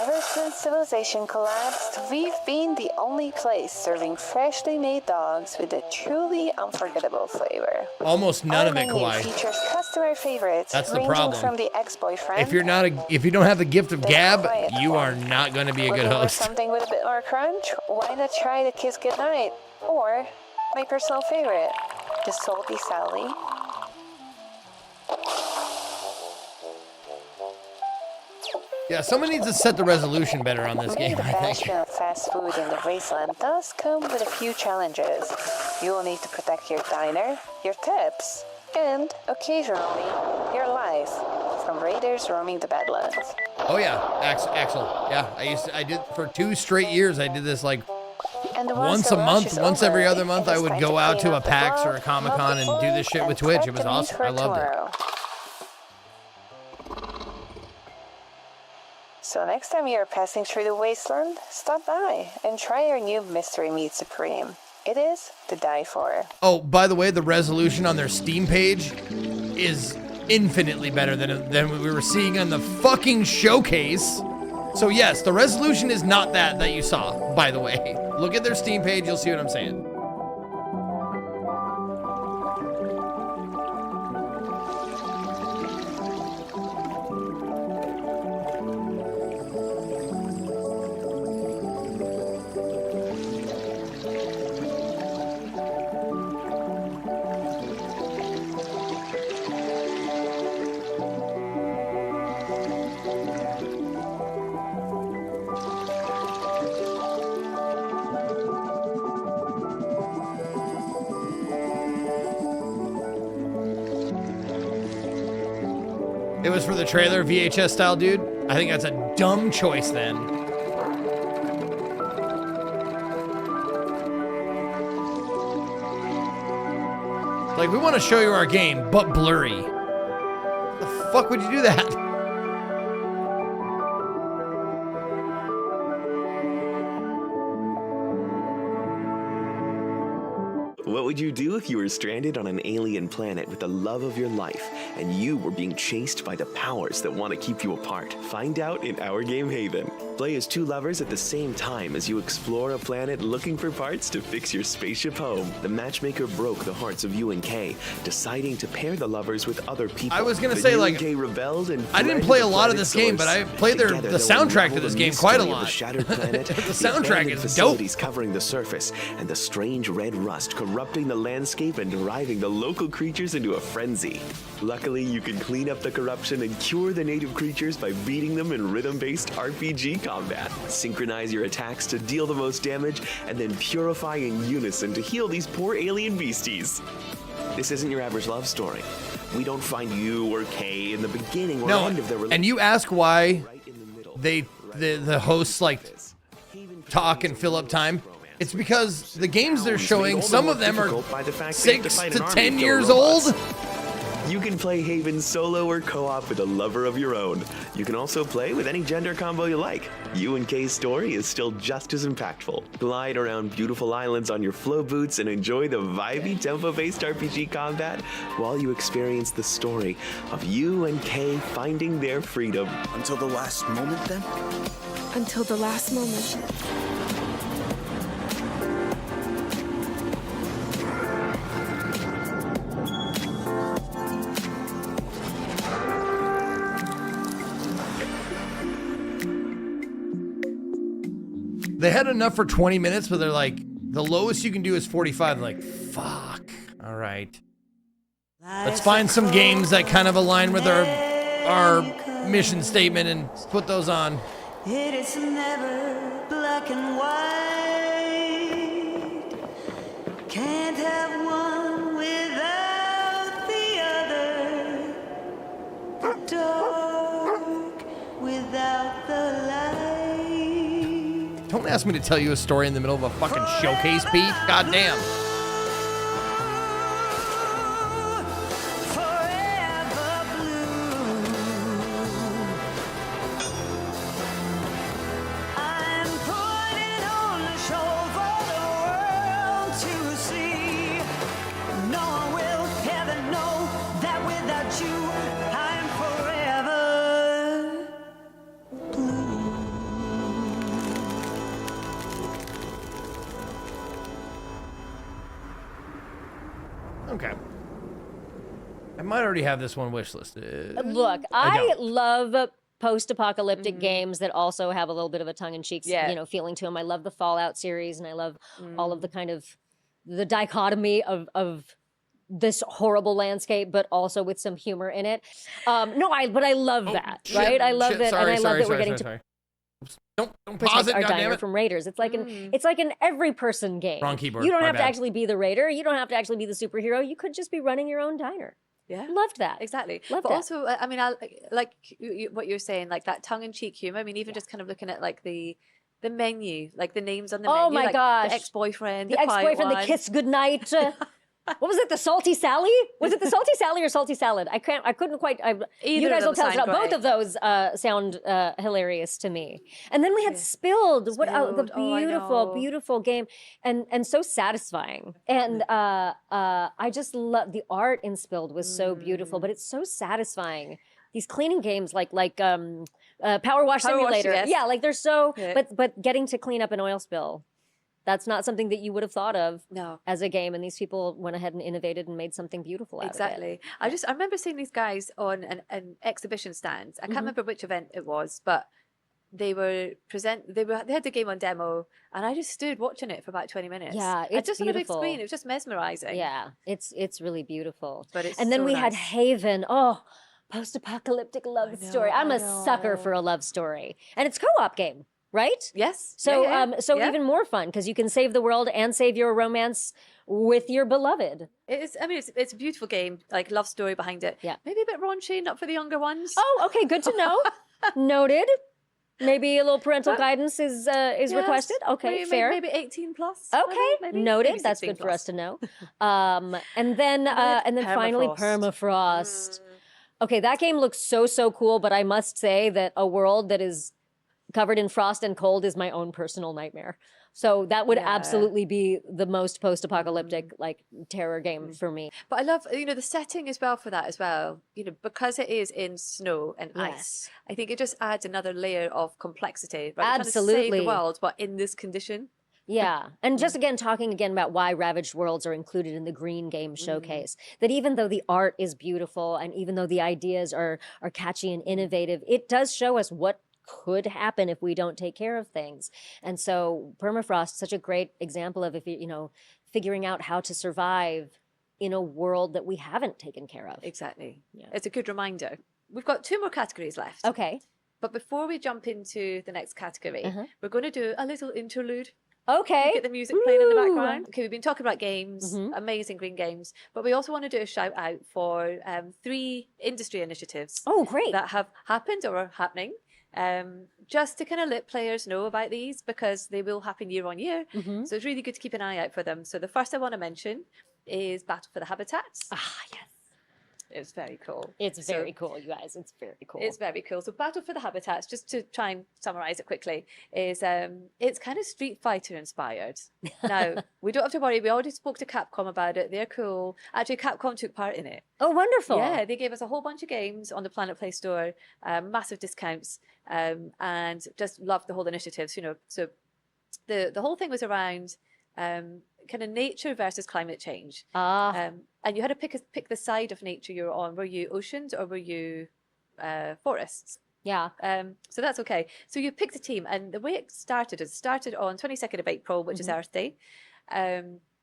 Ever since civilization collapsed, we've been the only place serving freshly made dogs with a truly unforgettable flavor. Almost none Our of it, menu Kawhi. features customer favorites That's the ranging problem. from the ex-boyfriend. If you don't have the gift of gab, you are not going to be a good Looking for host. something with a bit more crunch? Why not try the Kiss Goodnight? Or my personal favorite, the Salty Sally. Yeah, someone needs to set the resolution better on this Being game, the I think. bastion of fast food in the wasteland does come with a few challenges. You will need to protect your diner, your tips, and occasionally your life from raiders roaming the Badlands. Oh yeah, Axel. Yeah, I did for 2 straight years. I did this like And once a month, once every other month. I would go out to a PAX or a Comic Con and do this shit with Twitch. It was awesome. I loved it. So next time you're passing through the wasteland, stop by and try our new Mystery Meat Supreme. It is to die for. Oh, by the way, the resolution on their Steam page is infinitely better than we were seeing on the fucking showcase. So yes, the resolution is not that you saw, by the way. Look at their Steam page, you'll see what I'm saying. It was for the trailer, VHS style, dude. I think that's a dumb choice then. Like, we want to show you our game, but blurry. How the fuck would you do that? What would you do if you were stranded on an alien planet with the love of your life and you were being chased by the powers that want to keep you apart? Find out in Our Game Haven. Play as two lovers at the same time as you explore a planet looking for parts to fix your spaceship home. The matchmaker broke the hearts of you and Kay, deciding to pair the lovers with other people. I was gonna But say, you like, and Kay rebelled and I didn't fled play to a the lot of planet's this game, but source. I played Together, the they'll soundtrack unravel to this the game quite a mystery of lot. The shattered planet, The the soundtrack abandoned is dope. facilities covering the surface, and the strange red rust corrupting the landscape and driving the local creatures into a frenzy. Luckily, you can clean up the corruption and cure the native creatures by beating them in rhythm-based RPG combat. Synchronize your attacks to deal the most damage, and then purify in unison to heal these poor alien beasties. This isn't your average love story. We don't find you or Kay in the beginning or No, end of their relationship. and you ask why the hosts like talk and fill up time. It's because the games they're showing, some of them are 6 to 10 years old. You can play Haven solo or co-op with a lover of your own. You can also play with any gender combo you like. You and Kay's story is still just as impactful. Glide around beautiful islands on your flow boots and enjoy the vibey tempo-based RPG combat while you experience the story of you and Kay finding their freedom. Until the last moment, then? Until the last moment. They had enough for 20 minutes, but they're like, the lowest you can do is 45. Like, fuck. All right. Let's find some games that kind of align with our mission statement and put those on. It is never black and white. Can't have one without the other. The dark without the light. Don't ask me to tell you a story in the middle of a fucking showcase, Pete. God damn. Okay. I might already have this one wish listed. Look, I I don't. love post-apocalyptic games that also have a little bit of a tongue-in-cheek, Yeah. feeling to them. I love the Fallout series, and I love all of the kind of the dichotomy of this horrible landscape, but also with some humor in it. But I love that, shit, right? I love shit, it, sorry, and I love sorry, that we're sorry, getting sorry, to Don't protect pause it, our goddammit. diner from raiders. It's like an every person game. Wrong keyboard, You don't my have to bad. actually be the raider. You don't have to actually be the superhero. You could just be running your own diner. Yeah, loved that. Exactly. Loved but that. also, I mean, I like what you're saying, like that tongue-in-cheek humor. I mean, even just kind of looking at like the menu, like the names on the menu. Oh my like gosh. The ex-boyfriend, The ex-boyfriend, the kiss goodnight. What was it? The salty Sally? Was it the salty Sally or salty salad? I couldn't quite. You Either guys of will them tell us. sound Both great. of those sound hilarious to me. And then we had Spilled. What the Spilled. Oh, I beautiful, know. beautiful game, and so satisfying. And I just love the art in Spilled was so beautiful, but it's so satisfying. These cleaning games like Power Wash Power Wash, Simulator. yes. Yeah, like they're so. Yeah. But getting to clean up an oil spill. That's not something that you would have thought of as a game, and these people went ahead and innovated and made something beautiful out of it. Exactly. I remember seeing these guys on an exhibition stand. I can't remember which event it was, but they had the game on demo, and I just stood watching it for about 20 minutes. Yeah, And it's just on a big beautiful. screen. It was just mesmerizing. Yeah, it's really beautiful. But it's and then so we had nice. Haven. Oh, post-apocalyptic love story. I'm a sucker for a love story, and it's co-op game. right? Yes. So, Yeah. even more fun because you can save the world and save your romance with your beloved. It is. I mean, it's a beautiful game. Like love story behind it. Yeah. Maybe a bit raunchy, not for the younger ones. Oh, okay, good to know. Noted. Maybe a little parental guidance is requested. Okay, fair. Maybe 18 plus. Okay, maybe, noted. maybe That's 16 good for plus. us to know. And then finally Permafrost. Okay, that game looks so cool, but I must say that a world that is covered in frost and cold is my own personal nightmare. So that would absolutely be the most post-apocalyptic like terror game for me. But I love, the setting as well for that as well. Because it is in snow and ice, I think it just adds another layer of complexity. Right? Absolutely. You're trying to save the world, but in this condition. Yeah. And just talking again about why Ravaged Worlds are included in the Green Game Showcase, that even though the art is beautiful and even though the ideas are catchy and innovative, it does show us what could happen if we don't take care of things. And so Permafrost is such a great example of figuring out how to survive in a world that we haven't taken care of. Exactly. Yeah. It's a good reminder. We've got 2 more categories left. Okay. But before we jump into the next category, we're going to do a little interlude. Okay. Get the music playing in the background. Okay, we've been talking about games, amazing green games, but we also want to do a shout out for 3 industry initiatives. Oh, great. That have happened or are happening. Just to kind of let players know about these because they will happen year on year. So it's really good to keep an eye out for them. So the first I want to mention is Battle for the Habitats. Ah, yes. It's very cool. It's very cool, you guys. It's very cool. It's very cool. So Battle for the Habitats, just to try and summarize it quickly, is it's kind of Street Fighter inspired. Now, we don't have to worry. We already spoke to Capcom about it. They're cool. Actually, Capcom took part in it. Oh, wonderful. Yeah, they gave us a whole bunch of games on the Planet Play store, massive discounts, and just loved the whole initiatives, So the whole thing was around kind of nature versus climate change. And you had to pick the side of nature you were on. Were you oceans or were you forests? Yeah. So that's okay. So you picked a team, and the way it started on 22nd of April, which is Earth Day.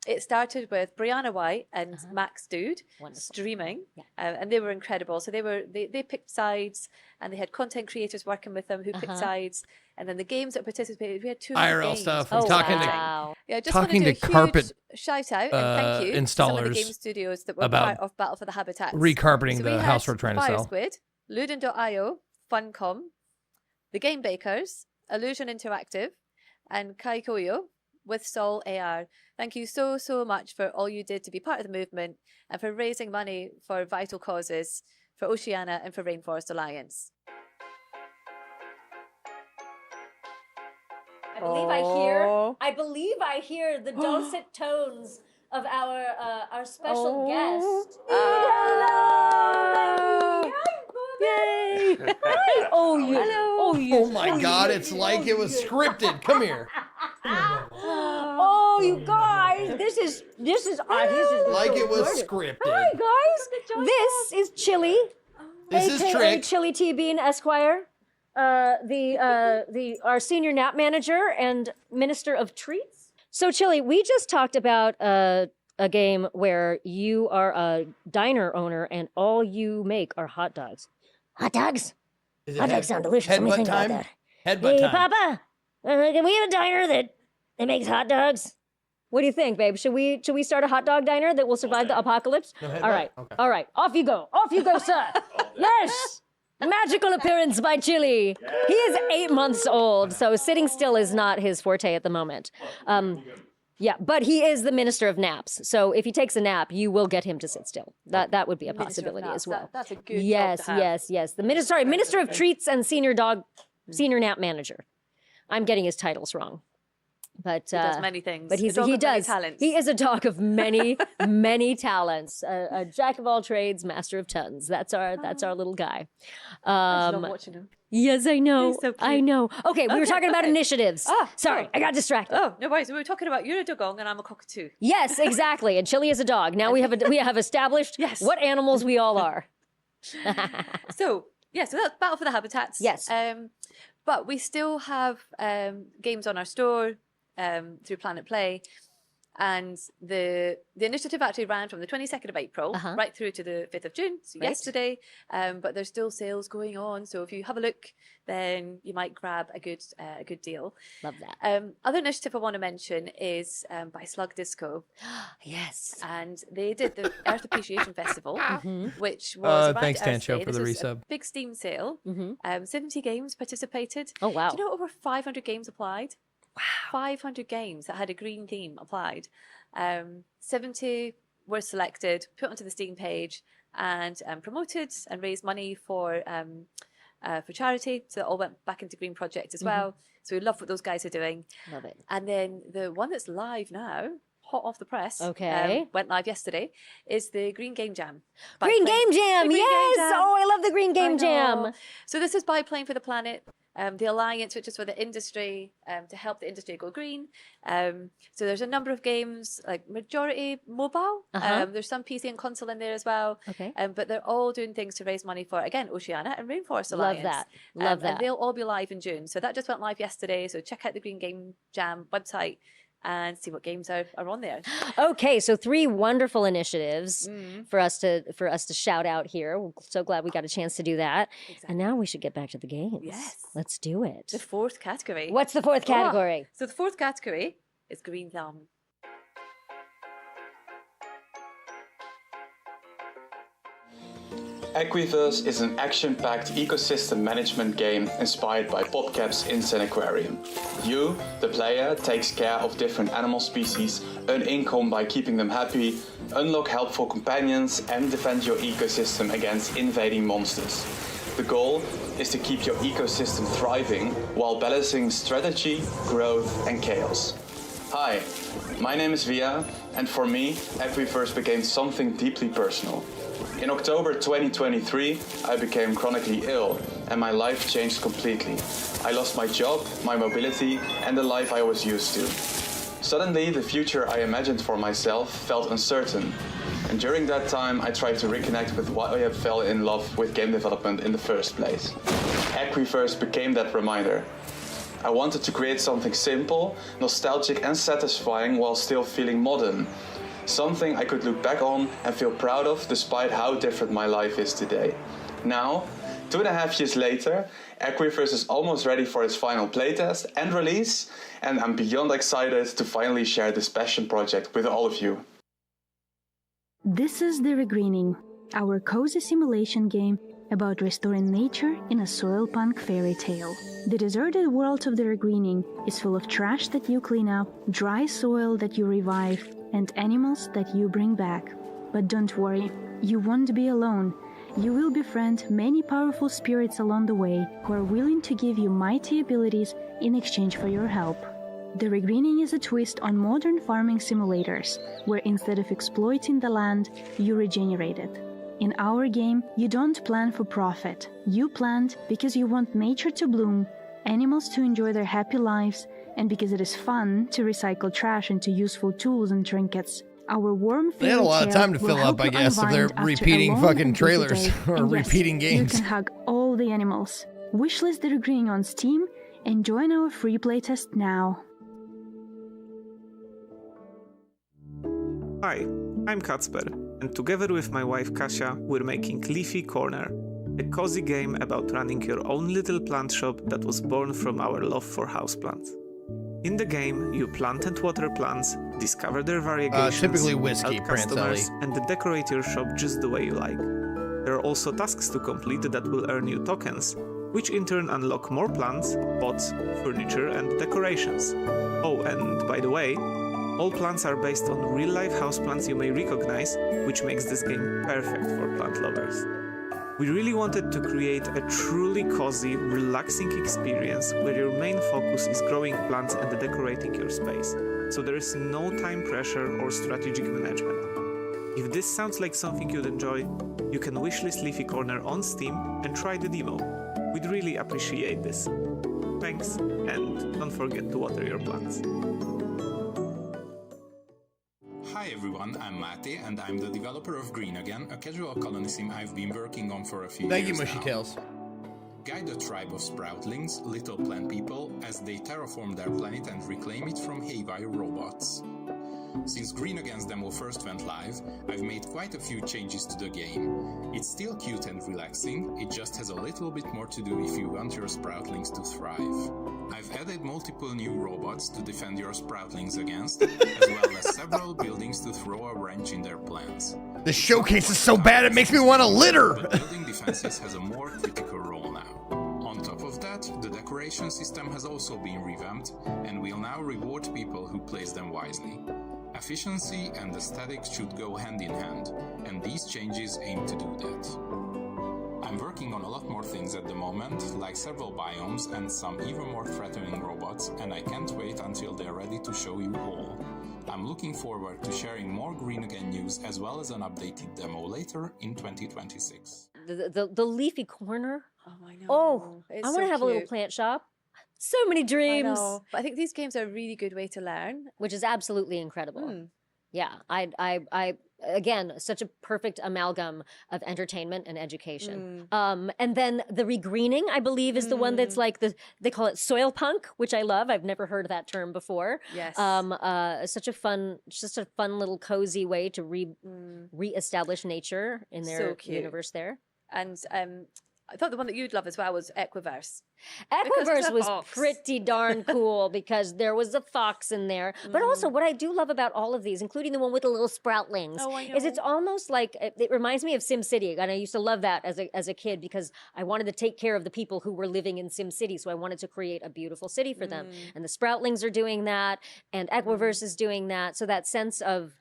It started with Brianna White and Max Dude streaming, and they were incredible. So they picked sides, and they had content creators working with them who picked sides. And then the games that participated, we had 2 IRL games. stuff. I'm talking to just talking want to to do a carpet huge shout out and thank you to some of the installers game studios that were about part of Battle for the Habitats. recarpeting So the we had house we're trying to Fire sell. Squid, Luden.io, Funcom, The Game Bakers, Illusion Interactive, and Kaikoyo with Sol AR. Thank you so much for all you did to be part of the movement and for raising money for vital causes for Oceania and for Rainforest Alliance. I believe I hear the dulcet tones of our special guest. Hello! Yay! Hi. Oh, you. Hello. Oh, you. Oh my God! It's like it was scripted. Come here. Oh, you guys, this is Like it was gorgeous. scripted. Hi, guys. This is Chili. This is AKA Trick. Chili T Bean Esquire. Our senior nap manager and minister of treats. So, Chili, we just talked about a game where you are a diner owner and all you make are hot dogs. Hot dogs? Is it Hot dogs sound delicious. Let me headbutt think time? about that. Headbutt Hey, time. Papa, can we have a diner that makes hot dogs? What do you think, babe? Should we start a hot dog diner that will survive the apocalypse? No headbutt? All right. Okay. All right. Off you go. Off you go, sir. Yes. Magical appearance by Chili. He is 8 months old, so sitting still is not his forte at the moment. Yeah, but he is the minister of naps. So if he takes a nap, you will get him to sit still. That would be a Minister of possibility Naps, as well. that's a good yes, job to have. yes. The minister of treats and senior nap manager. I'm getting his titles wrong. But He does many things. But A dog he of many does. talents. He is a dog of many many talents. A jack of all trades, master of tons. That's our little guy. I just love watching him. Yes, I know. He's so cute. I know. Okay, we were talking about okay. initiatives. Sorry, I got distracted. Oh, no worries. We were talking about you're a dugong and I'm a cockatoo. Yes, exactly. And Chili is a dog. Now we have established what animals we all are. So that's Battle for the Habitats. Yes. But we still have games on our store through Planet Play. And the initiative actually ran from the 22nd of April right through to the 5th of June, so yesterday. But there's still sales going on, so if you have a look, then you might grab a good deal. Love that. Other initiative I want to mention is by Slug Disco. Yes. And they did the Earth Appreciation Festival, which was around thanks, Earth Tancho, Day. for the This was resub. a big Steam sale. 70 games participated. Oh, wow. Do you know over 500 games applied? Wow. 500 games that had a green theme applied. 70 were selected, put onto the Steam page, and promoted and raised money for charity. So it all went back into Green Project as well. So we love what those guys are doing. Love it. And then the one that's live now, hot off the press, Okay. went live yesterday, is the Green Game Jam. By Green Playing- Game Jam, the Green yes! Game Jam. Oh, I love the Green I Game Jam. know. So this is by Playing for the Planet, the alliance which is for the industry, to help the industry go green. So there's a number of games, like majority mobile. There's some PC and console in there as well. Okay. But they're all doing things to raise money for, again, Oceania and Rainforest Love Alliance. that. Love that. And they'll all be live in June. So that just went live yesterday. So check out the Green Game Jam website and see what games are on there. Okay, so 3 wonderful initiatives for us to shout out here. We're so glad we got a chance to do that. And now we should get back to the games. Yes. Let's do it. The 4th category. What's the 4th category? So the 4th category is Green Thumb. Equiverse is an action-packed ecosystem management game inspired by PopCap's Insane Aquarium. You, the player, takes care of different animal species, earn income by keeping them happy, unlock helpful companions, and defend your ecosystem against invading monsters. The goal is to keep your ecosystem thriving while balancing strategy, growth, and chaos. Hi, my name is Via, and for me, Equiverse became something deeply personal. In October 2023, I became chronically ill, and my life changed completely. I lost my job, my mobility, and the life I was used to. Suddenly, the future I imagined for myself felt uncertain. And during that time, I tried to reconnect with why I fell in love with game development in the first place. Equiverse became that reminder. I wanted to create something simple, nostalgic, and satisfying while still feeling modern. Something I could look back on and feel proud of despite how different my life is today. Now, 2.5 years later, Equiverse is almost ready for its final playtest and release, and I'm beyond excited to finally share this passion project with all of you. This is The Regreening, our cozy simulation game about restoring nature in a soil punk fairy tale. The deserted world of The Regreening is full of trash that you clean up, dry soil that you revive, and animals that you bring back. But don't worry, you won't be alone. You will befriend many powerful spirits along the way who are willing to give you mighty abilities in exchange for your help. The Regreening is a twist on modern farming simulators, where instead of exploiting the land, you regenerate it. In our game, you don't plant for profit. You plant because you want nature to bloom, animals to enjoy their happy lives, and because it is fun to recycle trash into useful tools and trinkets. Our warm They had a lot of time to fill up, I guess, if they're repeating fucking trailers or repeating games. You can hug all the animals. Wishlist The Regreening on Steam and join our free playtest now. Hi, I'm Kacper, and together with my wife Kasia, we're making Leafy Corner, a cozy game about running your own little plant shop that was born from our love for houseplants. In the game, you plant and water plants, discover their variegations, typically whiskey, help customers, Prancelli. and decorate your shop just the way you like. There are also tasks to complete that will earn you tokens, which in turn unlock more plants, pots, furniture, and decorations. Oh, and by the way, all plants are based on real-life houseplants you may recognize, which makes this game perfect for plant lovers. We really wanted to create a truly cozy, relaxing experience where your main focus is growing plants and decorating your space, so there is no time pressure or strategic management. If this sounds like something you'd enjoy, you can wishlist Leafy Corner on Steam and try the demo. We'd really appreciate this. Thanks, and don't forget to water your plants. Hi everyone, I'm Mate, and I'm the developer of Green Again, a casual colony sim I've been working on for a few Thank years you, Mushy now. Tails. Guide a tribe of sproutlings, little plant people, as they terraform their planet and reclaim it from haywire robots. Since Green Again's demo first went live, I've made quite a few changes to the game. It's still cute and relaxing, it just has a little bit more to do if you want your Sproutlings to thrive. I've added multiple new robots to defend your Sproutlings against, as well as several buildings to throw a wrench in their plans. The showcase is so bad it makes me want to litter! But building defenses has a more critical role now. On top of that, the decoration system has also been revamped, and will now reward people who place them wisely. Efficiency and aesthetics should go hand in hand, and these changes aim to do that. I'm working on a lot more things at the moment, like several biomes and some even more threatening robots, and I can't wait until they're ready to show you all. I'm looking forward to sharing more Green Again news as well as an updated demo later in 2026. The leafy corner. Oh, I know. Oh, It's I want to so have a little cute. plant shop. So many dreams. I know. But I think these games are a really good way to learn. Which is absolutely incredible. Yeah, I again, such a perfect amalgam of entertainment and education. And then the regreening, I believe, is the one that's like they call it soil punk, which I love. I've never heard that term before. Yes. Such a fun little cozy way to reestablish nature in their So cute. universe there. And I thought the one that you'd love as well was Equiverse. Equiverse was pretty darn cool because there was a fox in there. But also, what I do love about all of these, including the one with the little sproutlings, is it's almost like it reminds me of SimCity. And I used to love that as a kid because I wanted to take care of the people who were living in SimCity. So I wanted to create a beautiful city for them. And the sproutlings are doing that, and Equiverse is doing that. So that sense of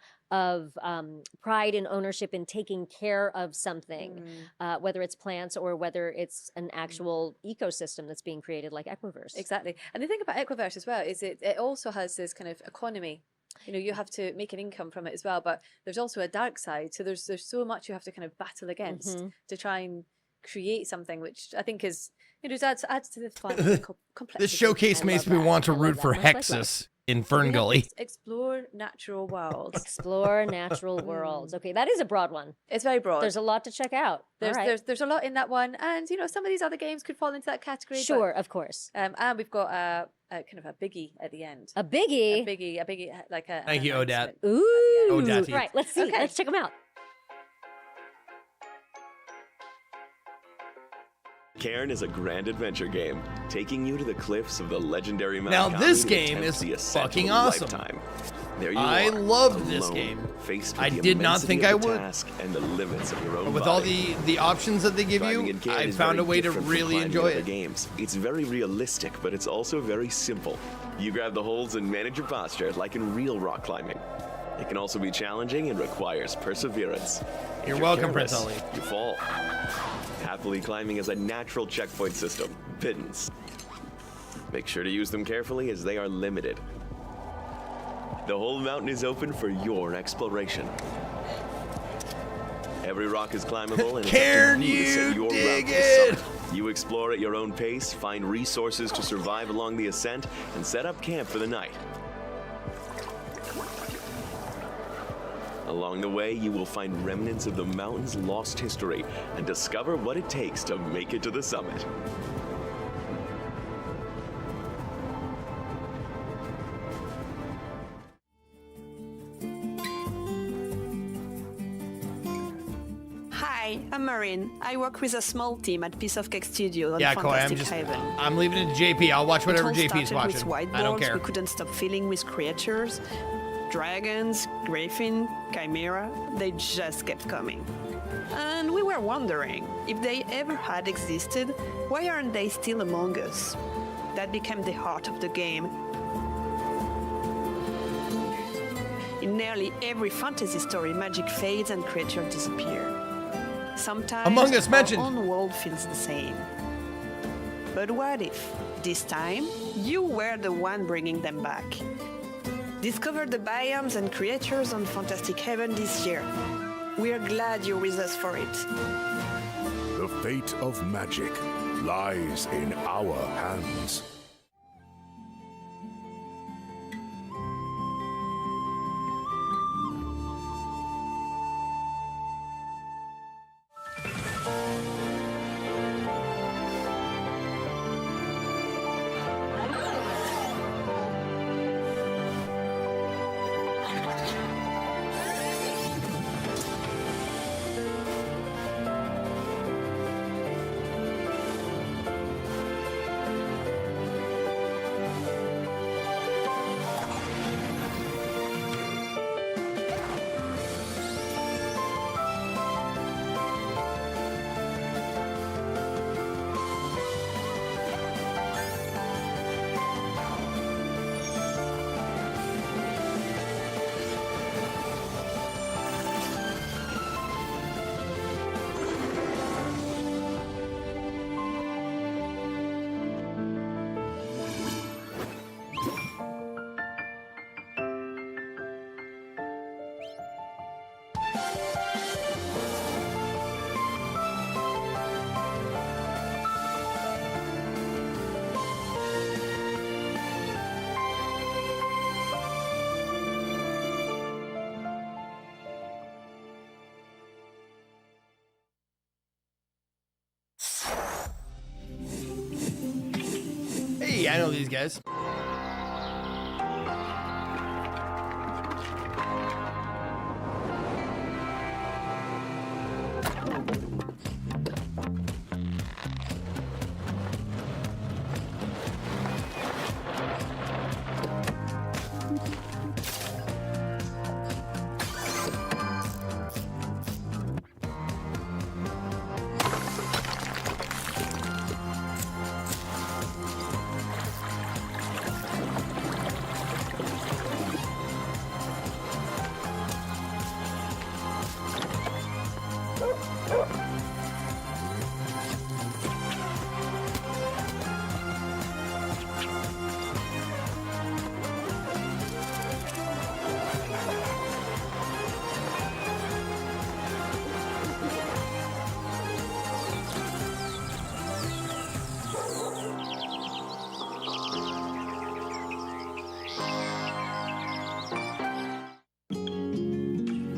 pride and ownership in taking care of something, whether it's plants or whether it's an actual ecosystem that's being created like Equiverse. Exactly. And the thing about Equiverse as well is it also has this kind of economy. You know, you have to make an income from it as well, but there's also a dark side. So there's so much you have to kind of battle against to try and create something, which I think is, just adds to the fun and complexity. This showcase makes me want to root for Hexus in Fern Gully. Explore natural worlds. Explore natural worlds. Okay, that is a broad one. It's very broad. There's a lot to check out. There's a lot in that one, and some of these other games could fall into that category. Sure, of course. And we've got a kind of a biggie at the end. A biggie. A biggie, like a. Thank you, Odette. Ooh. Odette. Right. Let's see. Okay. Let's check them out. Cairn is a grand adventure game, taking you to the cliffs of the legendary Mount Now Kami this to game attempt is the ascent fucking of a awesome. lifetime. There you I are, loved this alone, game. faced with I the did not immensity think of I the would. task and the limits of your own With all body. the options that they give Climbing you, in Cairn I is found a very way to different from really climbing enjoy other it. games. It's very realistic, but it's also very simple. You grab the holds and manage your posture like in real rock climbing. It can also be challenging and requires perseverance. If You're welcome, careless, Prince Ali. You fall. Happily climbing is a natural checkpoint system, pittance. Make sure to use them carefully as they are limited. The whole mountain is open for your exploration. Every rock is climbable and it's up to Can you to set you your dig route to the it? summit. You explore at your own pace, find resources to survive along the ascent, and set up camp for the night. Along the way, you will find remnants of the mountain's lost history and discover what it takes to make it to the summit. Hi, I'm Marin. I work with a small team at Piece of Cake Studio on Yeah, Koi, Fantastic Haven. I'm leaving it to JP. I'll watch whatever It all JP's started with watching. I don't whiteboards. care. We couldn't stop feeling with creatures. Dragons, Griffin, Chimera, they just kept coming. And we were wondering, if they ever had existed, why aren't they still among us? That became the heart of the game. In nearly every fantasy story, magic fades and creatures disappear. Sometimes Among Us mentioned. our own world feels the same. But what if, this time, you were the one bringing them back? Discover the biomes and creatures on Fantastic Haven this year. We are glad you're with us for it. The fate of magic lies in our hands. Hey, I know these guys.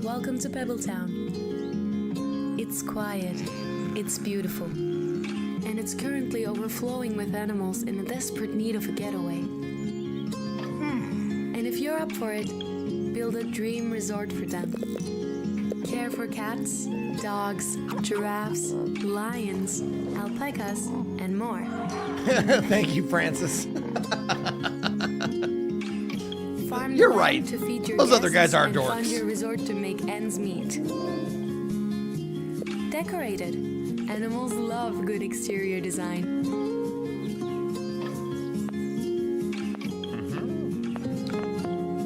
Welcome to Pebbletown. It's quiet, it's beautiful, and it's currently overflowing with animals in a desperate need of a getaway. And if you're up for it, build a dream resort for them. Care for cats, dogs, giraffes, lions, alpacas, and more. Thank you, Francis. Farm You're the land right. to feed your Those other guests guys are and dorks. fund your resort to make ends meet. Decorated. Animals love good exterior design.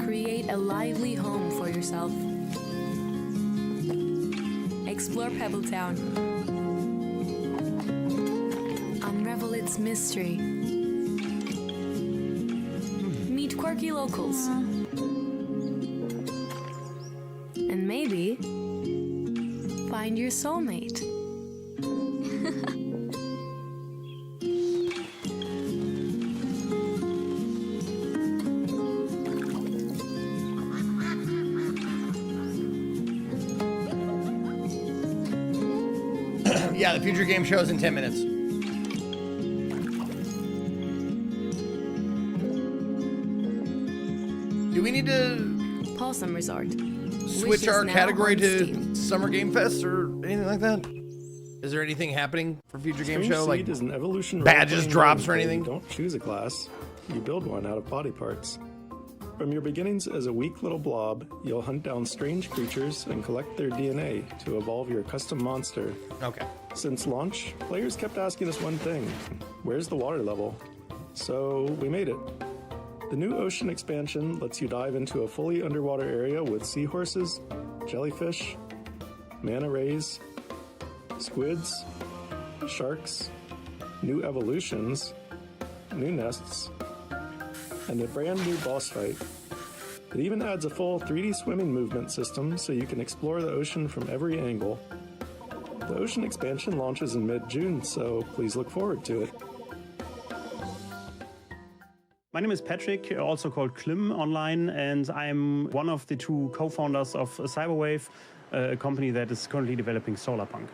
Create a lively home for yourself. Explore Pebbletown. Unravel its mystery. Meet quirky locals. And maybe find your soulmate. Yeah, the future game show is in 10 minutes. Do we need to Possum Resort. switch Which our is now category on to Steam. Summer Game Fest or anything like that? Is there anything happening for future game Strange show? Seed Like is an evolution badges, role-playing drops, game or where anything? You don't choose a class, you build one out of body parts. From your beginnings as a weak little blob, you'll hunt down strange creatures and collect their DNA to evolve your custom monster. Okay. Since launch, players kept asking us one thing: where's the water level? So we made it. The new ocean expansion lets you dive into a fully underwater area with seahorses, jellyfish, manta rays, squids, sharks, new evolutions, new nests, and a brand new boss fight. It even adds a full 3D swimming movement system so you can explore the ocean from every angle. The ocean expansion launches in mid-June, so please look forward to it. My name is Patrick, also called Klim online, and I'm one of the two co-founders of Cyberwave, a company that is currently developing Solarpunk.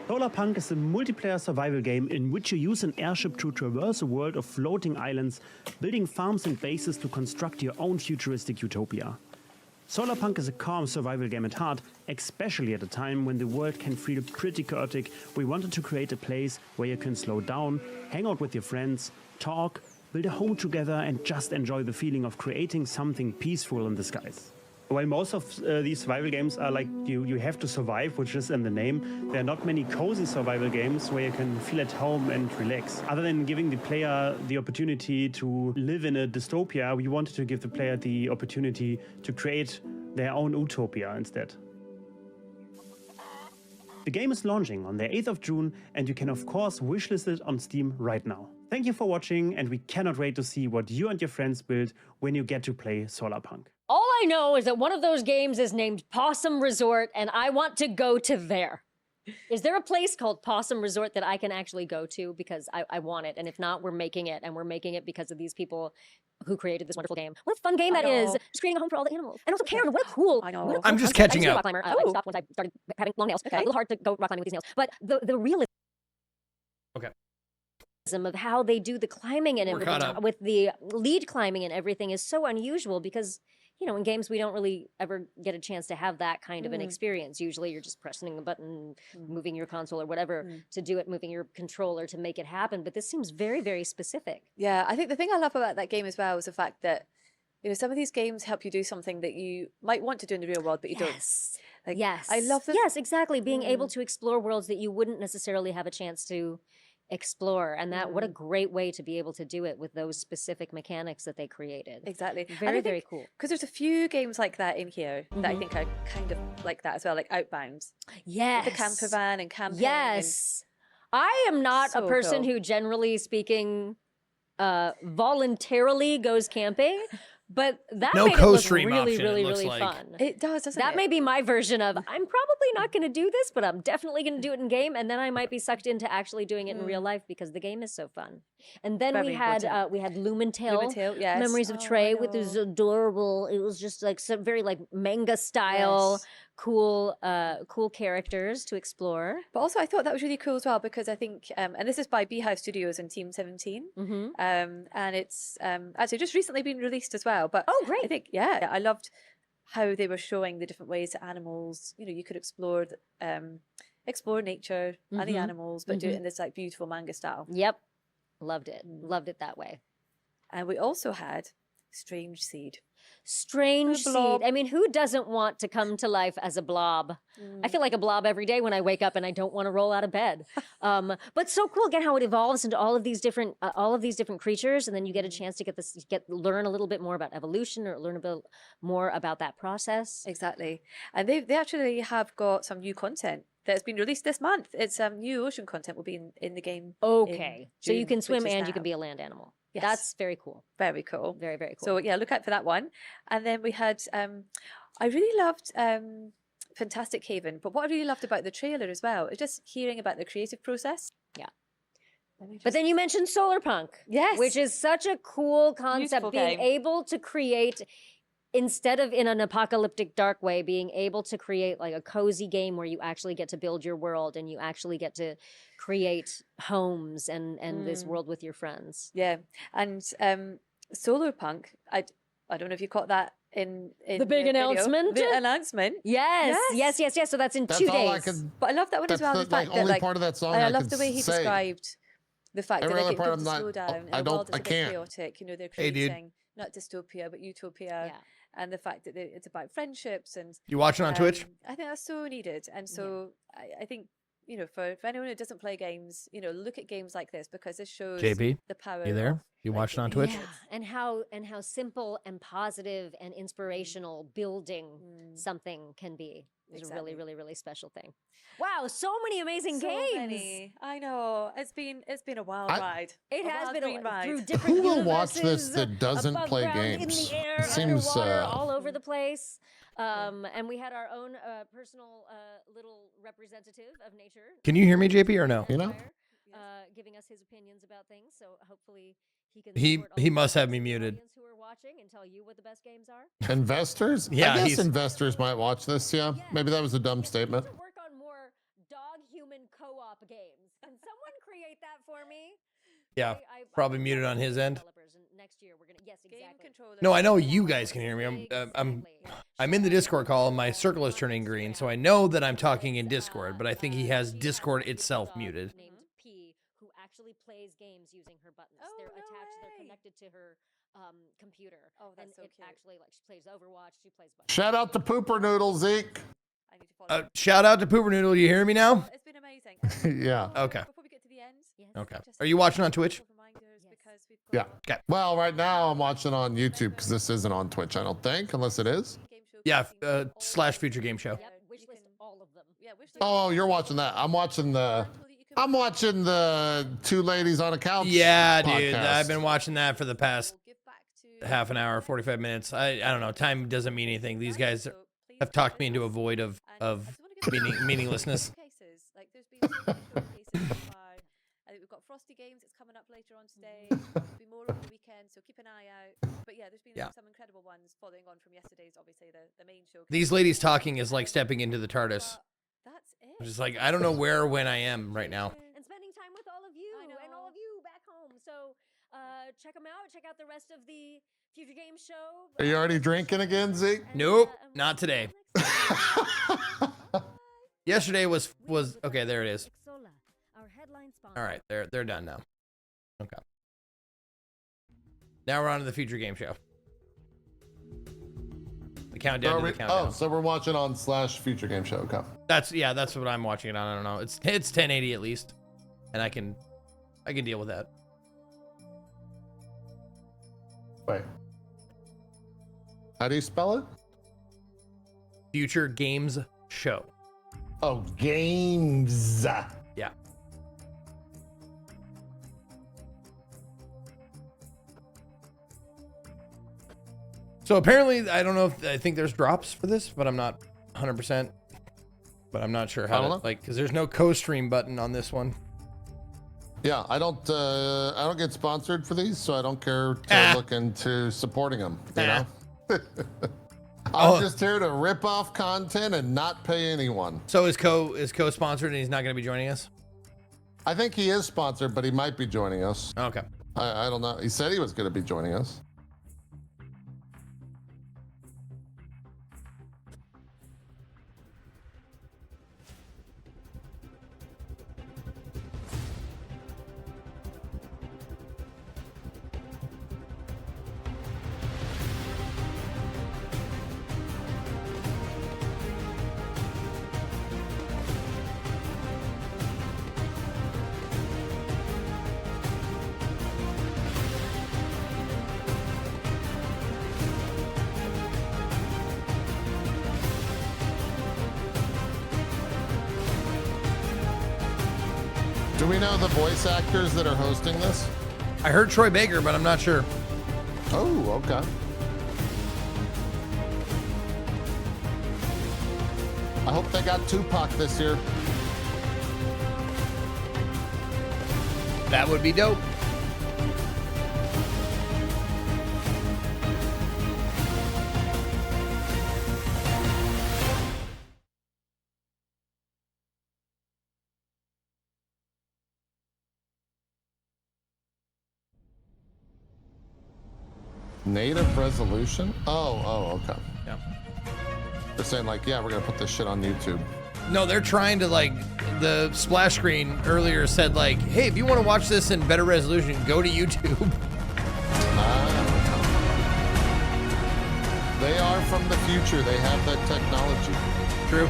Solarpunk is a multiplayer survival game in which you use an airship to traverse a world of floating islands, building farms and bases to construct your own futuristic utopia. Solarpunk is a calm survival game at heart, especially at a time when the world can feel pretty chaotic. We wanted to create a place where you can slow down, hang out with your friends, talk, build a home together, and just enjoy the feeling of creating something peaceful in the skies. While most of these survival games are like you have to survive, which is in the name, there are not many cozy survival games where you can feel at home and relax. Other than giving the player the opportunity to live in a dystopia, we wanted to give the player the opportunity to create their own utopia instead. The game is launching on the 8th of June, and you can of course wishlist it on Steam right now. Thank you for watching, and we cannot wait to see what you and your friends build when you get to play Solarpunk. All I know is that one of those games is named Possum Resort, and I want to go to there. Is there a place called Possum Resort that I can actually go to? Because I want it. And if not, we're making it. And we're making it because of these people who created this wonderful game. What a fun game that is. Just creating a home for all the animals. And also, Karen, what a cool. I know. I'm just catching up. Rock climber. I stopped once I started having long nails. A little hard to go rock climbing with these nails. But the realism of how they do the climbing and everything with the lead climbing and everything is so unusual because, you know, in games we don't really ever get a chance to have that kind of an experience. Usually you're just pressing a button, moving your console or whatever to do it, moving your controller to make it happen. But this seems very, very specific. Yeah, I think the thing I love about that game as well is the fact that, you know, some of these games help you do something that you might want to do in the real world, but you don't. Like, yes. I love that. Yes, exactly. Being able to explore worlds that you wouldn't necessarily have a chance to explore, and that what a great way to be able to do it with those specific mechanics that they created. Exactly. Very, very cool. Because there's a few games like that in here that I think are kind of like that as well, like Outbound. Yes. The camper van and camping. Yes. I am not a So person cool. who, generally speaking, voluntarily goes camping. But that No made it look co-stream really, option, it really, looks really like. fun. It does, doesn't That it? may be my version of, I'm probably not going to do this, but I'm definitely going to do it in game, and then I might be sucked into actually doing it in real life because the game is so fun. And then Very we had important. Lumentale, Lumentale, yes. Memories of Oh, Trey I with his know. adorable. It was just like some very like manga style, Yes. cool characters to explore. But also, I thought that was really cool as well because I think, and this is by Beehive Studios and Team 17, and it's actually just recently been released as well. But oh, great! I think I loved how they were showing the different ways that animals, you know, you could explore explore nature and the animals, but do it in this like beautiful manga style. Yep, loved it. Loved it that way. And we also had Strange Seed. Strange The blob. Seed. I mean, who doesn't want to come to life as a blob? I feel like a blob every day when I wake up and I don't want to roll out of bed. But so cool again how it evolves into all of these different creatures, and then you get a chance to learn a little bit more about evolution or learn a bit more about that process. Exactly. And they actually have got some new content that's been released this month. It's new ocean content will be in the game. Okay, so you June, can swim which is and you now. can be a land animal. Yes. That's very cool. Very cool. Very, very cool. So yeah, look out for that one. And then we had I really loved Fantastic Haven, but what I really loved about the trailer as well is just hearing about the creative process. Yeah. But then you mentioned Solarpunk. Yes. Which is such a cool concept, Beautiful being game. able to create, instead of in an apocalyptic dark way, being able to create like a cozy game where you actually get to build your world and you actually get to create homes and this world with your friends. Yeah. And Solarpunk, I don't know if you caught that in The big video. announcement? The announcement. Yes. So that's in 2 days. But I love that one as well. That's the the fact that only like, part of that song and I I love could the way he say. described the fact Every that other like, part it I'm could not- slow down. I in a world don't- that's I a bit can't. chaotic. You know, they're Hey, dude. creating not dystopia but utopia, and the fact that it's about friendships and. You watching on Twitch? I think that's so needed, and so I think. You know, for anyone who doesn't play games, you know, look at games like this because this shows JP, the power. you there? of, You like, watching on the Twitch? kids. And how simple and positive and inspirational building something can be is a really, really, really special thing. Wow, so many amazing So games. many. I know. It's been a wild ride. It A has wild been green ride. through different Who will watch universes, this that doesn't above play ground, games? in the air, It seems, underwater, all over the place. And we had our own personal little representative of nature. Can you hear me, JP, or no? You know? Giving us his opinions about things. So hopefully he can. He support all he the must have me muted. audience who are watching and tell you what the best games are. Investors? Yeah, I guess he's- investors might watch this, yeah. Maybe that was a dumb statement. Work on more dog-human co-op games. Can someone create that for me? Yeah, probably muted on his end. Next year we're gonna exactly. No, I know you guys can hear me. I'm in the Discord call and my circle is turning green, so I know that I'm talking in Discord, but I think he has Discord itself muted. Named P, who actually plays games using her buttons. They're attached. They're connected to her computer. Oh, that's so cute. Actually, like she plays Overwatch. She plays buttons. Shout out to Pooper Noodle, Zeke. Shout out to Pooper Noodle. You hear me now? It's been amazing. Yeah. Okay. Before we get to the end, Okay. Are you watching on Twitch? Yeah. Okay. Well, right now I'm watching on YouTube because this isn't on Twitch, I don't think, unless it is. Yeah, / Future Game Show. Wishlist all of them. Yeah, wishlist. Oh, you're watching that. I'm watching the two ladies on a couch. Yeah, dude. podcast. I've been watching that for the past half an hour, 45 minutes. I don't know. Time doesn't mean anything. These guys have talked me into a void of meaninglessness. Like there's been so many showcases so far. We've got Frosty Games. It's coming up later on today. There'll be more over the weekend, so keep an eye out. But yeah, there's been some incredible ones following on from yesterday's. Obviously, the main showcase. These ladies talking is like stepping into the TARDIS. That's it. I'm just like, I don't know where or when I am right now. And spending time with all of you and all of you back home. So check them out. Check out the rest of the Future Games show. Are you already drinking again, Zeke? Nope, not today. Yesterday was okay. There it is. All right, they're done now. Okay. Now we're on to the Future Game Show. The countdown to the countdown. Oh, so we're watching on /Future Game Show. Okay. That's what I'm watching it on. I don't know. It's 1080 at least, and I can deal with that. Wait. How do you spell it? Future Games Show. Oh, games. Yeah. So apparently, I don't know if I think there's drops for this, but I'm not 100%. But I'm not sure how to because there's no co-stream button on this one. Yeah, I don't get sponsored for these, so I don't care to look into supporting them. You know, I'm just here to rip off content and not pay anyone. So is co-sponsored and he's not going to be joining us? I think he is sponsored, but he might be joining us. Okay. I don't know. He said he was going to be joining us. Do we know the voice actors that are hosting this? I heard Troy Baker, but I'm not sure. Oh, okay. I hope they got Tupac this year. That would be dope. Native resolution? Oh, okay. Yeah. They're saying like, yeah, we're gonna put this shit on YouTube. No, they're trying to the splash screen earlier said like, hey, if you want to watch this in better resolution, go to YouTube. They are from the future. They have that technology. True.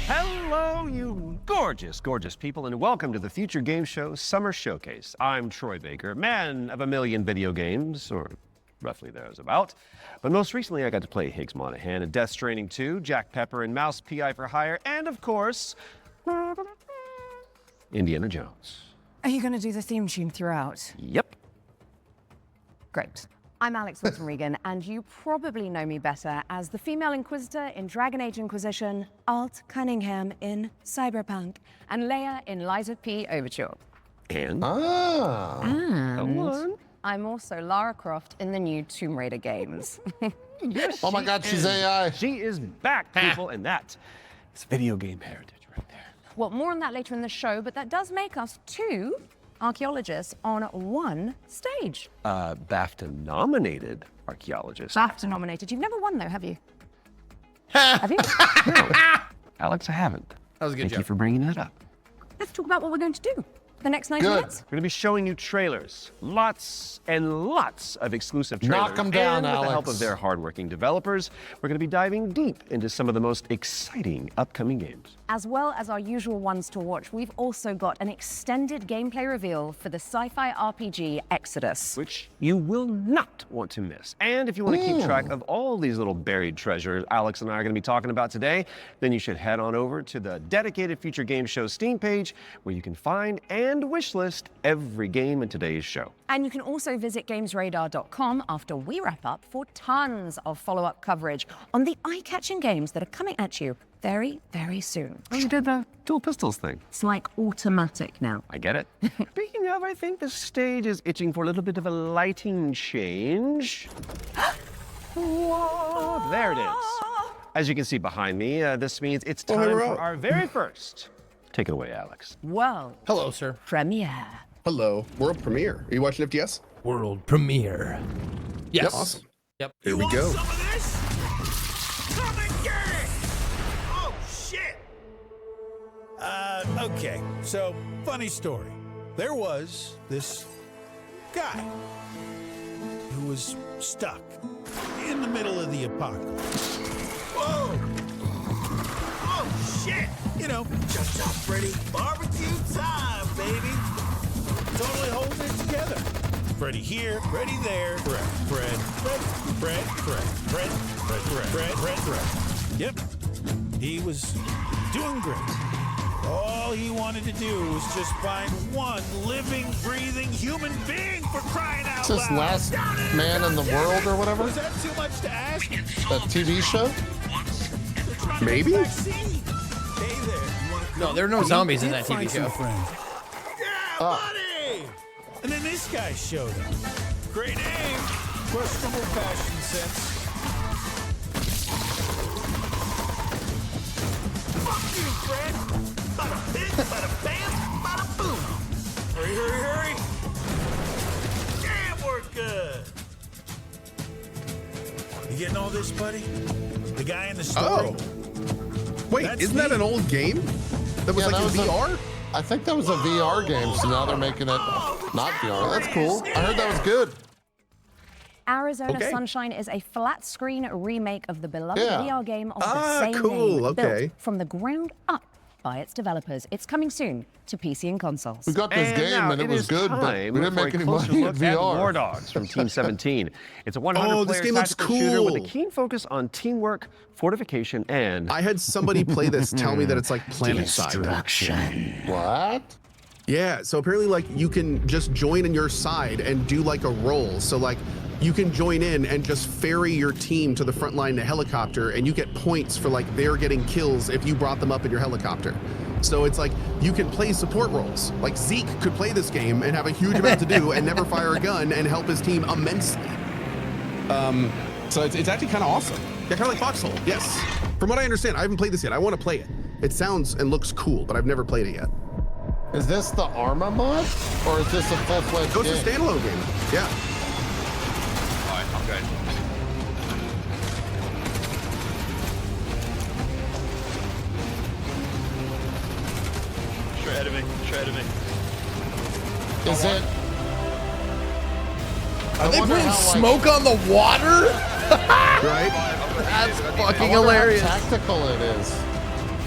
Hello, you gorgeous people, and welcome to the Future Game Show Summer Showcase. I'm Troy Baker, man of a million video games, or roughly thereabout. But most recently, I got to play Higgs Monahan in Death Stranding 2, Jack Pepper and Mouse P.I. for Hire, and of course, Indiana Jones. Are you going to do the theme tune throughout? Yep. Great. I'm Alex Wilson Regan, and you probably know me better as the female Inquisitor in Dragon Age Inquisition, Alt Cunningham in Cyberpunk, and Leia in Lies of P Overture. And? And I'm also Lara Croft in the new Tomb Raider games. Yes, oh my God, she's AI. She is back, people, and that is video game heritage right there. Well, more on that later in the show, but that does make us two archaeologists on one stage. BAFTA-nominated archaeologist. BAFTA-nominated. You've never won, though, have you? Have you? No. Alex, I haven't. That was a good Thank job. you for bringing that up. Let's talk about what we're going to do the next 90 minutes. We're going to be showing you trailers. Lots and lots of exclusive trailers. Knock 'em down, and with Alex. the help of their hardworking developers, we're going to be diving deep into some of the most exciting upcoming games. As well as our usual ones to watch, we've also got an extended gameplay reveal for the sci-fi RPG Exodus. Which you will not want to miss. And if you want to keep track of all these little buried treasures Alex and I are going to be talking about today, then you should head on over to the dedicated Future Game Show Steam page, where you can find and and wishlist every game in today's show. And you can also visit GamesRadar.com after we wrap up for tons of follow-up coverage on the eye-catching games that are coming at you very, very soon. Oh, you did the dual pistols thing. It's like automatic now. I get it. Speaking of, I think the stage is itching for a little bit of a lighting change. Whoa, there it is. As you can see behind me, this means it's time for our very first. Take it away, Alex. World Hello, sir. premiere. Hello. World premiere. Are you watching FTS? World premiere. Yes. Yep. Awesome. Yep. Here we go. Come and get it! Oh, shit! Okay, so, funny story. There was this guy who was stuck in the middle of the apocalypse. Whoa! Oh, shit! You know, Chop Freddy, barbecue time, baby! Totally holding it together. Freddy here, Freddy there, Fred. Yep, he was doing great. All he wanted to do was just find one living, breathing human being, for crying out loud. Is this Last Man in the World or whatever? Was that too much to ask? That TV show? Maybe? Hey there. No, there are no zombies in that TV show. Yeah, buddy! And then this guy showed up. Great name, questionable fashion sense. Fuck you, Fred! Bada bing, bada bam, bada boom! Hurry! Damn, we're good! You getting all this, buddy? The guy in the story? Oh. Wait, isn't that an old game? That was like in VR? I think that was a VR game, so now they're making it not VR. That's cool. I heard that was good. Arizona Okay. Sunshine is a flat-screen remake of the beloved Yeah. VR game of the same cool, name, okay. built from the ground up by its developers. It's coming soon to PC and consoles. We got this game now and it was good, but we didn't for make a any closer money in look at VR. War Dogs from Team 17. It's a 100-player Oh, this game looks tactical shooter with a cool. keen focus on teamwork, fortification, and I had somebody play this tell me that it's like PlanetSide. destruction. What? Yeah, so apparently like you can just join in your side and do like a roll. So like you can join in and just ferry your team to the front line in a helicopter, and you get points for like they're getting kills if you brought them up in your helicopter. So it's like you can play support roles. Like Zeke could play this game and have a huge amount to do and never fire a gun and help his team immensely. So it's actually kind of awesome. Yeah, kind of like Foxhole. Yes. From what I understand, I haven't played this yet. I want to play it. It sounds and looks cool, but I've never played it yet. Is this the Arma mod? Or is this a full-fledged game? It's a standalone game. Yeah. Alright, I'm good. Straight ahead of me. Is it? Are they putting smoke on the water? Right? That's fucking I wonder hilarious. how tactical it is.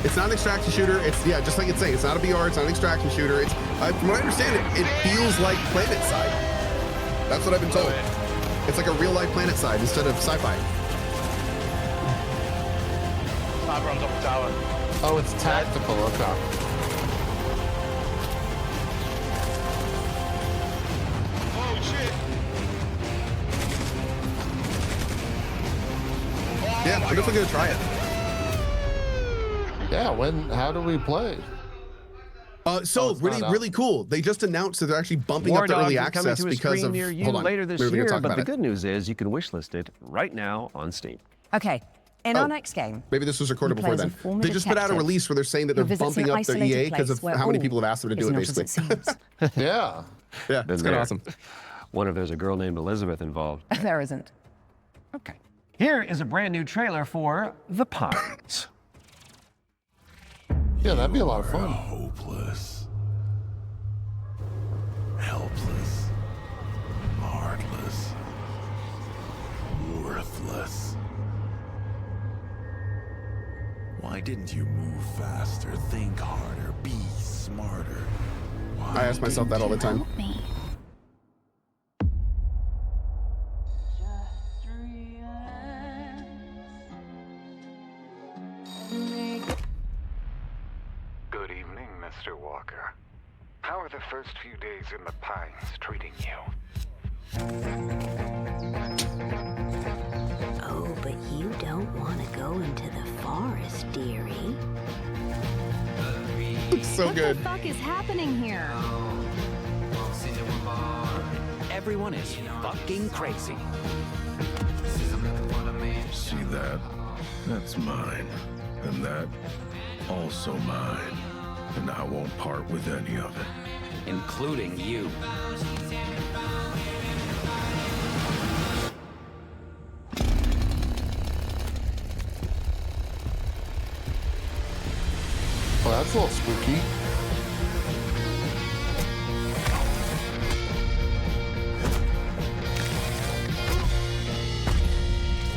It's not an extraction shooter. It's, yeah, just like it's saying, it's not a VR, it's not an extraction shooter. It's, from what I understand, it feels like PlanetSide. That's what I've been told. It's like a real life PlanetSide instead of sci-fi. Sniper on top of the tower. Oh, it's tactical. Okay. Oh shit! Yeah, I'm definitely gonna try it. Yeah, how do we play? So really cool. They just announced that they're actually bumping War up the early Dogs is coming access to a because screen of. near you Hold on, later this we were gonna year, talk but about the it. good news is you can wishlist it right now on Steam. Okay, in our next game, Maybe this was recorded you before play as then. a former They just put out a detective release where they're saying that who they're visits an bumping up their isolated EA because place of where how many all people have asked them to do is it, not as basically. it seems. Yeah, Been it's kind there. of awesome. Wonder if there's a girl named Elizabeth involved. There isn't. Okay. Here is a brand new trailer for The Pines. Yeah, that'd be a lot of fun. Hopeless. Helpless. Heartless. Worthless. Why didn't you move faster, think harder, be smarter? Why I ask myself that all the time. Good evening, Mr. Walker. How are the first few days in the pines treating you? Oh, but you don't want to go into the forest, dearie. It's so good. What the fuck is happening here? Everyone is fucking crazy. See that? That's mine. And that, also mine. And I won't part with any of it. Including you. Well, that's a little spooky.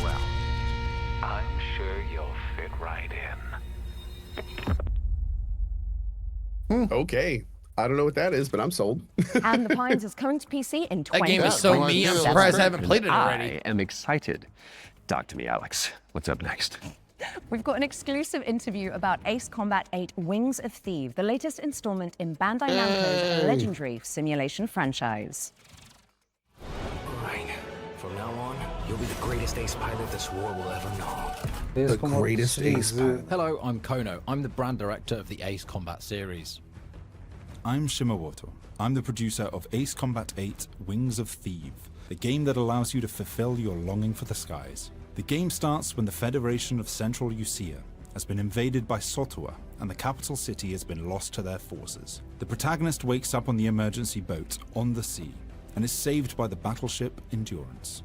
Well, I'm sure you'll fit right in. Okay. I don't know what that is, but I'm sold. And The Pines is coming to PC in 20. That game is so me. I'm surprised I haven't played it already. I am excited. Talk to me, Alex. What's up next? We've got an exclusive interview about Ace Combat 8 Wings of Thieves, the latest installment in Bandai Namco's legendary simulation franchise. Right. From now on, you'll be the greatest ace pilot this war will ever know. The greatest ace pilot. Hello, I'm Kono. I'm the brand director of the Ace Combat series. I'm Shimawato. I'm the producer of Ace Combat 8 Wings of Thieves, a game that allows you to fulfill your longing for the skies. The game starts when the Federation of Central Usia has been invaded by Sotua and the capital city has been lost to their forces. The protagonist wakes up on the emergency boat on the sea and is saved by the battleship Endurance.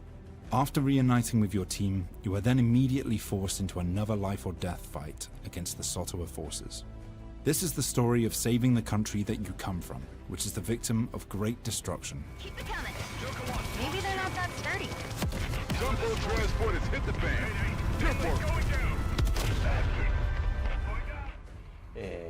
After reuniting with your team, you are then immediately forced into another life or death fight against the Sotua forces. This is the story of saving the country that you come from, which is the victim of great destruction. Keep it coming. Maybe they're not that sturdy. Jumbo transport has hit the fan.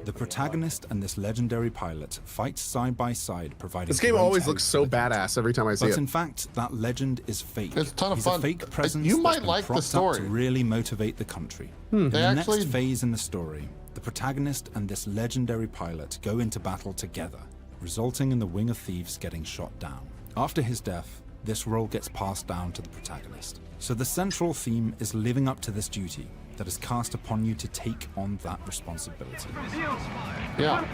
The protagonist and this legendary pilot fight side by side, providing. This game great always help looks so badass every time I see But it. in fact, that legend is fake. It's a ton of He's fun. a fake presence You that's might been like the propped up story. to really motivate the country. They In the actually- next phase in the story, the protagonist and this legendary pilot go into battle together, resulting in the Wing of Thieves getting shot down. After his death, this role gets passed down to the protagonist. So the central theme is living up to this duty that is cast upon you to take on that responsibility. Yeah.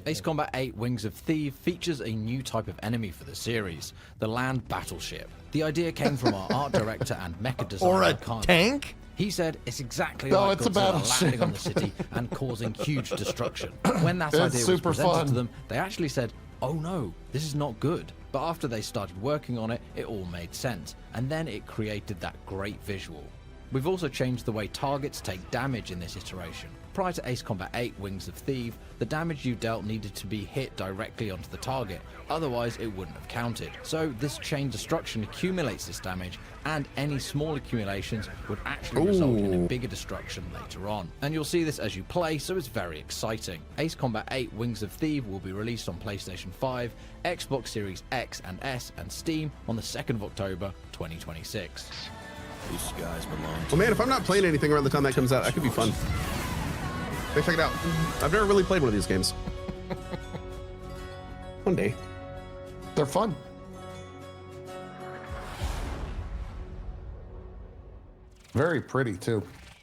Ace Combat 8 Wings of Thieves features a new type of enemy for the series, the land battleship. The idea came from our art director and mecha designer. Or a Khan. tank? He said it's exactly No, like it's a Godzilla battleship. landing on the city and causing huge destruction. When that It's idea was super presented fun. to them, they actually said, "Oh no, this is not good." But after they started working on it, it all made sense, and then it created that great visual. We've also changed the way targets take damage in this iteration. Prior to Ace Combat 8 Wings of Thieves, the damage you dealt needed to be hit directly onto the target, otherwise it wouldn't have counted. So this chain destruction accumulates this damage, and any small accumulations would actually result in a bigger destruction later on. And you'll see this as you play, so it's very exciting. Ace Combat 8 Wings of Thieves will be released on PlayStation 5, Xbox Series X and S, and Steam on the 2nd of October 2026. These guys belong to Well, man, if I'm not playing anything around the time that comes out, that could be fun. Go check it out. I've never really played one of these games. One day. They're fun. Very pretty, too.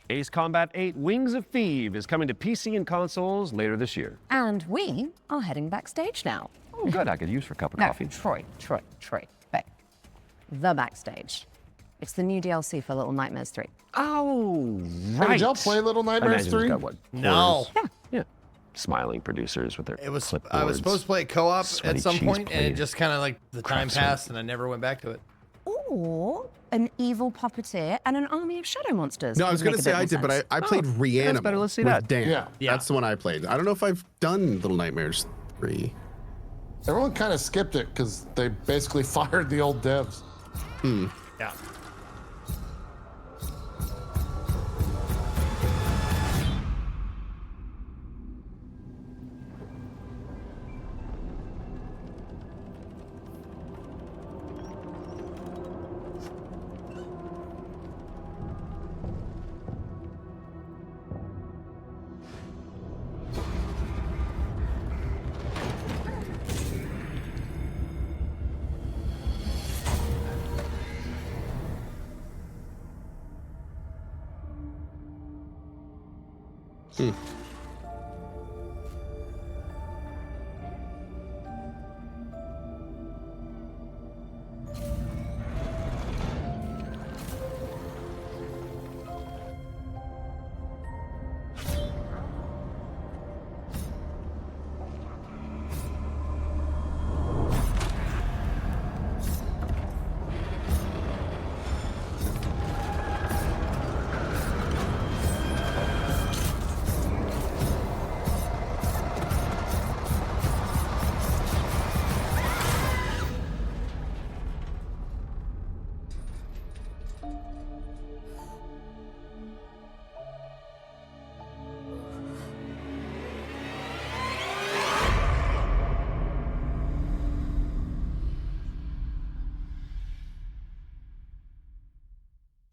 Ace Combat 8 Wings of Thieves is coming to PC and consoles later this year. And we are heading backstage now. Oh, good. I could use for a cup of No, coffee. Troy, back. The backstage. It's the new DLC for Little Nightmares 3. Oh, Hey, right. did y'all play Little Nightmares Imagine 3? it's got what? No. quarters? Yeah. Smiling producers with their It was. clipboards. I was supposed to play it co-op sweaty at some cheese point, and it plate. just kind of like the time Craftsman. passed, and I never went back to it. Or an evil puppeteer and an army of shadow monsters. No, I was Would going to make a say bit I more did, sense. but I played Reanimate better. Let's see with that. Dan. Yeah. That's the one I played. I don't know if I've done Little Nightmares 3. Everyone kind of skipped it because they basically fired the old devs. Yeah.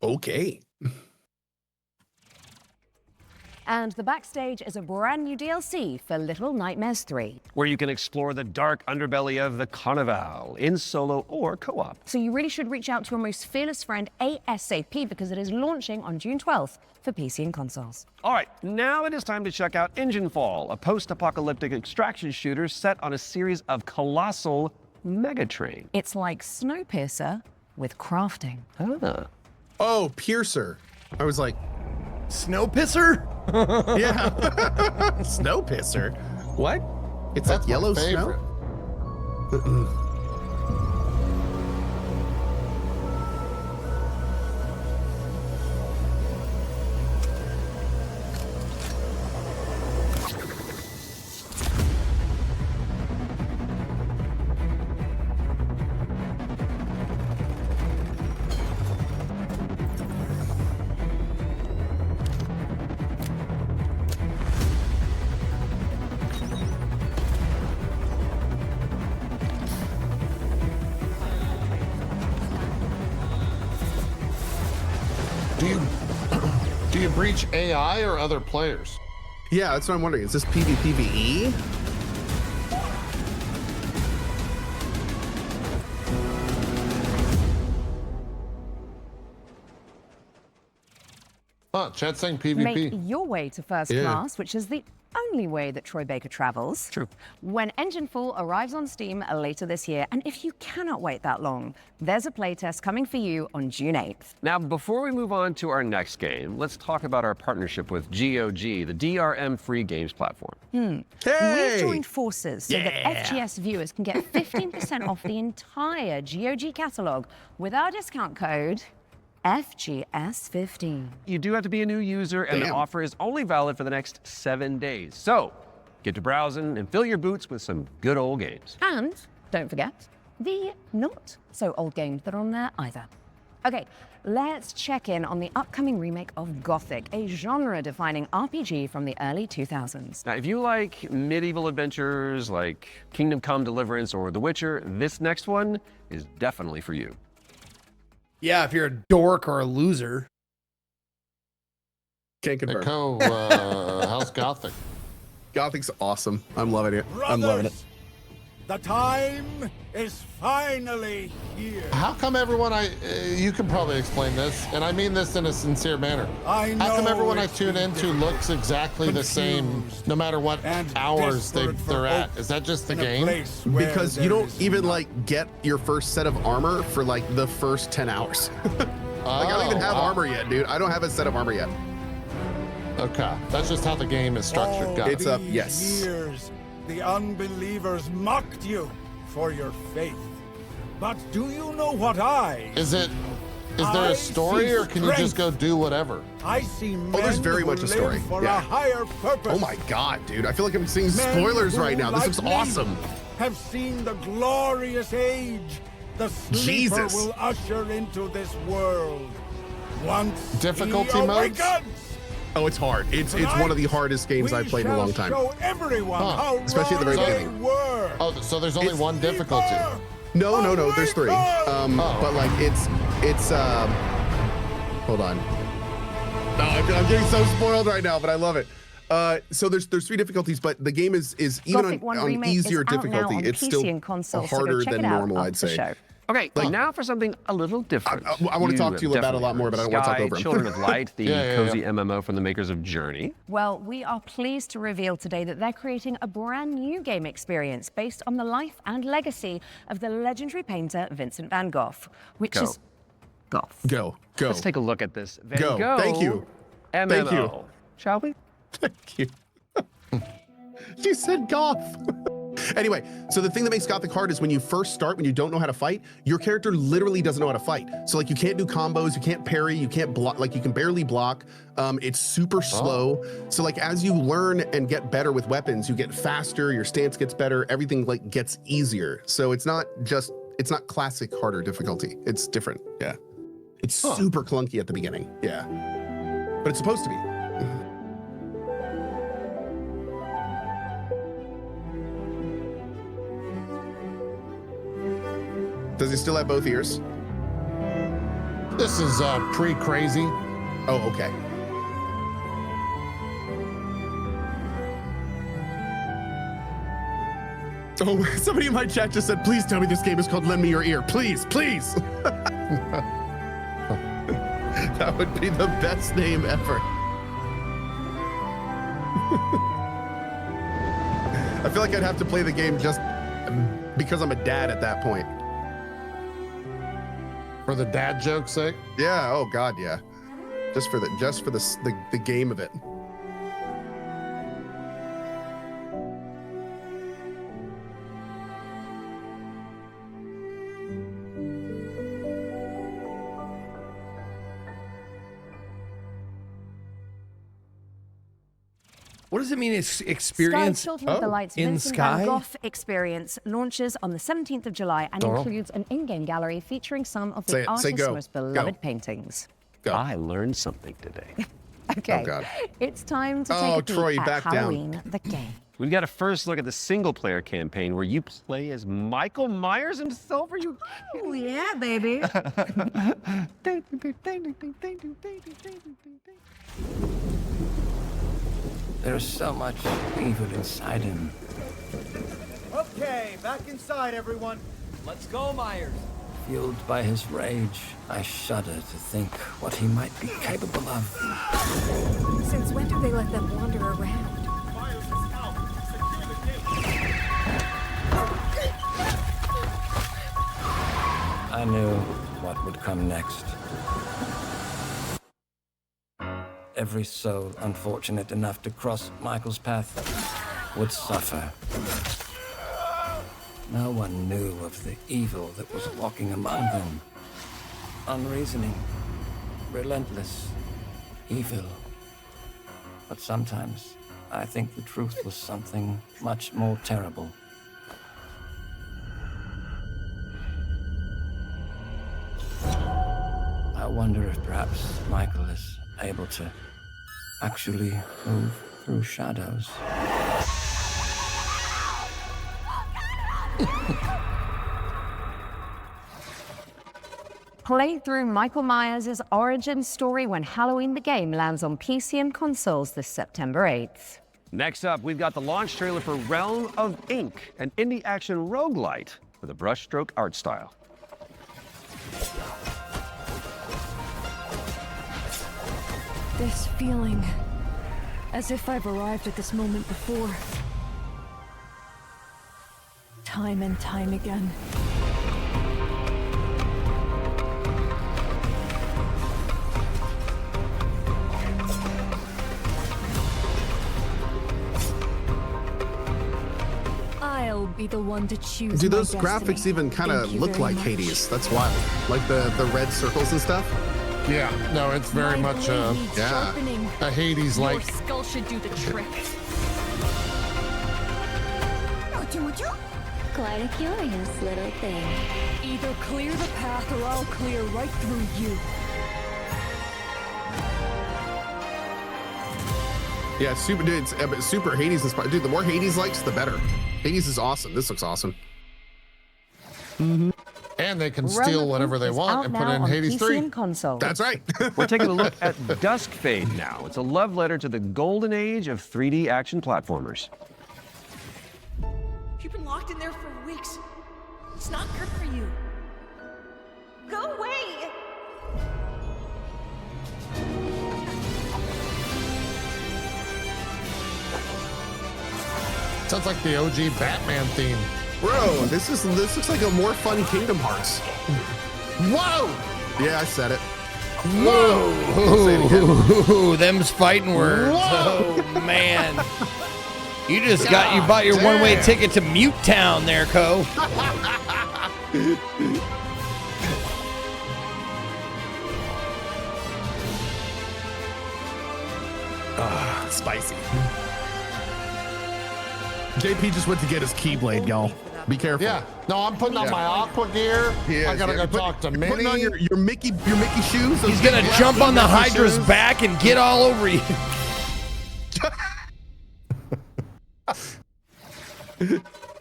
Okay. And the backstage is a brand new DLC for Little Nightmares 3. Where you can explore the dark underbelly of the Carnival in solo or co-op. So you really should reach out to your most fearless friend ASAP because it is launching on June 12th for PC and consoles. All right, now it is time to check out Engine Fall, a post-apocalyptic extraction shooter set on a series of colossal megatrain. It's like Snowpiercer with crafting. Oh, Piercer. I was like, Snowpisser? yeah. Snowpisser? What? It's That's like yellow my favorite. snow? Do you breach AI or other players? Yeah, that's what I'm wondering. Is this PvPvE? Huh, chat saying PvP. Make your way to first Yeah. class, which is the only way that Troy Baker travels. True. When Engine Fall arrives on Steam later this year, and if you cannot wait that long, there's a playtest coming for you on June 8th. Now, before we move on to our next game, let's talk about our partnership with GOG, the DRM free games platform. We've joined forces so that FGS viewers can get 15% off the entire GOG catalog with our discount code FGS15. You do have to be a new user, and the offer is only valid for the next 7 days. So, get to browsing and fill your boots with some good old games. And don't forget the not so old games that are on there either. Okay, let's check in on the upcoming remake of Gothic, a genre-defining RPG from the early 2000s. Now, if you like medieval adventures like Kingdom Come Deliverance or The Witcher, this next one is definitely for you. Yeah, if you're a dork or a loser. Can't confirm. How's Gothic? Gothic's awesome. I'm loving it. I'm loving it. The time is finally here. How come everyone you can probably explain this, and I mean this in a sincere manner. I know How come everyone I it's tune been into looks exactly the same, no matter what hours they're at? Is that just the game? Because you don't even like get your first set of armor for like the first 10 hours. Like I don't even have armor yet, dude. I don't have a set of armor yet. Okay, that's just how the game is structured. Got It's it. up, yes. Years, the unbelievers mocked you for your faith. But do you know what Is there a story, or can you just go do whatever? I see men Oh, there's very who much a live story. for Yeah. a higher purpose. Oh my god, dude. I feel like I'm seeing Men spoilers who, right now. This like looks me, awesome. Have seen the glorious age the sleeper Jesus. will usher into this world. Once Difficulty he modes? awakens, Oh, it's hard. It's one of the hardest games I've played in a long time. show everyone Huh. how Especially at the very wrong beginning. they were. Oh, so there's only one difficulty. No, there's 3. But like it's hold on. No, I'm getting so spoiled right now, but I love it. So there's 3 difficulties, but the game is even Gothic 1 on Remake easier is out now difficulty. on it's PC still and consoles, so go harder check than it out normal, after I'd the say. show. Okay, now for something a little different. I want to talk to you about it a lot more, but I don't want to talk over him. Children of Light, the cozy MMO from the makers of Journey. Well, we are pleased to reveal today that they're creating a brand new game experience based on the life and legacy of the legendary painter Vincent van Gogh, which is Goth. Go. Let's take a look at this Van Go. Gogh Thank you. MMO. Thank you. Shall we? Thank you. You said goth. Anyway, so the thing that makes Gothic hard is when you first start, when you don't know how to fight, your character literally doesn't know how to fight. So like you can't do combos, you can't parry, you can't block, like you can barely block. It's super slow. So like as you learn and get better with weapons, you get faster, your stance gets better, everything like gets easier. So it's not classic harder difficulty. It's different. Yeah. It's super clunky at the beginning. Yeah. But it's supposed to be. Does he still have both ears? This is pre-crazy. Oh, okay. Oh, somebody in my chat just said, please tell me this game is called Lend Me Your Ear. Please, please. That would be the best name ever. I feel like I'd have to play the game just because I'm a dad at that point. For the dad joke's sake? Yeah, oh God, yeah. Just for the game of it. What does it mean? It's experience Sky Children of the Light's in Vincent Sky? van Gogh experience launches on the 17th of July and includes an in-game gallery featuring some of the artist's most beloved paintings. I learned something today. Okay, Oh, God. it's time to take a peek Troy, at back down. Halloween, the game. We've got a first look at the single-player campaign where you play as Michael Myers himself. Are you? Oh yeah, baby. There's so much evil inside him. Okay, back inside, everyone. Let's go, Myers. Fueled by his rage, I shudder to think what he might be capable of. Since when do they let them wander around? I knew what would come next. Every soul unfortunate enough to cross Michael's path would suffer. No one knew of the evil that was walking among them. Unreasoning, relentless, evil. But sometimes I think the truth was something much more terrible. I wonder if perhaps Michael is able to actually move through shadows. Play through Michael Myers' origin story when Halloween the Game lands on PC and consoles this September 8th. Next up, we've got the launch trailer for Realm of Ink, an indie action roguelite with a brushstroke art style. This feeling, as if I've arrived at this moment before. Time and time again. I'll be the one to choose. Dude, my those graphics destiny. even kind of Thank you look very like much. Hades. That's wild. Like the red circles and stuff. Yeah, no, it's very My much blade needs sharpening. a Hades-like. Your skull should do the trick. Quite a curious little thing. Either clear the path or I'll clear right through you. Yeah, super, dude, it's super Hades inspired. Dude, the more Hades likes, the better. Hades is awesome. This looks awesome. And they can Realm steal of whatever Ink they is want out and put now it in on Hades PC 3. and consoles. That's right. We're taking a look at Dusk Fade now. It's a love letter to the golden age of 3D action platformers. You've been locked in there for weeks. It's not good for you. Sounds like the OG Batman theme. Bro, this looks like a more fun Kingdom Hearts. Whoa! Yeah, I said it. Whoa! Them's fighting words. Whoa. Oh man. You just bought your one-way ticket to Mute Town there, Co. Spicy. JP just went to get his Keyblade, y'all. Be careful. Yeah. No, I'm putting on my Aqua gear. I gotta go talk to Minnie. Putting on your Mickey shoes. He's gonna jump on the Hydra's back and get all over you.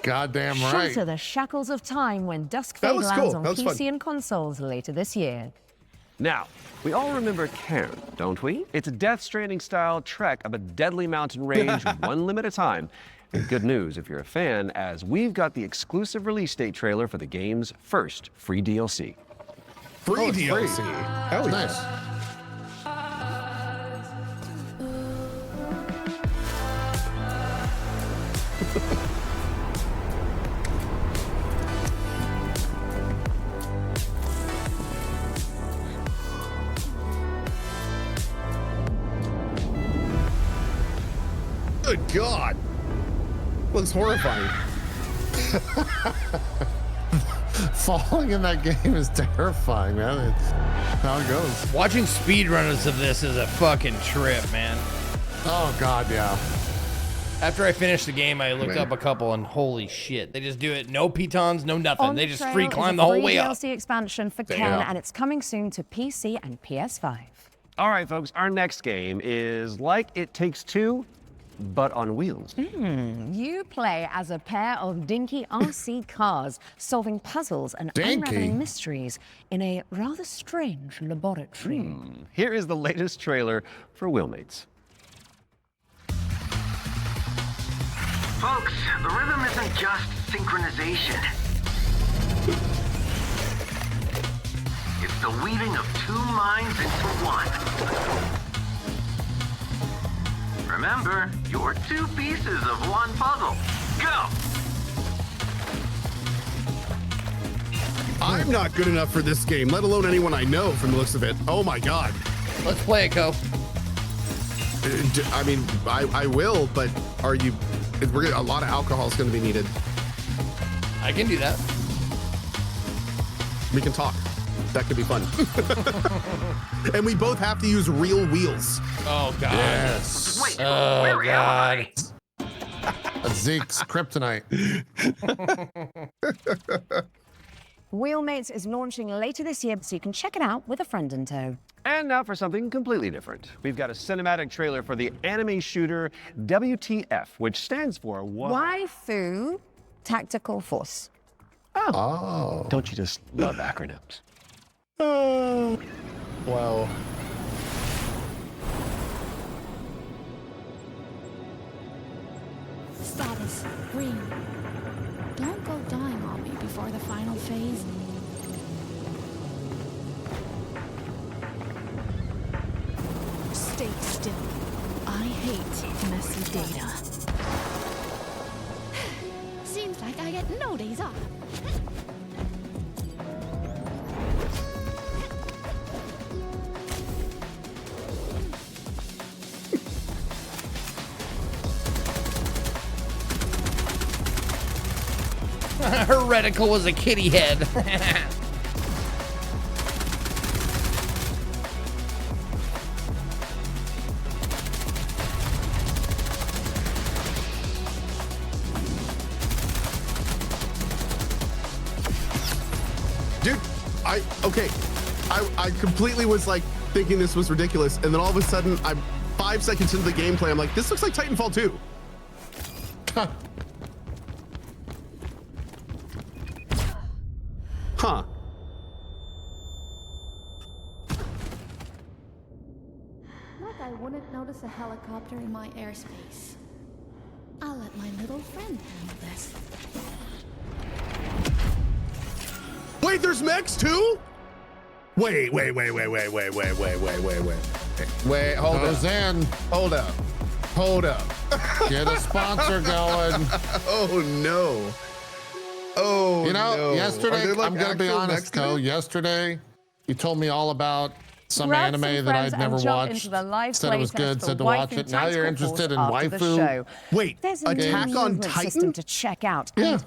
Goddamn right. Shatter the shackles of time when Dusk That Fade was lands cool. on That was PC fun. and consoles later this year. Now, we all remember Cairn, don't we? It's a Death Stranding-style trek up a deadly mountain range, one limb at a time. And good news if you're a fan, as we've got the exclusive release date trailer for the game's first free DLC. Free DLC. Hell nice. Good God. Looks horrifying. Falling in that game is terrifying, man. It's how it goes. Watching speedrunners of this is a fucking trip, man. Oh God, yeah. After I finished the game, I looked up a couple, and holy shit, they just do it. No pitons, no nothing. On They the just Trail free is climb a the whole free way up. DLC expansion for Damn. Ken, and it's coming soon to PC and PS5. All right, folks, our next game is like It Takes Two, but on wheels. You play as a pair of dinky RC cars, solving puzzles and Dinky? unraveling mysteries in a rather strange laboratory. Here is the latest trailer for Wheelmates. Folks, the rhythm isn't just synchronization. It's the weaving of two minds into one. Remember, you're two pieces of one puzzle. Go! I'm not good enough for this game, let alone anyone I know from the looks of it. Oh my God. Let's play it, Co. I mean, I will, but are you... a lot of alcohol is going to be needed. I can do that. We can talk. That could be fun. And we both have to use real wheels. Oh God. Yes. Wait, Oh where am God. Zeke's kryptonite. Wheelmates is launching later this year, so you can check it out with a friend in tow. And now for something completely different. We've got a cinematic trailer for the anime shooter WTF, which stands for Waifu Tactical Force. Oh. Don't you just love acronyms? Wow. Status green. Don't go dying on me before the final phase. Stay still. I hate messy data. Seems like I get no days off. Her reticle was a kitty head. Dude, I completely was like thinking this was ridiculous, and then all of a sudden, I'm 5 seconds into the gameplay, I'm like, this looks like Titanfall 2. Huh. Like I wouldn't notice a helicopter in my airspace. I'll let my little friend handle this. Wait, there's mechs too? Wait, hold Roseanne. up. Hold up. Get a sponsor going. Oh no. Oh, you know, no. yesterday, Are there, I'm going to be honest, Co. Yesterday, you told me all about some anime that I'd never watched. Said it was good, said to watch it. Now you're interested in waifu. Wait, There's a Attack new on movement Titan? system to check out. Yeah. And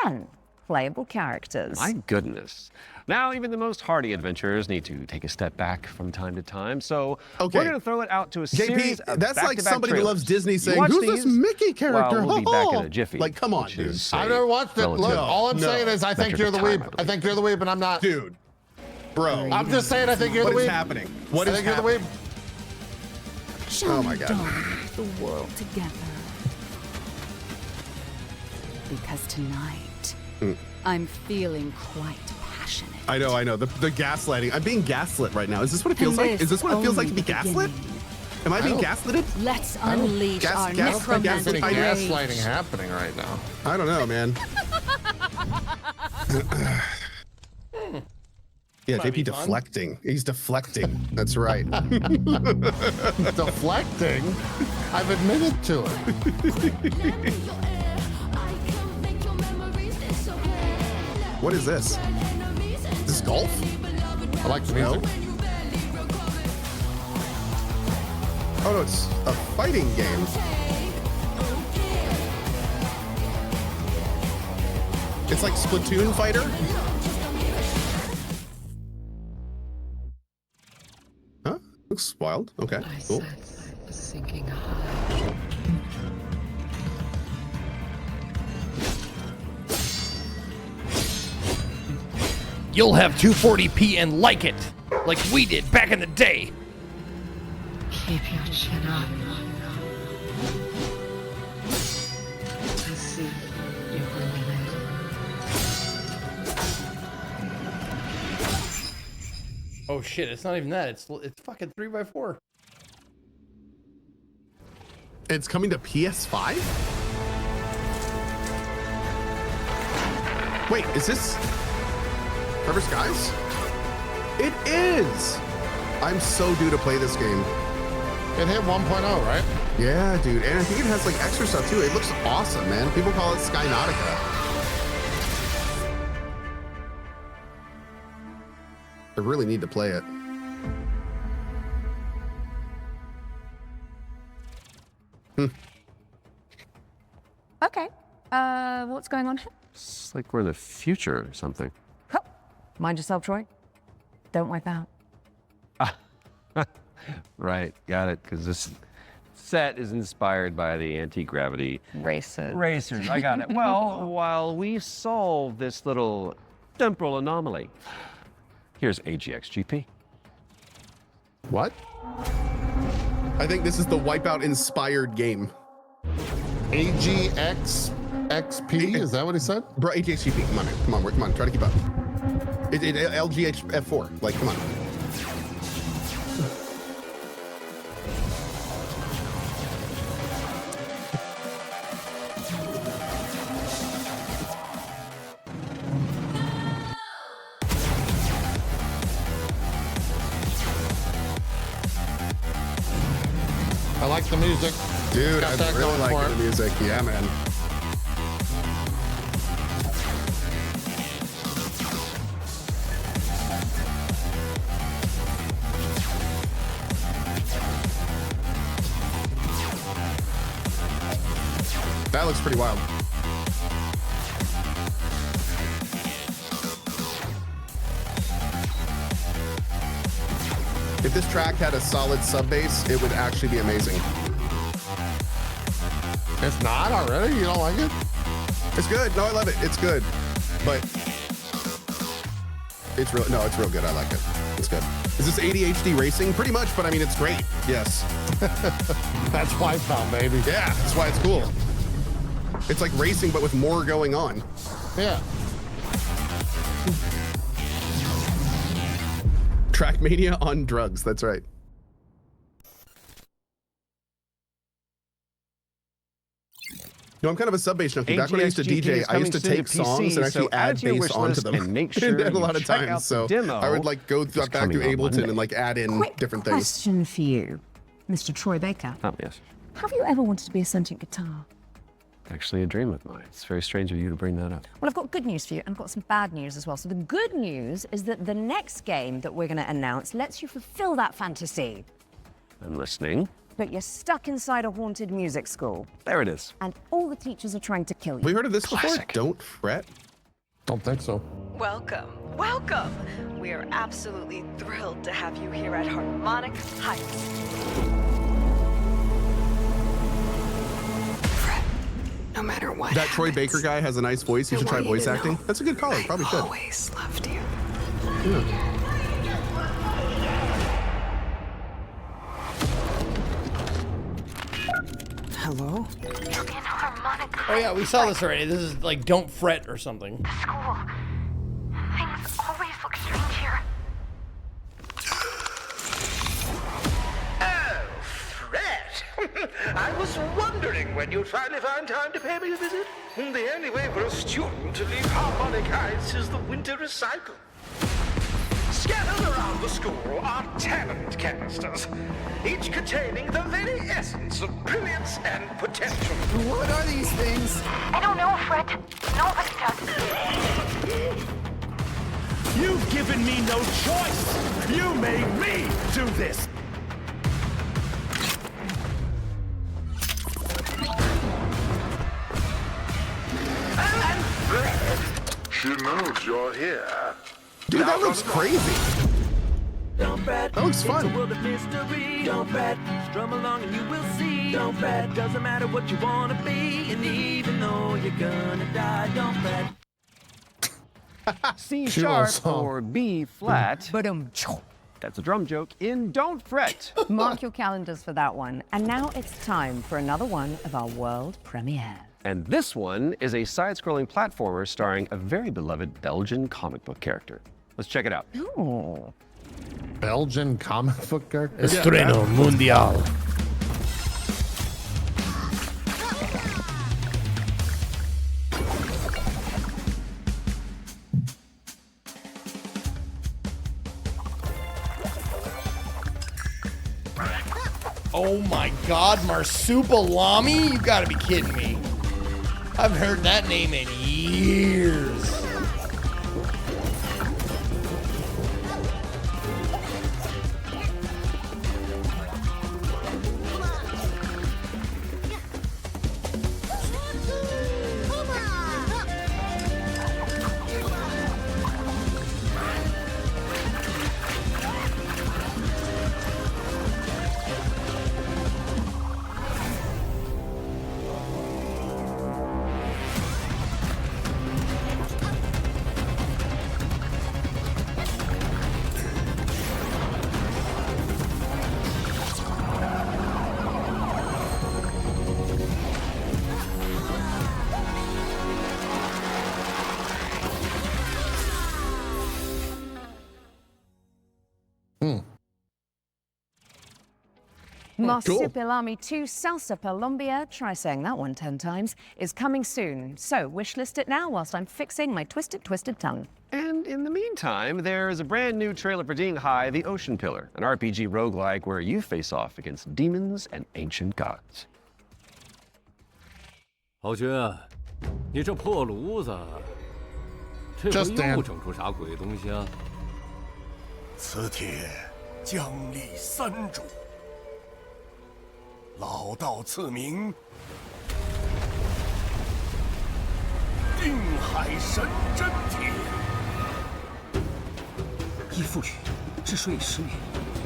10 playable characters. My goodness. Now, even the most hardy adventurers need to take a step back from time to time. So we're going to throw it out to a series of that's like back-to-back somebody who trailers. loves Disney You saying, watch "Who's this these? Mickey character?" Well, we'll be back in a jiffy. Like, come on, which dude. is I've a never watched it. Look, relative all I'm saying is I think metric you're of the time, weeb. I think you're the weeb, and I'm not. Dude. Bro. I'm just saying I think you're the weeb. What is happening? What I is think you're the happening? weeb. Shall Oh my we God. dawn the world together? Because tonight, I'm feeling quite passionate. I know. The gaslighting. I'm being gaslit right now. Is this what it feels like? Is this what it feels like to be gaslit? Am I being gaslighted? Let's unleash our necromantic Any rage. gaslighting happening right now. I don't know, man. Yeah, JP deflecting. He's deflecting. That's right. Deflecting? I've admitted to it. What is this? Is this golf? I like the music. Oh no, it's a fighting game. It's like Splatoon Fighter. Huh? Looks wild. Okay, cool. Sinking high. You'll have 240p and like it, like we did back in the day. Keep your chin up. I see you Oh shit! It's not even that. It's fucking 3x4. It's coming to PS5? Wait, is this Forever Skies? It is! I'm so due to play this game. It hit 1.0, right? Yeah, dude. And I think it has like extra stuff too. It looks awesome, man. People call it Skynautica. I really need to play it. Okay. What's going on here? It's like we're in the future or something. Mind yourself, Troy. Don't wipe out. Right, got it, because this set is inspired by the anti-gravity racers. I got it. Well, while we solve this little temporal anomaly, here's AGXGP. What? I think this is the Wipeout inspired game. AGXXP? Is that what he said? Bro, AGXGP. Come on, man. Come on. Try to keep up. LGHF4. Like, come on. I like the music. Dude, Got I that really going like for the it. music. Yeah, man. That looks pretty wild. If this track had a solid sub bass, it would actually be amazing. It's not already? You don't like it? It's good. No, I love it. It's good. But it's real. No, it's real good. I like it. It's good. Is this ADHD racing? Pretty much, but I mean, it's great. Yes. That's Wipeout, baby. Yeah, that's why it's cool. It's like racing, but with more going on. Yeah. Trackmania on drugs. That's right. No, I'm kind of a sub bass junkie. Back when I used to DJ, I used to take songs and actually add bass onto them. And make sure a lot of check out times. the So demo I would like go back coming through on Ableton Monday. and like add in different things. Question for you, Mr. Troy Baker. Oh, yes. Have you ever wanted to be a sentient guitar? Actually, a dream of mine. It's very strange of you to bring that up. Well, I've got good news for you, and I've got some bad news as well. So the good news is that the next game that we're going to announce lets you fulfill that fantasy. I'm listening. But you're stuck inside a haunted music school. There it is. And all the teachers are trying to kill you. We heard of this before? Don't fret. Don't think so. Welcome, welcome. We are absolutely thrilled to have you here at Harmonic Heights. No matter what That Troy Baker guy has a nice voice. You should try voice acting. That's a good caller. Probably should. Always loved you. Yeah. Hello? Oh yeah, we saw this already. This is like Don't Fret or something. School. Things always look strange here. Oh, Fred! I was wondering when you'd finally find time to pay me a visit. The only way for a student to leave Harmonic Heights is the winter recital. Scattered around the school are talent canisters, each containing the very essence of brilliance and potential. What are these things? I don't know, Fred. Nobody does. You've given me no choice! You made me do this! And Fred, she knows you're here. Dude, that looks crazy. Don't fret. That looks fun. It's a world of mystery. Don't fret. Strum along and you will see. Don't fret. Doesn't matter what you wanna be, and even though you're gonna die, don't fret. C Cute little sharp song. or B flat. That's a drum joke in Don't Fret. Mark your calendars for that one. And now it's time for another one of our world premiere. And this one is a side-scrolling platformer starring a very beloved Belgian comic book character. Let's check it out. Ooh. Belgian comic book character? Estreno Mundial. Oh my god, Marsupilami? You gotta be kidding me. I've heard that name in years. Marsupilami 2 Salsa Colombia, try saying that one 10 times, is coming soon. So wishlist it now whilst I'm fixing my twisted tongue. And in the meantime, there is a brand new trailer for Ding Hai, The Ocean Pillar, an RPG roguelike where you face off against demons and ancient gods. 豪军，你这破炉子，这回又整出啥鬼东西啊？此帖将立三主，老道赐名定海神针帖。依附于治水已10年，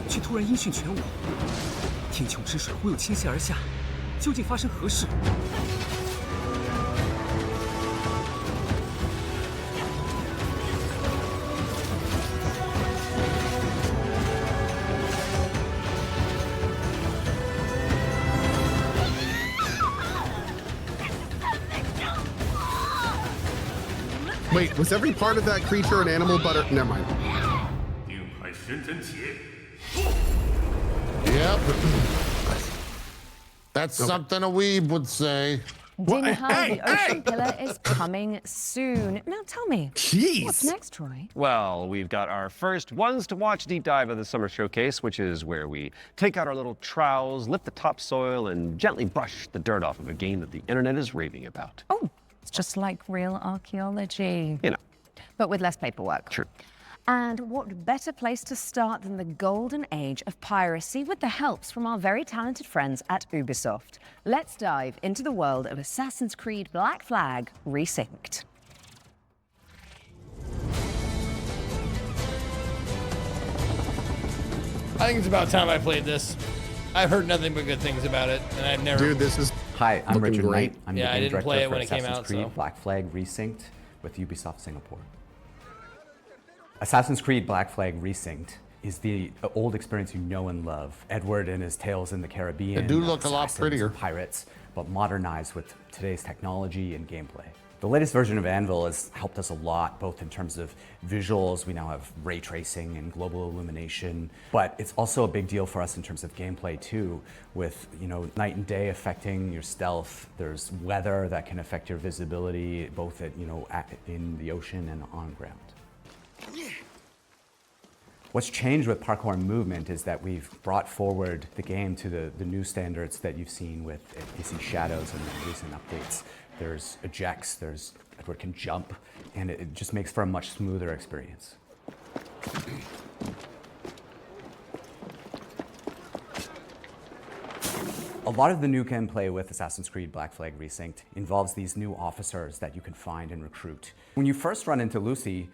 却突然音讯全无，天穹之水忽又倾泻而下，究竟发生何事？ Wait, was every part of that creature an animal butter? Never mind. Yep. That's something a weeb would say. Dinha, the Ocean Pillar is coming soon. Now tell me, what's next, Troy? Well, we've got our first ones to watch deep dive of the Summer Showcase, which is where we take out our little trowels, lift the topsoil, and gently brush the dirt off of a game that the internet is raving about. Oh, it's just like real archaeology. You know. But with less paperwork. True. And what better place to start than the golden age of piracy with the helps from our very talented friends at Ubisoft. Let's dive into the world of Assassin's Creed Black Flag Resynced. I think it's about time I played this. I've heard nothing but good things about it, and I've never... Dude, this is Hi, I'm Richard great. Knight. I'm Yeah, the I game didn't director play it for when it came Assassin's out, Creed so- Black Flag Resynced with Ubisoft Singapore. Assassin's Creed Black Flag Resynced is the old experience you know and love. Edward and his tales in the Caribbean. They do look a lot assassins prettier. and pirates, but modernized with today's technology and gameplay. The latest version of Anvil has helped us a lot, both in terms of visuals. We now have ray tracing and global illumination, but it's also a big deal for us in terms of gameplay too, with night and day affecting your stealth. There's weather that can affect your visibility, both in the ocean and on ground. What's changed with parkour and movement is that we've brought forward the game to the new standards that you've seen with AC Shadows and the recent updates. There's ejects, Edward can jump, and it just makes for a much smoother experience. A lot of the new gameplay with Assassin's Creed Black Flag Resynced involves these new officers that you can find and recruit. When you first run into Lucy,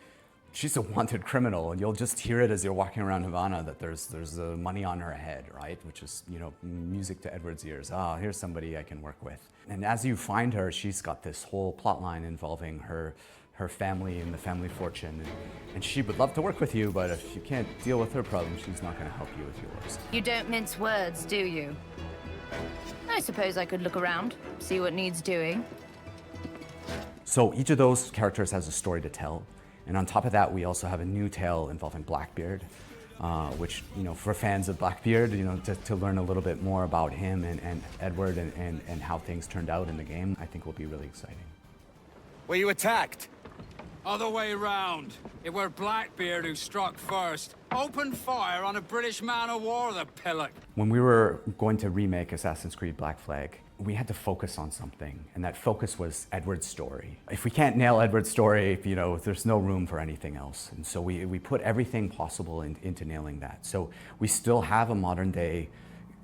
she's a wanted criminal, and you'll just hear it as you're walking around Havana that there's money on her head, right? Which is, music to Edward's ears. Ah, here's somebody I can work with. And as you find her, she's got this whole plot line involving her family and the family fortune. And she would love to work with you, but if you can't deal with her problems, she's not going to help you with yours. You don't mince words, do you? I suppose I could look around, see what needs doing. So each of those characters has a story to tell. And on top of that, we also have a new tale involving Blackbeard, which, for fans of Blackbeard, to learn a little bit more about him and Edward and how things turned out in the game, I think will be really exciting. Were you attacked? Other way round. It were Blackbeard who struck first. Opened fire on a British man o' war, the pillock. When we were going to remake Assassin's Creed Black Flag, we had to focus on something, and that focus was Edward's story. If we can't nail Edward's story, there's no room for anything else. And so we put everything possible into nailing that. So we still have a modern day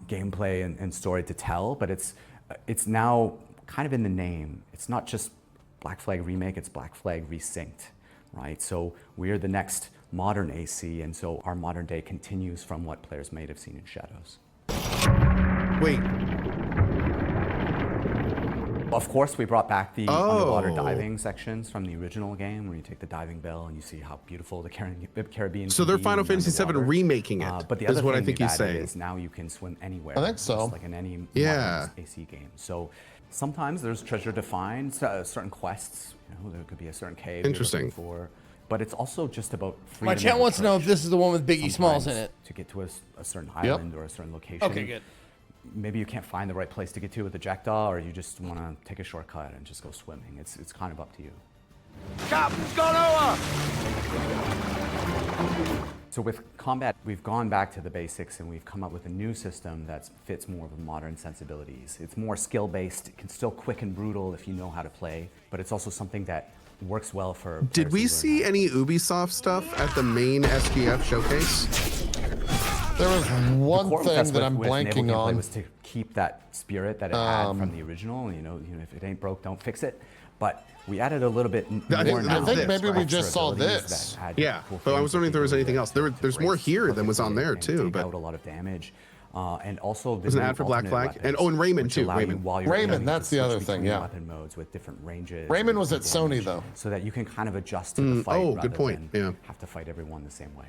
gameplay and story to tell, but it's now kind of in the name. It's not just Black Flag Remake, it's Black Flag Resynced, right? So we're the next modern AC, and so our modern day continues from what players may have seen in Shadows. Wait. Of course, we brought back the underwater diving sections from the original game, where you take the diving bell and you see how beautiful the Caribbean. So they're Final Fantasy VII remaking it. But the is other what I thing think we've he's added saying. is now you can swim anywhere. I think so. Just like in any modern AC game. So sometimes there's treasure to find, certain quests. There could be a certain cave Interesting. you're looking for. But it's also just about freedom. My chat wants to know if this is the one with Biggie Smalls in it. To get to a certain island or a certain location. Okay, good. Maybe you can't find the right place to get to with the Jackdaw, or you just want to take a shortcut and just go swimming. It's kind of up to you. Captain's gone over! So with combat, we've gone back to the basics and we've come up with a new system that fits more of modern sensibilities. It's more skill-based. It can still quick and brutal if you know how to play, but it's also something that works well for Did we see any Ubisoft stuff at the main SGF showcase? There was one thing that I'm blanking on. Was to keep that spirit that it had from the original. If it ain't broke, don't fix it. But we added a little bit more. I think maybe we just saw this. Yeah, but I was wondering if there was anything else. There's more here than was on there too. But out a lot of damage. And also there's an ad for Black Flag, and Raymond too. Raymond, that's the other thing. Yeah. Weapon modes with different ranges. Raymond was at Sony though, so that you can kind of adjust to the fight. Good point. Than have to fight everyone the same way.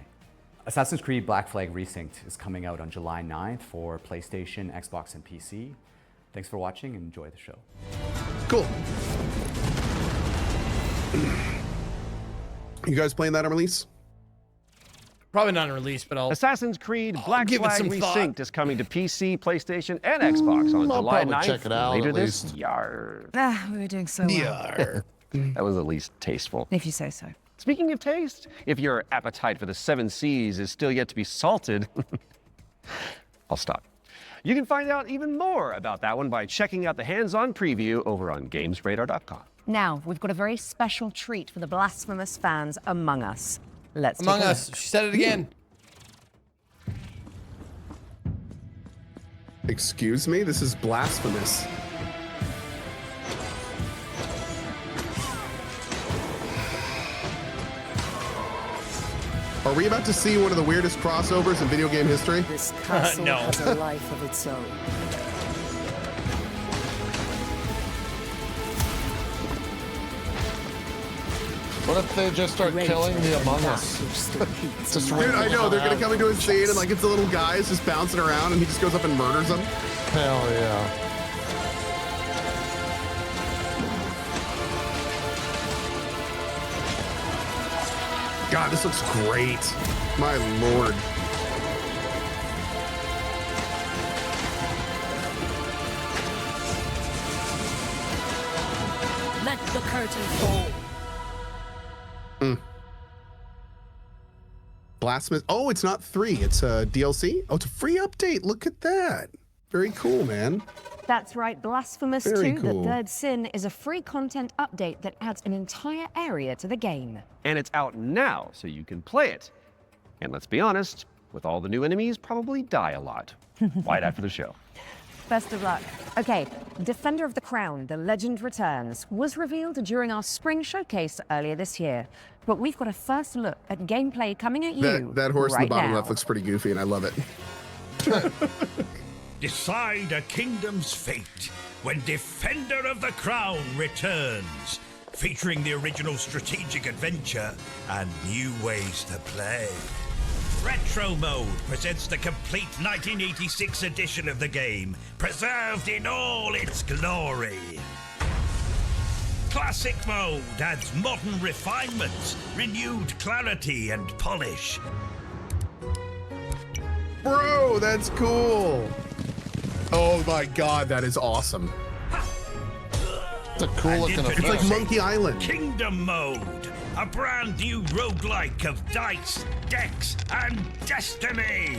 Assassin's Creed Black Flag Resynced is coming out on July 9th for PlayStation, Xbox, and PC. Thanks for watching and enjoy the show. Cool. You guys playing that on release? Probably not in release, but I'll. Assassin's Creed Black give it Flag some Resynced is coming to PC, PlayStation, and Xbox on I'll July probably 9th. check it out, later at this least. year. We were doing so well. That was at least tasteful. If you say so. Speaking of taste, if your appetite for the 7 Seas is still yet to be salted, I'll stop. You can find out even more about that one by checking out the hands-on preview over on GamesRadar.com. Now, we've got a very special treat for the Blasphemous fans among us. Let's Among take a Us. look. She said it again. Excuse me? This is blasphemous. Are we about to see one of the weirdest crossovers in video game history? This castle No. has a life of its own. What if they just start killing the Among Us? Just Dude, I know. They're going to come into a scene and like it's the little guys just bouncing around and he just goes up and murders them. Hell yeah. God, this looks great. My lord. Let the curtain fall. Blasphemous. Oh, it's not 3. It's a DLC. Oh, it's a free update. Look at that. Very cool, man. That's right, Blasphemous Very 2, cool. The Third Sin, is a free content update that adds an entire area to the game. And it's out now, so you can play it. And let's be honest, with all the new enemies, probably die a lot. Right after the show. Best of luck. Okay, Defender of the Crown, The Legend Returns, was revealed during our spring showcase earlier this year. But we've got a first look at gameplay coming at you That horse in right the bottom now. left looks pretty goofy and I love it. Decide a kingdom's fate when Defender of the Crown returns, featuring the original strategic adventure and new ways to play. Retro Mode presents the complete 1986 edition of the game, preserved in all its glory. Classic Mode adds modern refinements, renewed clarity and polish. Bro, that's cool. Oh my god, that is awesome. It's a cool looking It's effect. like Monkey Island. Kingdom Mode, a brand new roguelike of dice, decks, and destiny.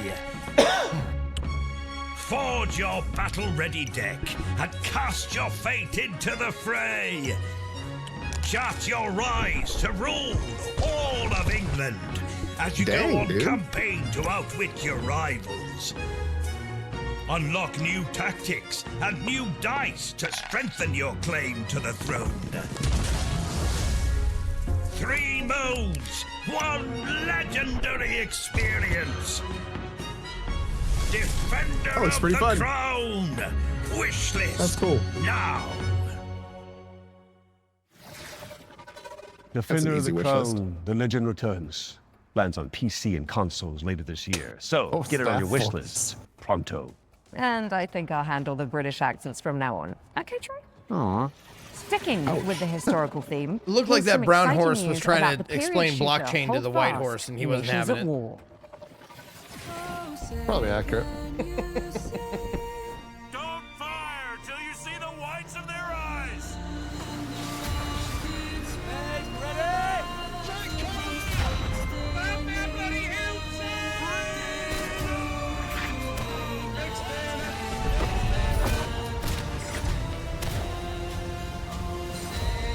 Forge your battle-ready deck and cast your fate into the fray. Chart your rise to rule all of England as you Dang, go on dude. campaign to outwit your rivals. Unlock new tactics and new dice to strengthen your claim to the throne. 3 modes, 1 legendary experience. Defender That looks of pretty the fun. Crown. Wishlist. That's cool. Now. Defender an of the easy wish Crown, list. The Legend Returns. Lands on PC and consoles later this year. So Oh, get it on your wish Star list pronto. And I think I'll handle the British accents from now on. Okay, Troy? Aw. Sticking with the historical theme. It looked like here's that some brown exciting horse was news trying about to the period explain shooter blockchain to the white Holdfast, horse, and he wasn't Nations having at it. War. Probably accurate. Don't fire till you see the whites of their eyes.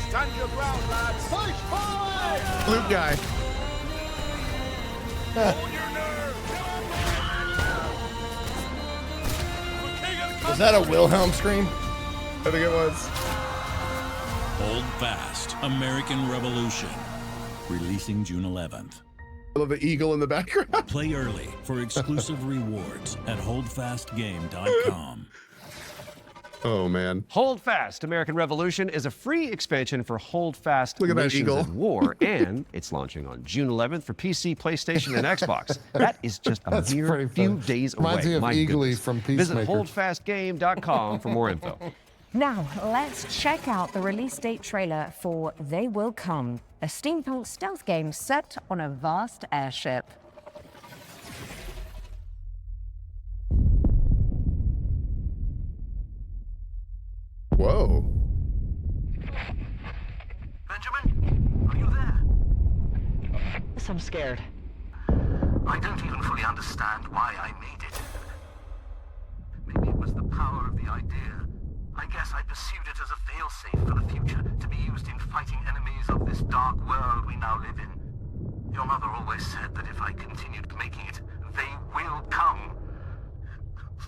Stand your ground, lads. Push forward! Flute guy. Was that a Wilhelm scream? I think it was. Hold Fast, American Revolution. Releasing June 11th. I love the eagle in the background. Play early for exclusive rewards at holdfastgame.com. Oh man. Hold Fast American Revolution is a free expansion for Hold Fast Look at that Nations eagle. at War, and it's launching on June 11th for PC, PlayStation, and Xbox. That is just a That's mere pretty few fun. days Reminds away. me of My Eagly goodness. from Visit Peacemaker. holdfastgame.com for more info. Now, let's check out the release date trailer for They Will Come, a steampunk stealth game set on a vast airship. scared. I don't even fully understand why I made it. Maybe it was the power of the idea. I guess I pursued it as a failsafe for the future, to be used in fighting enemies of this dark world we now live in. Your mother always said that if I continued making it, they will come.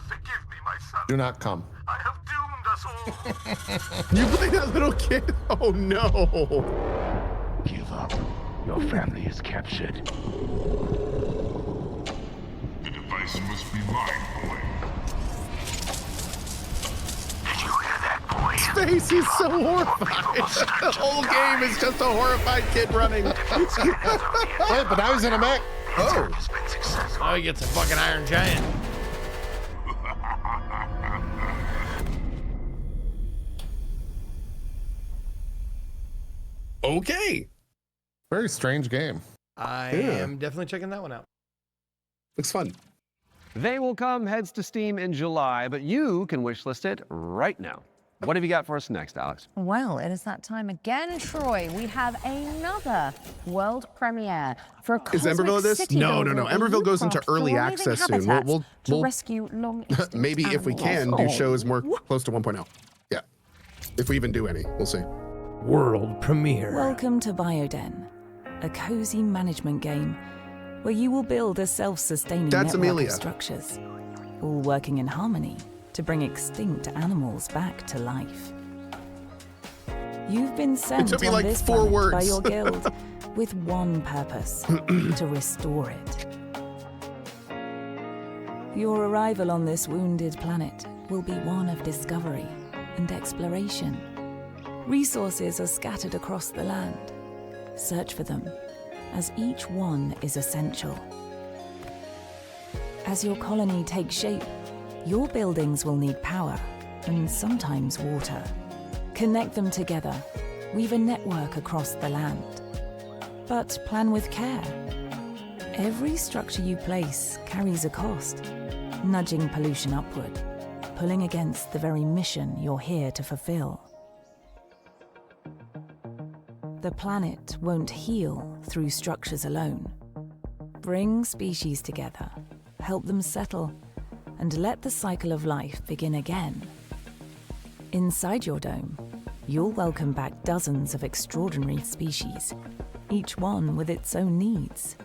Forgive me, my son. Do not come. I have doomed us all. You play that little kid? Oh no. Give up. Your family is captured. The device must be mine, boy. Did you hear that, boy? Face, he's so horrified. The whole game is just a horrified kid running. Wait, but now he's in a mech. Oh. Oh, he gets a fucking Iron Giant. Okay. Very strange game. I am definitely checking that one out. Looks fun. They Will Come heads to Steam in July, but you can wishlist it right now. What have you got for us next, Alex? Well, it is that time again, Troy. We have another world premiere for a Is Emberville this? city No. builder where Emberville you goes into craft early thriving access soon. habitats to We'll rescue long extinct maybe if we can animals. do shows more close to 1.0. Yeah. If we even do any, we'll see. World premiere. Welcome to Bioden, a cozy management game where you will build a self-sustaining That's network Amelia. of structures, all working in harmony to bring extinct animals back to life. You've been sent took me on like this 4 planet words. by your guild with one purpose, to restore it. Your arrival on this wounded planet will be one of discovery and exploration. Resources are scattered across the land. Search for them, as each one is essential. As your colony takes shape, your buildings will need power and sometimes water. Connect them together, weave a network across the land. But plan with care. Every structure you place carries a cost, nudging pollution upward, pulling against the very mission you're here to fulfill. The planet won't heal through structures alone. Bring species together, help them settle, and let the cycle of life begin again. Inside your dome, you'll welcome back dozens of extraordinary species, each one with its own needs.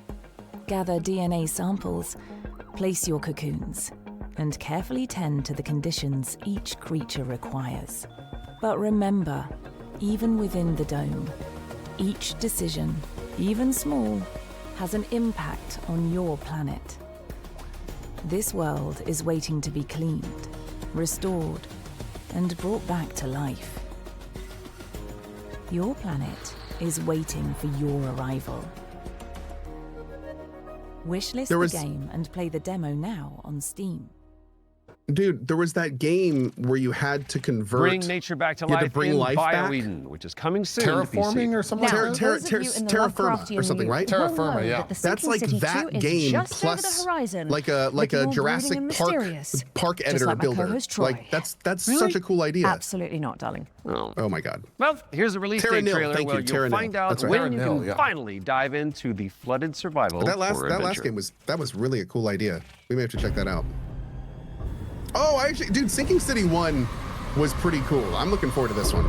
Gather DNA samples, place your cocoons, and carefully tend to the conditions each creature requires. But remember, even within the dome, each decision, even small, has an impact on your planet. This world is waiting to be cleaned, restored, and brought back to life. Your planet is waiting for your arrival. Wishlist the game and play the demo now on Steam. Dude, there was that game where you had to convert. Bring nature back to you had life to bring in life back. BioEden, which is coming soon. Terraforming or something? Terra Firma or something, right? Terra Firma, yeah. That's like that game plus like a Jurassic Park editor builder. Like that's such a cool idea. Absolutely not, darling. Oh my god. Well, here's a release Terra date Nil, trailer thank where you, you'll Terra Nil. find out That's right. when you Terra Nil, can yeah. finally dive into the flooded survival That last adventure. game was really a cool idea. We may have to check that out. Oh, actually, dude, Sinking City 1 was pretty cool. I'm looking forward to this one.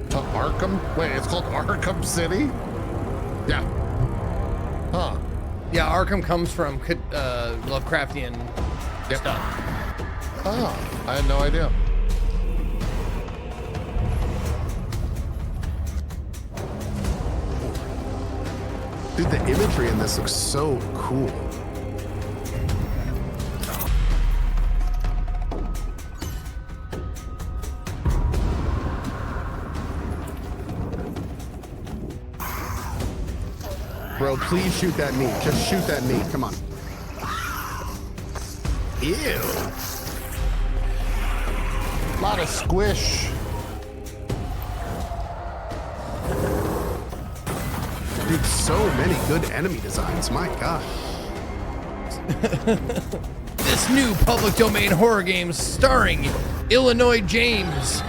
Arkham? Wait, it's called Arkham City? Yeah. Huh. Yeah, Arkham comes from Lovecraftian stuff. Oh, I had no idea. Dude, the imagery in this looks so cool. Bro, please shoot that meat. Just shoot that meat. Come on. Ew. A lot of squish. Dude, so many good enemy designs. My gosh. This new public domain horror game starring Illinois James.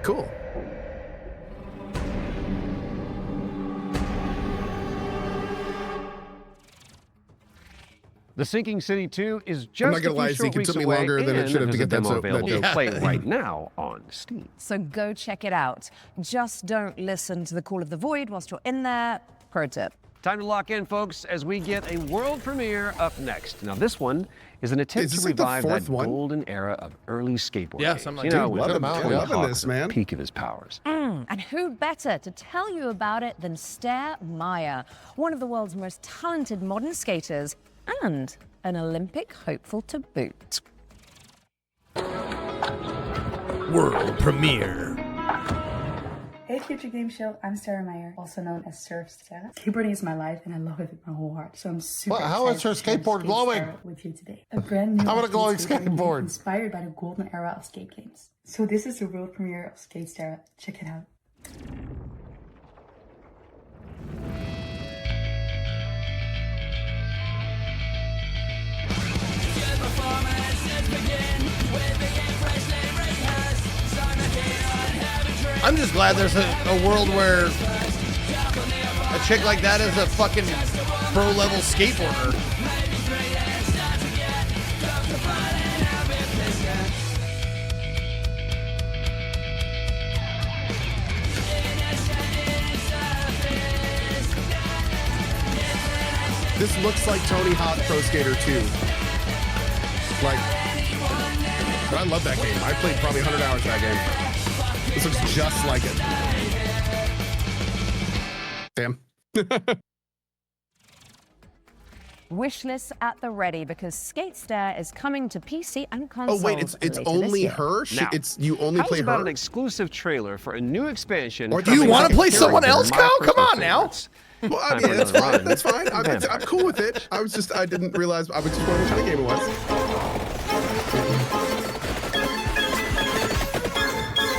cool. The Sinking City 2 is just I'm not gonna lie, Zeke, it took me longer than it should have to get that demo so- available that to joke. play right now on Steam. So go check it out. Just don't listen to the Call of the Void whilst you're in there. Pro tip. Time to lock in, folks, as we get a world premiere up next. Now, this one is an attempt to this like the revive that fourth one? golden era of early skateboarding. Yeah, something like you that. know, Dude, with love him. Tony Loving Hawk this, at the man. peak of his powers. And who better to tell you about it than Stair Meyer, one of the world's most talented modern skaters and an Olympic hopeful to boot. World premiere. Hey Future Game Show, I'm Sarah Meyer, also known as Surf Sarah. Skateboarding is my life and I love it with my whole heart, so I'm super Well, how is her excited to skateboard share glowing? Sarah with you today. A brand new I want a glowing arcade skateboard. inspired by the golden era of skate games. So this is the world premiere of Skate Sarah. Check it out. I'm just glad there's a world where a chick like that is a fucking pro-level skateboarder. This looks like Tony Hawk Pro Skater 2. Like, but I love that game. I played probably 100 hours that game. This looks just like it. Damn. Wishlist at the ready because Skate Stair is coming to PC and consoles. Oh wait, it's later only this year. her. Now, It's you only play How's about her. an exclusive trailer for a new expansion? Or Do you want to play someone else, Kyle? Come on now. Well, I mean, that's fine. That's fine. I'm cool with it. I didn't realize. I was just wondering what kind of game it was.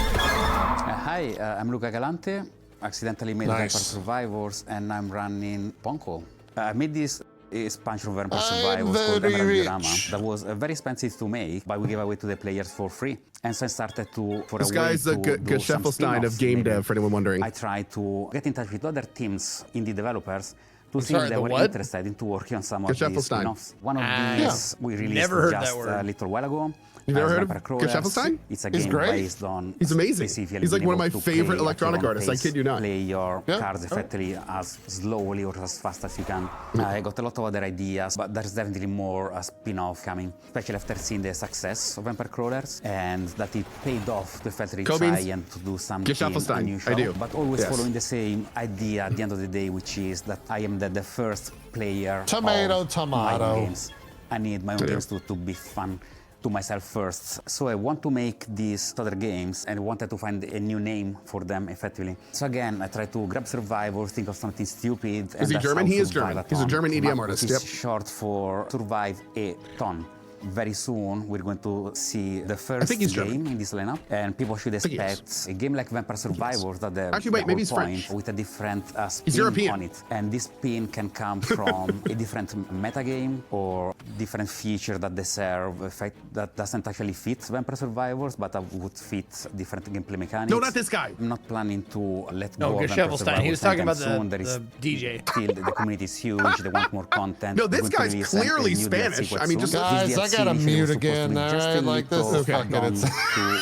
Hi, I'm Luca Galante. Accidentally made Nice. Vampire Survivors, and I'm running Ponko. I made this expansion of Vampire Survivors called very Emerald rich. Diorama that was very expensive to make, but we gave away to the players for free. And so I started to This guy's the Geschäftelstein of game dev, for anyone wondering. I tried to get in touch with other teams, indie developers, to I'm see sorry, if they the were what? interested into working on some of these Geschäftelstein. spin-offs. One of Ah. these Yeah. we released Never heard just that word. a little while ago. You've never as heard of Vampire Crawlers. Geschäftelstein? It's a He's game great. based on He's amazing. specifically He's like being one of my able to favorite play at electronic your own artists. I pace, kid you not. Play your Yeah. cards effectively as slowly or as fast as you can. I got a lot of other ideas, but there's definitely more spin-off coming, especially after seeing the success of Vampire Crawlers and that it paid off to effectively Cobain's try and to do something Geschäftelstein. unusual, I do. but always Yes. following the same idea at the end of the day, which is that I am the first player Tomato, of tomato. my own games. I need my own I do. games to be fun to myself first. So I want to make these other games and wanted to find a new name for them effectively. So again, I tried to grab Survivor, think of something stupid. Is he that's German? how He is Survive German. a He's a Ton German came EDM up, artist, which is yep. short for Survive a Ton. Very soon, we're going to see the first think he's game German. in this lineup, and people should think he is. expect a game like Vampire Survivors that the, Actually, wait, the maybe whole he's point French. with a different spin European. on it. And this spin can come from a different metagame or different feature that they serve, a fact that doesn't actually fit Vampire Survivors, but that would fit different gameplay mechanics. No, not this guy. I'm not planning to let No, go of Vampire Geschäftelstein. He was Survivors talking anytime about the- soon. There is the DJ. Still, the community is huge. They want more content. No, this We're going to guy's release a clearly new Spanish. DLC quite I mean, soon. just- This Guys, I DLC gotta initially mute was supposed to again, be all just right? a Like, this little is fucking add-on insane.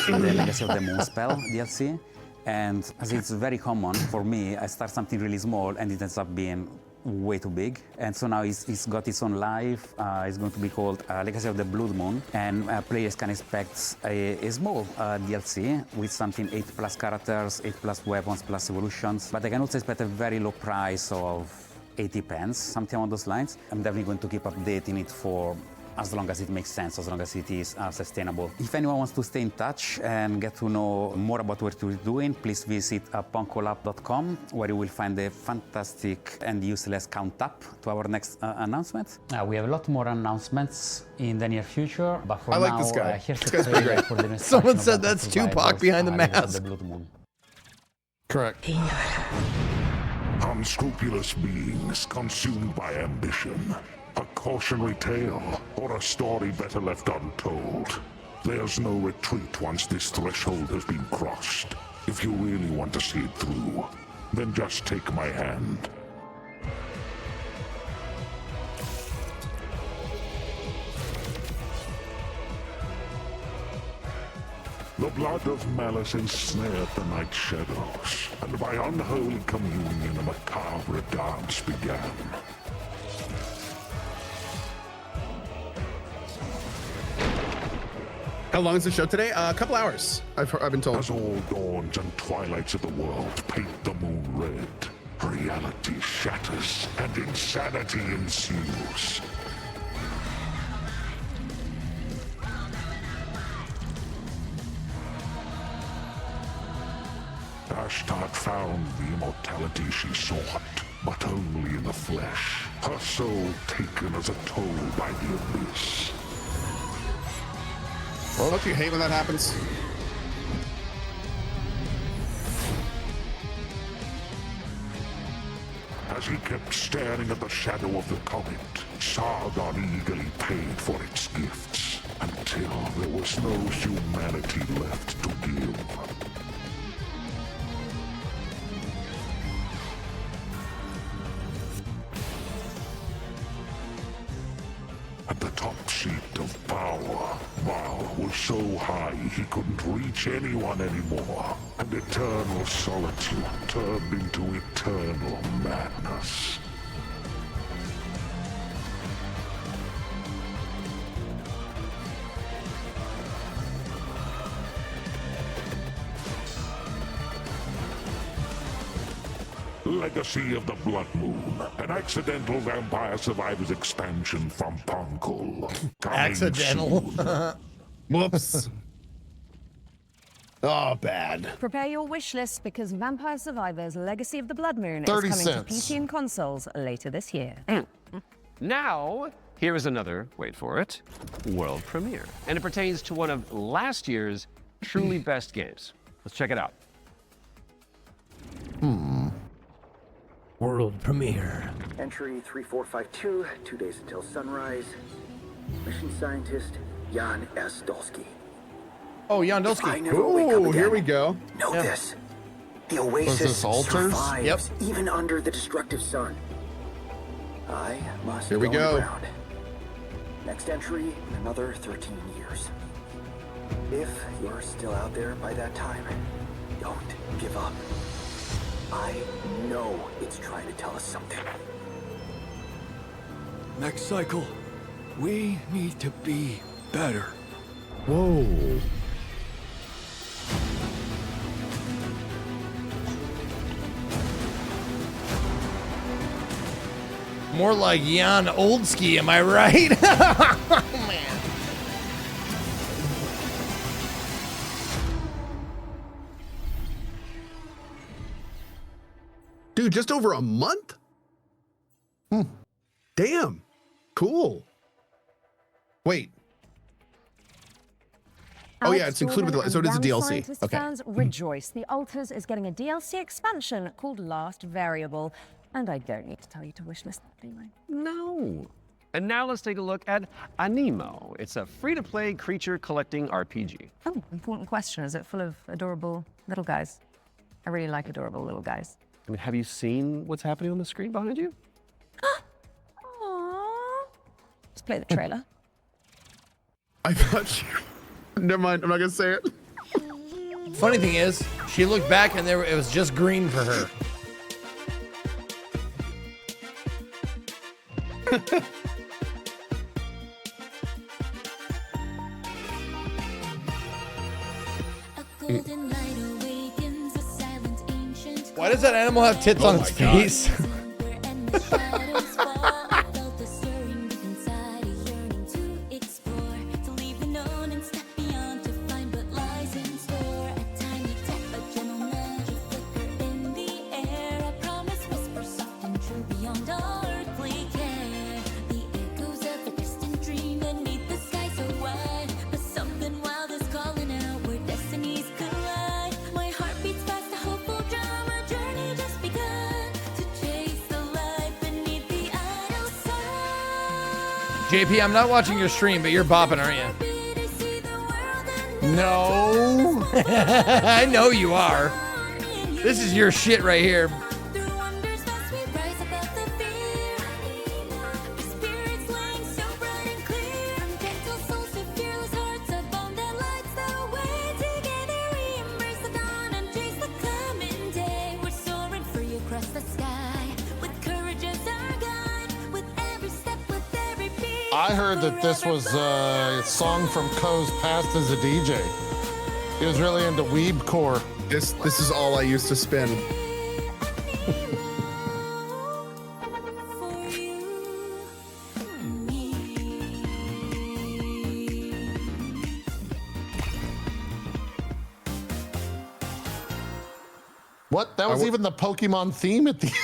to the Legacy of the Moon spell DLC. And as it's very common for me, I start something really small and it ends up being way too big. And so now it's got its own life. It's going to be called Legacy of the Blood Moon. And players can expect a small DLC with something 8+ characters, 8+ weapons, plus evolutions. But I can also expect a very low price of 80 pence, something along those lines. I'm definitely going to keep updating it for as long as it makes sense, as long as it is sustainable. If anyone wants to stay in touch and get to know more about what we're doing, please visit ponkolab.com, where you will find a fantastic and useless count up to our next announcement. We have a lot more announcements in the near future, but for I like now, this guy. here's This the guy's pretty trailer great. for the next Someone version of said Vampire that's Tupac Survivors, behind the Legacy of mask. the Blood Moon. Correct. Unscrupulous beings consumed by ambition. A cautionary tale, or a story better left untold. There's no retreat once this threshold has been crossed. If you really want to see it through, then just take my hand. The blood of malice ensnared the night shadows, and by unholy communion a macabre dance began. How long is the show today? A couple hours, I've been told. As all dawns and twilights of the world paint the moon red, reality shatters and insanity ensues. Ashtart found the immortality she sought, but only in the flesh, her soul taken as a toll by the abyss. Well, don't you hate when that happens? As he kept staring at the shadow of the comet, Sargon eagerly paid for its gifts, until there was no humanity left to give. At the top seat of power, Baal was so high he couldn't reach anyone anymore, and eternal solitude turned into eternal madness. Legacy of the Blood Moon, an accidental Vampire Survivors expansion from Punkle. Accidental. Whoops. Oh, bad. Prepare your wish list because Vampire Survivors Legacy of the Blood Moon is 30 coming cents. to PC and consoles later this year. Now, here is another, wait for it, world premiere. And it pertains to one of last year's truly best games. Let's check it out. World premiere. Entry 3452, 2 days until sunrise. Mission scientist Jan S. Dolsky. Oh, Jan If I Dolsky. never wake up Ooh, again, here we go. Know this. The Was Oasis this altars? survives Yep. even under the destructive sun. I must Here we go. underground. Next entry in another 13 years. If you're still out there by that time, don't give up. I know it's trying to tell us something. Next cycle, we need to be better. Whoa. More like Jan Oldski, am I right? Oh, man. Dude, just over a month? Damn. Cool. Wait. Oh yeah, it's included with the, so it is a DLC. Okay. Fans rejoice. The Altars is getting a DLC expansion called Last Variable. And I don't need to tell you to wishlist that, do I? No. And now let's take a look at Anemo. It's a free-to-play creature collecting RPG. Oh, important question. Is it full of adorable little guys? I really like adorable little guys. I mean, have you seen what's happening on the screen behind you? Aww. Let's play the trailer. I thought you... Never mind, I'm not gonna say it. Funny thing is, she looked back and it was just green for her. Why does that animal have tits on its face? JP, I'm not watching your stream, but you're bopping, aren't you? No. I know you are. This is your shit right here. I heard that this was a song from Ko's past as a DJ. He was really into weebcore. This is all I used to spin. What? That was even the Pokemon theme at the end.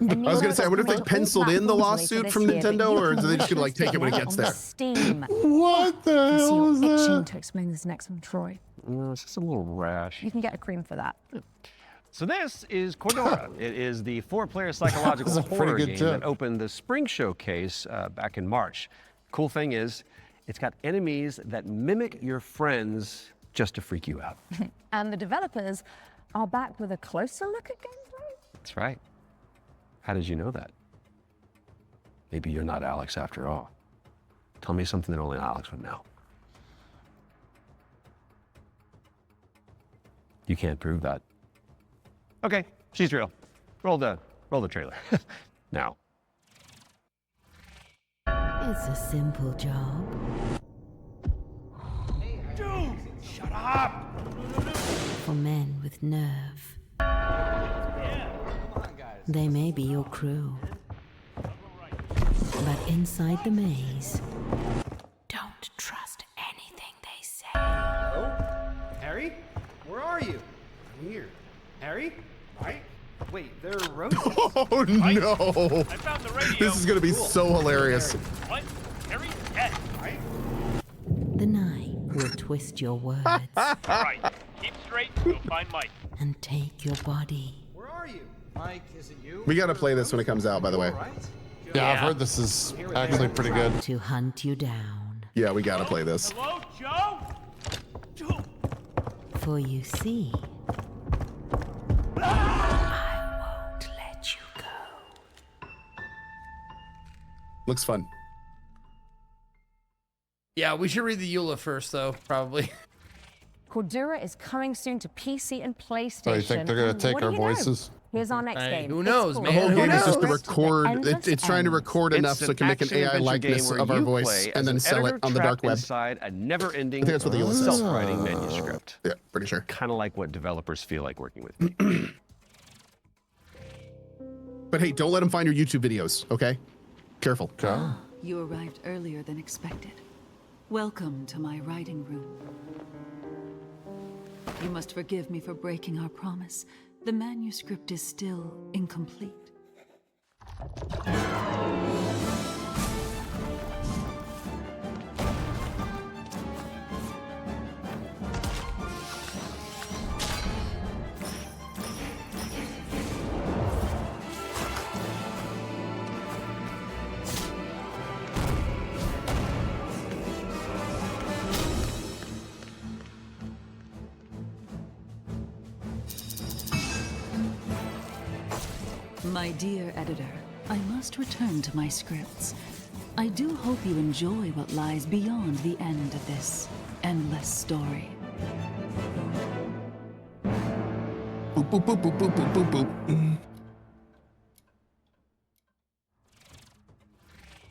I was gonna say, I wonder if they penciled in the lawsuit from Nintendo, or are they just gonna like take it when it gets there? Steam. What the hell is that? To explain this next one, Troy. It's just a little rash. You can get a cream for that. So this is Cordura. It is the 4-player psychological That was a horror pretty game good that joke. opened the Spring Showcase back in March. Cool thing is, it's got enemies that mimic your friends just to freak you out. And the developers are back with a closer look at gameplay. That's right. How did you know that? Maybe you're not Alex after all. Tell me something that only Alex would know. You can't prove that. Okay, she's real. Roll the trailer. Now. It's a simple job. Dude, shut up! For men with nerve. They may be your crew. But inside the maze, don't trust anything they say. Hello? Harry? Where are you? I'm here. Harry? Right? Wait, there are roses? Oh no! I found the radio. This is gonna be so hilarious. What? Harry's dead, right? The night will twist your words. Alright, keep straight, we'll find Mike. And take your body. Where are you? Mike, is it you? We gotta play this when it comes out, by the way. Yeah, I've heard this is actually pretty good. To hunt you down. Yeah, we gotta play this. Hello, Joe? Joe? For you see, I won't let you go. Looks fun. Yeah, we should read the EULA first, though, probably. Cordura is coming soon to PC and PlayStation. Oh, you think they're gonna And take what do our you know? voices? Here's our next game. Who It's knows, called man? The whole Who game is just to knows? record. It's trying to record enough so it can make an AI action-adventure likeness game of where our you voice play and as then an sell it editor on the dark trapped web. inside a never-ending I think that's what the EULA says. self-writing manuscript. Yeah, pretty sure. Kind of like what developers feel like working with me. But hey, don't let them find your YouTube videos, okay? Careful. You arrived earlier than expected. Welcome to my writing room. You must forgive me for breaking our promise. The manuscript is still incomplete. My dear editor, I must return to my scripts. I do hope you enjoy what lies beyond the end of this endless story. Boop, boop, boop, boop, boop, boop, boop, boop.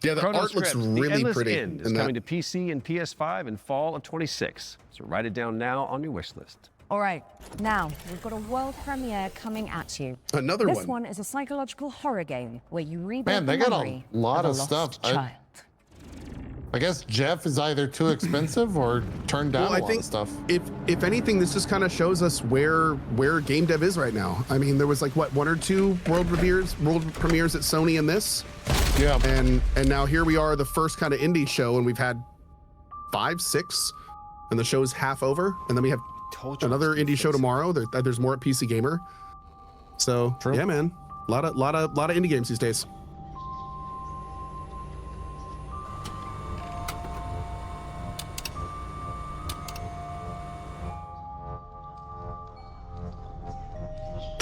Yeah, the Chrono art looks Script, really The Endless pretty. End is in that. coming to PC and PS5 in fall of 26. So write it down now on your wish list. All right, now we've got a world premiere coming at you. Another this one. one is a psychological horror game where you rebuild Man, they the got memory a lot of of a lost stuff. child. I guess Jeff is either too expensive or turned down Well, a I lot think of stuff. if anything, this just kind of shows us where game dev is right now. I mean, there was like what 1 or 2 world premieres at Sony in this. Yeah. And now here we are, the first kind of indie show, and we've had 5, 6, and the show's half over, and then we have another indie show tomorrow. There's more at PC Gamer. So yeah, man, a lot of indie games these days.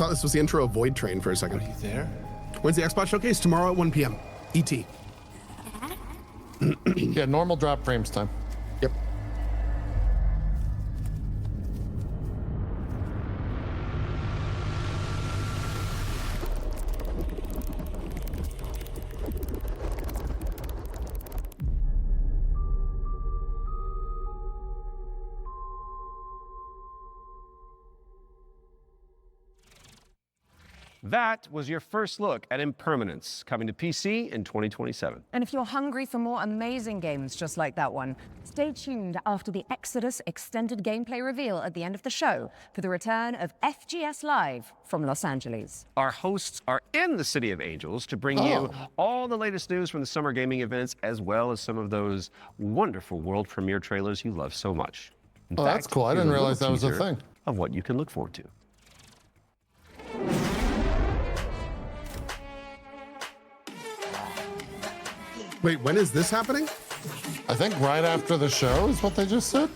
thought this was the intro of Void Train for a second. Are you there? When's the Xbox showcase? Tomorrow at 1 p.m. ET. Yeah, normal drop frames time. Yep. That was your first look at Impermanence, coming to PC in 2027. And if you're hungry for more amazing games just like that one, stay tuned after the Exodus extended gameplay reveal at the end of the show for the return of FGS Live from Los Angeles. Our hosts are in the City of Angels to bring you all the latest news from the summer gaming events, as well as some of those wonderful world premiere trailers you love so much. In Oh, that's cool. I here's didn't little realize that was a teaser thing. Of what you can look forward to. Wait, when is this happening? I think right after the show is what they just said.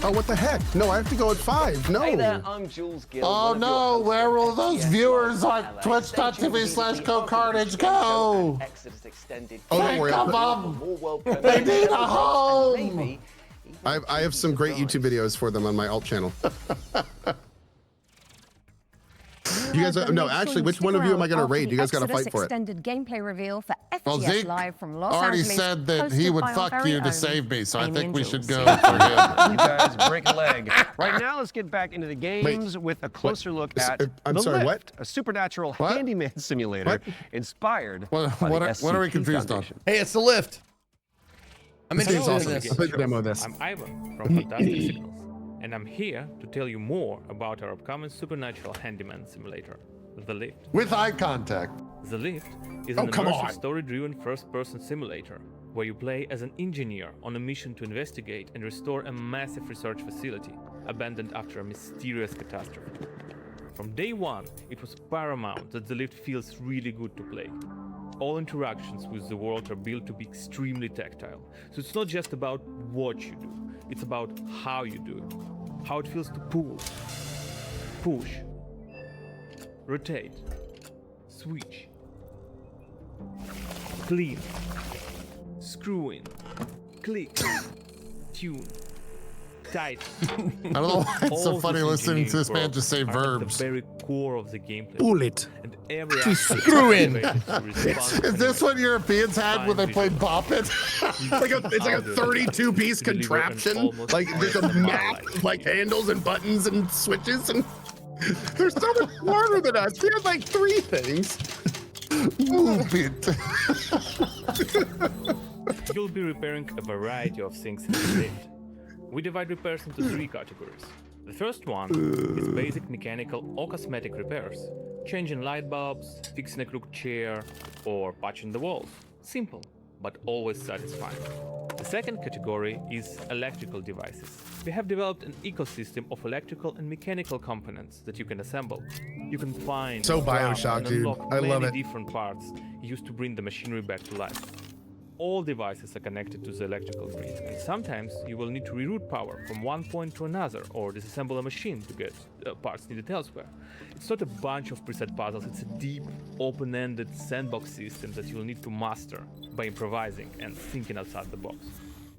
Oh, what the heck? No, I have to go at 5. No. Hey there, I'm Jules Gill. Oh no, where will those viewers on twitch.tv/GoCarnage go? Exodus extended. Oh, don't worry. They need a home. I have some great YouTube videos for them on my alt channel. You guys, no, actually, which one of you am I going to raid? You guys got to fight for it. Extended gameplay reveal for FGS Well, Zeke Live from Los already Angeles. said that he hosted would by our fuck very you to own save me, so I Amy think and we Jules. should go for him. You guys break a leg. Right now, let's get back into the games with a closer look at I'm The sorry, Lift, what? a supernatural handyman simulator inspired by the What are we SCP confused on? Foundation. Hey, it's The Lift. I'm This game's interested in awesome. this. Let's demo this. I'm Ivan from Fantastic Signals, and I'm here to tell you more about our upcoming supernatural handyman simulator, The Lift. With eye contact. The Lift is Oh, an come immersive on. story-driven first-person simulator where you play as an engineer on a mission to investigate and restore a massive research facility abandoned after a mysterious catastrophe. From day one, it was paramount that The Lift feels really good to play. All interactions with the world are built to be extremely tactile, so it's not just about what you do, it's about how you do it. How it feels to pull, push, rotate, switch, clean, screw in, click, tune, tight. I don't know why it's so funny listening to this man just say verbs. The very core of the gameplay. Pull it. And every Screw in. Is Is this what Europeans had when they played Bop It? It's like a 32-piece contraption. Like there's a map of like handles and buttons and switches, and they're so much smarter than us. We had like 3 things. Move it. You'll be repairing a variety of things in the lift. We divide repairs into 3 categories. The first one is basic mechanical or cosmetic repairs. Changing light bulbs, fixing a crooked chair, or patching the walls. Simple, but always satisfying. The second category is electrical devices. We have developed an ecosystem of electrical and mechanical components that you can assemble. You can find, So craft, Bioshock, and dude. unlock I love many it. different parts used to bring the machinery back to life. All devices are connected to the electrical grid, and sometimes you will need to reroute power from one point to another or disassemble a machine to get parts needed elsewhere. It's not a bunch of preset puzzles, it's a deep, open-ended sandbox system that you'll need to master by improvising and thinking outside the box.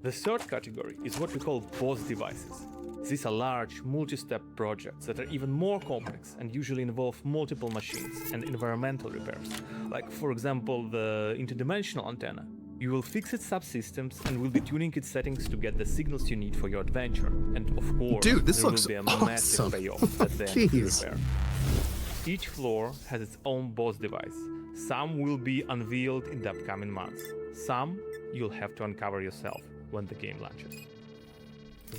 The third category is what we call boss devices. These are large, multi-step projects that are even more complex and usually involve multiple machines and environmental repairs, like, for example, the interdimensional antenna. You will fix its subsystems and will be tuning its settings to get the signals you need for your adventure. And of course, Dude, this there looks will be a awesome. massive payoff at the end of the Jeez. repair. Each floor has its own boss device. Some will be unveiled in the upcoming months. Some you'll have to uncover yourself when the game launches.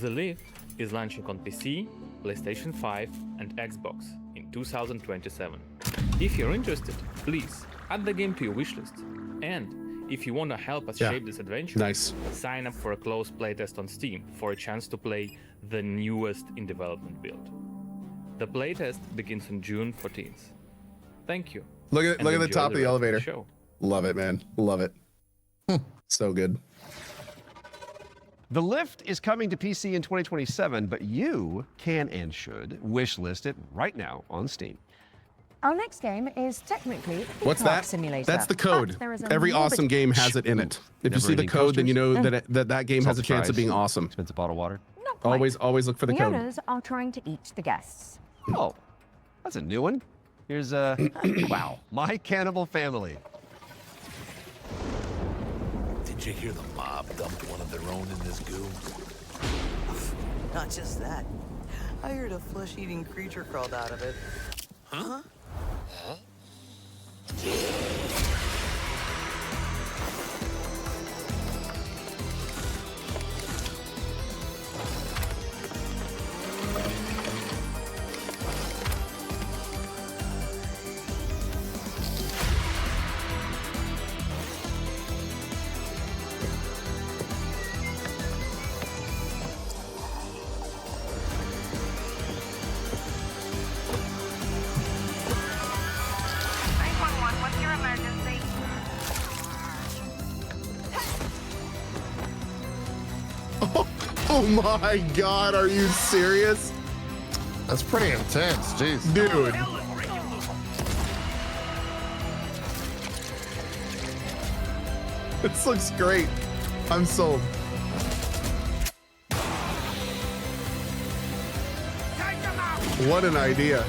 The Lift is launching on PC, PlayStation 5 and Xbox in 2027. If you're interested, please add the game to your wishlist. And if you want to help us Yeah. shape this adventure, Nice. sign up for a closed playtest on Steam for a chance to play the newest in development build. The playtest begins on June 14th. Thank you. Look at and the enjoy top of the rest elevator. show. Love it, man. Love it. So good. The Lift is coming to PC in 2027, but you can and should wishlist it right now on Steam. Our next game is technically a What's car that? simulator. That's the but code. there is a Every morbid- awesome game has it in it. If you see the Never-ending code, then you know coasters? that game has a chance of being awesome. Expensive bottle of water. Not quite. Always look for the The code. owners are trying to eat the guests. Oh, that's a new one. Here's wow, My Cannibal Family. Did you hear the mob dumped one of their own in this goo? Not just that. I heard a flesh-eating creature crawled out of it. Huh? What's your emergency? Oh my god, are you serious? That's pretty intense, jeez. Dude. This looks great. I'm sold. What an idea.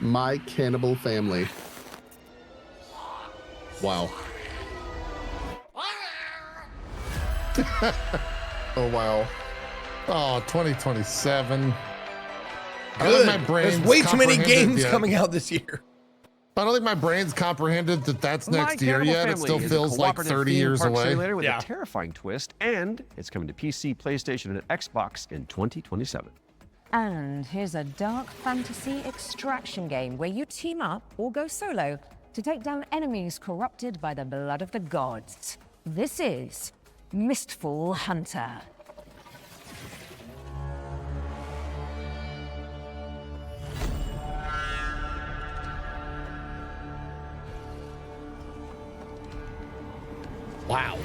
My Cannibal Family. Wow. Oh, wow. Oh, 2027. I don't Good. think my brain's There's way too many comprehended games yet. coming out this year. I don't think my brain's comprehended that that's My next year Cannibal yet. It Family still is a feels like cooperative 30 theme years park away. simulator with a terrifying twist, and it's coming to PC, PlayStation, and Xbox in 2027. And here's a dark fantasy extraction game where you team up or go solo to take down enemies corrupted by the blood of the gods. This is Mistfall Hunter. Wow.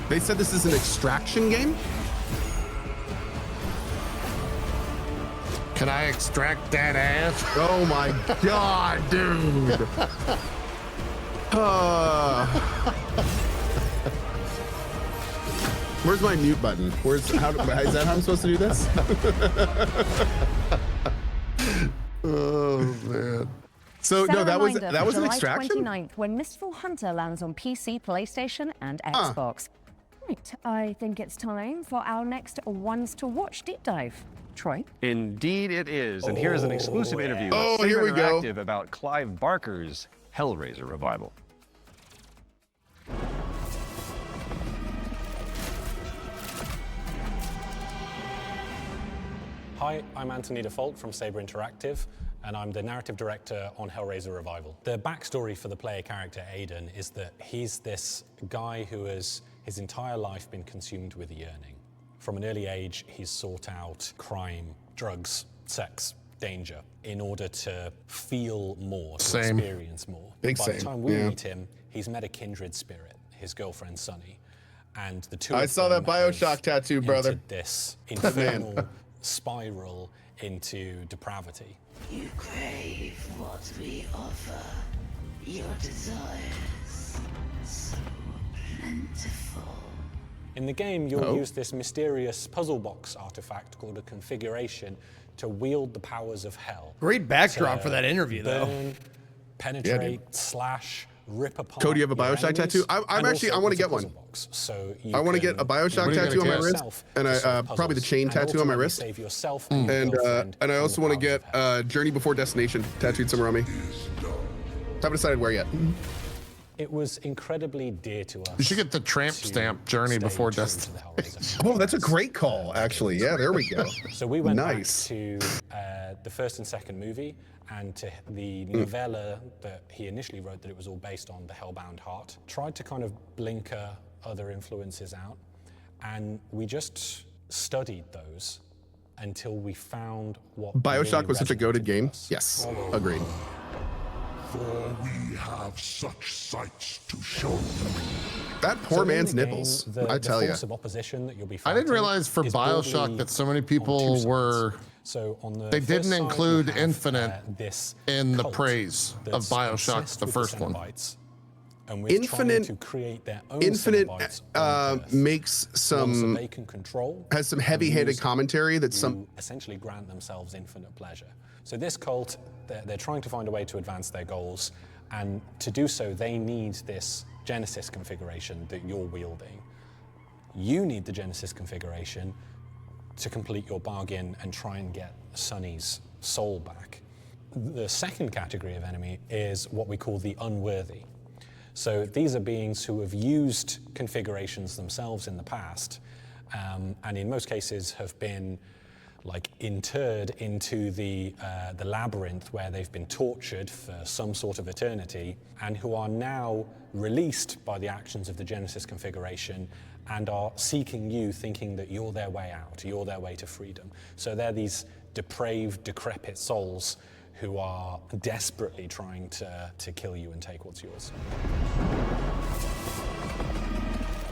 They said this is an extraction game? Can I extract that ass? Oh my god, dude. Where's my mute button? Is that how I'm supposed to do this? Oh man. So Set no, a that was reminder for an July extraction? 29th, when Mistfall Hunter lands on PC, PlayStation, and Xbox. Right, I think it's time for our next Ones to Watch deep dive. Troy? Indeed it is, and here's an exclusive interview with Oh, Saber here we go. Interactive about Clive Barker's Hellraiser revival. Hi, I'm Anthony Default from Saber Interactive, and I'm the narrative director on Hellraiser Revival. The backstory for the player character Aiden is that he's this guy who has his entire life been consumed with yearning. From an early age, he's sought out crime, drugs, sex, danger in order to feel more, to Same. experience more. Big By same, the time we yeah. meet him, he's met a kindred spirit, his girlfriend Sunny, and the two I of saw them that BioShock have tattoo, brother. entered this Man. infernal spiral into depravity. You crave what we offer. Your desires so plentiful. In the game, you'll Oh. use this mysterious puzzle box artifact called a configuration to wield the powers of hell. Great backdrop To for that interview, though. burn, penetrate, slash, rip apart. Cody, you have a your BioShock enemies, tattoo? I'm and actually, I also want to it's a get one. puzzle box, so you I want to can get a BioShock What are you tattoo on gonna my get? wrist, yourself and to solve probably the puzzles chain and tattoo on my ultimately wrist. save yourself and your And girlfriend I from also the want to powers get of hell. Journey Before Destination tattooed somewhere on me. Haven't decided where yet. It was incredibly dear to us. You should get the tramp stamp Journey before Destiny. Oh, that's a great call, actually. Yeah, there we go. So we went Nice. back to the first and second movie and to the novella that he initially wrote that it was all based on, The Hellbound Heart. Tried to kind of blinker other influences out, and we just studied those until we found what Bioshock really was such a resonated goated with game. us. Yes, agreed. For we have such sights to show you. That poor So in man's the game, nipples, the I tell you. force of opposition that you'll be I didn't fighting realize for is Bioshock broadly that so many on two people sides. were. So on the They first didn't side, you include have, Infinite this in the cult praise of that's Bioshock, obsessed the with first one. Cenobites, and we're trying Infinite, to create their own Infinite Cenobites on Earth, makes ones some that they can control, has some and heavy-handed use commentary that's to some. essentially grant themselves infinite pleasure. So this cult, they're trying to find a way to advance their goals, and to do so, they need this Genesis configuration that you're wielding. You need the Genesis configuration to complete your bargain and try and get Sonny's soul back. The second category of enemy is what we call the unworthy. So these are beings who have used configurations themselves in the past, and in most cases have been like interred into the labyrinth where they've been tortured for some sort of eternity, and who are now released by the actions of the Genesis configuration and are seeking you, thinking that you're their way out, you're their way to freedom. So they're these depraved, decrepit souls who are desperately trying to kill you and take what's yours.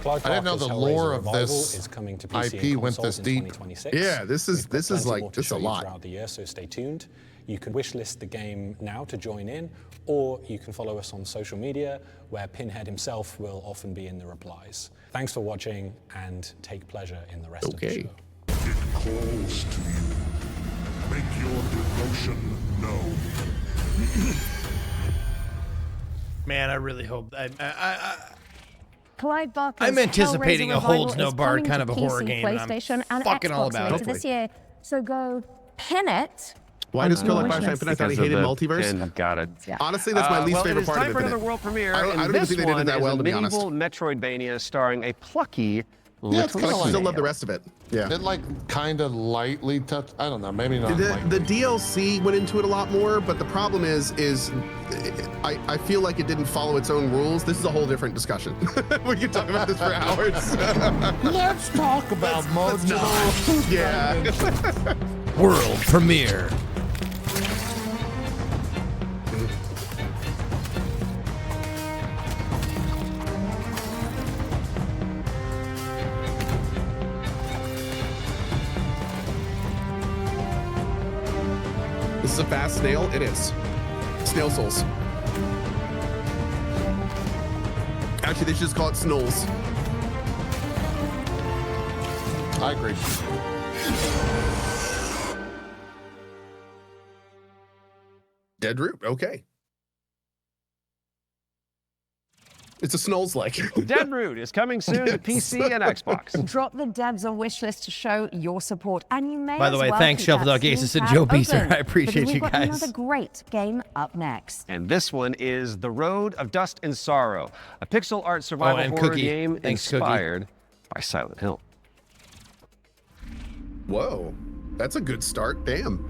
Clive I didn't know Barker's the Hellraiser lore of Revival this is coming to PC IP and went consoles this in deep. 2026. Yeah, this is We've got plenty like more to just show a you lot. throughout the year, so stay tuned. You can wishlist the game now to join in, or you can follow us on social media, where Pinhead himself will often be in the replies. Thanks for watching, and take pleasure in the rest of the show. It calls to you. Make your devotion known. Man, I really hope Clive Barker's I'm anticipating Hellraiser a holds Revival no is barred coming kind of to a horror PC, game, and I'm PlayStation, and fucking Xbox all about it. later this year. So go pin it. Why does Kill Like Bioshock Infinite? I thought he hated multiverse. Got it. Yeah. Honestly, that's my least well, favorite it is part time of for Infinite. another world premiere. I don't and even this think they did one that well, is to a be honest. medieval Metroidvania starring a plucky Yeah, it's kind of I like. still love the rest of it. Yeah. It like kind of lightly touched. I don't know. Maybe not. The lightly. DLC went into it a lot more, but the problem is I feel like it didn't follow its own rules. This is a whole different discussion. We could talk about this for hours. Let's talk about modular. Yeah. World premiere. This is a fast snail. It is. Snail souls. Actually, they should just call it Snolls. I agree. Dead root. Okay. It's a Snolls like. Deadroot is coming soon to PC and Xbox. Drop the devs on wishlist to show your support, and you may. By the as way, well thanks, keep Shelf that Dog Steam Aces and tab Joe Beezer. open, I appreciate because you we've got guys. Another great game up next. And this one is The Road of Dust and Sorrow, a pixel art survival and horror Cookie. game Thanks, Cookie. inspired by Silent Hill. Whoa. That's a good start. Damn.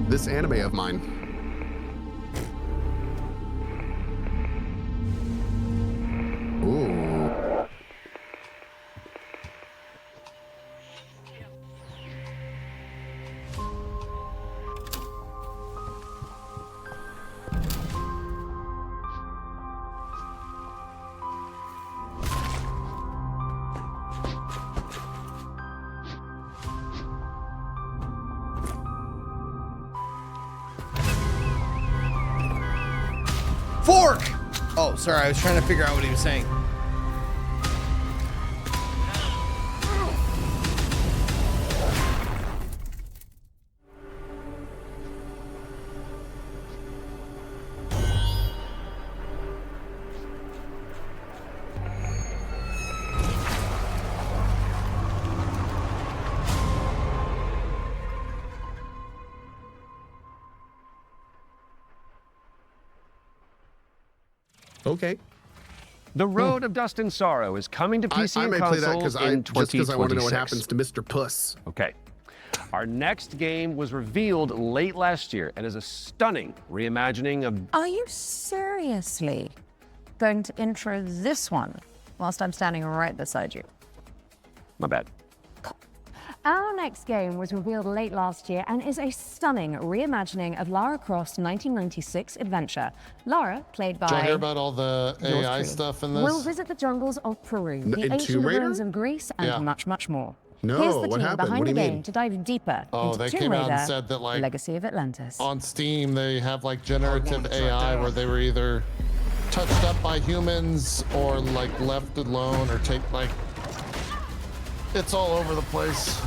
This anime of mine. Ooh. Fork! Oh, sorry. I was trying to figure out what he was saying. Okay. The Road of Dust and Sorrow is coming to PC I and may play that consoles in 2026. just because I want to know what happens to Mr. Puss. Okay. Our next game was revealed late last year and is a stunning reimagining of... Are you seriously going to intro this one whilst I'm standing right beside you? My bad. Our next game was revealed late last year and is a stunning reimagining of Lara Croft's 1996 adventure. Lara, played by... Did you hear about all the yours AI truly, stuff in this? will visit the jungles of Peru, the In ancient Tomb Raider? ruins of Greece, and Yeah. much, much more. No, Here's the what team happened? behind What do the you game mean? to dive deeper Oh, into they Tomb came out and Raider, said that, like, Legacy of Atlantis. On Steam, they have like generative AI where they were either touched up by humans or like left alone or take like... It's all over the place.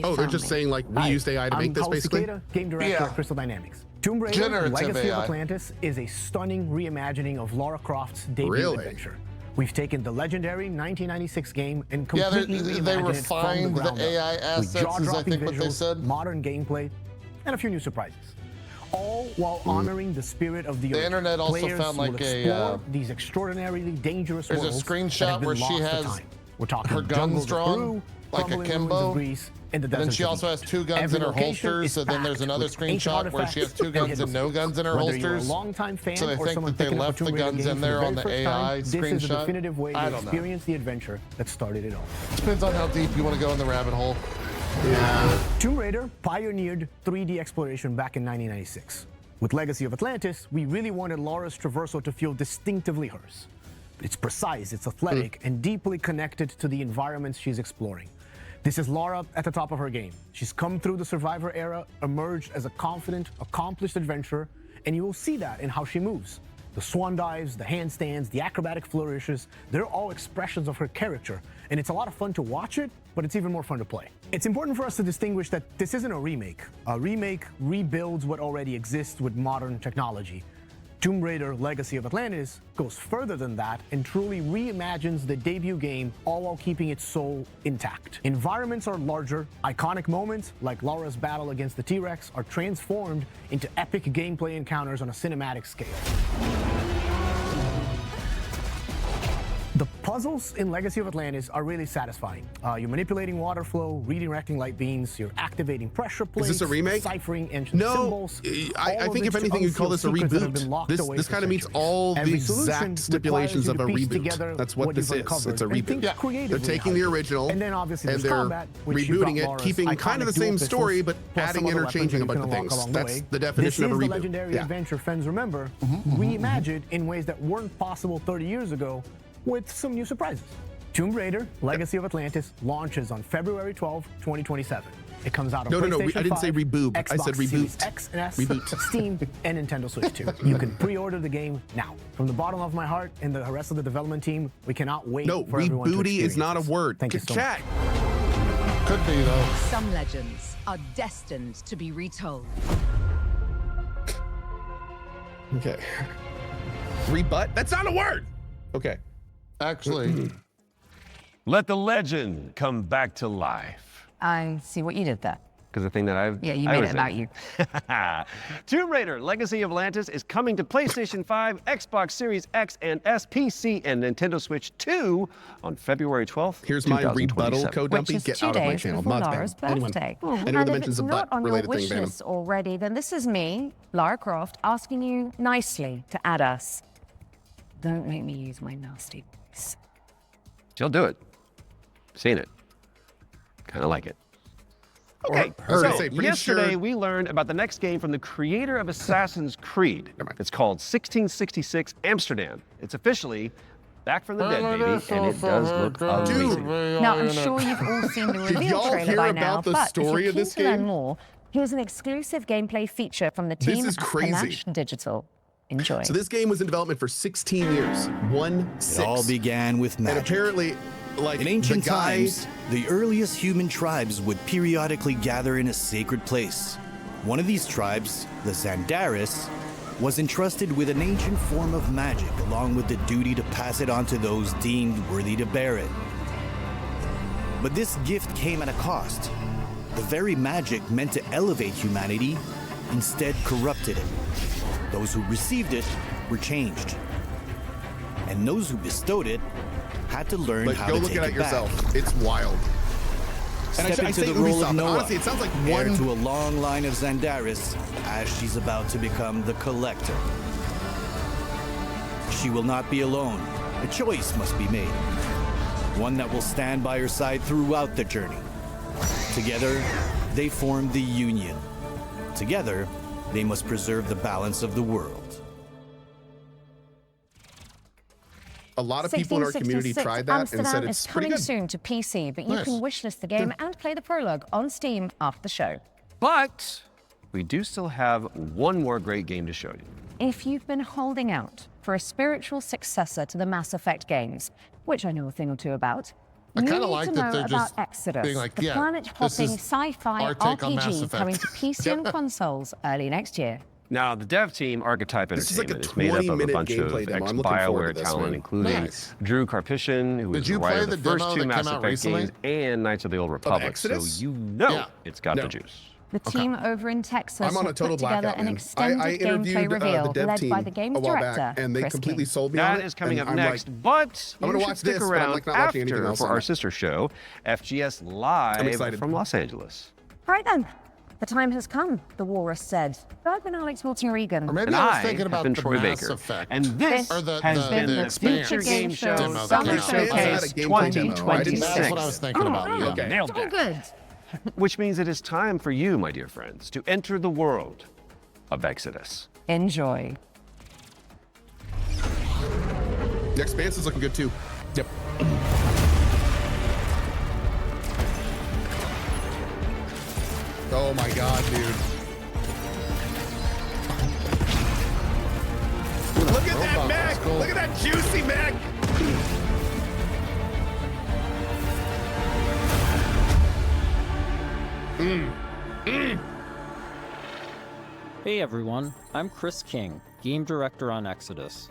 Oh, they're just saying like we used AI to make this, basically? Cicada, game director Yeah. at Crystal Dynamics. Tomb Raider, Generative Legacy AI. of Atlantis is a stunning reimagining of Lara Croft's debut Really? adventure. We've taken the legendary 1996 game and Yeah, completely they reimagined it from refined the the ground AI up, with assets, is I jaw-dropping think what they visuals, said. modern gameplay, and a few new surprises. All while honoring the spirit of the The original. internet also Players found, like, will a, explore these extraordinarily dangerous there's a worlds screenshot that have been where she lost to has time. We're talking her guns jungles of drawn, Peru, like a crumbling ruins of Kimbo, Greece, and the and then deserts she of also has Egypt. two guns Every in her location holsters, is and then there's packed another with ancient screenshot where she has two artifacts guns and hidden no guns in her Whether you're a holsters. longtime fan So they or think someone that they picking up a left Tomb the Raider guns game in for there the on the very first AI time, This is a screenshot. definitive way I to don't know. experience the adventure that started it all. Depends on how deep you want to go in the rabbit hole. Yeah. Tomb Raider pioneered 3D exploration back in 1996. With Legacy of Atlantis, we really wanted Lara's traversal to feel distinctively hers. It's precise, it's athletic, and deeply connected to the environments she's exploring. This is Lara at the top of her game. She's come through the Survivor era, emerged as a confident, accomplished adventurer, and you will see that in how she moves. The swan dives, the handstands, the acrobatic flourishes, they're all expressions of her character, and it's a lot of fun to watch it, but it's even more fun to play. It's important for us to distinguish that this isn't a remake. A remake rebuilds what already exists with modern technology. Tomb Raider Legacy of Atlantis goes further than that and truly reimagines the debut game, all while keeping its soul intact. Environments are larger, iconic moments like Lara's battle against the T-Rex are transformed into epic gameplay encounters on a cinematic scale. The puzzles in Legacy of Atlantis are really satisfying. You're manipulating water flow, redirecting light beams, you're activating pressure plates, Is this a remake? deciphering ancient No, symbols. I think if anything, you'd call this a reboot. This kind of meets all the exact stipulations of a reboot. That's what this is. It's a reboot. They're taking the original and then obviously and there's they're combat, which you've rebooting got it, Laura's keeping kind of the iconic same dual story, pistols, but plus adding, some other interchanging a bunch of weapons you things. can unlock along That's way. the definition of a This is reboot. the legendary Yeah. adventure fans remember, reimagined in ways that weren't possible 30 years ago, with some new surprises. Tomb Raider Legacy of Atlantis launches on February 12, 2027. It comes out on No, PlayStation I didn't say 5, reboob. I Xbox said Series reboot. X and S, Reboot. Steam, and Nintendo Switch 2. You can pre-order the game now. From the bottom of my heart and the rest of the development team, we cannot wait No, for everyone to rebooty experience is not a this. word. Thank you so Chat. much. Could be, though. Some legends are destined to be retold. Okay. Rebut? That's not a word. Okay. Actually, let the legend come back to life. I see what you did there. Because the thing that I've... Yeah, you I made was it about in. you. Tomb Raider Legacy of Atlantis is coming to PlayStation 5, Xbox Series X and S, PC, and Nintendo Switch 2 on February 12th. Here's my rebuttal, 2027. Code Dumpy. Which is Get 2 out of my days channel. before Mods ban. Lara's Anyone. birthday. Anyone And who if mentions it's a not on your butt-related wish thing, ban 'em. list already, then this is me, Lara Croft, asking you nicely to add us. Don't make me use my nasty voice. She'll do it. Seen it. Kind of like it. Okay, Heard so it. Say, pretty yesterday sure- we learned about the next game from the creator of Assassin's Creed. It's called 1666 Amsterdam. It's officially back from the dead, baby, and it does look amazing. Now, I'm sure you've all seen the Did reveal y'all trailer hear by about now, the but story if of you're this keen to learn game? more, here's an exclusive gameplay feature from the This team is at crazy. Panache Digital. Enjoy. So this game was in development for 16 years. 1-6. It all began with magic. And apparently, like, in ancient the guy... times, the earliest human tribes would periodically gather in a sacred place. One of these tribes, the Zandaris, was entrusted with an ancient form of magic along with the duty to pass it on to those deemed worthy to bear it. But this gift came at a cost. The very magic meant to elevate humanity instead corrupted it. Those who received it were changed. and those who bestowed it had to learn Like, how go to look take at it it back. yourself. It's wild. And Step I into say the role Ubisoft, of but Noah, honestly, it sounds like heir one. to a long line of Xandaris, as she's about to become the Collector. She will not be alone. A choice must be made. One that will stand by her side throughout the journey. Together, they form the Union. Together, they must preserve the balance of the world. A lot of people in our community 1666 tried that Amsterdam and said is it's pretty coming good. soon to PC, but you Nice. can wishlist the game and play the prologue on Steam after the show. But we do still have one more great game to show you. If you've been holding out for a spiritual successor to the Mass Effect games, which I know a thing or two about, I you kinda need like to that know they're about just Exodus, being like, the yeah, planet-hopping this is sci-fi our take on Mass RPG Effect. coming to PC and consoles early next year. Now, the dev team, Archetype This is like a Entertainment, is made up of a 20-minute bunch of gameplay demo. I'm looking forward ex-BioWare to this, talent, man. including Nice. Drew Karpyshyn, who Did was the you writer play of the the first demo two that Mass came out Effect recently? games and Knights of the Old Republic, so Exodus? you know Yeah. it's got No. the juice. The team over in Texas I'm on a have total put together blackout, an man. extended I interviewed gameplay reveal the dev led team by the game's a while director, back, and they Chris completely King. sold me on it. That is coming and up I'm next, like, but I'm you gonna should watch stick this, but I'm, around like, not watching anything after else for on our there. sister show, FGS I'm Live excited. from Los Angeles. Right then, the time has come, the walrus said. I've been Alex Wilson Regan. Or maybe And I was I thinking have about been the Troy Mass Baker. Effect. And this Or the, has the, been the the Expanse Future Game Show demo that Summer came out. Expanse had a Showcase gameplay demo. I didn't- 2026. That's what I was thinking about. Yeah. Okay. Nailed Oh, it. good. Which means it is time for you, my dear friends, to enter the world of Exodus. Enjoy. The Expanse is looking good too. Yep. Oh my god, dude. Look at that Robot, mech! that's cool. Look at that juicy mech! Hey everyone, I'm Chris King, Game Director on Exodus.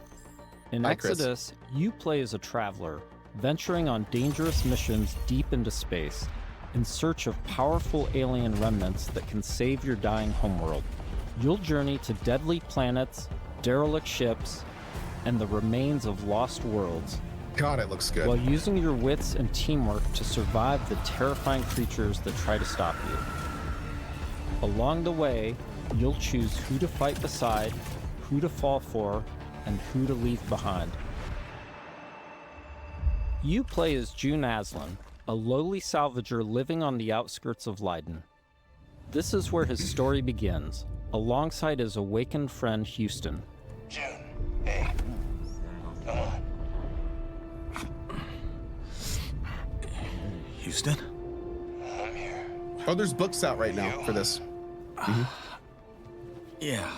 In Hi, Chris. Exodus, you play as a traveler, venturing on dangerous missions deep into space, in search of powerful alien remnants that can save your dying homeworld. You'll journey to deadly planets, derelict ships, and the remains of lost worlds, God, it looks good. while using your wits and teamwork to survive the terrifying creatures that try to stop you. Along the way, you'll choose who to fight beside, who to fall for, and who to leave behind. You play as June Aslan, a lowly salvager living on the outskirts of Leiden. This is where his story begins, alongside his awakened friend Houston. June, hey, come on. Houston? I'm here. Oh, there's books out right now for this. Yeah.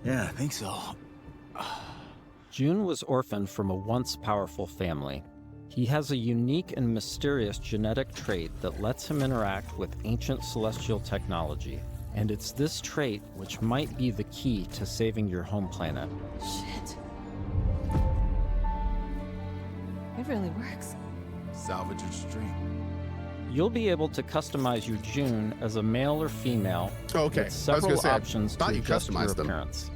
Yeah, I think so. June was orphaned from a once powerful family. He has a unique and mysterious genetic trait that lets him interact with ancient celestial technology. And it's this trait which might be the key to saving your home planet. Shit. It really works. Salvage your dream. You'll be able to customize your June as a male or female Okay, I with was several gonna say, I options thought to you adjust your customized them. appearance.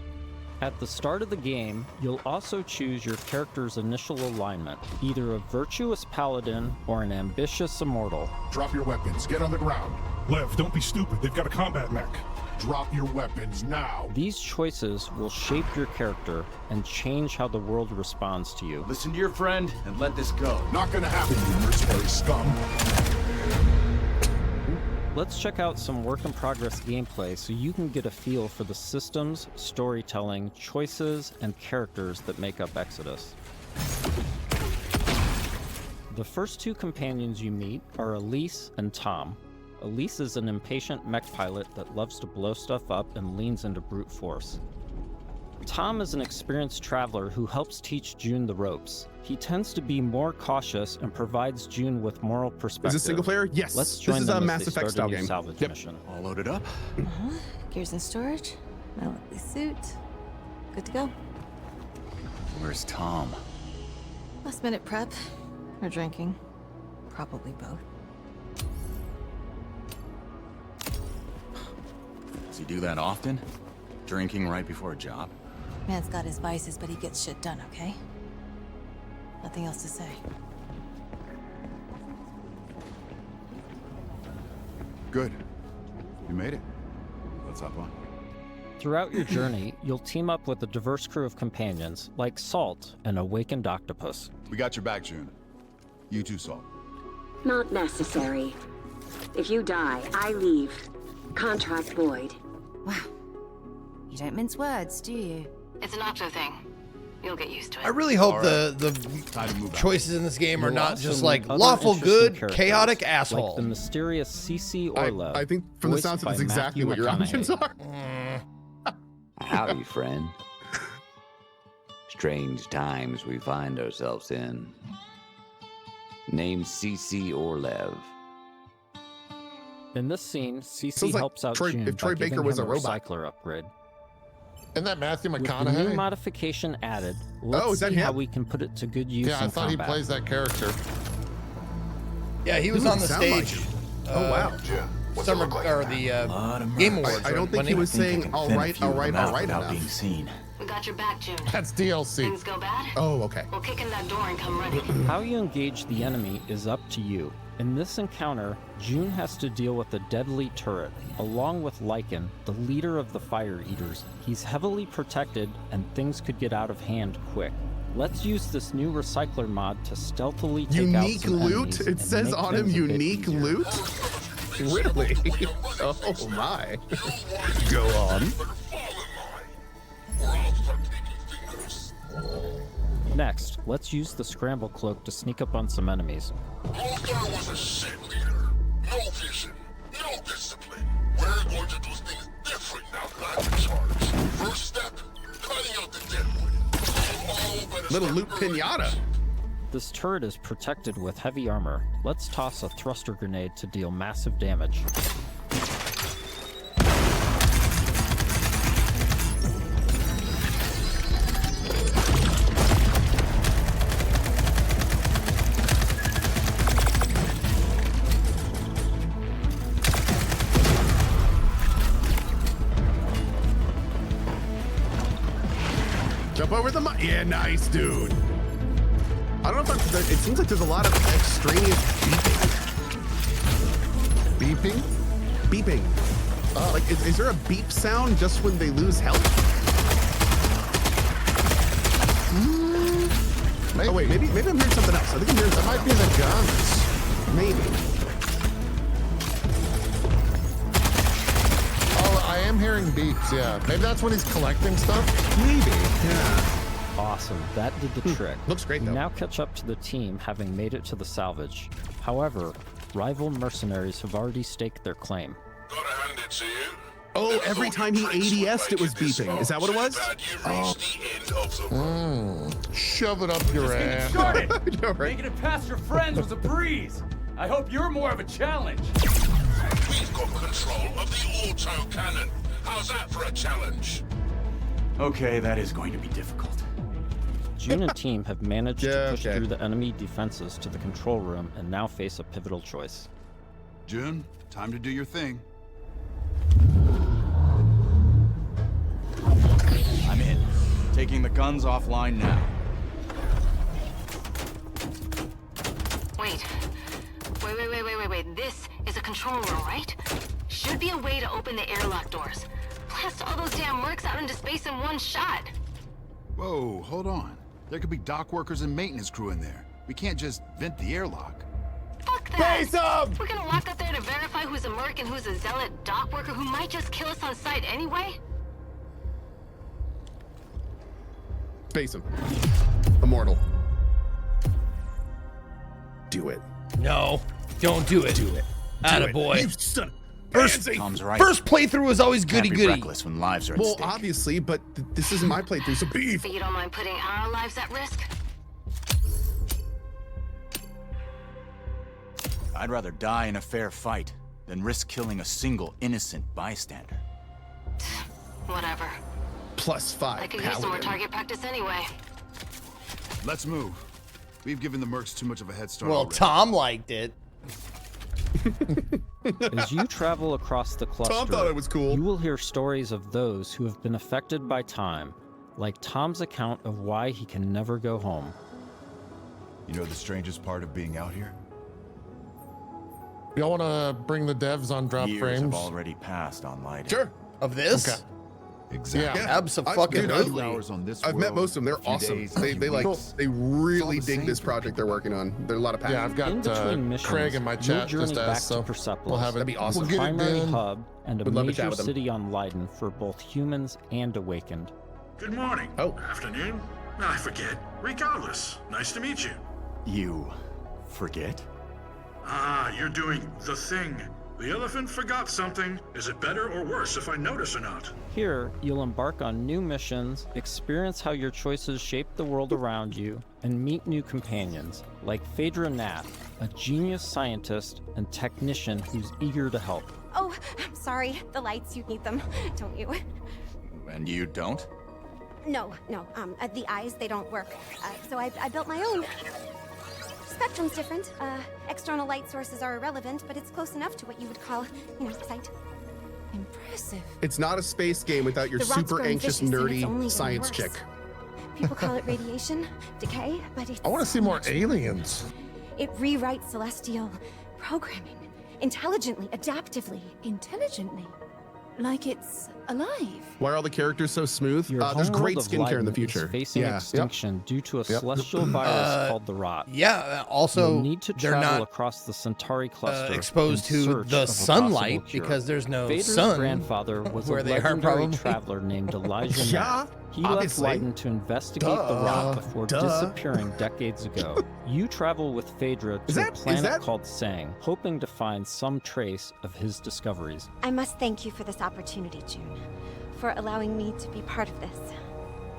At the start of the game, you'll also choose your character's initial alignment, either a virtuous paladin or an ambitious immortal. Drop your weapons. Get on the ground. Lev, don't be stupid. They've got a combat mech. Drop your weapons now. These choices will shape your character and change how the world responds to you. Listen to your friend and let this go. Not gonna happen, you mercenary scum. Let's check out some work-in-progress gameplay so you can get a feel for the systems, storytelling, choices, and characters that make up Exodus. The first two companions you meet are Elise and Tom. Elise is an impatient mech pilot that loves to blow stuff up and leans into brute force. Tom is an experienced traveler who helps teach June the ropes. He tends to be more cautious and provides June with moral perspective. Is this single player? Yes. Let's This join is them a as Mass they Effect start style a new game. salvage Yep. mission. All loaded up? Gears in storage. My lovely suit. Good to go. Where's Tom? Last minute prep. Or drinking. Probably both. Does he do that often? Drinking right before a job? Man's got his vices, but he gets shit done, okay? Nothing else to say. Good. You made it. Let's hop on. Throughout your journey, you'll team up with a diverse crew of companions, like Salt, an awakened octopus. We got your back, June. You too, Salt. Not necessary. If you die, I leave. Contract void. Wow. You don't mince words, do you? It's an Octo thing. You'll get used to it. I really hope the choices in this game are not just like lawful good, chaotic asshole. Like the mysterious CC Orlev. I think from the sounds of it's exactly what your options are. Howdy, friend. Strange times we find ourselves in. Named CC Orlev. In this scene, CC Sounds like helps out Troy- June if Troy by giving Baker was him a robot. recycler upgrade. Isn't that Matthew With the new McConaughey? modification added, Oh, let's is that see how him? we can put it to good use Yeah, I in thought he combat. plays that character. Yeah, he was on the Doesn't sound like stage. him. Oh wow. Summer or the Game Awards. I don't think he was saying all right enough. Seen. We got your back, June. That's DLC. Things go bad? Oh, okay. We'll kick in that door and come running. How you engage the enemy is up to you. In this encounter, June has to deal with a deadly turret, along with Lycan, the leader of the Fire Eaters. He's heavily protected, and things could get out of hand quick. Let's use this new recycler mod to stealthily take out Unique some loot? enemies It and says make on him things a bit unique easier. loot? Really? Oh my. Go on. Next, let's use the scramble cloak to sneak up on some enemies. Hostile was a shit leader. No vision, no discipline. We're going to do things different now that I'm in charge. First step, cutting out the deadwood. Little loot pinata. This turret is protected with heavy armor. Let's toss a thruster grenade to deal massive damage. Jump over the yeah, nice, dude. I don't know if it seems like there's a lot of extraneous beeping. Beeping? Like, is there a beep sound just when they lose health? Maybe. Oh wait, maybe I'm hearing something else. I think I'm hearing That might be the guns. Maybe. Oh, I am hearing beeps, yeah. Maybe that's when he's collecting stuff? Maybe, yeah. Awesome, that did the trick. Looks great, We though. now catch up to the team, having made it to the salvage. However, rival mercenaries have already staked their claim. Oh, every time he ADS'd, it was beeping. Is that what it was? Shove it up your ass. Started. All right. Making it past your friends was a breeze. I hope you're more of a challenge. We've got control of the auto cannon. How's that for a challenge? Okay, that is going to be difficult. June and team have managed to Yeah, push okay. through the enemy defenses to the control room and now face a pivotal choice. June, time to do your thing. I'm in. Taking the guns offline now. Wait. Wait. This is a control room, right? Should be a way to open the airlock doors. Blast all those damn mercs out into space in one shot. Whoa, hold on. There could be dock workers and maintenance crew in there. We can't just vent the airlock. Fuck that! We're gonna walk up there to verify who's a merc and who's a zealot dock worker who might just kill us on sight anyway? Face him. Immortal. Do it. No, don't do it. Do it. Attaboy. You son of First, Tom's right. first playthrough is always Can't be goody-goody. reckless when lives are at Well, stake. obviously, but this isn't my playthrough, so beef. But you don't mind putting our lives at risk? I'd rather die in a fair fight than risk killing a single innocent bystander. Whatever. +5 I could use some more paladin. target practice anyway. Let's move. We've given the mercs too much of a head start Well, already. Tom liked it. As you travel across the cluster, thought it was cool. you will hear stories of those who have been affected by time, like Tom's account of why he can never go home. You know the strangest part of being out here? Y'all want to bring the devs on drop Years frames? have already passed on Lighting. Sure. Of this? Okay. Exactly. Yeah, absolutely. I've met most of them. They're awesome. They really dig this project they're working on. There's a lot of passion. Yeah, I've got In between missions, Craig in my you'll chat journey just back asked, so to Persepolis, we'll have it. That'd be awesome. the We'll get it primary done. hub and a Would love to chat major with them. city on Leiden for both humans and Awakened. Good morning. Oh. Afternoon. I forget. Regardless, nice to meet you. You forget? Ah, you're doing the thing. The elephant forgot something. Is it better or worse if I notice or not? Here, you'll embark on new missions, experience how your choices shape the world around you, and meet new companions, like Phaedra Nat, a genius scientist and technician who's eager to help. Oh, I'm sorry. The lights, you need them, don't you? And you don't? No. The eyes, they don't work. So I built my own. Spectrum's different. External light sources are irrelevant, but it's close enough to what you would call, sight. Impressive. It's not a space game without your The rot's super grown anxious, vicious, and it's only nerdy getting science worse. chick. People call it radiation, decay, but it's... I want to see more aliens. It rewrites celestial programming. Intelligently, adaptively. Intelligently? Like it's alive? Why are all the characters so smooth? Your There's homeworld great of skincare in the Leiden future. is facing Yeah. extinction due to a celestial virus called the Rot. Yeah, also, You'll need to they're travel not across the Centauri cluster exposed in to search the of a sunlight possible cure. because there's no Phaedra's sun grandfather was where a they are, legendary probably. traveler named Elijah Yeah, Knapp. He left obviously. Leiden to investigate the Rot before disappearing decades ago. You travel with Phaedra to a planet called Sang, hoping to find some trace of his discoveries. I must thank you for this opportunity, June. For allowing me to be part of this.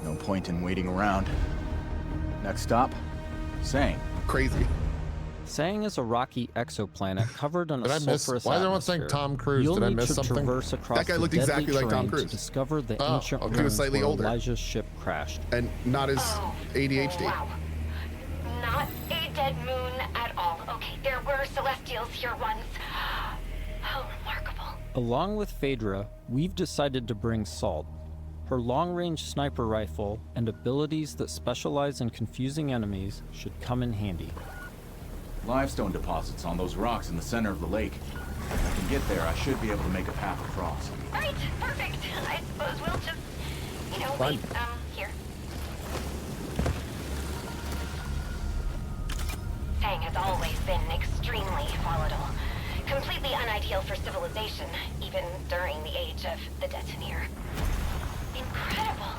No point in waiting around. Next stop, Sang. Crazy. Sang is a rocky exoplanet covered in a Did I miss? sulfurous Why is everyone saying atmosphere. Tom Cruise? You'll Did I need miss to something? traverse across That guy the looked deadly exactly like Tom terrain Cruise. to discover the Oh, ancient okay. He was ruins slightly where older. Elijah's ship crashed. And not as ADHD. Wow. Not a dead moon at all. Okay, there were Celestials here once. How remarkable. Along with Phaedra, we've decided to bring Salt. Her long-range sniper rifle and abilities that specialize in confusing enemies should come in handy. Limestone deposits on those rocks in the center of the lake. If I can get there, I should be able to make a path across. Right, perfect. I suppose we'll just, Fine. wait, here. Sang has always been extremely volatile. Completely unideal for civilization, even during the age of the Detonator. Incredible.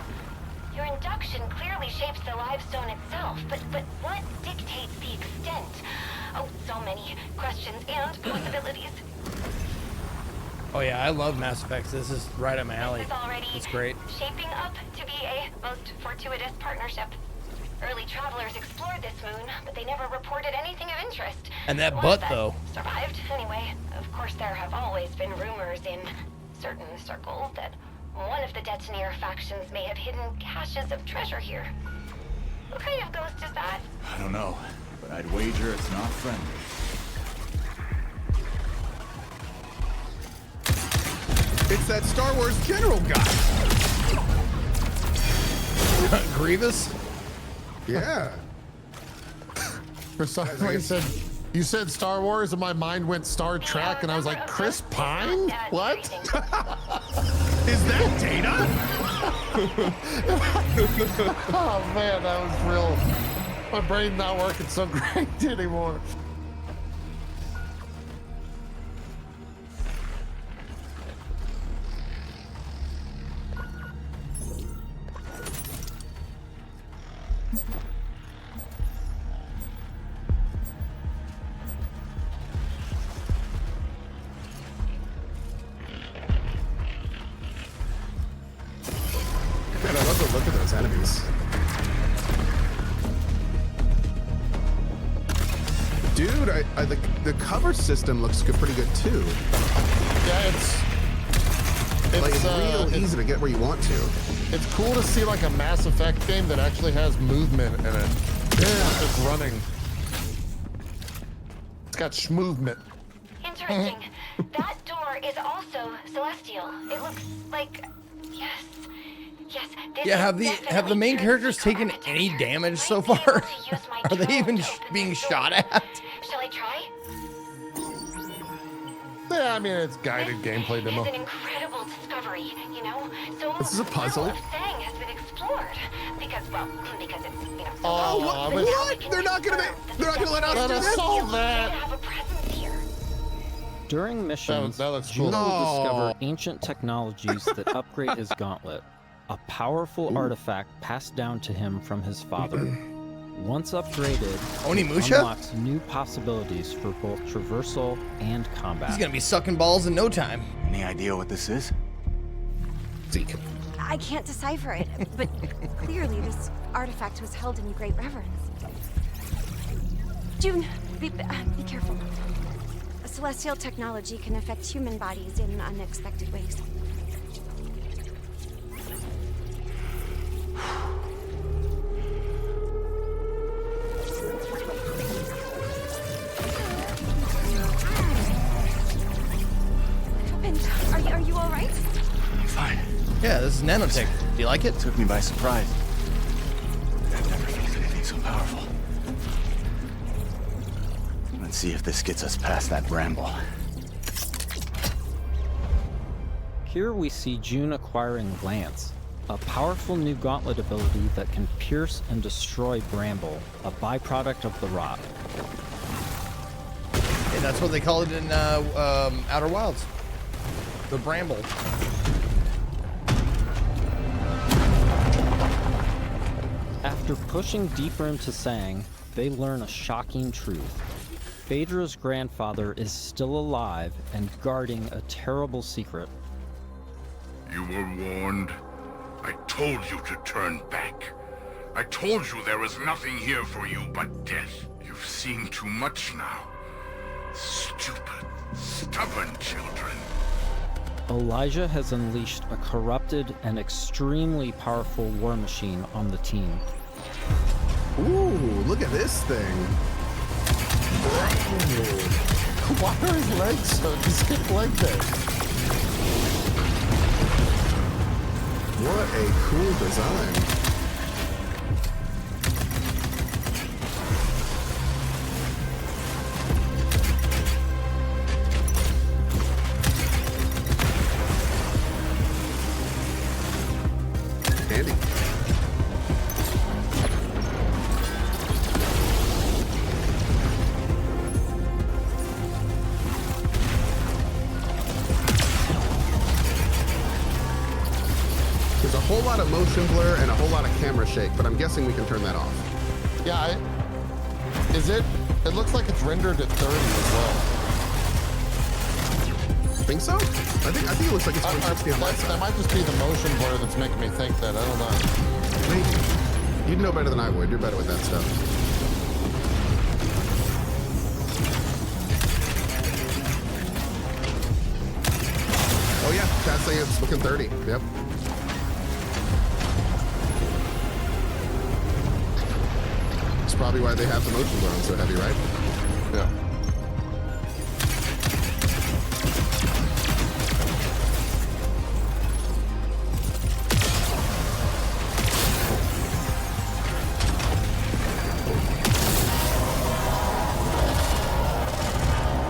Your induction clearly shapes the limestone itself, but what dictates the extent? Oh, so many questions and possibilities. Oh yeah, I love Mass Effect. This is right up my alley. This is already It's great. shaping up to be a most fortuitous partnership. Early travelers explored this moon, but they never reported anything of interest. And that One butt, that though. survived anyway. Of course, there have always been rumors in certain circles that one of the Detonator factions may have hidden caches of treasure here. What kind of ghost is that? I don't know, but I'd wager it's not friendly. It's that Star Wars general guy. Grievous? Yeah. For some reason, you said Star Wars, and my mind went Star Trek, and I was like, Chris Pine? What? Is that Data? Oh man, that was real. My brain's not working so great anymore. Man, I love the look of those enemies. Dude, the cover system looks pretty good too. Yeah, it's real easy to get where you want to. It's cool to see like a Mass Effect game that actually has movement in it. It's just running. It's got schmovement. Interesting. That door is also celestial. It looks like, yes, Yes, this Yeah, is have the main characters taken any damage so far? Are they even being shot at? Shall I try? Yeah, I mean, it's guided gameplay demo. It's an incredible discovery, you know? So This is a puzzle. of Sang has been explored. Because it's, you know, so Oh, what? They're not gonna let us do this? solve that. have a presence here. During missions, that looks Juno cool. will discover Oh. ancient technologies that upgrade his gauntlet, a powerful artifact passed down to him from his father. Once upgraded, it Onimusha? unlocks new possibilities for both traversal and combat. He's gonna be sucking balls in no time. Any idea what this is? Zeke. I can't decipher it, but clearly this artifact was held in great reverence. June, be careful. A celestial technology can affect human bodies in unexpected ways. Are you all right? I'm fine. Yeah, this is nanotech. Do you like it? Took me by surprise. I've never felt anything so powerful. Let's see if this gets us past that bramble. Here we see June acquiring Lance, a powerful new gauntlet ability that can pierce and destroy Bramble, a byproduct of the rot. Yeah, that's what they call it in Outer Wilds. The Bramble. After pushing deeper into Sang, they learn a shocking truth. Phaedra's grandfather is still alive and guarding a terrible secret. You were warned. I told you to turn back. I told you there was nothing here for you but death. You've seen too much now. Stupid, stubborn children. Elijah has unleashed a corrupted and extremely powerful war machine on the team. Ooh, look at this thing. Why are his legs so stiff like that? What a cool design. Handy. There's a whole lot of motion blur and a whole lot of camera shake, but I'm guessing we can turn that off. Yeah, it looks like it's rendered at 30 as well. Think so? I think it looks like it's 160 on my side. That might just be the motion blur that's making me think that. I don't know. Maybe. You'd know better than I would. You're better with that stuff. Oh yeah, chat's saying it's looking 30. Yep. That's probably why they have the motion blur on so heavy, right? Yeah.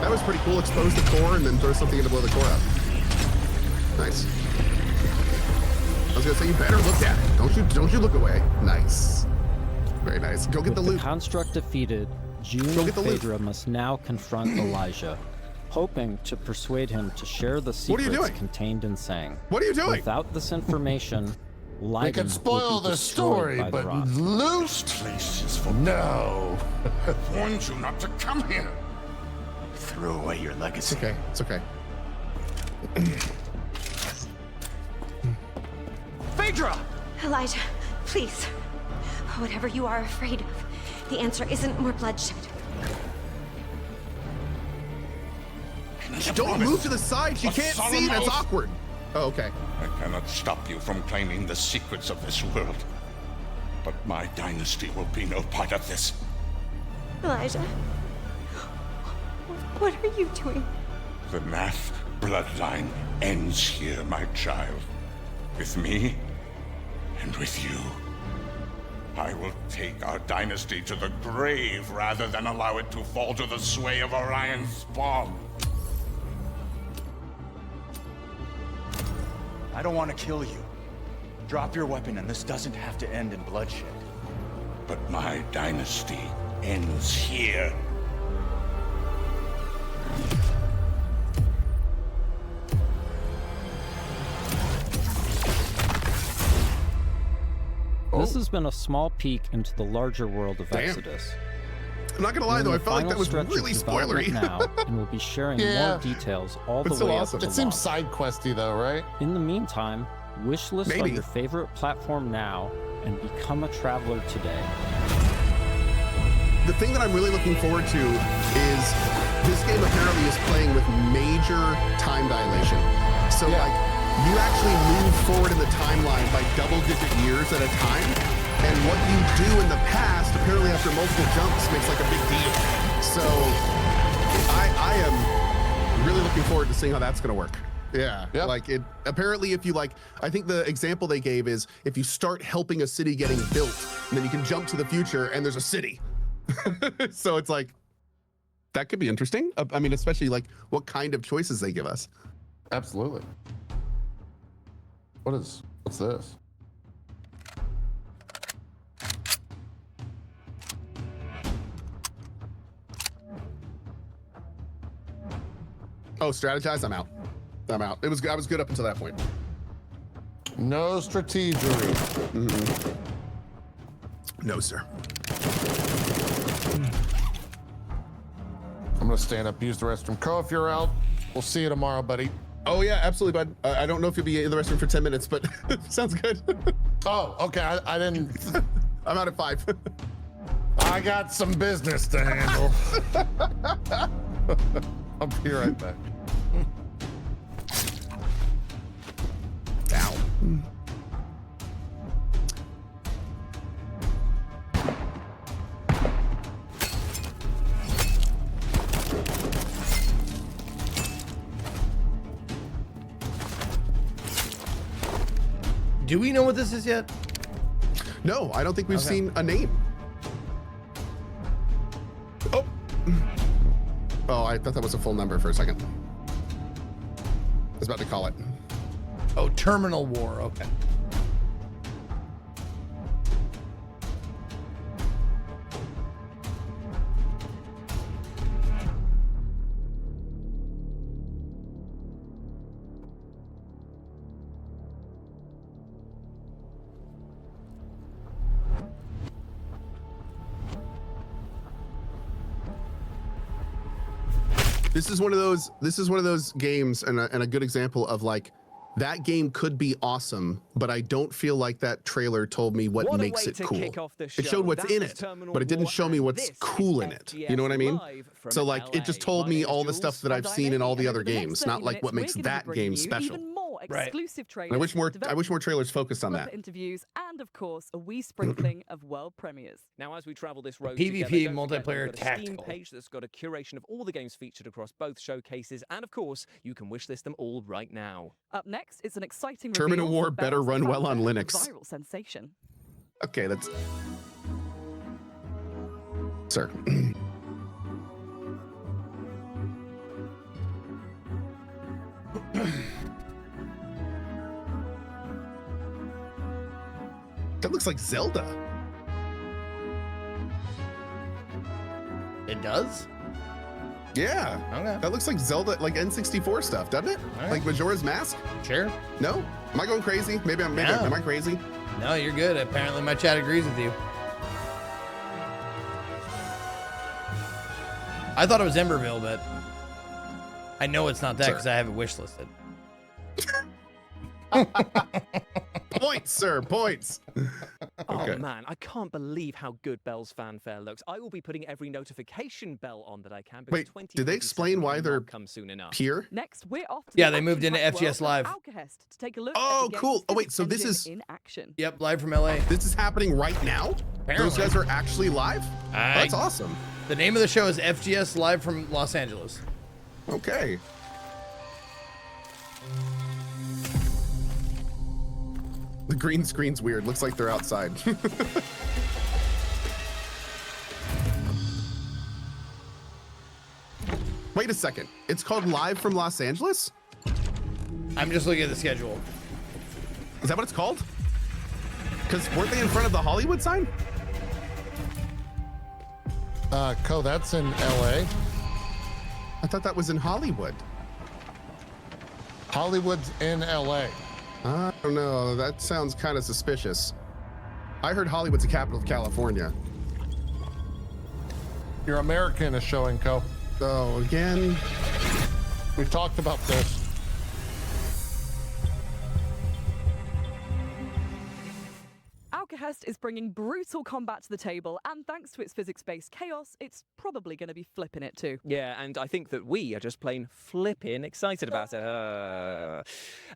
That was pretty cool. Expose the core and then throw something in to blow the core out. Nice. I was gonna say you better look at it. Don't you look away. Nice. Very nice. Go get the loot. The construct defeated, June and Phaedra must now confront Elijah, hoping to persuade him to share the What are you secrets doing? contained in Sang. What are you doing? Without this information, They Leiden can spoil will be the destroyed story, by the but rot. loose Places for no. I warned you not to come here. Throw away your legacy. Okay, it's okay. Phaedra! Elijah, please. Whatever you are afraid of, the answer isn't more bloodshed. Don't move to the side. She can't see. That's awkward. Oh, okay. I cannot stop you from claiming the secrets of this world. But my dynasty will be no part of this. Elijah, what are you doing? The Nath bloodline ends here, my child. With me, And with you, I will take our dynasty to the grave rather than allow it to fall to the sway of Orion's spawn. I don't want to kill you. Drop your weapon and this doesn't have to end in bloodshed. But my dynasty ends here. This has been a small peek into the larger world of Damn. Exodus. I'm not gonna lie though, I felt like that was really spoilery. Now, and we'll be sharing more details all It's the so way awesome. up to It seems launch. side questy though, right? In the meantime, wishlist on Maybe. your favorite platform now and become a traveler today. The thing that I'm really looking forward to is this game apparently is playing with major time dilation. So like you actually move forward in the timeline by double-digit years at a time, and what you do in the past apparently after multiple jumps makes like a big deal. So I am really looking forward to seeing how that's going to work. Yeah, like it apparently if you like, I think the example they gave is if you start helping a city getting built, and then you can jump to the future and there's a city. So it's like, that could be interesting. I mean, especially like what kind of choices they give us. Absolutely. What's this? Oh, strategize, I'm out. I'm out. I was good up until that point. No strategery. No, sir. I'm gonna stand up, use the restroom. Co, if you're out, we'll see you tomorrow, buddy. Oh yeah, absolutely, bud. I don't know if you'll be in the restroom for 10 minutes, but sounds good. Oh, okay. I didn't. I'm out at 5. I got some business to handle. I'll be right back. Ow. Do we know what this is yet? No, I don't think we've seen a name. Oh. Oh, I thought that was a full number for a second. I was about to call it. Oh, Terminal War. Okay. This is one of those games and a good example of like that game could be awesome, but I don't feel like that trailer told me what makes it cool. It showed what's in it, but it didn't show me what's cool in it. You know what I mean? So like it just told me all the stuff that I've seen in all the other games, not like what makes that game special. Exclusive trailers. I wish more trailers focused on that. Interviews and of course a wee sprinkling of world premieres. Now, as we travel this road PvP together, don't multiplayer forget we've got a Steam tactical. page that's got a curation of all the games featured across both showcases, and of course, you can wishlist them all right now. Up next, it's an exciting Terminal reveal War for better Bell's run well on founder, Linux. Viral sensation. Okay, that's sir. That looks like Zelda. It does? Yeah. Okay. That looks like Zelda, like N64 stuff, doesn't it? All right. Like Majora's Mask? Sure. No? Am I going crazy? Maybe am I crazy? No, you're good. Apparently my chat agrees with you. I thought it was Emberville, but I know it's not that because I have it wishlisted. Points, sir, points. Oh man, I can't believe how good Bell's fanfare looks. I will be putting every notification bell on that I can. Wait, did they explain why they're come soon enough? here? Next, we're off to Yeah, the they moved into action-packed FGS world Live. of Alcahest to take a look Oh, at the cool. game's Oh, wait, so this engine is in action. Yep, live from LA. This is happening right now? Apparently. Those guys are actually live? That's awesome. The name of the show is FGS Live from Los Angeles. Okay. The green screen's weird. Looks like they're outside. Wait a second. It's called Live from Los Angeles? I'm just looking at the schedule. Is that what it's called? Because weren't they in front of the Hollywood sign? Co, that's in LA. I thought that was in Hollywood. Hollywood's in LA. I don't know. That sounds kind of suspicious. I heard Hollywood's the capital of California. Your American is showing, Co. So again, we talked about this. Alcahest is bringing brutal combat to the table, and thanks to its physics-based chaos, it's probably going to be flipping it too. Yeah, and I think that we are just plain flipping excited about it.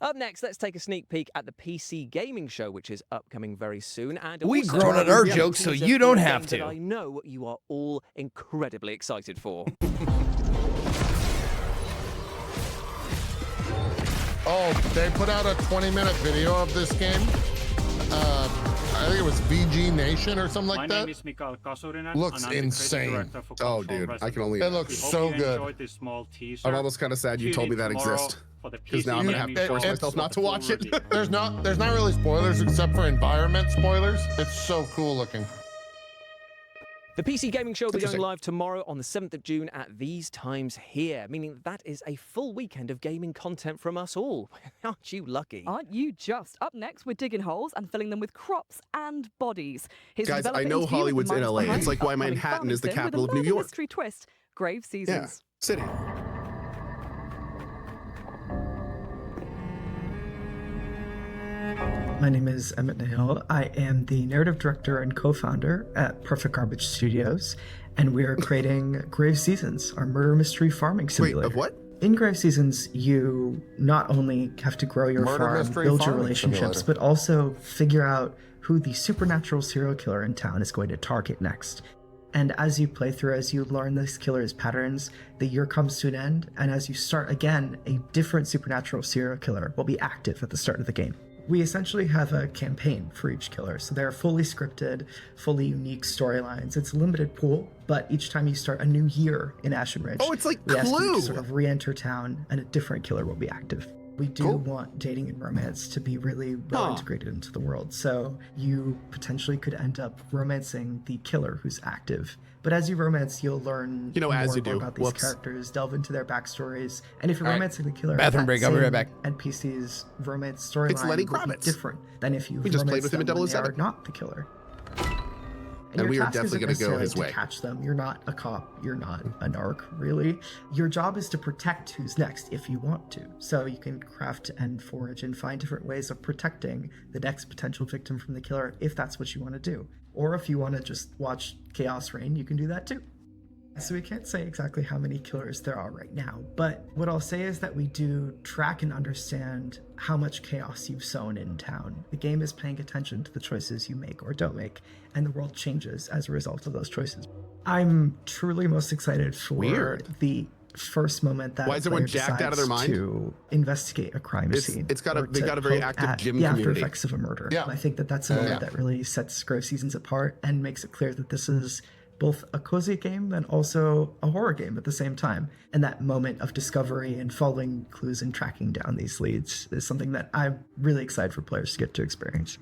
Up next, let's take a sneak peek at the PC Gaming Show, which is upcoming very soon. And We also grown on our a jokes, so teaser you for don't a have game to. that I know you are all incredibly excited for. Oh, they put out a 20-minute video of this game. I think it was VG Nation or something like that. My name is Mikael Kasurinen. Looks and I'm the insane. creative director for Oh, Control dude, I Wrestling. can only. It looks We hope so you good. enjoyed this small teaser. I'm almost kind of sad you told me that Tune in exists. tomorrow for the Because now I'm PC gonna have to Gaming force Show myself for not the to full watch it. review. There's not really spoilers except for environment spoilers. It's so cool looking. The PC Gaming Show will be going Interesting. live tomorrow on the 7th of June at these times here, meaning that is a full weekend of gaming content from us all. Aren't you lucky? Aren't you just? Up next, we're digging holes and filling them with crops and bodies. Here's a Guys, developer I know interview with the Hollywood's in minds LA. behind It's like why upcoming Manhattan is the Farmington capital with of a New murder York. mystery twist. Grave Yeah, Seasons. city. My name is Emmett Nail. I am the narrative director and co-founder at Perfect Garbage Studios, and we are creating Grave Seasons, our murder mystery farming simulator. Wait, of what? In Grave Seasons, you not only have to grow your Murder farm, mystery build your farming relationships, simulator. but also figure out who the supernatural serial killer in town is going to target next. And as you play through, as you learn this killer's patterns, the year comes to an end, and as you start again, a different supernatural serial killer will be active at the start of the game. We essentially have a campaign for each killer, so they're fully scripted, fully unique storylines. It's a limited pool, but each time you start a new year in Ashen Ridge, Oh, it's like we ask you Clue. to sort of re-enter town, and a different killer will be active. We do want dating and romance to be really well Huh. integrated into the world, so you potentially could end up romancing the killer who's active. But as you romance, you'll learn You know, more as you and more do. about these Whoops. characters, delve into their backstories, and if you're All right. romancing the killer, Bathroom that break, I'll be right same back. NPC's romance storyline It's Lenny will be Kravitz. different than if you We just played romance with him in them when they 007. are not the killer. And your we are task definitely isn't gonna go necessarily his to way. catch them. You're not a cop. You're not a narc, really. Your job is to protect who's next if you want to. So you can craft and forage and find different ways of protecting the next potential victim from the killer if that's what you want to do. Or if you want to just watch chaos reign, you can do that too. So we can't say exactly how many killers there are right now, but what I'll say is that we do track and understand how much chaos you've sown in town. The game is paying attention to the choices you make or don't make, and the world changes as a result of those choices. I'm truly most excited for Weird. the first moment that Why is everyone player jacked out of their decides mind? to investigate a crime scene. It's got a or they to got a very poke active at gym the community. after effects of a murder. Yeah. And I think that that's a moment Yeah. that really sets Grave Seasons apart and makes it clear that this is both a cozy game and also a horror game at the same time. And that moment of discovery and following clues and tracking down these leads is something that I'm really excited for players to get to experience.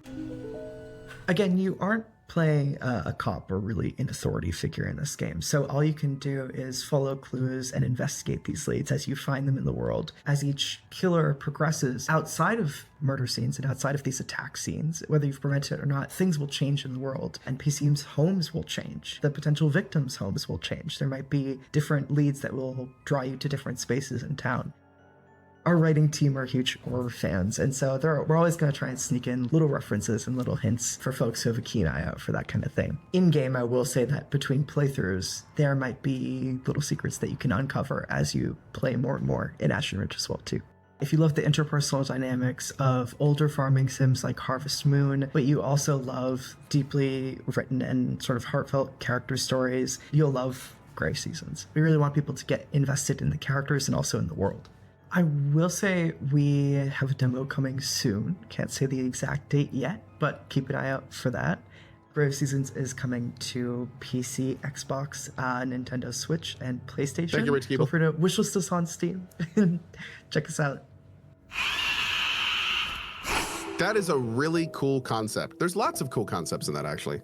Again, you aren't playing a cop or really an authority figure in this game. So all you can do is follow clues and investigate these leads as you find them in the world. As each killer progresses outside of murder scenes and outside of these attack scenes, whether you've prevented it or not, things will change in the world. NPCs' homes will change. The potential victims' homes will change. There might be different leads that will draw you to different spaces in town. Our writing team are huge horror fans, and so we're always going to try and sneak in little references and little hints for folks who have a keen eye out for that kind of thing. In-game, I will say that between playthroughs, there might be little secrets that you can uncover as you play more and more in Ashen Ridge as well, too. If you love the interpersonal dynamics of older farming sims like Harvest Moon, but you also love deeply written and sort of heartfelt character stories, you'll love Grave Seasons. We really want people to get invested in the characters and also in the world. I will say we have a demo coming soon. Can't say the exact date yet, but keep an eye out for that. Grave Seasons is coming to PC, Xbox, Nintendo Switch, and PlayStation. Thank you, Rich Feel Keeble. free to wishlist us on Steam and check us out. That is a really cool concept. There's lots of cool concepts in that, actually.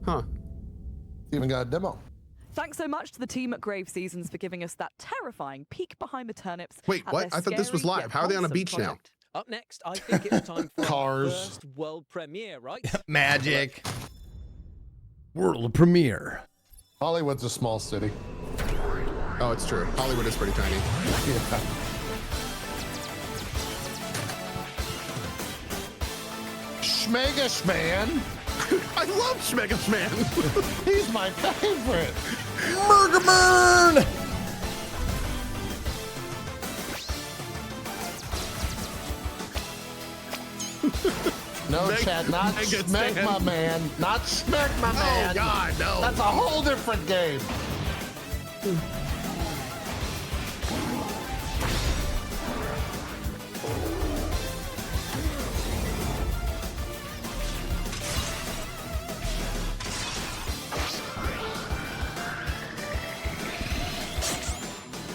Huh. Even got a demo. Thanks so much to the team at Grave Seasons for giving us that terrifying peek behind the turnips. Wait, at what? their I thought this was scary live. yet How are they on a wholesome beach now? project. Up next, I think it's time for Cars. our first world premiere, right? Magic. World premiere. Hollywood's a small city. Oh, it's true. Hollywood is pretty tiny. Yeah. Schmegashman. I love Schmegashman. He's my favorite. Murgaburn! No, Chad, not Smegma Man. Not Smegma Man. Oh, God, no. That's a whole different game.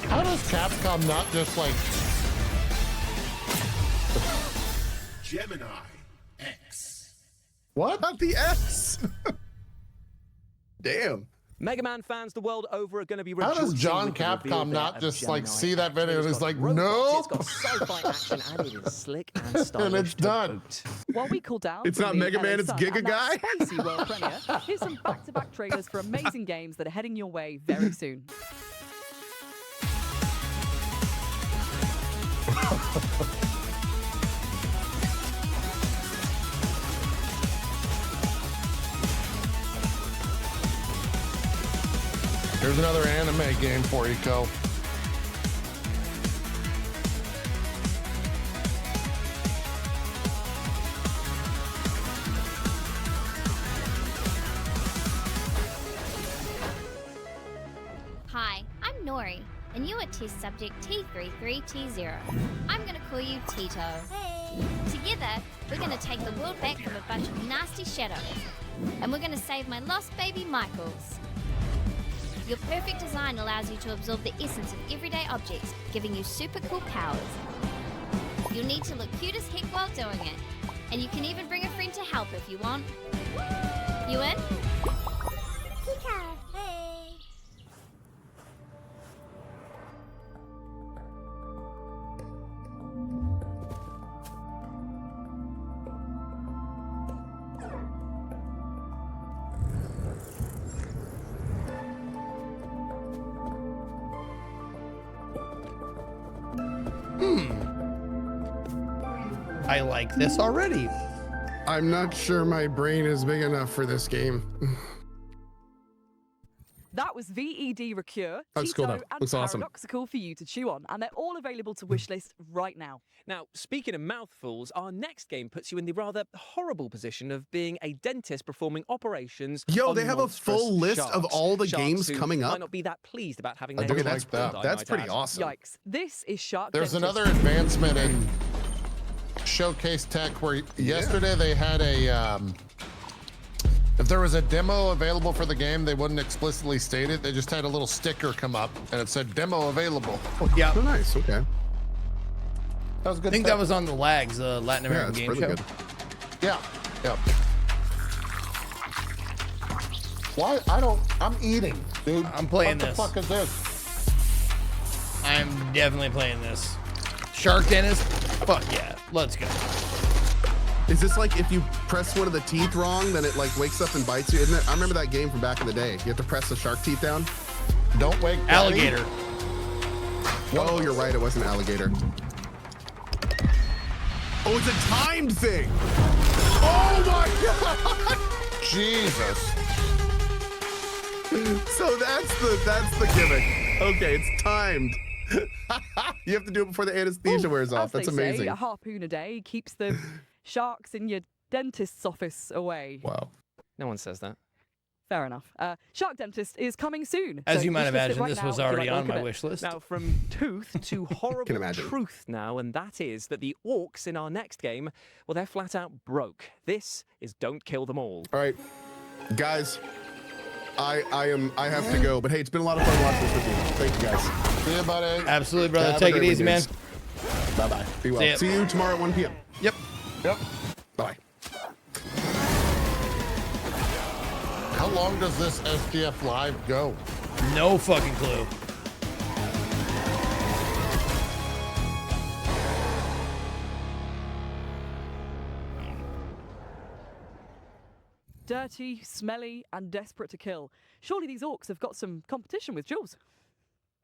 How does Capcom not just like Gemini X. what? Not the S. Damn. Mega Man fans the world over are going to be How rejoicing does John with the reveal Capcom there not of just like Gemini see that X. video and It's is got like, robots, no, It's got sci-fi action and it is slick and stylish. and it's to done. boot. While we cool down, It's from not the Mega LA Man, it's Sun Giga and that Guy. Spicy world premiere, here's some back-to-back trailers for amazing games that are heading your way very soon. Here's another anime game for you, Co. Hi, I'm Nori, and you are test subject T33T0. I'm gonna call you Tito. Hey! Together, we're gonna take the world back from a bunch of nasty shadows, and we're gonna save my lost baby Michaels. Your perfect design allows you to absorb the essence of everyday objects, giving you super cool powers. You'll need to look cute as heck while doing it, and you can even bring a friend to help if you want. You in? Pika, hey! I like this already. I'm not sure my brain is big enough for this game. That was VED Recure, Looks Tito, cool though. and Looks awesome. Paradoxical for you to chew on, and they're all available to wishlist right now. Now, speaking of mouthfuls, our next game puts you in the rather horrible position of being a dentist performing operations. Yo, on they have a monstrous full list of sharks. all the Sharks games who coming up? Might not be that pleased about having I their do dentist like that. pulled, I That's might pretty add. awesome. Yikes. This is Shark There's Dentist. another advancement in showcase tech where yesterday they had a if there was a demo available for the game, they wouldn't explicitly state it. They just had a little sticker come up and it said demo available. Yeah. Oh, nice. Okay. That was good. I think that was on the Lags, Latin Yeah, American it's game pretty show. good. Yeah. Yeah. Why? I'm eating, dude. I'm playing what this. What the fuck is this? I'm definitely playing this. Shark Dentist? Fuck yeah. Let's go. Is this like if you press one of the teeth wrong, then it like wakes up and bites you? Isn't it? I remember that game from back in the day. You have to press the shark teeth down. Don't wake Alligator. Oh, you're right. It was an alligator. Oh, it's a timed thing. Oh my God. Jesus. So that's the gimmick. Okay, it's timed. You have to do it before the anesthesia wears off. As That's they say, amazing. a harpoon a day keeps the sharks in your dentist's office away. Wow. No one says that. Fair enough. Shark Dentist is coming soon. As so you might wish list it imagine, right this now was if you already like the on look my of it. wish list. Now, from tooth to horrible imagine. truth now, and that is that the orcs in our next game, well, they're flat out broke. This is Don't Kill Them All. All right, guys, I have to go, but hey, it's been a lot of fun watching this with you. Thank you, guys. See you, buddy. Absolutely, brother. Have a Take it great easy, one, man. dudes. Bye-bye. Be well. See ya. See you tomorrow at 1 p.m. Yep. Yep. Bye. How long does this SDF live go? No fucking clue. Dirty, smelly, and desperate to kill. Surely these orcs have got some competition with Jules.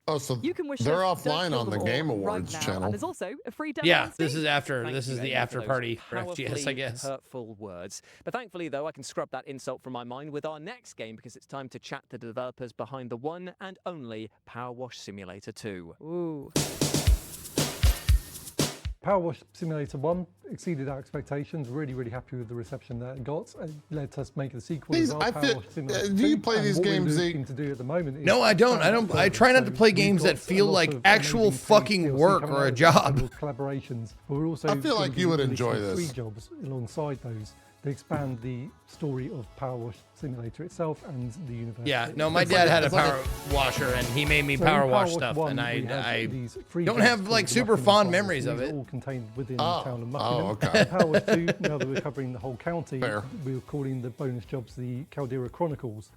Oh, so You can wish they're list Don't offline Kill on the Them All Game right Awards now, channel. And there's also a free demo. Yeah, on this Steam. is after. Thank This you, is the Eddie, after for those party for FGS, I powerfully guess. Hurtful words. But thankfully, though, I can scrub that insult from my mind with our next game because it's time to chat to the developers behind the one and only Power Wash Simulator 2. Ooh. Power Wash Simulator 1 exceeded our expectations. Really, really happy with the reception that it got. It let us make the sequel These- as well, I Power feel- Wash Simulator do you 2. play And these what games, we're Zeke? looking to do at the moment is No, I don't. expand that I further. try not to So play we've games got that feel a lot like of actual amazing fucking DLC work coming or a out, job. and collaborations. But we're also I feel gonna like be you would releasing enjoy this. free jobs alongside those. They expand the story of Power Wash Simulator itself and the universe. Yeah, no, my dad had a power washer, and he made me So power in wash Power stuff, Wash and 1, we have I these free don't jobs have called like the super Muckingham fond Files. memories These of are it. all contained within Oh, the town of oh, Muckingham. okay. Power Wash 2, now that we're covering the whole county, Fair. we're calling the bonus jobs the Caldera Chronicles.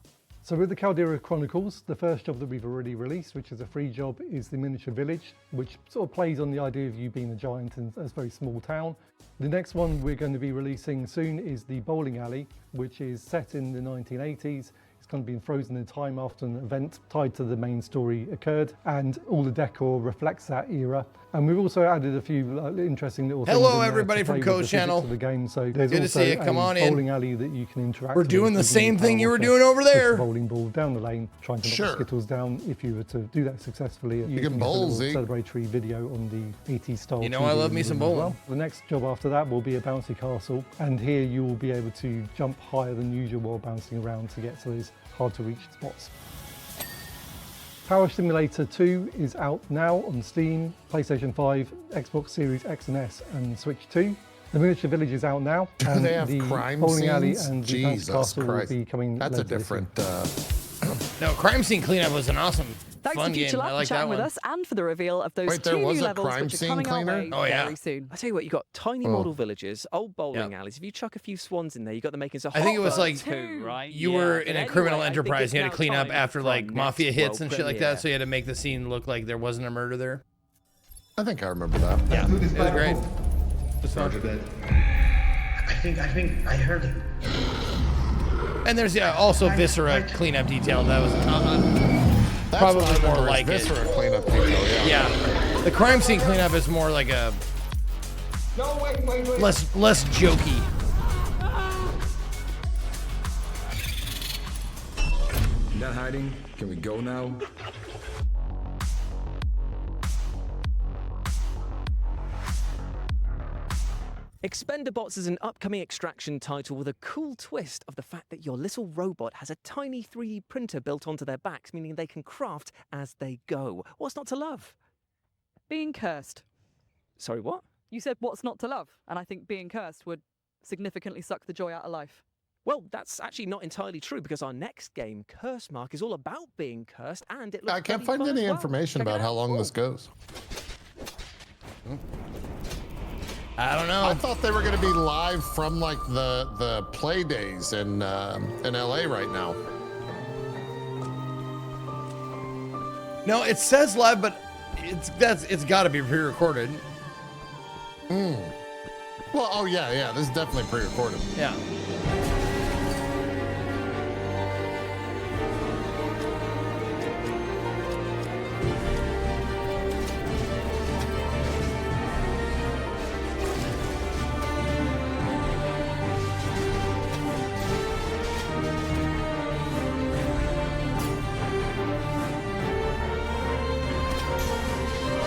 So with the Caldera Chronicles, the first job that we've already released, which is a free job, is the miniature village, which sort of plays on the idea of you being a giant in a very small town. The next one we're going to be releasing soon is the bowling alley, which is set in the 1980s. It's kind of been frozen in time after an event tied to the main story occurred, and all the decor reflects that era. And we've also added a few interesting little things Hello, in there everybody to from play with Code the physics Channel. of the game. So there's Good to also see you. Come a on in. bowling alley that you can interact We're with, doing the including same Power thing you were Washer, doing over push there. the bowling ball down the lane, trying to knock Sure. the skittles down. If you were to do that successfully, you can bowl, Zeke. celebratory video on the 80s style. You know I love me some bowling. The next job after that will be a bouncy castle, and here you will be able to jump higher than usual while bouncing around to get to those hard to reach spots. Power Simulator 2 is out now on Steam, PlayStation 5, Xbox Series X and S, and Switch 2. The Miniature Village is out now, and They have the crime bowling alley scenes? and the bouncy Jesus castle will Christ. be coming That's a later this year. different. No, Crime Scene Cleanup was an awesome, Thanks fun to Future game. Lab I for like that chatting with one. us and for the reveal of those Wait, there two was new a levels crime which are scene coming cleaner? our way Oh, yeah. very soon. I tell you what, you got tiny Oh. model villages, old bowling Yeah. alleys. If you chuck a few swans in there, you got the makings of I think it was Hot like Fuzz 2, right? You Yeah. were But in a anyway, criminal I think enterprise. it's You had now to clean up time after for like our mafia next hits world and shit like premiere. that. So you had to make the scene look like there wasn't a murder there. I think I remember that. Yeah, it was great. I think I heard it. And there's also Viscera cleanup detail. That was That's probably what I more remember like is it. Viscera cleanup detail, yeah. Yeah, the crime scene cleanup is more like a No, wait. less jokey. Not hiding. Can we go now? Expendabots is an upcoming Extraction title with a cool twist of the fact that your little robot has a tiny 3D printer built onto their backs, meaning they can craft as they go. What's not to love? Being cursed. Sorry, what? You said what's not to love, and I think being cursed would significantly suck the joy out of life. Well, that's actually not entirely true because our next game, Curse Mark, is all about being cursed, and it looks I can't bloody find fun any as well. information Check it about how out. long this goes. I don't know. I thought they were going to be live from like the play days in LA right now. No, it says live, but it's got to be pre-recorded. Well, oh yeah, this is definitely pre-recorded. Yeah.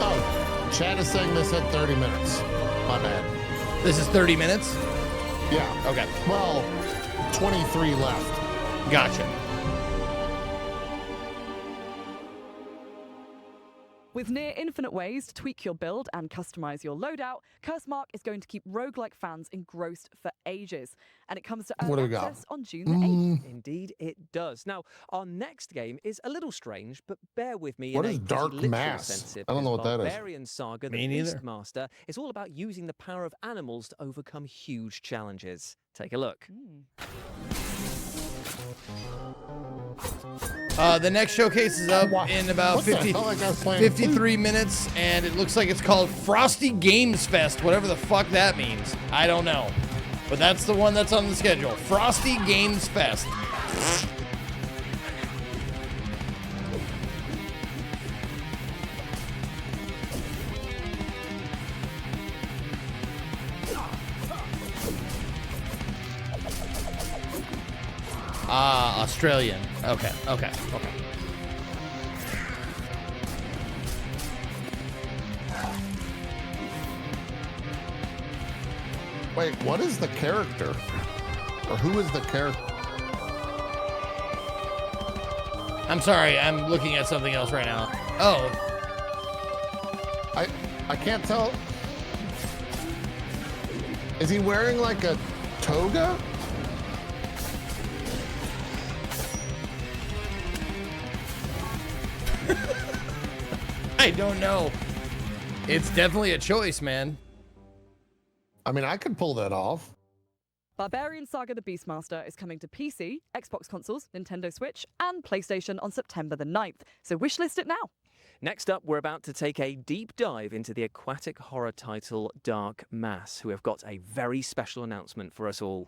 Oh, Chad is saying this at 30 minutes. My bad. This is 30 minutes? Yeah. Okay. Well, 23 left. Gotcha. With near infinite ways to tweak your build and customize your loadout, Cursemark is going to keep roguelike fans engrossed for ages. And it comes to early access on June the 8th. Indeed, it does. Now, our next game is a little strange, but bear with me. What in is a Dark literal Mass? sense here, I don't know because what that is. Barbarian Saga, Me the neither. Beastmaster, is all about using the power of animals to overcome huge challenges. Take a look. The next showcase is up in about What the 50, hell? That guy's playing 53 minutes, and it looks like it's called Frosty Games Fest, whatever the fuck that means. I don't know. But that's the one that's on the schedule. Frosty Games Fest. Australian. Okay. Wait, what is the character? Or who is the character? I'm sorry, I'm looking at something else right now. Oh. I can't tell. Is he wearing like a toga? I don't know. It's definitely a choice, man. I mean, I could pull that off. Barbarian Saga the Beastmaster is coming to PC, Xbox consoles, Nintendo Switch, and PlayStation on September the 9th. So wishlist it now. Next up, we're about to take a deep dive into the aquatic horror title Dark Mass, who have got a very special announcement for us all.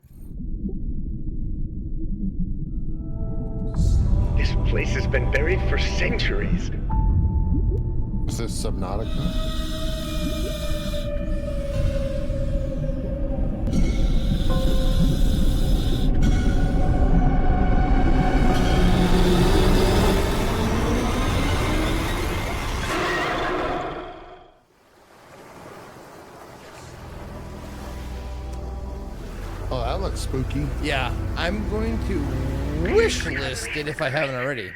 This place has been buried for centuries. Is this Subnautica? Oh, that looks spooky. Yeah, I'm going to wish list it if I haven't already.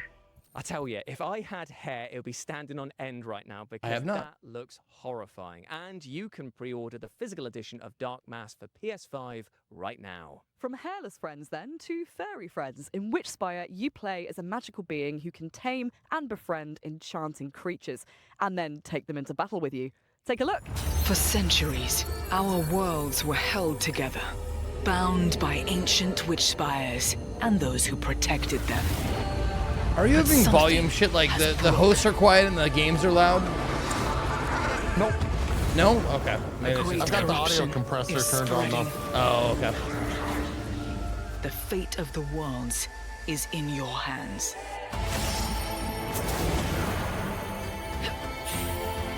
I tell you, if I had hair, it would be standing on end right now because have not. that looks horrifying. And you can pre-order the physical edition of Dark Mass for PS5 right now. From hairless friends, then, to furry friends, in Witchspire, you play as a magical being who can tame and befriend enchanting creatures, and then take them into battle with you. Take a look. For centuries, our worlds were held together, bound by ancient witch spires and those who protected them. Are you having volume shit like the hosts are quiet and the games are loud? Nope. No? Okay. I've got the audio compressor turned on though. Oh, okay. The fate of the worlds is in your hands.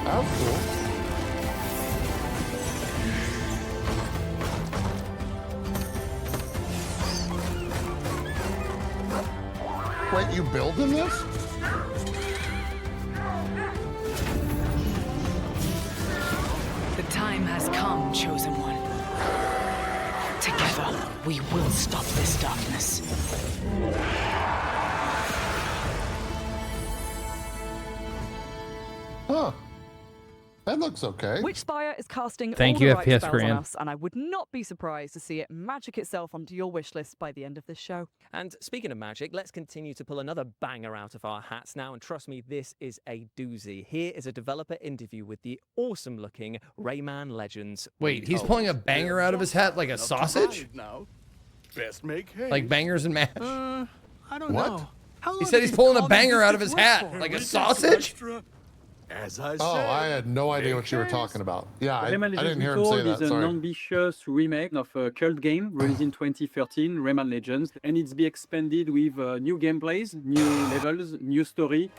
That was cool. Wait, you building this? The time has come, Chosen One. Together, we will stop this darkness. Huh. That looks okay. Witchspire is casting Thank all you, the right FPS spells on Graham. us, and I would not be surprised to see it magic itself onto your wishlist by the end of this show. And speaking of magic, let's continue to pull another banger out of our hats now. And trust me, this is a doozy. Here is a developer interview with the awesome-looking Rayman Legends. Wait, he's pulling a banger out of his hat like a sausage? Now, best make haste. Like bangers and mash? I don't What? know. How He long said did he's these pulling a comments banger just out of his work hat, for? like a Would it take some sausage? extra- As I Oh, said, I had no idea what you were talking about. Yeah, I Rayman didn't Legends hear him say Retold that. is an Sorry. ambitious remake of a cult game released in 2013, Rayman Legends, and it's be expanded with new gameplays, new levels, new story.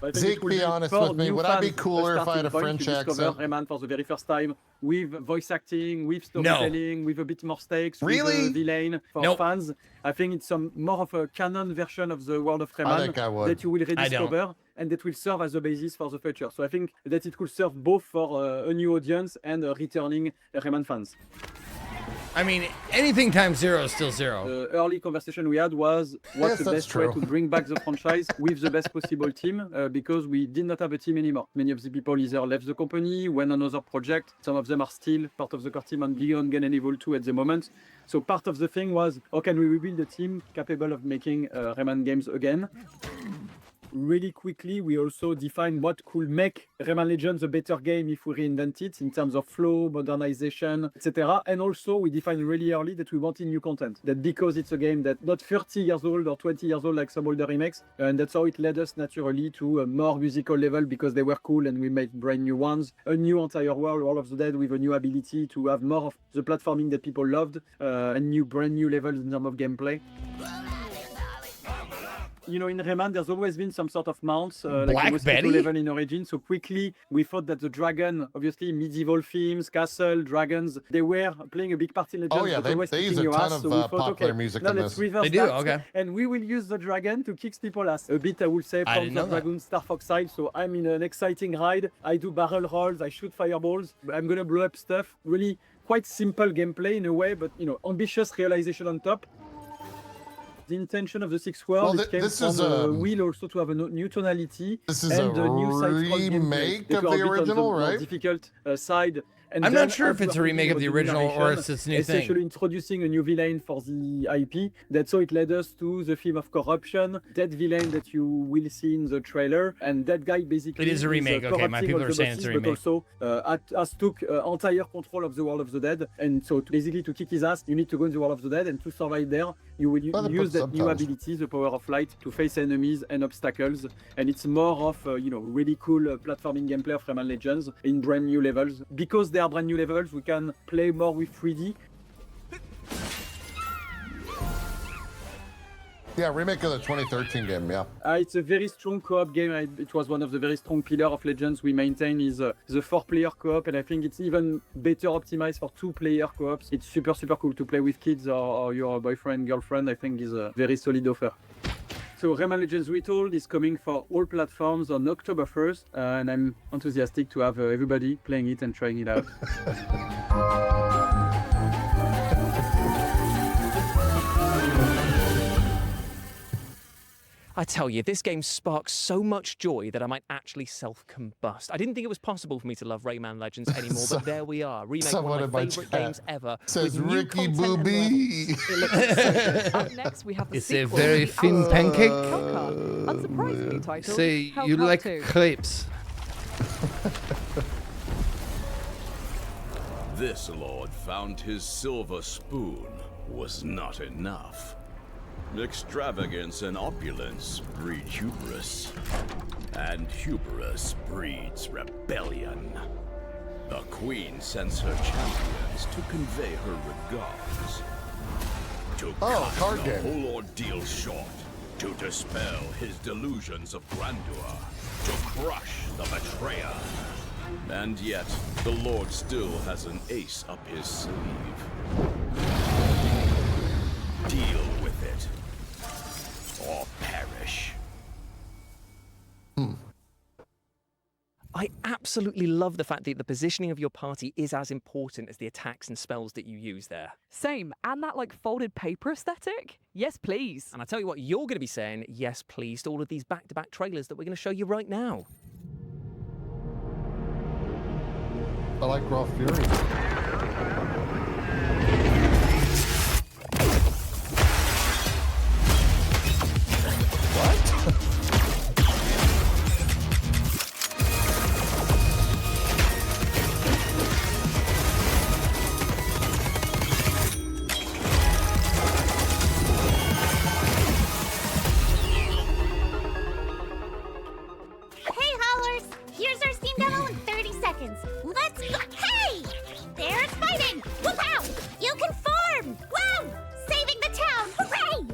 But I think Zeke, it will be honest for with me, new would I be fans a cooler if I starting had a point French to discover accent? Rayman for the very first time with voice acting, with storytelling, with a bit more stakes, Really? with a villain for Nope. fans. I think it's some more of a canon version of the world of Rayman think I would. that you will I don't. rediscover and that will serve as a basis for the future. So I think that it could serve both for a new audience and returning Rayman fans. I mean, anything times 0 is still 0. The early conversation we had was what's the best way to bring back the franchise with the best possible team, because we did not have a team anymore. Many of the people either left the company, went on another project. Some of them are still part of the core team on Beyond Gun and Evil 2 at the moment. So part of the thing was, how can we rebuild a team capable of making Rayman games again? Really quickly, we also defined what could make Rayman Legends a better game if we reinvent it in terms of flow, modernization, etc. And also, we defined really early that we wanted new content. That because it's a game that's not 30 years old or 20 years old like some older remakes, and that's how it led us naturally to a more musical level because they were cool and we made brand new ones. A new entire world, World of the Dead, with a new ability to have more of the platforming that people loved, and brand new levels in terms of gameplay. You know, in Rayman, there's always been some sort of mounts, like the Mosquito level in Origin. So quickly, we thought that the dragon, obviously medieval themes, castle, dragons, they were playing a big part in Legends. Oh yeah, they use a ton of popular music in this. They do, okay. And we will use the dragon to kick people's ass. A bit, I would say, from the Dragoon Star Fox side. So I'm in an exciting ride. I do barrel rolls, I shoot fireballs. I'm gonna blow up stuff. Really quite simple gameplay in a way, but you know, ambitious realization on top. The intention of the Sixth World came from the will also to have a new tonality. This is a remake of the original, right? Difficult side. And I'm not sure if it's a remake of the original or it's this new thing. Essentially introducing a new villain for the IP. That's how it led us to the theme of corruption, that villain that you will see in the trailer. And that guy basically it is a remake, okay, my people are saying it's a remake. But also has took entire control of the World of the Dead. And so basically to kick his ass, you need to go in the World of the Dead, and to survive there, you will use that new ability, the power of light, to face enemies and obstacles. And it's more of really cool platforming gameplay of Rayman Legends in brand new levels. Because they are brand new levels, we can play more with 3D. Yeah, remake of the 2013 game, yeah. It's a very strong co-op game. It was one of the very strong pillars of Legends we maintain is the 4-player co-op, and I think it's even better optimized for 2-player co-ops. It's super cool to play with kids or your boyfriend, girlfriend. I think is a very solid offer. So Rayman Legends Retold is coming for all platforms on October 1st, and I'm enthusiastic to have everybody playing it and trying it out. I tell you, this game sparks so much joy that I might actually self-combust. I didn't think it was possible for me to love Rayman Legends anymore, but there we are. Remake one of my favourite games ever. Says Ricky Booby. Up next, we have the It's a sequel, very The thin Outlaw pancake. Hellcat. Unsurprisingly titled Say Hellcat you like 2. crepes. This lord found his silver spoon was not enough. Extravagance and opulence breed hubris, and hubris breeds rebellion. The queen sends her champions to convey her regards, to cut the whole ordeal short, to dispel his delusions of grandeur, to crush the betrayer. And yet, the Lord still has an ace up his sleeve. Deal with it, or perish. I absolutely love the fact that the positioning of your party is as important as the attacks and spells that you use there. Same, and that like folded paper aesthetic? Yes, please. And I tell you what, you're going to be saying yes, please, to all of these back-to-back trailers that we're going to show you right now. I like Raw Fury. Hey, Howlers! Here's our Steam demo in 30 seconds. Let's go! Hey! There's fighting! Whoop-ow! You can form! Woo! Saving the town! Hooray!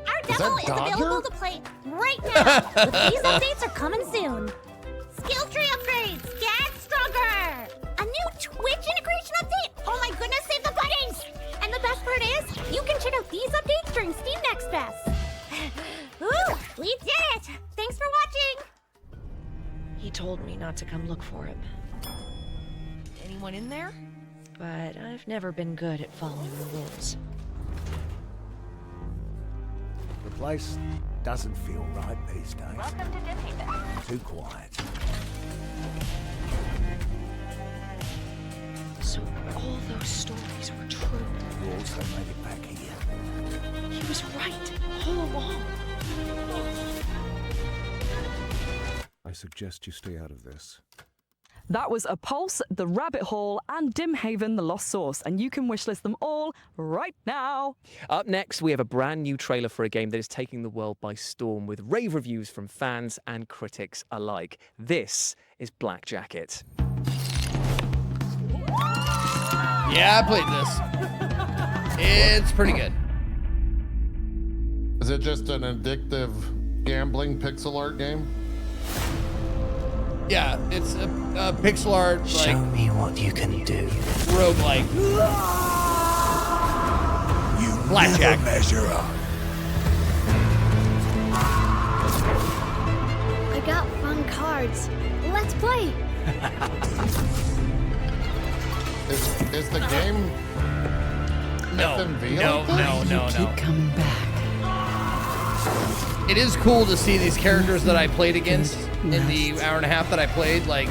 Our demo is available to play right now. These updates are coming soon. Skill tree upgrades! Get stronger! A new Twitch integration update! Oh my goodness, save the buddies! And the best part is, you can check out these updates during Steam Next Fest. Ooh, we did it! Thanks for watching! He told me not to come look for him. Anyone in there? but I've never been good at following the rules. The place doesn't feel right these days. Welcome to Dimhaven. Too quiet. So all those stories were true. You also made it back here. He was right all along. I suggest you stay out of this. That was A Pulse, The Rabbit Hole, and Dimhaven, The Lost Source, and you can wishlist them all right now. Up next, we have a brand new trailer for a game that is taking the world by storm with rave reviews from fans and critics alike. This is Black Jacket. Yeah, I played this. It's pretty good. Is it just an addictive gambling pixel art game? Yeah, it's a pixel art, like... Show me what you can do. Roguelike. You Blackjack. never measure up. I got fun cards. Let's play. Is the game FMV like this? Keep coming back. It is cool to see these characters that I played against in the hour and a half that I played, like,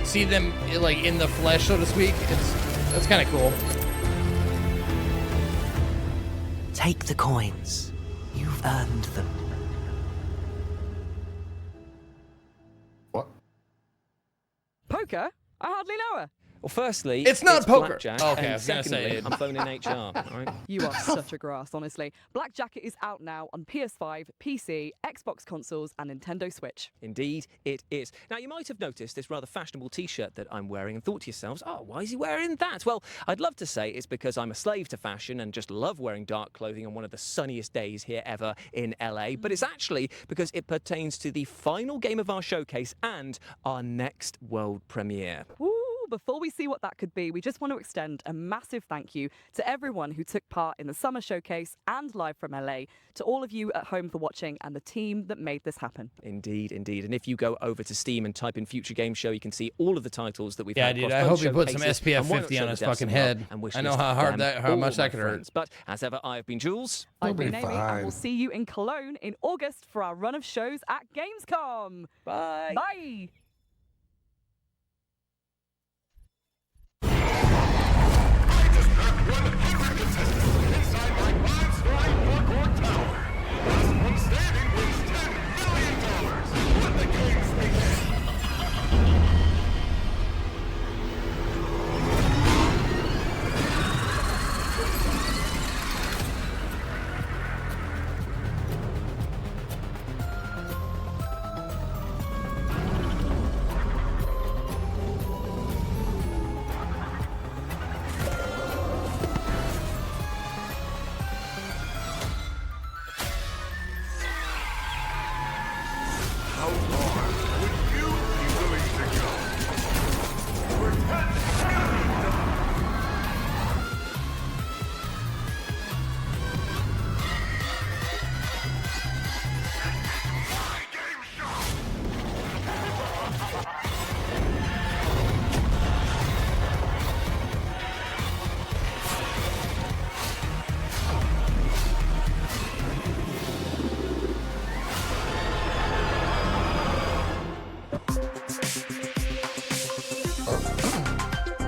see them like in the flesh, so to speak. That's kind of cool. Take the coins. You've earned them. What? Poker? I hardly know her. Well, firstly, It's not poker. Blackjack, Okay, I and was gonna secondly, say. I'm phoning HR. Right? You are such a grass, honestly. Black Jacket is out now on PS5, PC, Xbox consoles, and Nintendo Switch. Indeed, it is. Now, you might have noticed this rather fashionable t-shirt that I'm wearing and thought to yourselves, oh, why is he wearing that? Well, I'd love to say it's because I'm a slave to fashion and just love wearing dark clothing on one of the sunniest days here ever in LA, but it's actually because it pertains to the final game of our showcase and our next world premiere. Woo! Before we see what that could be, we just want to extend a massive thank you to everyone who took part in the Summer Showcase and Live from LA, to all of you at home for watching, and the team that made this happen. Indeed, indeed. And if you go over to Steam and type in Future Game Show, you can see all of the titles that we've had. dude, across I both hope he put some showcases. SPF And why not 50 show on the his devs fucking some love head. and wish I know list how hard them that- how all, much that my could hurt. friends. But as ever, I have been Jules. I've been Amy, and we'll see you in Cologne in August for our run of shows at Gamescom. Bye. Bye. How far would you be willing to go? For 10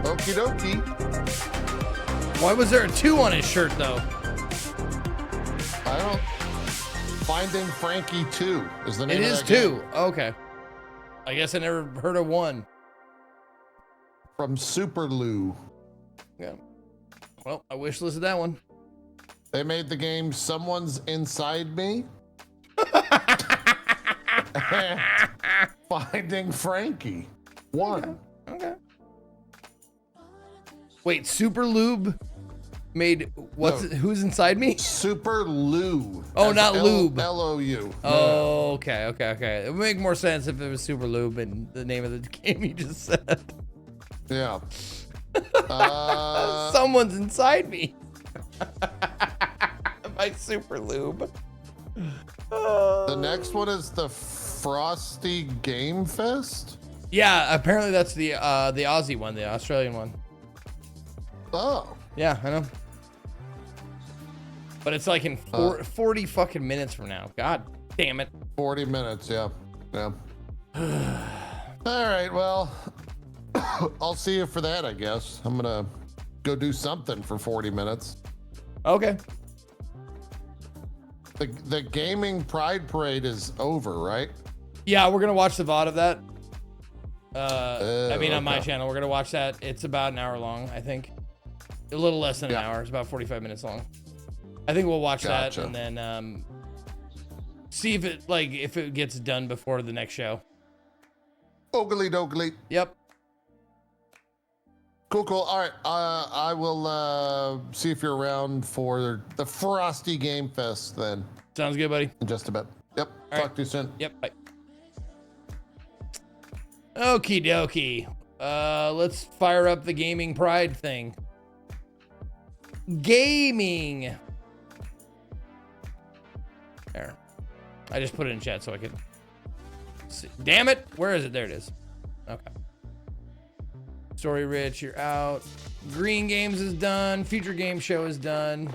Okie dokie. Why was there a 2 on his shirt, though? I don't. Finding Frankie 2 is the name It of is that 2. game. Okay. I guess I never heard of 1. From Super Lou. Yeah. Well, I wish listed that one. They made the game Someone's Inside Me. And Finding Frankie 1. Okay. Wait, Super Lube made who's inside me? Super Lou. Oh, not lube. L-O-U. Oh, okay. It would make more sense if it was Super Lube and the name of the game you just said. Yeah. Someone's inside me. My Super Lube. The next one is the Frosty Game Fest. Yeah, apparently that's the Aussie one, the Australian one. Oh. Yeah, I know. But it's like in 40 fucking minutes from now. God damn it. 40 minutes, yeah. Yeah. All right, well, I'll see you for that, I guess. I'm gonna go do something for 40 minutes. Okay. The gaming Pride Parade is over, right? Yeah, we're gonna watch the VOD of that. I mean, on my okay. channel, we're gonna watch that. It's about an hour long, I think. A little less than an hour. It's about 45 minutes long. I think we'll watch that and then see if it gets done before the next show. Ogly doggly. Yep. Cool. All right. I will see if you're around for the Frosty Game Fest then. Sounds good, buddy. In just a bit. Yep. Talk to you soon. Yep. Bye. Okie dokie. Let's fire up the gaming pride thing. Gaming. There. I just put it in chat so I could see. Damn it. Where is it? There it is. Okay. Story Rich, you're out. Green Games is done. Future Game Show is done.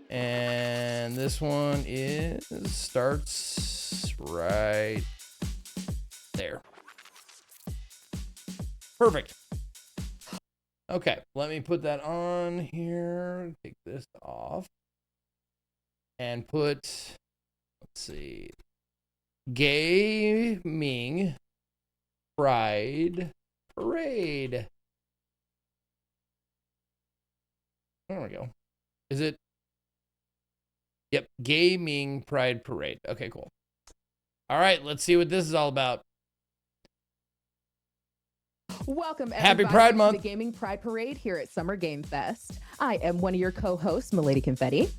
And this one starts right there. Perfect. Okay, let me put that on here. Take this off. And put, let's see, Gaming Pride Parade. There we go. Is it? Yep, Gaming Pride Parade. Okay, cool. All right, let's see what this is all about. Welcome, Happy everybody, Pride to Month. the Gaming Pride Parade here at Summer Game Fest. I am one of your co-hosts, Milady Confetti.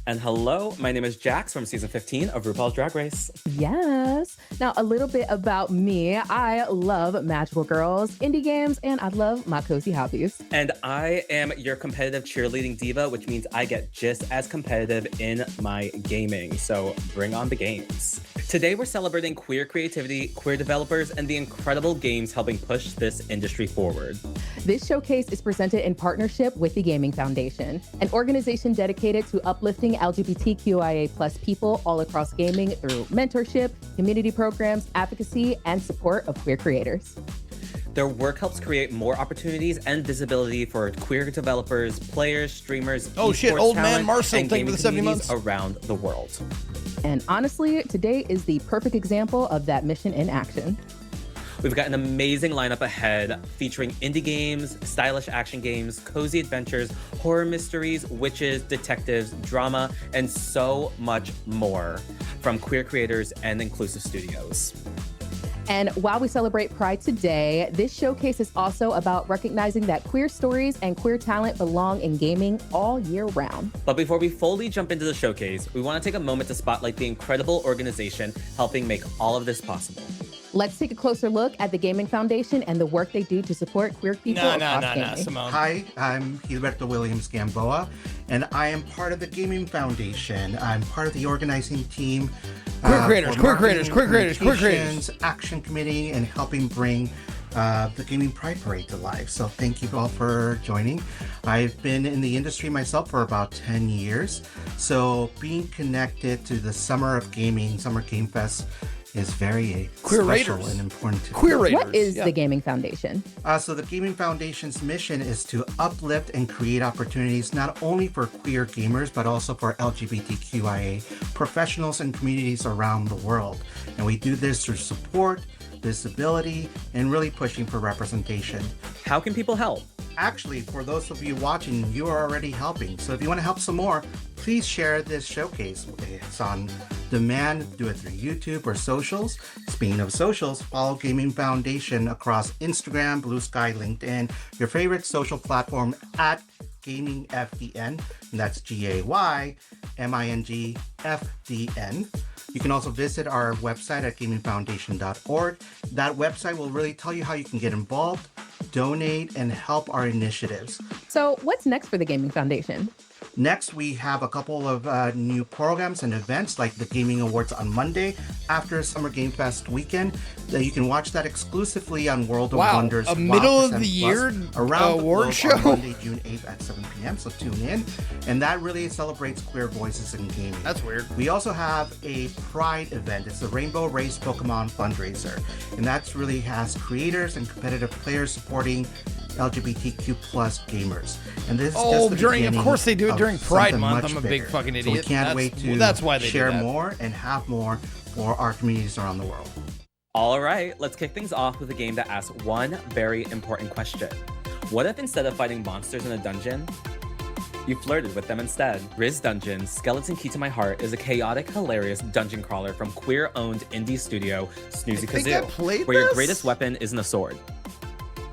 And hello, my name is Jax from season 15 of RuPaul's Drag Race. Yes. Now, a little bit about me. I love magical girls, indie games, and I love my cozy hobbies. And I am your competitive cheerleading diva, which means I get just as competitive in my gaming. So bring on the games. Today, we're celebrating queer creativity, queer developers, and the incredible games helping push this industry forward. This showcase is presented in partnership with the Gaming Foundation, an organization dedicated to uplifting LGBTQIA+ people all across gaming through mentorship, community programs, advocacy, and support of queer creators. Their work helps create more opportunities and visibility for queer developers, players, streamers, Oh shit, esports old man talent, Marcel, and thank you for the gaming 70 communities months. around the world. And honestly, today is the perfect example of that mission in action. We've got an amazing lineup ahead featuring indie games, stylish action games, cozy adventures, horror mysteries, witches, detectives, drama, and so much more from queer creators and inclusive studios. And while we celebrate Pride today, this showcase is also about recognizing that queer stories and queer talent belong in gaming all year round. But before we fully jump into the showcase, we want to take a moment to spotlight the incredible organization helping make all of this possible. Let's take a closer look at the Gaming Foundation and the work they do to support queer people across gaming. Simone. Hi, I'm Gilberto Williams Gamboa, and I am part of the Gaming Foundation. I'm part of the organizing team. Queer creators, for queer creators, marketing, queer creators, queer communications, creators. Action Committee, and helping bring the Gaming Pride Parade to life. So thank you all for joining. I've been in the industry myself for about 10 years. So being connected to the Summer of Gaming, Summer Game Fest, is very Queer special Raiders. and important to What is the Gaming Foundation? So the Gaming Foundation's mission is to uplift and create opportunities not only for queer gamers, but also for LGBTQIA professionals and communities around the world. And we do this through support, visibility, and really pushing for representation. How can people help? Actually, for those of you watching, you are already helping. So if you want to help some more, please share this showcase. It's on demand, do it through YouTube or socials. Speaking of socials, follow Gaming Foundation across Instagram, Blue Sky, LinkedIn, your favorite social platform at Gaming FDN, and that's GAYMINGFDN. You can also visit our website at gamingfoundation.org. That website will really tell you how you can get involved, donate, and help our initiatives. So what's next for the Gaming Foundation? Next, we have a couple of new programs and events like the Gaming Awards on Monday after Summer Game Fest weekend. You can watch that exclusively on World of Wonders. A middle of the year around award show on Monday, June 8th at 7 p.m. So tune in, and that really celebrates queer voices in gaming. That's weird. We also have a Pride event. It's the Rainbow Race Pokemon fundraiser, and that really has creators and competitive players supporting LGBTQ plus gamers. And this is just the during, of beginning course they do it during Pride something Month. much I'm a big bigger. fucking So we idiot. can't wait to that's why they share do that. more and have more for our communities around the world. All right, let's kick things off with a game that asks one very important question. What if instead of fighting monsters in a dungeon, you flirted with them instead? Riz Dungeon, Skeleton Key to My Heart is a chaotic, hilarious dungeon crawler from queer-owned indie studio Snoozy Kazoo, where your greatest weapon isn't a sword.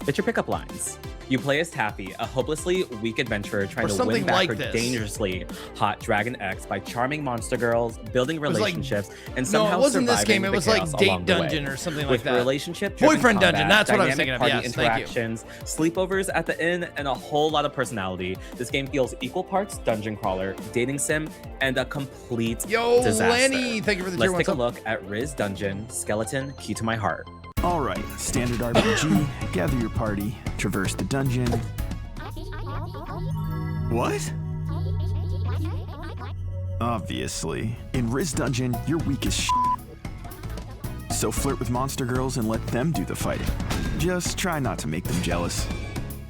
It's your pickup lines. You play as Taffy, a hopelessly weak adventurer trying to win back her dangerously hot Dragon X by charming monster girls, building relationships, and somehow no, it wasn't this game. surviving It was the like chaos Date along the way. Dungeon or something like With that. relationship-driven Boyfriend Dungeon. combat, That's what I was dynamic thinking of. party Yes, thank you. interactions, sleepovers at the inn, and a whole lot of personality. This game feels equal parts dungeon crawler, dating sim, and a complete disaster. Lenny, thank you for the tier Let's take a one look at Riz Dungeon, Skeleton Key to My Heart. Alright, standard RPG, gather your party, traverse the dungeon. What? Obviously. In Riz Dungeon, you're weak as shit. So flirt with monster girls and let them do the fighting. Just try not to make them jealous.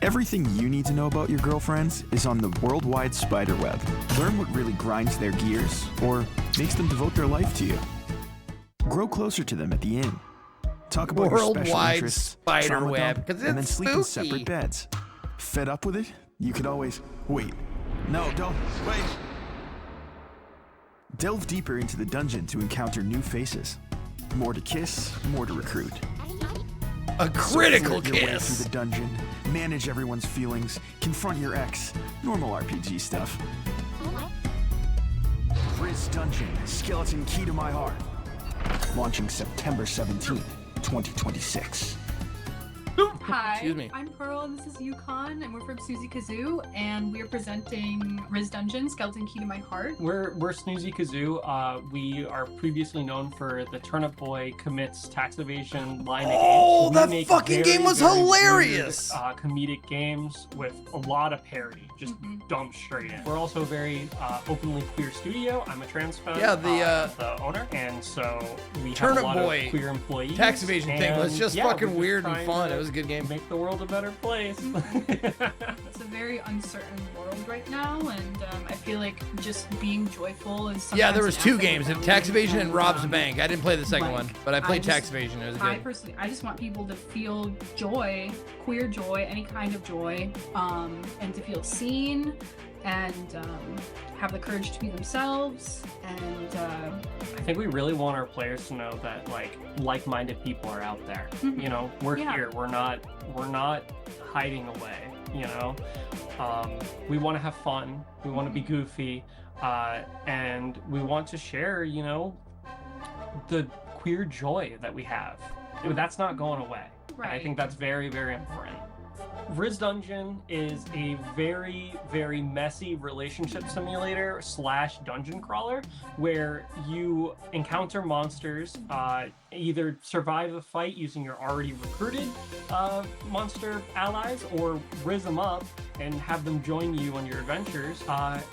Everything you need to know about your girlfriends is on the worldwide spider web. Learn what really grinds their gears, or makes them devote their life to you. Grow closer to them at the inn. Talk about your special Worldwide interests, spider trauma web, dump, 'cause and then it's sleep in spooky. separate beds. Fed up with it? You could always wait. No, don't wait. Delve deeper into the dungeon to encounter new faces. More to kiss, more to recruit. A critical Flirt your way kiss. through the dungeon, manage everyone's feelings, confront your ex. Normal RPG stuff. Riz Dungeon, Skeleton Key to My Heart. Launching September 17th, 2026. Hi, Excuse me. I'm Pearl and this is Yukon and we're from Snoozy Kazoo and we are presenting Riz Dungeon, Skeleton Key to My Heart. We're Snoozy Kazoo. We are previously known for the Turnip Boy Commits Tax Evasion line of games. Oh, We that make fucking very, game was very hilarious! weird, comedic games with a lot of parody, just dumped straight in. We're also a very openly queer studio. I'm a trans femme, Yeah, the owner, and so we Turnip have a lot Boy of queer employees. Tax evasion thing was and, just yeah, we're fucking weird and trying fun. to It was a good game. Make the world a better place. It's a very uncertain world right now and I feel like just being joyful is sometimes Yeah, there was an two aspect games, of Tax rebellion, Evasion and Rob's the Bank. I didn't play the second like, one, but I played just- Tax Evasion. It was I good. personally, I just want people to feel joy, queer joy, any kind of joy, and to feel seen, and have the courage to be themselves. And I think we really want our players to know that like-minded people are out there. Mhm. You know, we're Yeah. here. We're not hiding away. You know, we want to have fun. We want to be goofy, and we want to share. You know, the queer joy that we have. That's not going away. And I Right. think that's very, very important. Riz Dungeon is a very, very messy relationship simulator / dungeon crawler where you encounter monsters, either survive a fight using your already recruited monster allies, or riz them up and have them join you on your adventures.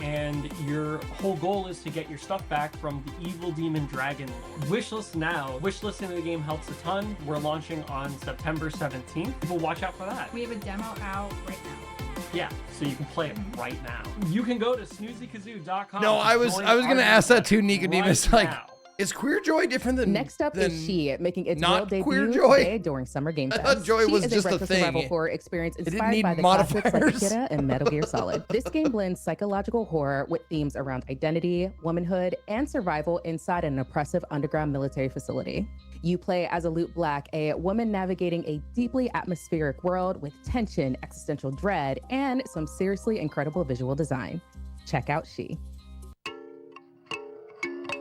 And your whole goal is to get your stuff back from the evil demon dragon. Wishlist now. Wishlisting the game helps a ton. We're launching on September 17th. People watch out for that. we have a demo out right now. Yeah, so you can play it right now. You can go to snoozykazoo.com. No, I was gonna ask that too, Nicodemus. Right Like, now. is queer joy different than Next up than is She, making its not real queer debut joy? today during Summer Game I Fest. thought joy She was is just a a retro thing. survival horror experience didn't inspired need by the classics like modifiers. Kidda and Metal Gear Solid. This game blends psychological horror with themes around identity, womanhood, and survival inside an oppressive underground military facility. You play as Alute Black, a woman navigating a deeply atmospheric world with tension, existential dread, and some seriously incredible visual design. Check out She.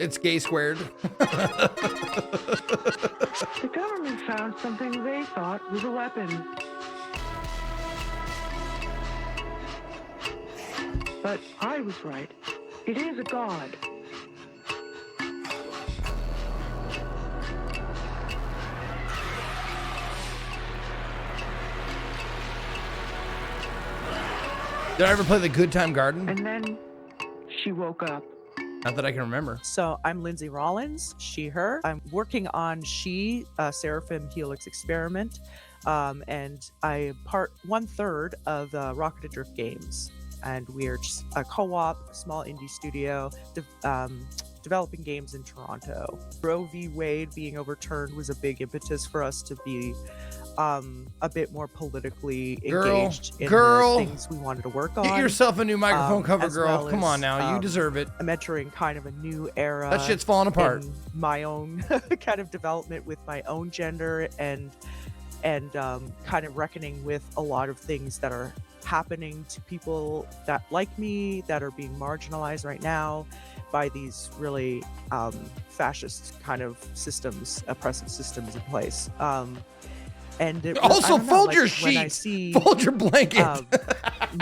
It's gay squared. The government found something they thought was a weapon. But I was right. It is a god. Did I ever play the Good Time Garden? And then she woke up. Not that I can remember. So I'm Lindsay Rollins, she, her. I'm working on She, Seraphim Helix Experiment, and I am one-third of Rocket and Drift Games. And we're just a co-op, small indie studio, developing games in Toronto. Roe v. Wade being overturned was a big impetus for us to be a bit more politically engaged in the things we wanted to work on. Get yourself a new microphone cover, as girl. well Come as, on now, you deserve it. I'm entering kind of a new era. That shit's falling apart. in my own kind of development with my own gender and kind of reckoning with a lot of things that are happening to people that like me, that are being marginalized right now by these really fascist kind of systems, oppressive systems in place. And it, Also, I don't know, fold like, your when I sheets. see, Fold your blanket.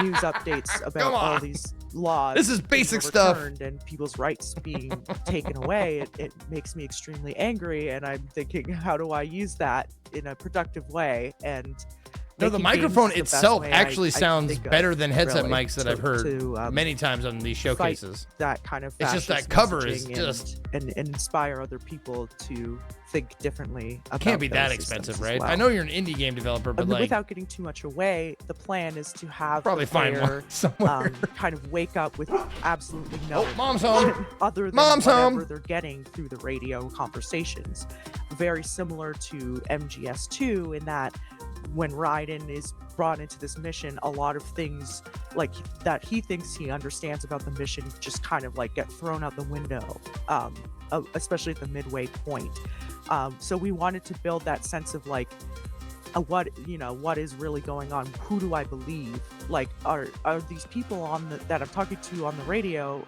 News updates Come about all on. these laws. This is being basic stuff. overturned and people's rights being taken away. It makes me extremely angry, and I'm thinking, how do I use that in a productive way? And No, the making games microphone is the best itself way actually I sounds think of, better than headset really, mics that I've heard to, many times on these fight showcases. that kind of It's just that fascist cover is messaging just and inspire other people to think differently about can't be that those systems expensive, as right? well. I know you're an indie game developer, but like without getting too much away, the plan is to have Probably the find one player, somewhere. kind of wake up with absolutely no Mom's home. other than Mom's whatever home. they're getting through the radio conversations. Very similar to MGS2 in that when Raiden is brought into this mission, a lot of things like that he thinks he understands about the mission just kind of like get thrown out the window, especially at the midway point. So we wanted to build that sense of like, what is really going on? Who do I believe? Like, are these people that I'm talking to on the radio?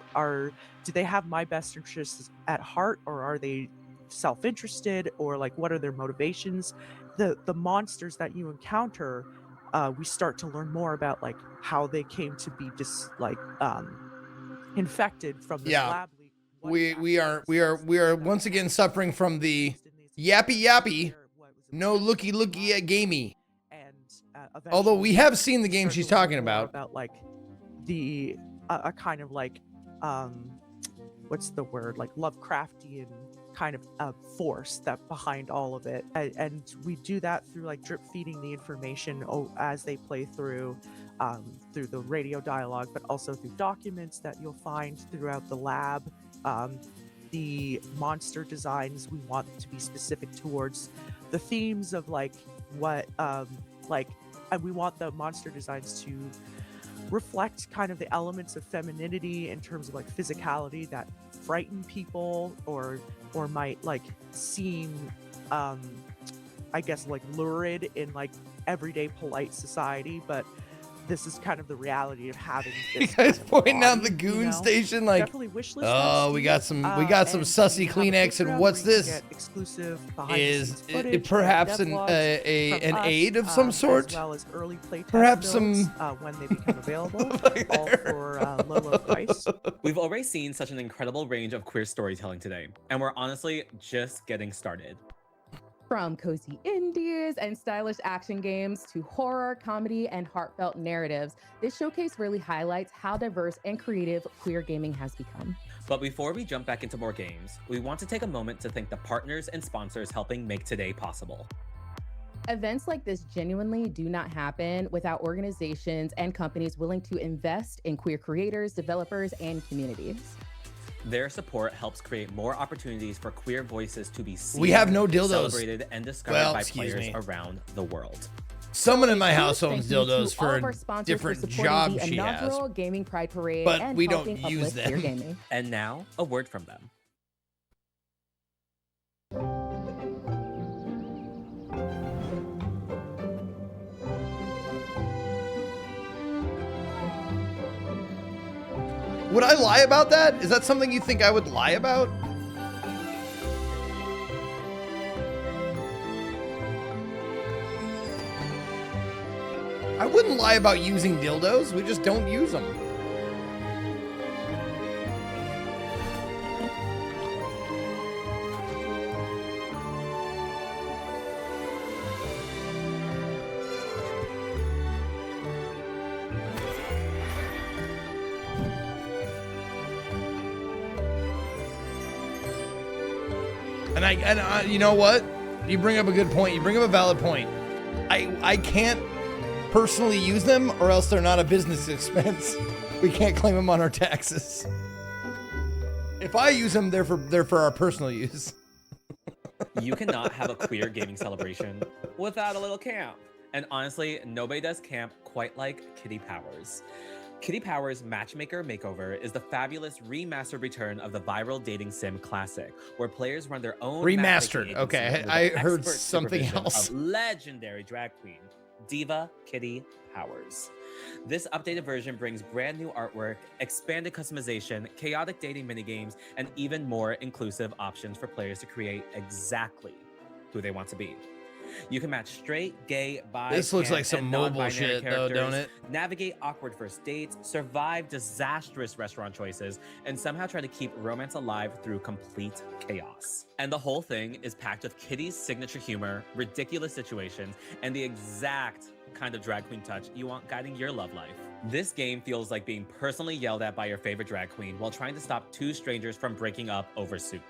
Do they have my best interests at heart, or are they self-interested, or like what are their motivations? The monsters that you encounter, we start to learn more about like how they came to be just like infected from this lab leak. we are once again suffering from the yappy no looky at gamey. Although we have seen the game she's talking about. Like the a kind of like what's the word, like Lovecraftian kind of force that behind all of it, and we do that through like drip feeding the information as they play through the radio dialogue, but also through documents that you'll find throughout the lab. The monster designs, we want to be specific towards the themes of like what and we want the monster designs to reflect kind of the elements of femininity in terms of like physicality that frighten people or might like seem I guess like lurid in like everyday polite society, but this is kind of the reality of having this. You guys kind of pointing body, out the goon station like, definitely wish list oh, on we got Steam. some sussy Kleenex, and what's this? Get exclusive Is behind-the-scenes footage it perhaps and an devlogs from us, aid of some sort? as well as early playtest Perhaps builds, some when they become available, all for low price. We've already seen such an incredible range of queer storytelling today, and we're honestly just getting started. From cozy indies and stylish action games to horror, comedy, and heartfelt narratives, this showcase really highlights how diverse and creative queer gaming has become. But before we jump back into more games, we want to take a moment to thank the partners and sponsors helping make today possible. Events like this genuinely do not happen without organizations and companies willing to invest in queer creators, developers, and communities. Their support helps create more opportunities for queer voices to be seen, We have no dildos. celebrated, and discovered Well, by excuse players me. around the world. Someone in my house Thank owns you to dildos all for of our a sponsors different for supporting job the she has. inaugural Gaming Pride Parade But and we don't helping use uplift queer them. gaming. And now, a word from them. Would I lie about that? Is that something you think I would lie about? I wouldn't lie about using dildos. We just don't use them. And I you know what? You bring up a good point. You bring up a valid point. I can't personally use them, or else they're not a business expense. We can't claim them on our taxes. If I use them, they're for our personal use. You cannot have a queer gaming celebration without a little camp. And honestly, nobody does camp quite like Kitty Powers. Kitty Powers Matchmaker Makeover is the fabulous remastered return of the viral dating sim classic, where players run their own Remastered. matchmaking Okay, agency I with the heard expert something supervision else. of legendary drag queen, Diva Kitty Powers. This updated version brings brand new artwork, expanded customization, chaotic dating minigames, and even more inclusive options for players to create exactly who they want to be. You can match straight, gay, bi, This looks pan, like some and mobile non-binary shit, though, don't characters, it? navigate awkward first dates, survive disastrous restaurant choices, and somehow try to keep romance alive through complete chaos. And the whole thing is packed with Kitty's signature humor, ridiculous situations, and the exact kind of drag queen touch you want guiding your love life. This game feels like being personally yelled at by your favorite drag queen while trying to stop two strangers from breaking up over soup.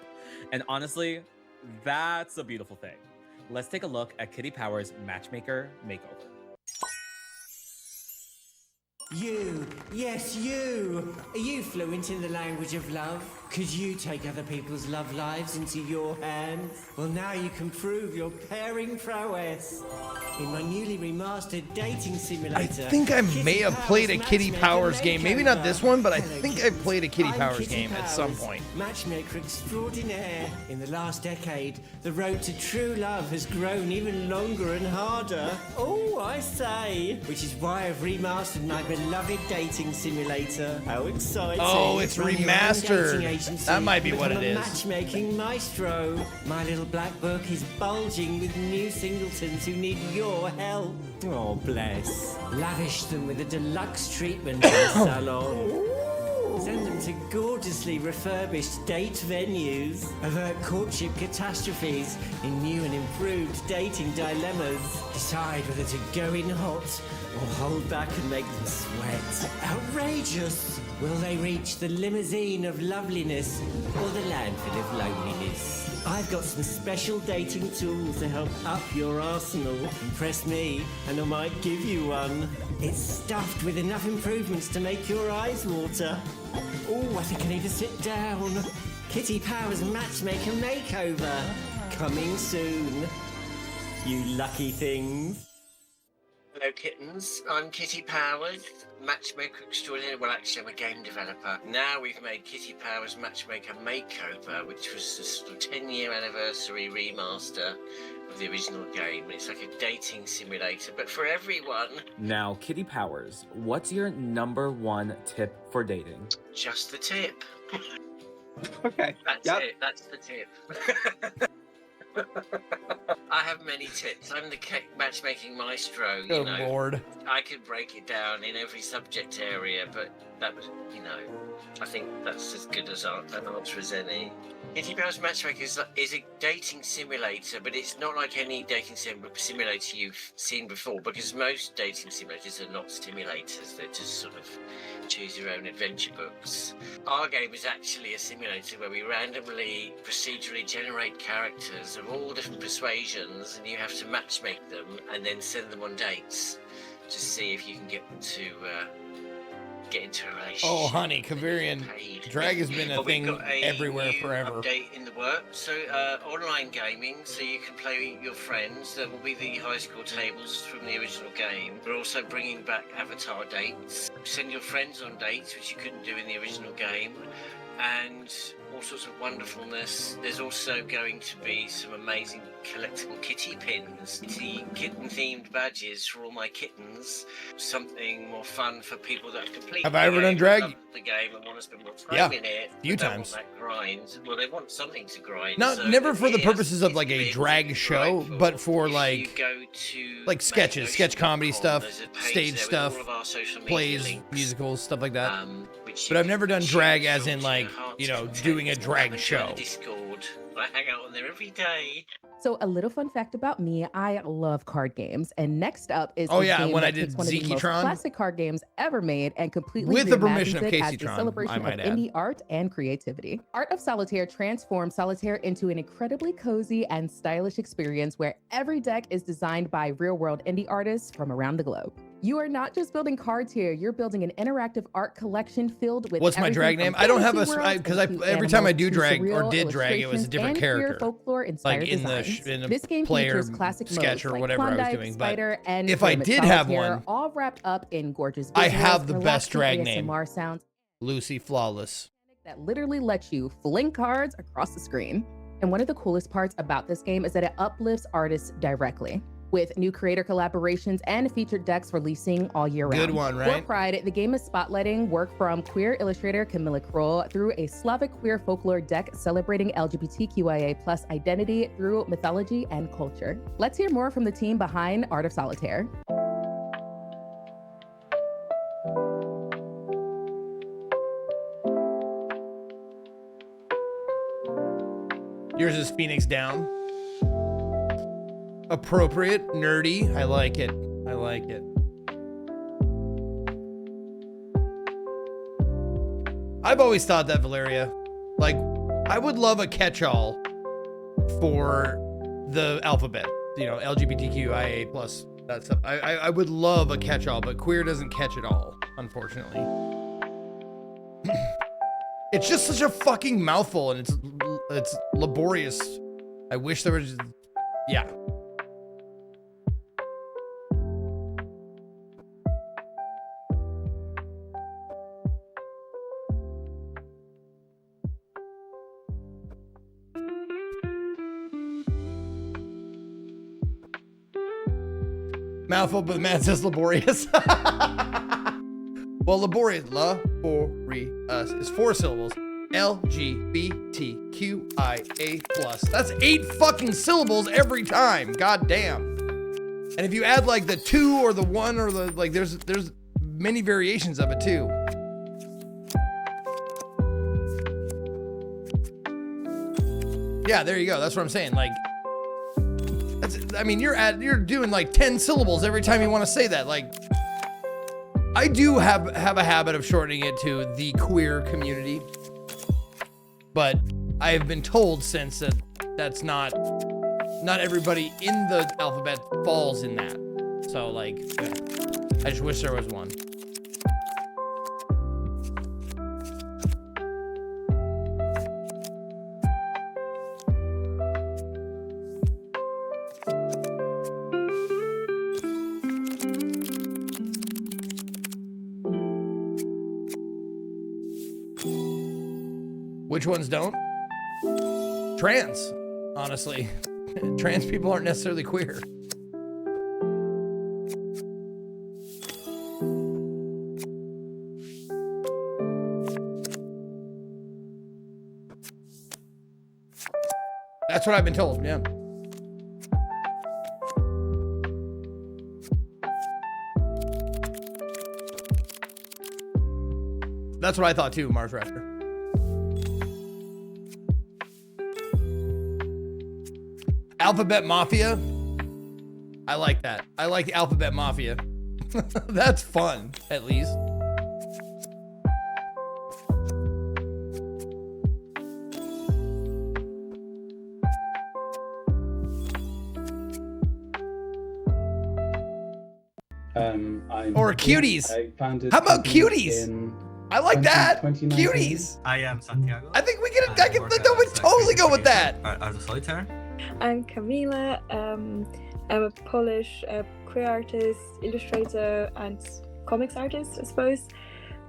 And honestly, that's a beautiful thing. Let's take a look at Kitty Powers Matchmaker Makeover. You, yes, you. Are you fluent in the language of love? Could you take other people's love lives into your hands? Well, now you can prove your pairing prowess. In my newly remastered dating simulator. I think I may have played a Kitty Powers game. Maybe not this one, but I think I played a Kitty I'm Powers Kitty game at some Powers, point. Matchmaker extraordinaire. In the last decade, the road to true love has grown even longer and harder. Oh, I say. Which is why I've remastered my beloved dating simulator. How exciting. Oh, it's Run your own remastered. dating agency That might be and what become it a is. Matchmaking maestro. My little black book is bulging with new singletons who need your help. Oh, bless. Lavish them with a deluxe treatment in the salon. Send them to gorgeously refurbished date venues. Avert courtship catastrophes in new and improved dating dilemmas. Decide whether to go in hot or hold back and make them sweat. Outrageous! Will they reach the limousine of loveliness or the landfill of loneliness? I've got some special dating tools to help up your arsenal. Impress me, and I might give you one. It's stuffed with enough improvements to make your eyes water. Oh, I think I need to sit down. Kitty Powers Matchmaker Makeover. Coming soon. You lucky things. Hello, kittens. I'm Kitty Powers, Matchmaker Extraordinary. Well, actually, I'm a game developer. Now we've made Kitty Powers Matchmaker Makeover, which was the sort of 10-year anniversary remaster of the original game. It's like a dating simulator, but for everyone. Now, Kitty Powers, what's your #1 tip for dating? Just the tip. Okay. That's it. That's the tip. I have many tips. I'm the matchmaking maestro, you Good know. Lord. I could break it down in every subject area, but that was, you know, I think that's as good as an answer as any. Kitty Powers Matchmaker is a dating simulator, but it's not like any dating simulator you've seen before, because most dating simulators are not simulators. They're just sort of choose your own adventure books. Our game is actually a simulator where we randomly, procedurally generate characters of all different persuasions, and you have to matchmake them and then send them on dates to see if you can get them to get into a relationship. Oh, honey, Kavarian drag has been a But we've thing got a everywhere new forever. Update in the works. So online gaming, so you can play with your friends. There will be the high score tables from the original game. We're also bringing back avatar dates. Send your friends on dates, which you couldn't do in the original game, and all sorts of wonderfulness. There's also going to be some amazing collectible kitty pins, kitten-themed badges for all my kittens. Something more fun for people that have completed Have I ever done drag? the game and want to spend more time Yeah, in it. few but don't times. Want that grind. Well, they want something to grind. Not so never for the here's purposes of like a drag show, but for like sketches, sketch comedy stuff, stage stuff, plays, musicals, stuff like that. But I've never done drag as in like, you know, doing a drag show. Discord. I hang out on there every day. So a little fun fact about me, I love card games. And next up is Oh, a yeah, game when that I did takes one of the most Ziki-tron. classic card games ever made and completely With the permission reimagines of it as Casey-tron, a celebration I of might add. indie art and creativity. Art of Solitaire transforms Solitaire into an incredibly cozy and stylish experience where every deck is designed by real-world indie artists from around the globe. You are not just building cards here, you're building an interactive art collection filled with What's my everything drag from name? I don't have a fantasy worlds because and cute every time I animals do to drag or surreal did drag, it was a illustrations different and queer character. folklore-inspired Like in designs. the This game player features classic sketch modes or like whatever I was Klondike, doing. Spider, But and if I Limit did have Solitaire, one, all wrapped up in gorgeous I visuals, have the best relaxing drag name. ASMR sounds Lucy Flawless. that literally lets you fling cards across the screen. And one of the coolest parts about this game is that it uplifts artists directly, with new creator collaborations and featured decks releasing all year round. Good one, right? For Pride, the game is spotlighting work from queer illustrator Camilla Kroll through a Slavic queer folklore deck celebrating LGBTQIA+ identity through mythology and culture. Let's hear more from the team behind Art of Solitaire. Yours is Phoenix Down. Appropriate, nerdy. I like it. I like it. I've always thought that, Valeria. Like, I would love a catch-all for the alphabet. You know, LGBTQIA+, that stuff. I would love a catch-all, but queer doesn't catch it all, unfortunately. It's just such a fucking mouthful, and it's laborious. I wish there was, yeah. Mouthful, but the man says laborious. Well, laborious, laborious is 4 syllables. LGBTQIA+. That's 8 fucking syllables every time. God damn. And if you add like the 2 or the 1 or the like, there's many variations of it too. Yeah, there you go. That's what I'm saying. Like, I mean, you're doing like 10 syllables every time you want to say that. Like, I do have a habit of shortening it to the queer community, but I have been told since that that's not everybody in the alphabet falls in that. So like, I just wish there was one. Which ones don't? Trans, honestly. Trans people aren't necessarily queer. That's what I've been told, yeah. That's what I thought too, Mars Raptor. Alphabet Mafia. I like that. I like the Alphabet Mafia. That's fun, at least. Or cuties. How about cuties? I like that. Cuties. I am Santiago. I think we would totally go with that. Art of Solitaire. I'm Camila. I'm a Polish queer artist, illustrator, and comics artist, I suppose.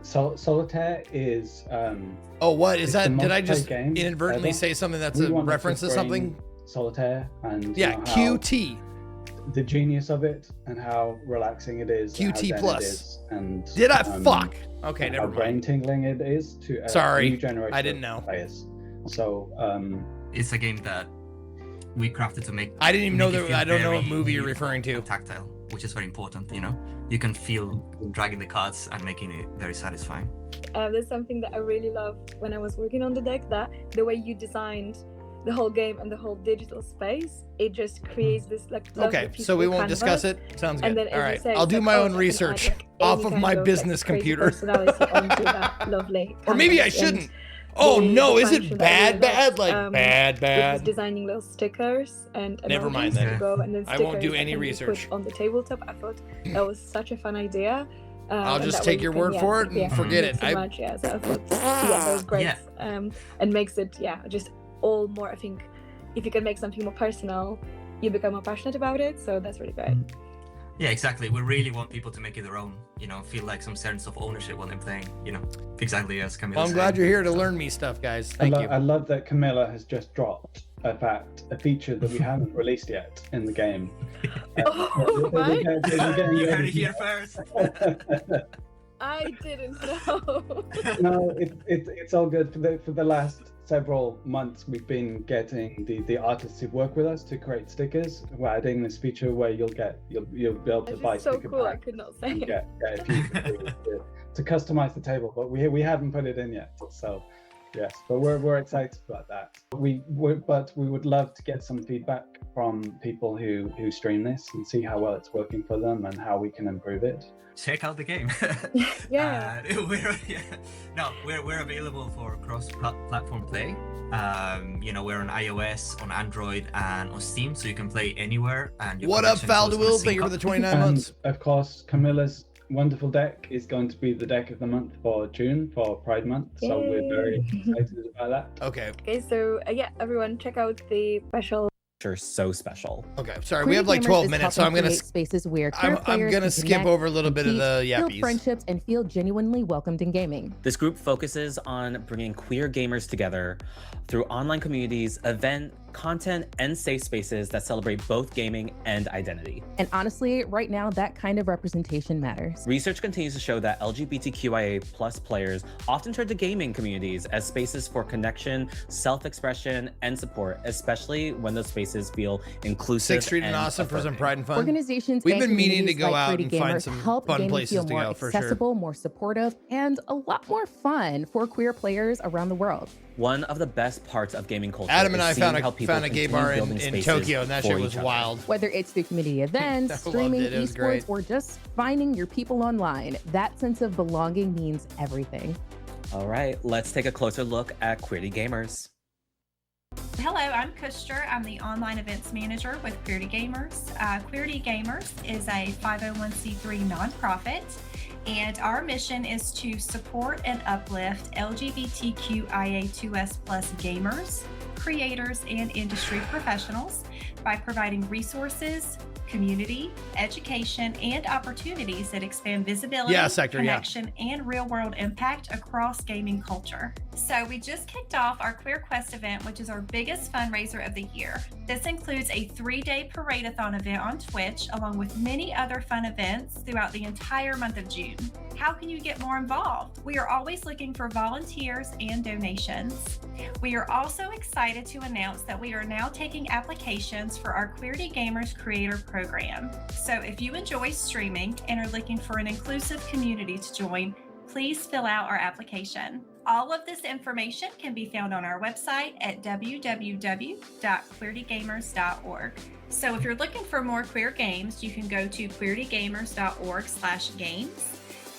Solitaire is. Oh, what is it's that? the Did I multiplayer just game inadvertently ever. say something that's We a wanted reference to bring something? Solitaire and Yeah, you know, how QT. The genius of it and how relaxing it is. and how QT zen plus. It is, and Did I fuck? Okay, and never how brain tingling it is to a Sorry, new generation I didn't of know. players. So it's a game that we crafted to make. I didn't even know make it that. feel I don't know what very movie you're referring to. Tactile, which is very important. You know, you can feel dragging the cards and making it very satisfying. That's something that I really love when I was working on the deck, that the way you designed the whole game and the whole digital space, it just creates this like Okay, so we won't discuss it. Sounds good. All right, I'll do my own research off of my business computer. Lovely. Or maybe I shouldn't. Oh no, is it bad? Like bad? With designing little stickers and Never mind emojis to then. go, and then I won't do stickers any can be research. put on the tabletop. I thought that was such a fun idea. I'll and just that way take you your can, word for it and forget mix it. and match, so I thought, that was great. Yeah. And makes it just all more. I think if you can make something more personal, you become more passionate about it. So that's really great. Yeah, exactly. We really want people to make it their own, feel like some sense of ownership when they're playing, exactly as Camilla Well, I'm said. glad you're here to learn me stuff, guys. Thank you. I love that Camilla has just dropped a feature that we haven't released yet in the game. Oh, what? You heard it here first. I didn't know. No, it's all good. For the last several months, we've been getting the artists who work with us to create stickers. We're adding this feature where you'll be able to This buy is so sticker cool. I packs could not say and it. get a few to customize the table, but we haven't put it in yet. So yes, but we're excited about that. We would love to get some feedback from people who stream this and see how well it's working for them and how we can improve it. Check out the game. Yeah. We're available for cross-platform play. We're on iOS, on Android, and on Steam, so you can play anywhere. And your What up, connection is always gonna Falduil? sync Thank you for up. the 29 And months. of course, Camilla's wonderful deck is going to be the deck of the month for June, for Pride Month. So we're very excited about that. Okay. Okay, so everyone check out the special. Are so special. Okay, sorry, Queer we have like Gamers 12 is minutes, so helping I'm gonna create spaces where queer I'm players gonna can skip connect, over a little bit of the compete, build yappies. friendships, and feel genuinely welcomed in gaming. This group focuses on bringing queer gamers together through online communities, event, content, and safe spaces that celebrate both gaming and identity. And honestly, right now, that kind of representation matters. Research continues to show that LGBTQIA+ players often turn to gaming communities as spaces for connection, self-expression, and support, especially when those spaces feel inclusive. 6th Street and Austin for some pride and fun. Organizations We've and been meaning to communities go like out Pretty and find Gamers some help fun gaming places feel to more go, for sure. accessible, more supportive, and a lot more fun for queer players around the world. One of the best parts of gaming culture Adam and is I seeing found how a people gay continue bar building in spaces Tokyo, and that for shit was each other. wild. Whether it's through community events, I loved streaming, it. It was great. esports, or just finding your people online, that sense of belonging means everything. All right, let's take a closer look at Queerty Gamers. Hello, I'm Kushter. I'm the online events manager with Queerty Gamers. Queerty Gamers is a 501c3 nonprofit, and our mission is to support and uplift LGBTQIA2S+ gamers, creators, and industry professionals by providing resources, community, education, and opportunities that expand visibility, connection, and real-world impact across gaming culture. So we just kicked off our Queer Quest event, which is our biggest fundraiser of the year. This includes a 3-day parade-a-thon event on Twitch, along with many other fun events throughout the entire month of June. How can you get more involved? We are always looking for volunteers and donations. We are also excited to announce that we are now taking applications for our Queerty Gamers Creator Program. So if you enjoy streaming and are looking for an inclusive community to join, please fill out our application. All of this information can be found on our website at www.queertygamers.org. So if you're looking for more queer games, you can go to queertygamers.org/games.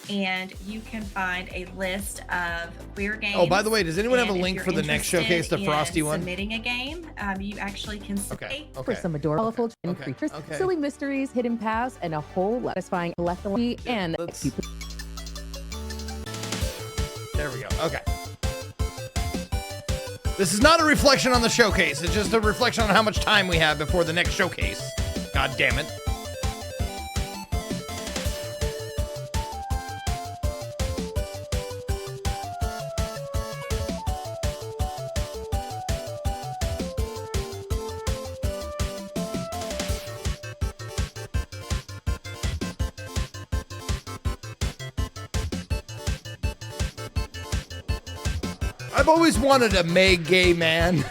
And you can find a list of queer games. Oh, by the way, does anyone have a And if link you're for the next showcase, the interested Frosty in one? Submitting a game, you actually can say. For some adorable twin creatures, silly mysteries, hidden paths, and a whole lot of satisfying collectively and There we go. Okay. This is not a reflection on the showcase. It's just a reflection on how much time we have before the next showcase. God damn it. I've always wanted a Meg gay man.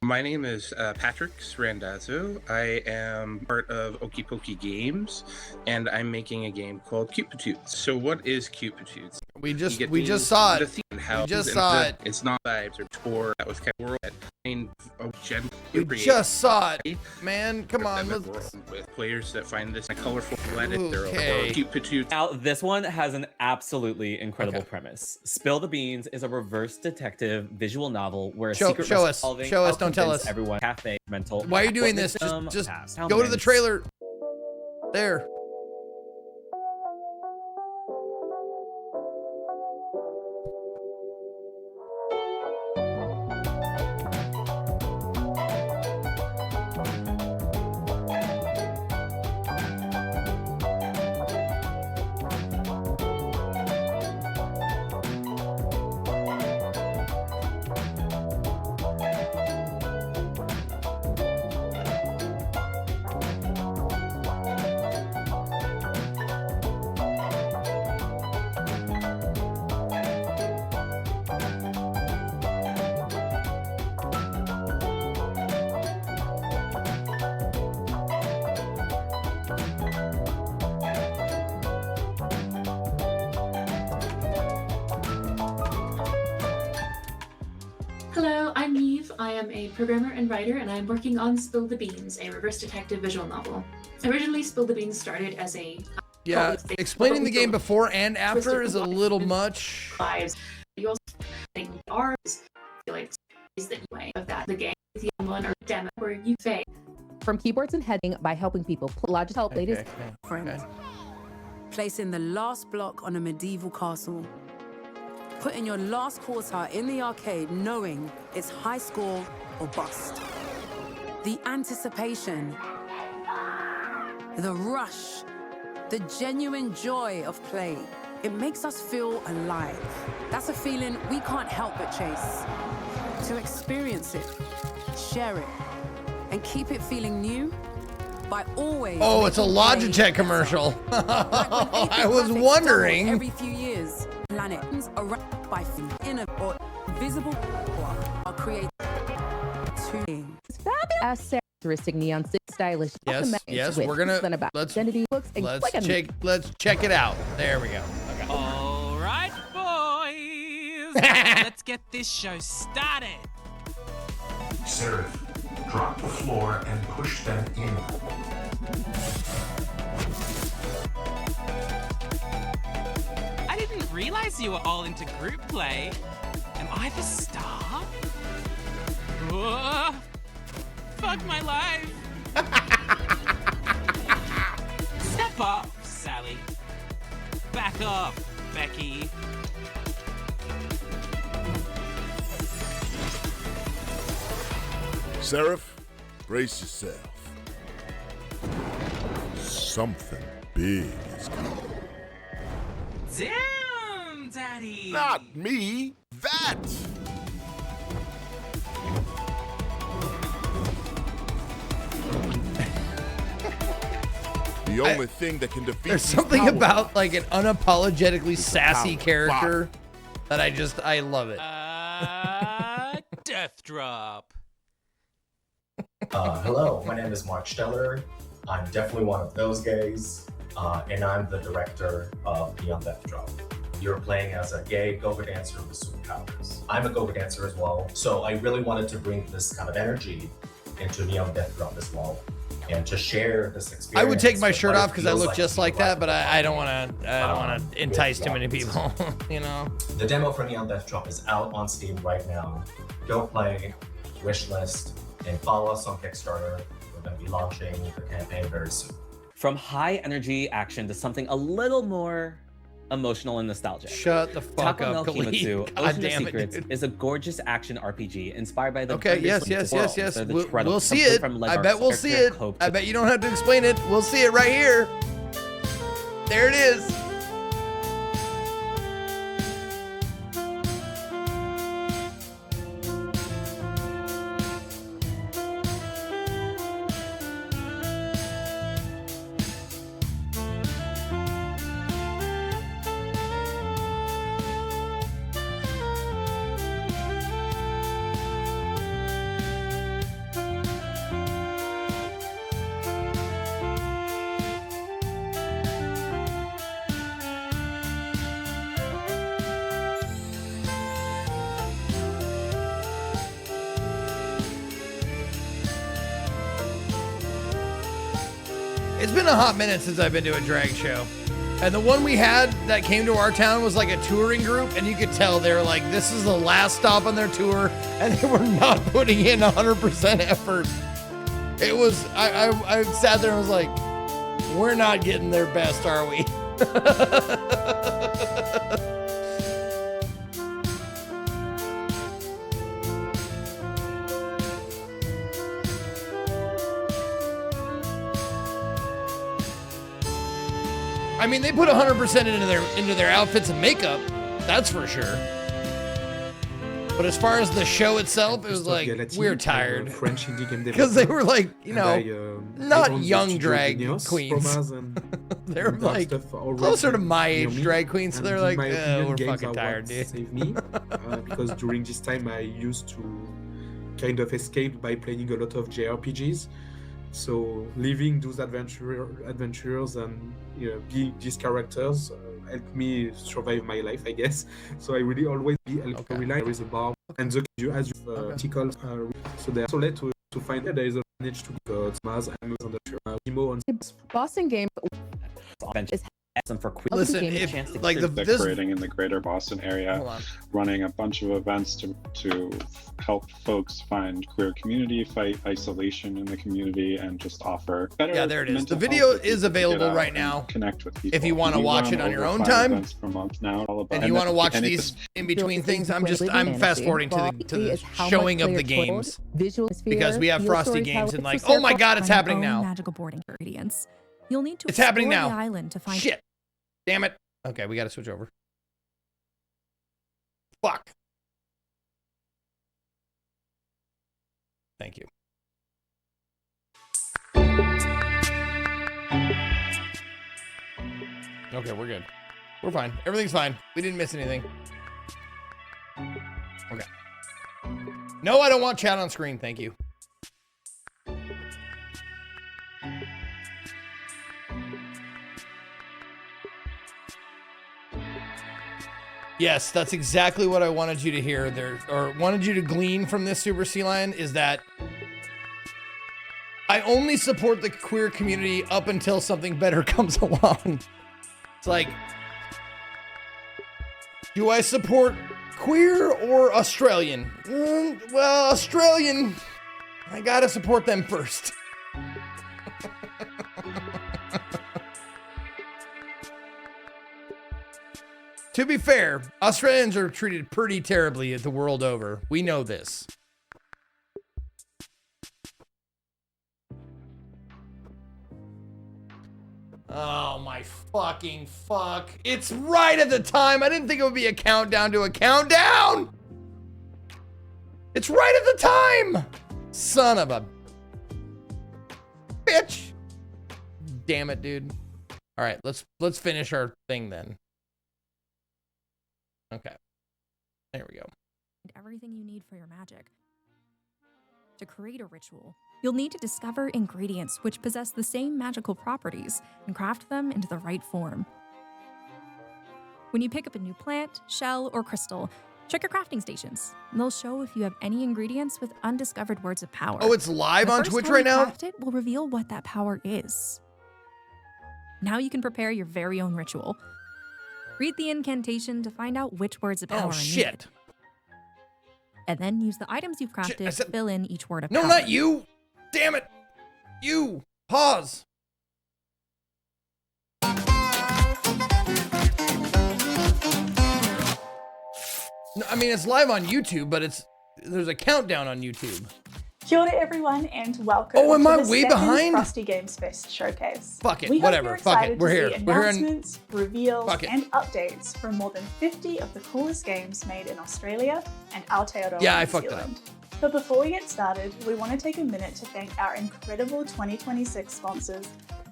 My name is Patrick Srandazzo. I am part of Okipoki Games, and I'm making a game called Cute Patoots. So what is Cute Patoots? We just saw it. We just saw it. It's not vibes or tour. That was kind of world. We just saw it, man. Come on, with players that find this a colorful planet. Okay. They're Cute Patoots. Now, this one has an absolutely incredible premise. Spill the Beans is a reverse detective visual novel where a secret show us. solving Show us. helps Don't tell convince us. Everyone cafe mental. Why are you doing this? Just go to the trailer. There. Hello, I'm Neve. I am a programmer and writer, and I'm working on Spill the Beans, a reverse detective visual novel. Originally, Spill the Beans started as a Yeah, explaining the game before and after is a little much. lives. You also think ours feel like is the way of that the game, the one or demo where you fake. From keyboards and heading by helping people Logitech help latest. Friend. Placing the last block on a medieval castle. Putting your last quarter in the arcade knowing it's high score or bust. The anticipation. The rush. The genuine joy of play. It makes us feel alive. That's a feeling we can't help but chase. To experience it, share it, and keep it feeling new by always. Oh, it's a Logitech commercial. I was wondering. Every few years, planets around by inner or visible are created to As characteristic neon stylish. Yes, we're gonna let's identity looks and let's check it out. There we go. Okay. All right, boys, let's get this show started. Seraph, drop the floor and push them in. I didn't realize you were all into group play. Am I the star? Whoa. Fuck my life. Step up, Sally. Back up, Becky. Seraph, brace yourself. Something big is coming. Damn, Daddy! Not me, that! The only thing that can defeat There's something about like an unapologetically sassy character that I love it. Death drop. Hello, my name is Mark Steller. I'm definitely one of those gays, and I'm the director of Beyond Death Drop. You're playing as a gay go-go dancer with superpowers. I'm a go-go dancer as well, so I really wanted to bring this kind of energy into Neon Death Drop as well, and to share this experience. I would take my of shirt what it off because I feels look just to like be that, but right I don't want to entice too many people, you know. The demo for Neon Death Drop is out on Steam right now. Go play, wishlist, and follow us on Kickstarter. We're going to be launching the campaign very soon. From high energy action to something a little more emotional and nostalgic. Shut the fuck Taco up, Bell Khalid. Kimetsu, God Ocean of damn it, Secrets dude. is a gorgeous action RPG inspired by the Okay, yes. We'll see it. I bet we'll see it. I bet you don't have to explain it. We'll see it right here. There it is. It's been a hot minute since I've been to a drag show. And the one we had that came to our town was like a touring group, and you could tell they were like, this is the last stop on their tour, and they were not putting in 100% effort. It was, I sat there and was like, we're not getting their best, are we? I mean, they put 100% into their outfits and makeup, that's for sure. But as far as the show itself, it was like, we're tired. French indie game Because they were like, you know, And I not own the young studio drag Genius queens. from us and They're that like stuff already closer to my near age me. drag queens, so And they're in like, my opinion, we're games fucking are tired, what dude. saved me, because during this time I used to kind of escape by playing a lot of JRPGs. So living those adventures and being these characters helped me survive my life, I guess. So I really always be reliant. There is a bar and the as you articles. So they're so late to find that there is a manage to go Mars and on the demo on Boston Game is awesome for quick. Listen, if like decorating in the greater Boston area, running a bunch of events to help folks find queer community, fight isolation in the community, and just offer better. Yeah, there it is. mental The video health for is people to get available out right and now. Connect with people. If you want to We watch run it on your over own 5 time, events per month now, all about- and you want to watch and these it's- in between things, I'm fantasy. fast forwarding to the showing of the games because we have Frosty Games and like, oh my god, it's happening now. Magical board ingredients. You'll need to It's happening explore now. the island to find Shit. Damn it. Okay, we got to switch over. Fuck. Thank you. Okay, we're good. We're fine. Everything's fine. We didn't miss anything. Okay. No, I don't want chat on screen. Thank you. Yes, that's exactly what I wanted you to hear there, or wanted you to glean from this Super Sea Lion, is that I only support the queer community up until something better comes along. It's like, do I support queer or Australian? Well, Australian, I gotta support them first. To be fair, Australians are treated pretty terribly the world over. We know this. Oh my fucking fuck. It's right at the time. I didn't think it would be a countdown to a countdown. It's right at the time. Son of a bitch. Damn it, dude. All right, let's finish our thing then. Okay. There we go. everything you need for your magic. To create a ritual, you'll need to discover ingredients which possess the same magical properties and craft them into the right form. When you pick up a new plant, shell, or crystal, check your crafting stations, and they'll show if you have any ingredients with undiscovered words of power. Oh, it's live The on first Twitch time right you now? craft it will reveal what that power is. Now you can prepare your very own ritual. Read the incantation to find out which words of power are shit. needed. And then use the items you've crafted to fill in each word of No, power. not you. Damn it. You. Pause. No, I mean, it's live on YouTube, but there's a countdown on YouTube. Kia ora everyone and welcome Oh, am to I the way second behind? Frosty Games Fest showcase. Fuck it, We hope whatever, you're fuck it, excited we're to here, see we're here. announcements, reveals, Fuck it. and updates from more than 50 of the coolest games made in Australia and Aotearoa, Yeah, I New fucked it up. Zealand. But before we get started, we want to take a minute to thank our incredible 2026 sponsors,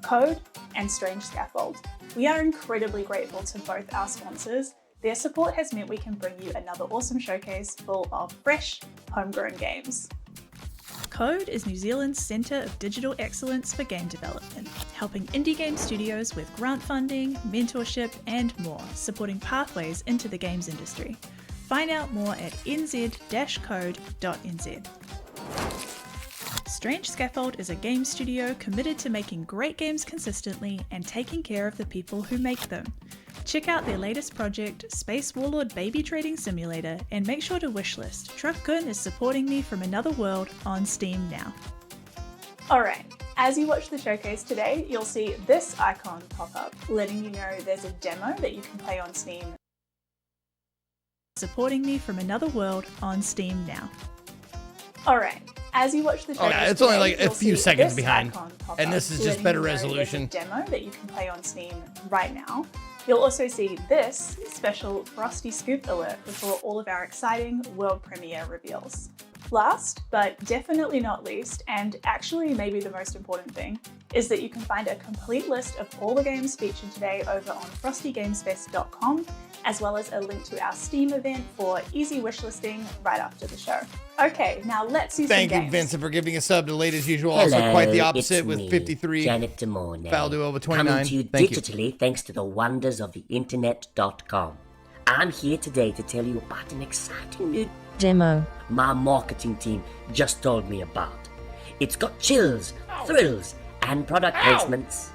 Code and Strange Scaffold. We are incredibly grateful to both our sponsors. Their support has meant we can bring you another awesome showcase full of fresh, homegrown games. Code is New Zealand's centre of digital excellence for game development, helping indie game studios with grant funding, mentorship, and more, supporting pathways into the games industry. Find out more at nz-code.nz. Strange Scaffold is a game studio committed to making great games consistently and taking care of the people who make them. Check out their latest project, Space Warlord Baby Trading Simulator, and make sure to wishlist Truck-kun is Supporting Me from Another World on Steam now. Alright, as you watch the showcase today, you'll see this icon pop up, letting you know there's a demo that you can play on Steam. Supporting Me from Another World on Steam now. Alright, as you watch the showcase yeah, it's today, only like a you'll few see seconds this behind. icon pop And up, this is just letting better you know there's a resolution. demo that you can play on Steam right now. You'll also see this special Frosty Scoop alert before all of our exciting world premiere reveals. Last, but definitely not least, and actually maybe the most important thing, is that you can find a complete list of all the games featured today over on frostygamesfest.com, as well as a link to our Steam event for easy wishlisting right after the show. Okay, now let's see some Thank games. you, Vincent, for giving us up to late as usual. Also, quite the opposite with 53. Janet Demone. Falduo with 29. Coming to you Thank you. digitally thanks to the wonders of the internet.com. I'm here today to tell you about an exciting new demo my marketing team just told me about. It's got chills, thrills, and product placements.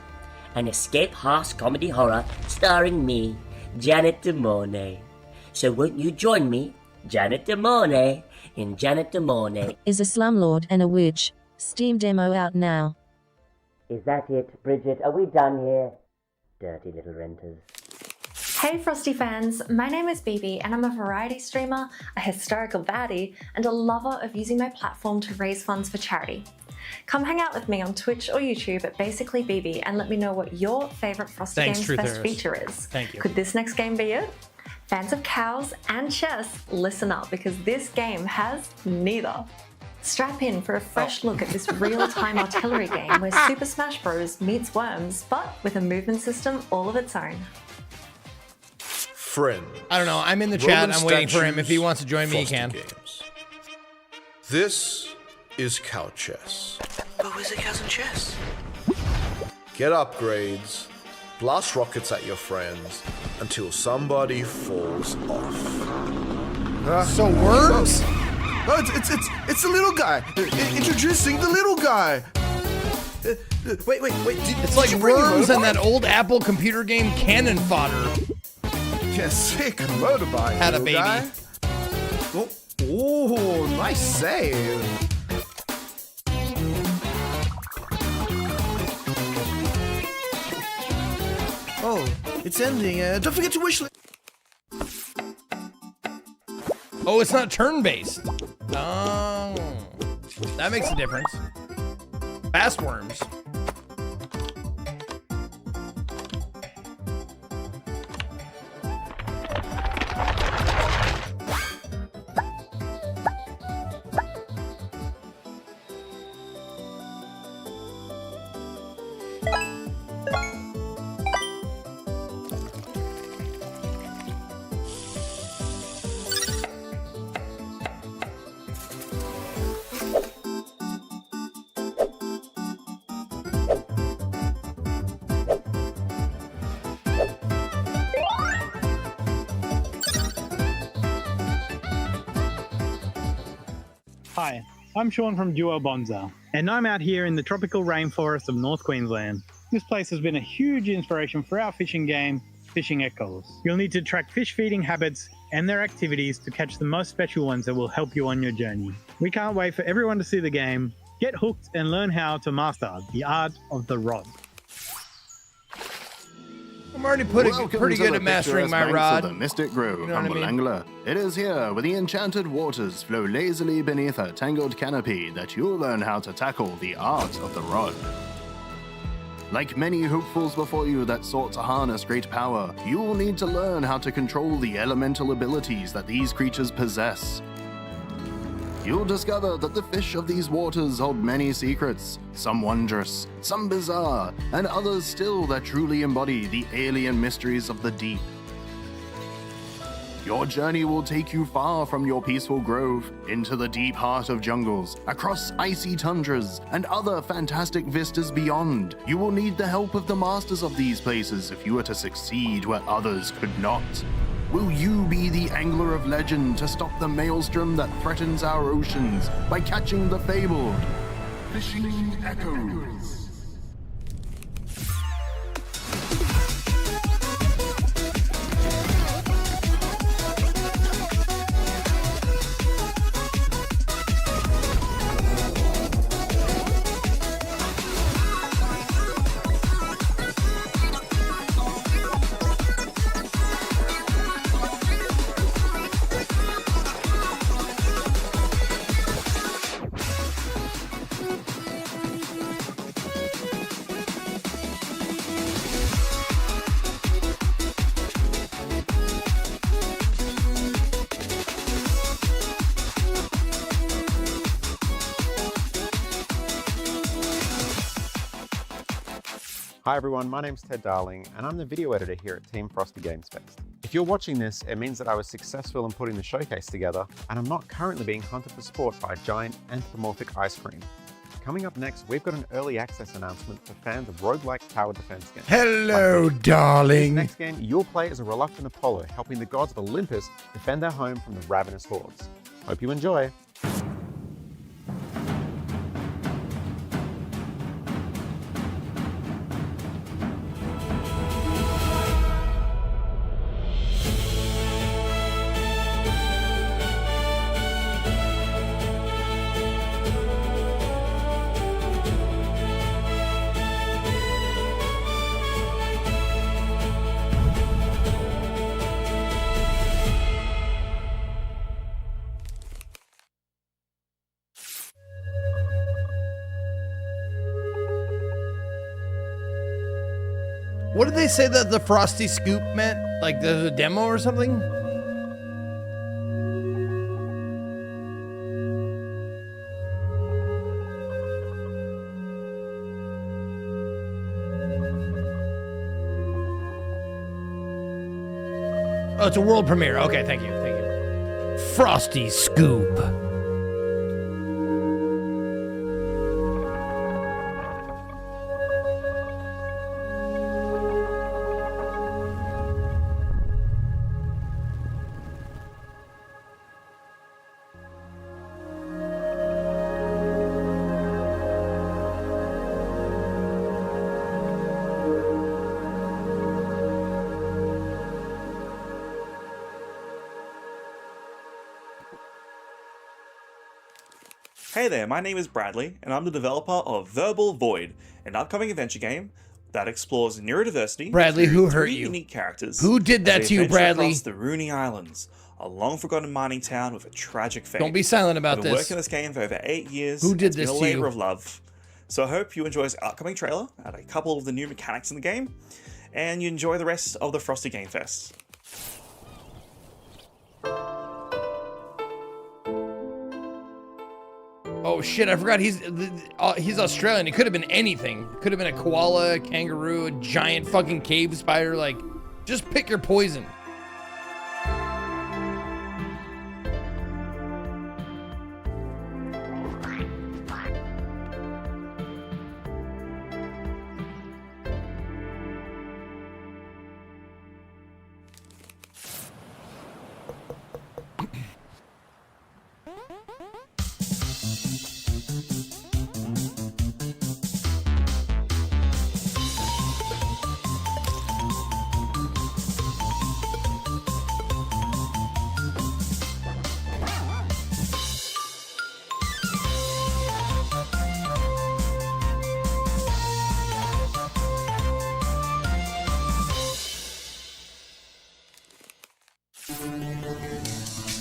An escape house comedy horror starring me, Janet Demone. So won't you join me, Janet Demone, in Janet Demone? is a slumlord and a witch. Steam demo out now. Is that it, Bridget? Are we done here? Dirty little renters. Hey Frosty fans, my name is Bibi and I'm a variety streamer, a historical baddie, and a lover of using my platform to raise funds for charity. Come hang out with me on Twitch or YouTube at Basically Bibi and let me know what your favourite Frosty Games Fest feature is. Thank you. Could this next game be it? Fans of cows and chess, listen up because this game has neither. Strap in for a fresh look at this real-time artillery game where Super Smash Bros. Meets Worms, but with a movement system all of its own. Friend. I don't know. I'm in the chat. I'm waiting for him. If he wants to join me, he can. Games. This is cow chess. But where's the cows and chess? Get upgrades, blast rockets at your friends until somebody falls off. So worms? No, it's the little guy. Introducing the little guy. Wait. It's like worms and that old Apple computer game Cannon Fodder. Yeah, sick motorbike. Had a little baby. guy. Oh, nice save. Oh, it's ending. Don't forget to wish. Oh, it's not turn-based. Oh, that makes a difference. Fast worms. Hi, I'm Sean from Duo Bonza, and I'm out here in the tropical rainforest of North Queensland. This place has been a huge inspiration for our fishing game, Fishing Echoes. You'll need to track fish feeding habits and their activities to catch the most special ones that will help you on your journey. We can't wait for everyone to see the game, get hooked, and learn how to master the art of the rod. I'm already pretty good at mastering my rod. Of the Mystic Grove, You know what I humble mean? angler. It is here, where the enchanted waters flow lazily beneath a tangled canopy, that you'll learn how to tackle the art of the rod. Like many hopefuls before you that sought to harness great power, you will need to learn how to control the elemental abilities that these creatures possess. You'll discover that the fish of these waters hold many secrets, some wondrous, some bizarre, and others still that truly embody the alien mysteries of the deep. Your journey will take you far from your peaceful grove, into the deep heart of jungles, across icy tundras, and other fantastic vistas beyond. You will need the help of the masters of these places if you are to succeed where others could not. Will you be the angler of legend to stop the maelstrom that threatens our oceans by catching the fabled? Fishing Echoes. Hi everyone, my name's Ted Darling and I'm the video editor here at Team Frosty Games Fest. If you're watching this, it means that I was successful in putting the showcase together and I'm not currently being hunted for sport by giant anthropomorphic ice cream. Coming up next, we've got an early access announcement for fans of roguelike tower defense games. Hello, darling. This next game, you'll play as a reluctant Apollo, helping the gods of Olympus defend their home from the ravenous hordes. Hope you enjoy. What did they say that the Frosty Scoop meant? Like there's a demo or something? Oh, it's a world premiere. Okay, thank you, thank you. Frosty Scoop. Hey there, my name is Bradley, and I'm the developer of Verbal Void, an upcoming adventure game that explores neurodiversity. Bradley, through who hurt three you? Unique characters. Who did that as to they you, adventure Bradley? Across the Rooney Islands, a long-forgotten mining town with a tragic fate. Don't be silent about I've been this. working on this game for over 8 years. Who did It's been this a to labor you? of love. So I hope you enjoy this upcoming trailer and a couple of the new mechanics in the game, and you enjoy the rest of the Frosty Game Fest. Oh shit, I forgot he's Australian. It could have been anything. It could have been a koala, a kangaroo, a giant fucking cave spider. Like, just pick your poison.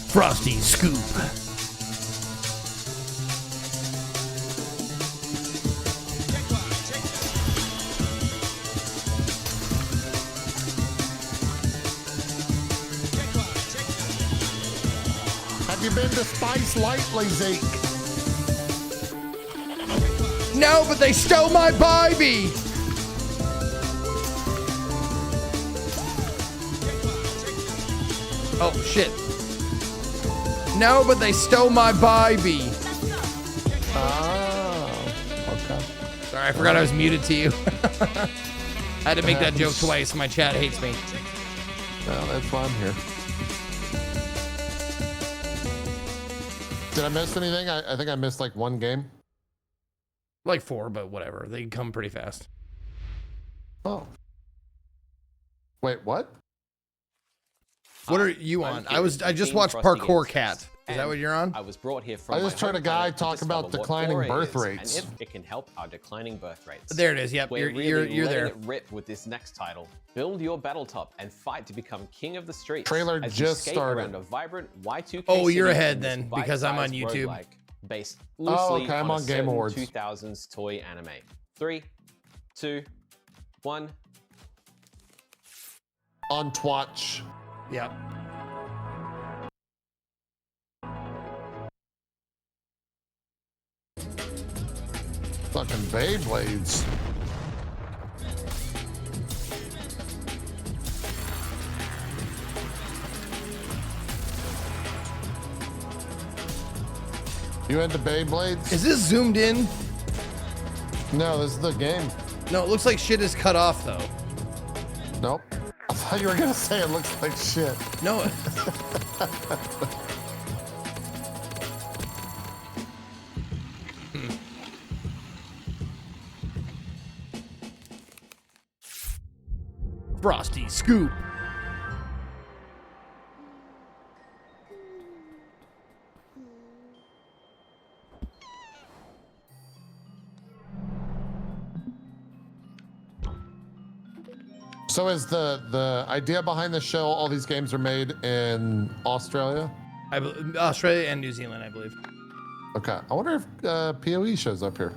Frosty Scoop. Have you been to Spice lately, Zeke? No, but they stole my Barbie. Oh shit. No, but they stole my Barbie. Oh, okay. Sorry, I forgot I was muted to you. I had to make that joke twice. My chat hates me. Well, that's why I'm here. Did I miss anything? I think I missed like one game. Like 4, but whatever. They come pretty fast. Oh. Wait, what? What are you on? I'm I just watched Parkour Cat. Is that what you're on? I was brought here from I just my heard a home guy planet to talk about discover what declining 4A birth is, rates. and if it can help our declining birth rates. There it is. Yep, We're you're letting there. it rip with this next title. Build your battle top and fight to become king of the streets. Trailer as you just skate started. around a vibrant Y2K Oh, you're city ahead in this then, because I'm on bite-sized YouTube. roguelike based Oh, loosely okay, I'm on a on Game certain Awards. 2000s toy anime. 3, 2, 1. On Twitch. Yep. Fucking Beyblades. You into Beyblades? Is this zoomed in? No, this is the game. No, it looks like shit is cut off though. Nope. I thought you were gonna say it looks like shit. No. Frosty Scoop. So is the idea behind the show, all these games are made in Australia? Australia and New Zealand, I believe. Okay. I wonder if PoE shows up here.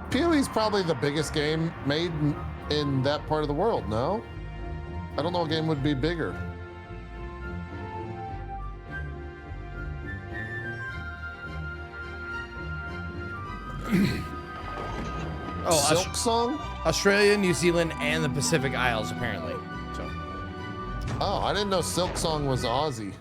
PoE is probably the biggest game made in that part of the world, no? I don't know what game would be bigger. Silk Song? Australia, New Zealand, and the Pacific Isles, apparently. So. Oh, I didn't know Silk Song was Aussie.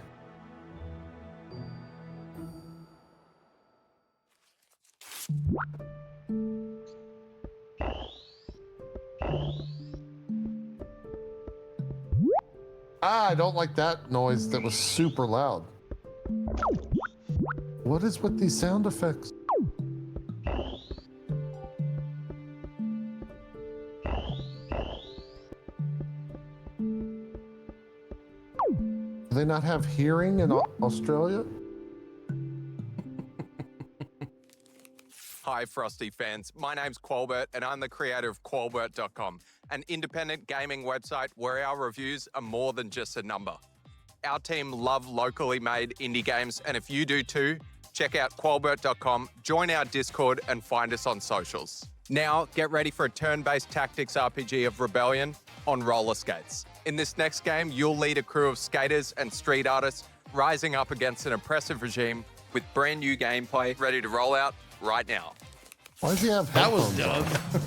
I don't like that noise. That was super loud. What is with these sound effects? Do they not have hearing in Australia? Hi, Frosty fans. My name's Qualbert, and I'm the creator of Qualbert.com, an independent gaming website where our reviews are more than just a number. Our team love locally made indie games, and if you do too, check out Qualbert.com, join our Discord, and find us on socials. Now, get ready for a turn-based tactics RPG of Rebellion on roller skates. In this next game, you'll lead a crew of skaters and street artists rising up against an oppressive regime with brand new gameplay ready to roll out right now. Why does he have That was headphones Doug.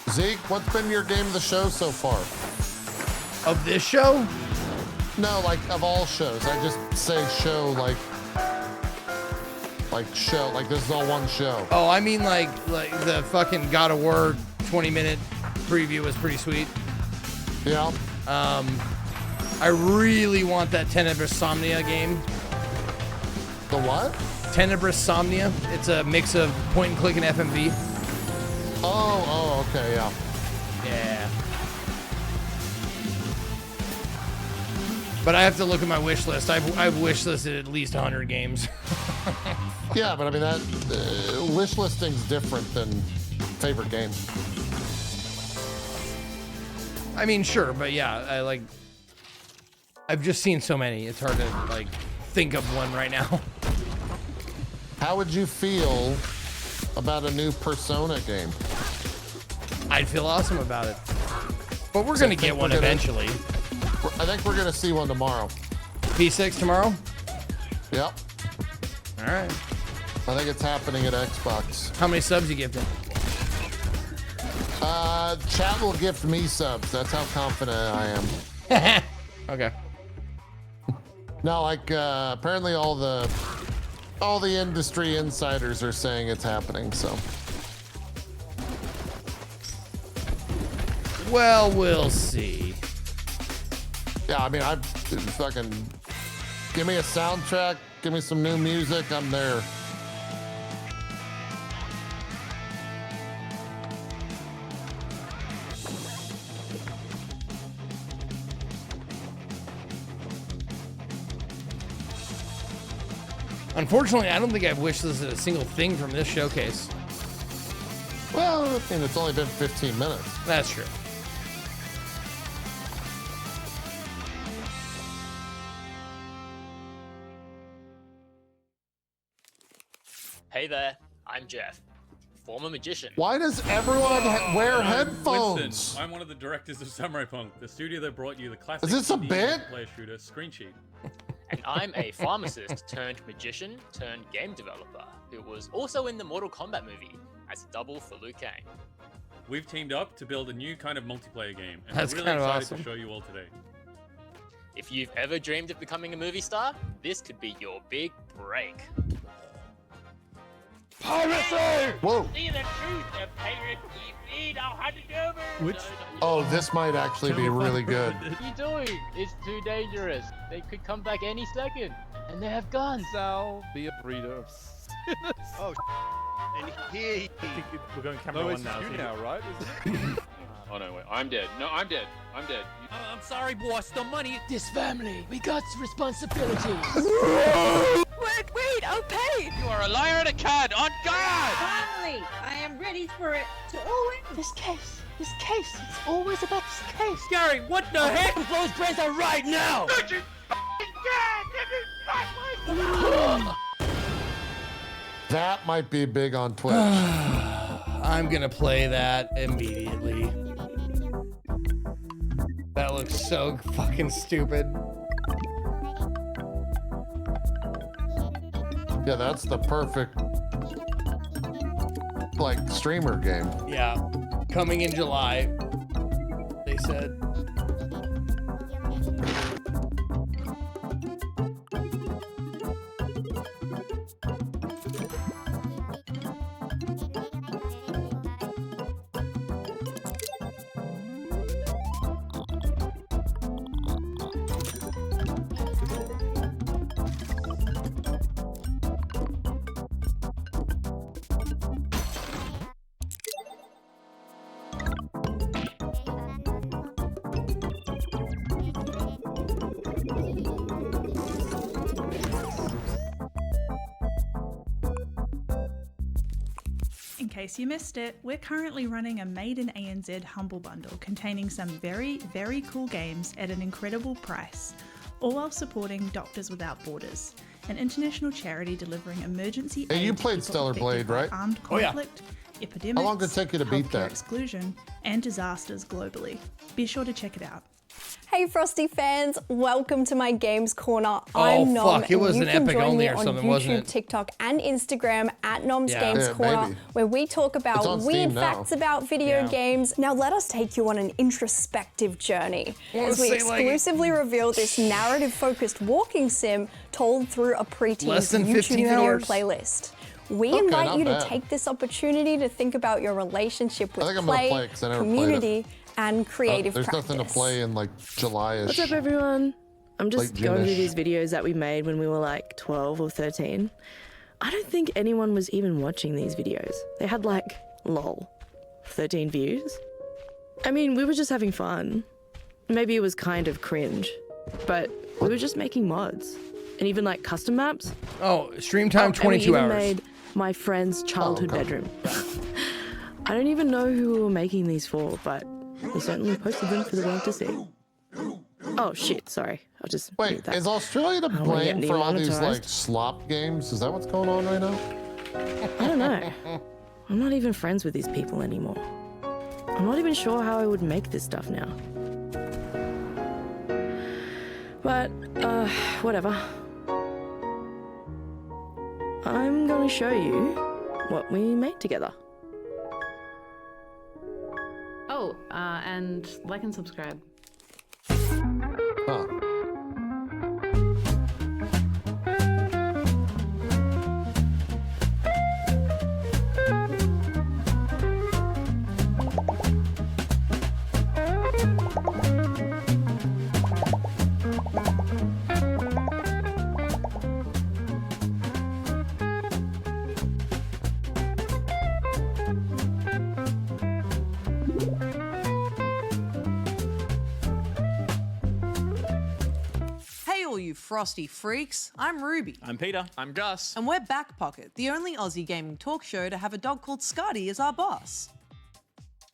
on? Zeke, what's been your game of the show so far? Of this show? No, like of all shows. I just say show like show, like this is all one show. Oh, I mean like the fucking God of War 20-minute preview was pretty sweet. Yeah. I really want that Tenebrous Somnia game. The what? Tenebrous Somnia. It's a mix of point and click and FMV. Oh, okay, yeah. Yeah. But I have to look at my wish list. I've wish listed at least 100 games. Yeah, but I mean that wish listing's different than favorite game. I mean, sure, but yeah, I've just seen so many. It's hard to like think of one right now. How would you feel about a new Persona game? I'd feel awesome about it. But we're gonna get one eventually. I think we're gonna see one tomorrow. P6 tomorrow? Yep. All right. I think it's happening at Xbox. How many subs you gifted? Chat will gift me subs. That's how confident I am. Okay. No, like apparently all the industry insiders are saying it's happening. So Well, we'll see. Yeah, I mean, I fucking give me a soundtrack, give me some new music, I'm there. Unfortunately, I don't think I've wishlisted a single thing from this showcase. Well, I mean, it's only been 15 minutes. That's true. Hey there, I'm Jeff, former magician. Why does everyone wear I'm headphones? Winston. I'm one of the directors of Samurai Punk, the studio that brought you the classic Is this a bit? player shooter Screen Sheet. And I'm a pharmacist turned magician turned game developer who was also in the Mortal Kombat movie as a double for Liu Kang. We've teamed up to build a new kind of multiplayer game, and That's we're really kind of excited awesome. to show you all today. If you've ever dreamed of becoming a movie star, this could be your big break. Piracy! Whoa. See the truth of Pirate TV, now hand it over. Which? Oh, this might actually be really good. What are you doing? It's too dangerous. They could come back any second, and they have guns. I'll be a breeder of sinners. Oh, and here we're going camera one now. now, right? Oh no, wait, I'm dead. No, I'm dead. I'm dead. I'm sorry, boss. The money. This family, we got responsibilities. Wait, I'll pay! You are a liar and a cad, on guard! Finally, I am ready for it to all end. This case, it's always about this case. Gary, what the heck? Those brains are right now! That might be big on Twitch. I'm gonna play that immediately. That looks so fucking stupid. Yeah, that's the perfect, like, streamer game. Yeah, coming in July, they said. In case you missed it, we're currently running a Made in ANZ Humble Bundle containing some very, very cool games at an incredible price, all while supporting Doctors Without Borders, an international charity delivering emergency Hey, aid you to played people Stellar affected Blade, by right? armed Oh, yeah. conflict, epidemics, How long did it take you to beat healthcare that? exclusion, and disasters globally. Be sure to check it out. Hey Frosty fans, welcome to my Games Corner. I'm Nom. Fuck, it was and an you can Epic join only me or on something, YouTube, wasn't it? TikTok, and Instagram at Nom's Yeah. Games Yeah, Corner, maybe. where we talk It's about on weird Steam now. facts about video Yeah. games. Now let us take you on an introspective journey Wanna as we say, like- exclusively reveal this narrative-focused walking sim told through a Less preteen's than YouTube 15 video hours? playlist. We Okay, invite not you to bad. take this opportunity to think about your relationship with I think I'm gonna play, play it 'cause I never played it. community, and creative There's practice. nothing to play in like July-ish. What's up, everyone? I'm just Late going through June-ish. these videos that we made when we were like 12 or 13. I don't think anyone was even watching these videos. They had like, lol, 13 views. I mean, we were just having fun. Maybe it was kind of cringe, but we were just making mods and even like custom maps. Oh, stream time And 22 we even hours. made my friend's childhood okay. bedroom. I don't even know who we were making these for, but we certainly posted them for the world to see. Oh shit, sorry. I'll just Wait, mute that. is Australia to I don't wanna get blame for all these demonetized. like slop games? Is that what's going on right now? I don't know. I'm not even friends with these people anymore. I'm not even sure how I would make this stuff now. But, whatever. I'm gonna show you what we made together. Oh, and like and subscribe. Huh. Frosty Freaks. I'm Ruby. I'm Peter. I'm Gus. And we're Back Pocket, the only Aussie gaming talk show to have a dog called Scotty as our boss.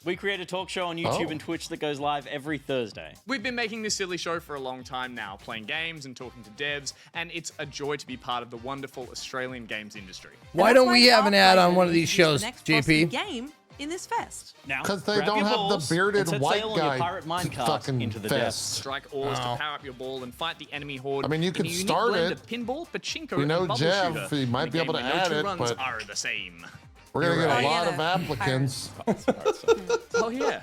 We create a talk show on YouTube and Twitch that goes live every Thursday. We've been making this silly show for a long time now, playing games and talking to devs, and it's a joy to be part of the wonderful Australian games industry. Why don't we have an ad on one of these shows, JP? Game in this fest. Now, because they don't have the bearded white guy fucking into the fest. Strike oars to power up your ball and fight the enemy horde. I mean, you in could a unique start blend it. of pinball, pachinko, We know and bubble Jeff, shooter. he might in a be able game to where no add two it, runs but are the same. we're gonna get Right. a lot of applicants. Oh yeah.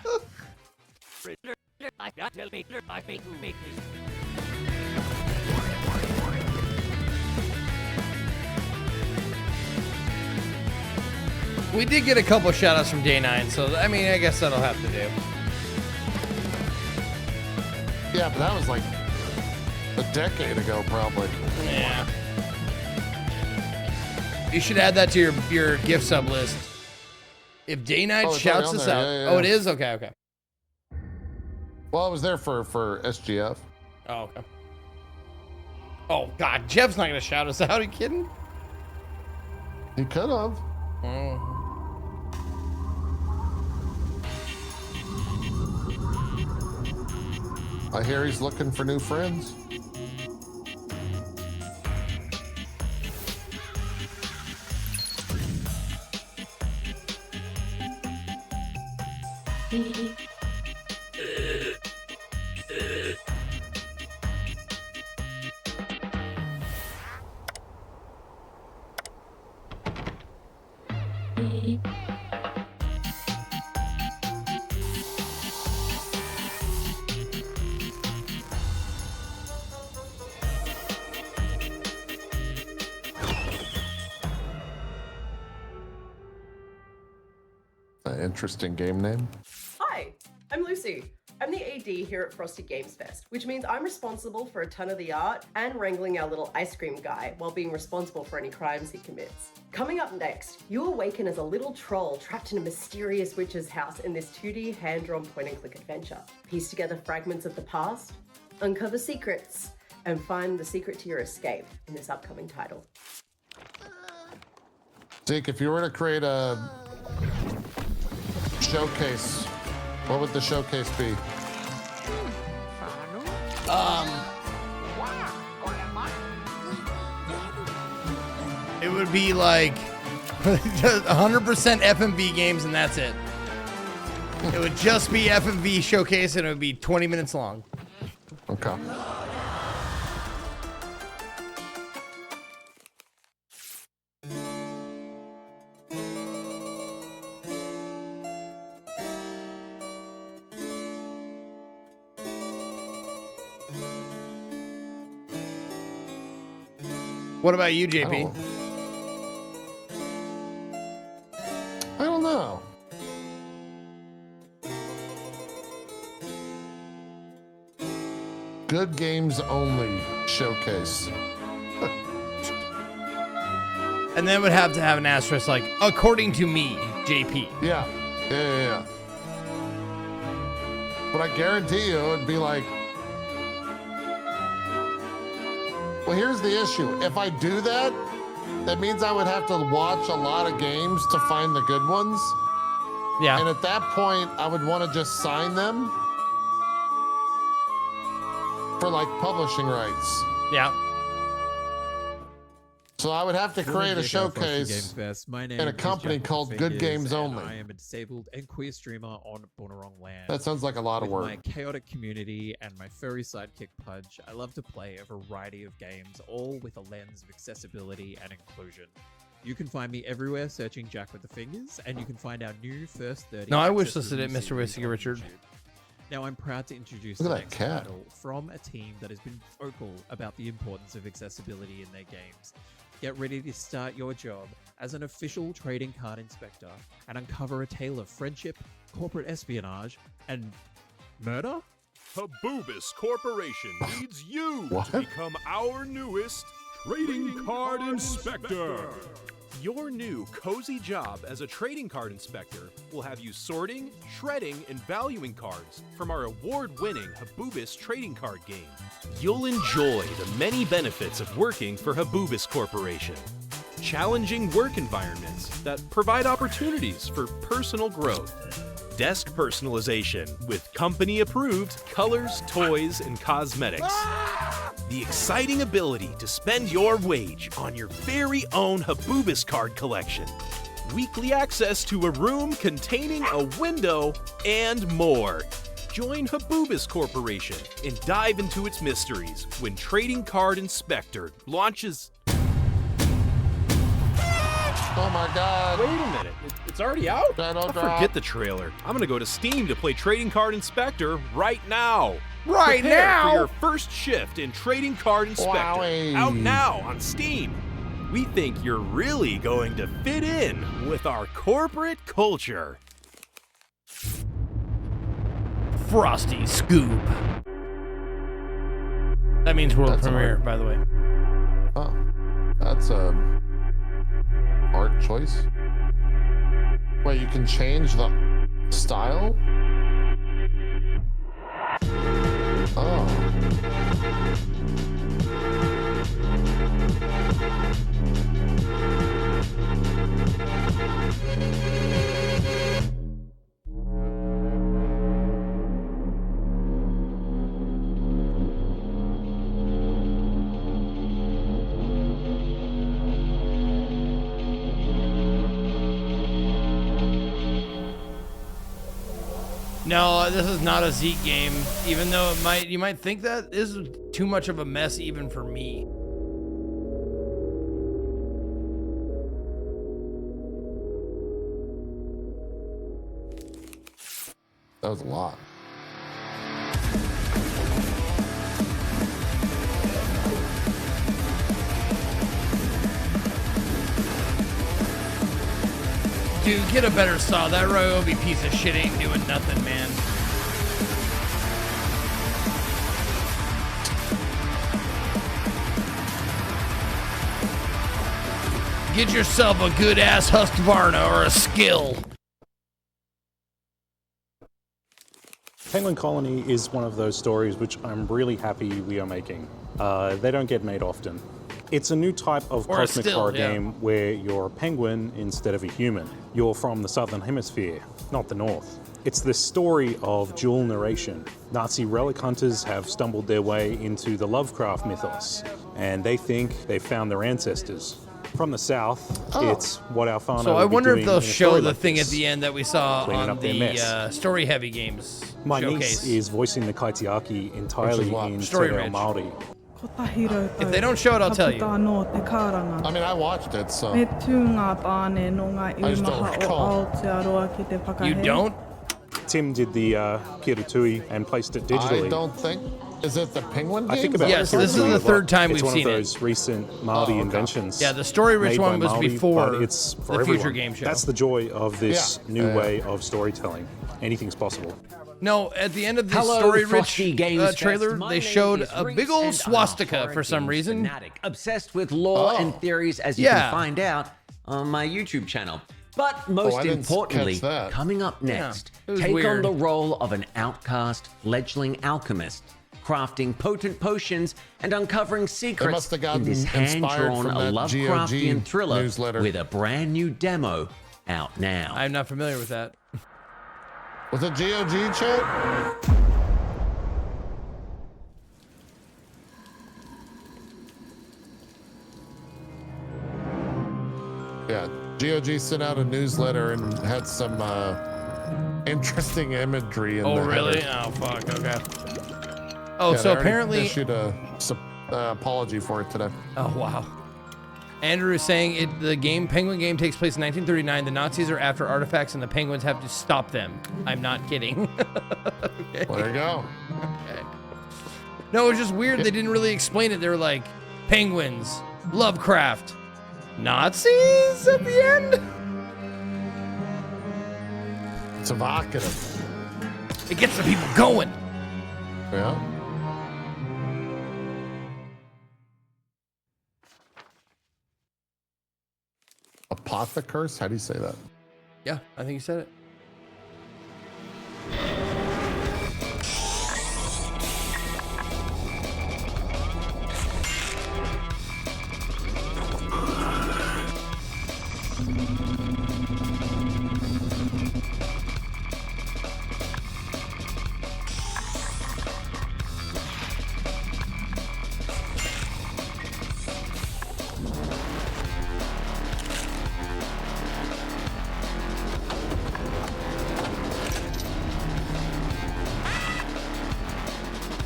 We did get a couple shout outs from Day 9, so I mean, I guess that'll have to do. Yeah, but that was like a decade ago, probably. Yeah. You should add that to your gift sub list. If Day 9 Oh, it's shouts already us on out. there. Yeah, Oh, yeah. it is? Okay, okay. Well, I was there for SGF. Oh, okay. Oh, God. Jeff's not going to shout us out. Are you kidding? He could have. I hear he's looking for new friends. An interesting game name. Hi, I'm Lucy. I'm the AD here at Frosty Games Fest, which means I'm responsible for a ton of the art and wrangling our little ice cream guy while being responsible for any crimes he commits. Coming up next, you awaken as a little troll trapped in a mysterious witch's house in this 2D hand-drawn point-and-click adventure. Piece together fragments of the past, uncover secrets, and find the secret to your escape in this upcoming title. Zeke, if you were to create a showcase, what would the showcase be? It would be like 100% FMV games, and that's it. It would just be FMV showcase, and it would be 20 minutes long. Okay. What about you, JP? I don't know. Good games only showcase. And then it would have to have an asterisk like, according to me, JP. Yeah. But I guarantee you it would be like, well, here's the issue. If I do that, that means I would have to watch a lot of games to find the good ones. Yeah. And at that point, I would want to just sign them for like publishing rights. Yeah. So I would have to create a showcase Game Fest. My name in a is company Jack called Good Figures, Games and Only. I am a disabled and queer streamer on Boonwurrung Land. That sounds like a lot of With work. my chaotic community and my furry sidekick Pudge, I love to play a variety of games, all with a lens of accessibility and inclusion. You can find me everywhere searching Jack with the Fingers, and you can find our new First 30. No, I wish access listed it, review Mr. series Whiskey on Richard. YouTube. Now, I'm proud to introduce Look the at next that cat. title from a team that has been vocal about the importance of accessibility in their games. Get ready to start your job as an official trading card inspector and uncover a tale of friendship, corporate espionage, and murder? Haboobus Corporation needs you What? to become our newest Trading Card Inspector. Your new cozy job as a trading card inspector will have you sorting, shredding, and valuing cards from our award-winning Haboobis trading card game. You'll enjoy the many benefits of working for Haboobis Corporation. Challenging work environments that provide opportunities for personal growth. Desk personalization with company-approved colors, toys, and cosmetics. The exciting ability to spend your wage on your very own Haboobis card collection. Weekly access to a room containing a window, and more. Join Haboobis Corporation and dive into its mysteries when Trading Card Inspector launches. Oh my god. Wait a minute, it's already out? Forget the trailer. I'm gonna go to Steam to play Trading Card Inspector right now. Right Prepare now? for your first shift in Trading Card Inspector. Wowee. Out now on Steam. We think you're really going to fit in with our corporate culture. Frosty Scoop. That means world premiere, by the way. Oh, that's a art choice. Wait, you can change the style? Oh. No, this is not a Zeke game. Even though you might think that this is too much of a mess even for me. That was a lot. Dude, get a better saw. That Ryobi piece of shit ain't doing nothing, man. Get yourself a good ass Husqvarna or a skill. Penguin Colony is one of those stories which I'm really happy we are making. They don't get made often. It's a new type of Or a cosmic still, horror yeah. game where you're a penguin instead of a human. You're from the southern hemisphere, not the north. It's the story of dual narration. Nazi relic hunters have stumbled their way into the Lovecraft mythos, and they think they've found their ancestors. From the south, it's what Alfano So I would be wonder if doing they'll in a show story the like thing this. at the end that we saw Cleaning on up their mess. the Story Heavy Games My showcase. niece is voicing the Kaitiaki entirely in Story Te Reo Ridge. Māori. If they don't show it, I'll tell you. I mean, I watched it, so. I just don't recall. You don't? Tim did the Kiratui and placed it digitally. I don't think. Is it the Penguin game? I think about Yes, this is Kiratui the a third lot. time It's we've one seen of it. those recent Māori inventions. Yeah, the Story Ridge made by one was Māori, before but it's for the Future everyone. Game Show. That's the joy of this Yeah. new Yeah. way of storytelling. Anything's possible. No, at the end of the Hello, Story Frosty Ridge Games Fest. trailer, My they name showed is a Reese, big old and I'm a swastika horror for some games reason. fanatic, obsessed with lore and theories, as you Yeah. can find out on my YouTube channel. But most I didn't importantly, catch that. coming up Yeah, next, it was take weird. on the role of an outcast fledgling alchemist, crafting potent potions and uncovering secrets must have in gotten this inspired hand-drawn from that Lovecraftian GOG thriller newsletter. with a brand new demo out now. I'm not familiar with that. Was it GOG chat? Yeah, GOG sent out a newsletter and had some interesting imagery in Oh, the really? header. Oh, fuck. Okay. Oh, Yeah, so they already apparently. issued a apology for it today. Oh, wow. Andrew is saying the Penguin game takes place in 1939. The Nazis are after artifacts and the Penguins have to stop them. I'm not kidding. Okay. Well, there you go. Okay. No, it was just weird. They didn't really explain it. They were like, Penguins, Lovecraft, Nazis at the end? It's evocative. It gets the people going. Yeah. Apothecurse? How do you say that? Yeah, I think you said it.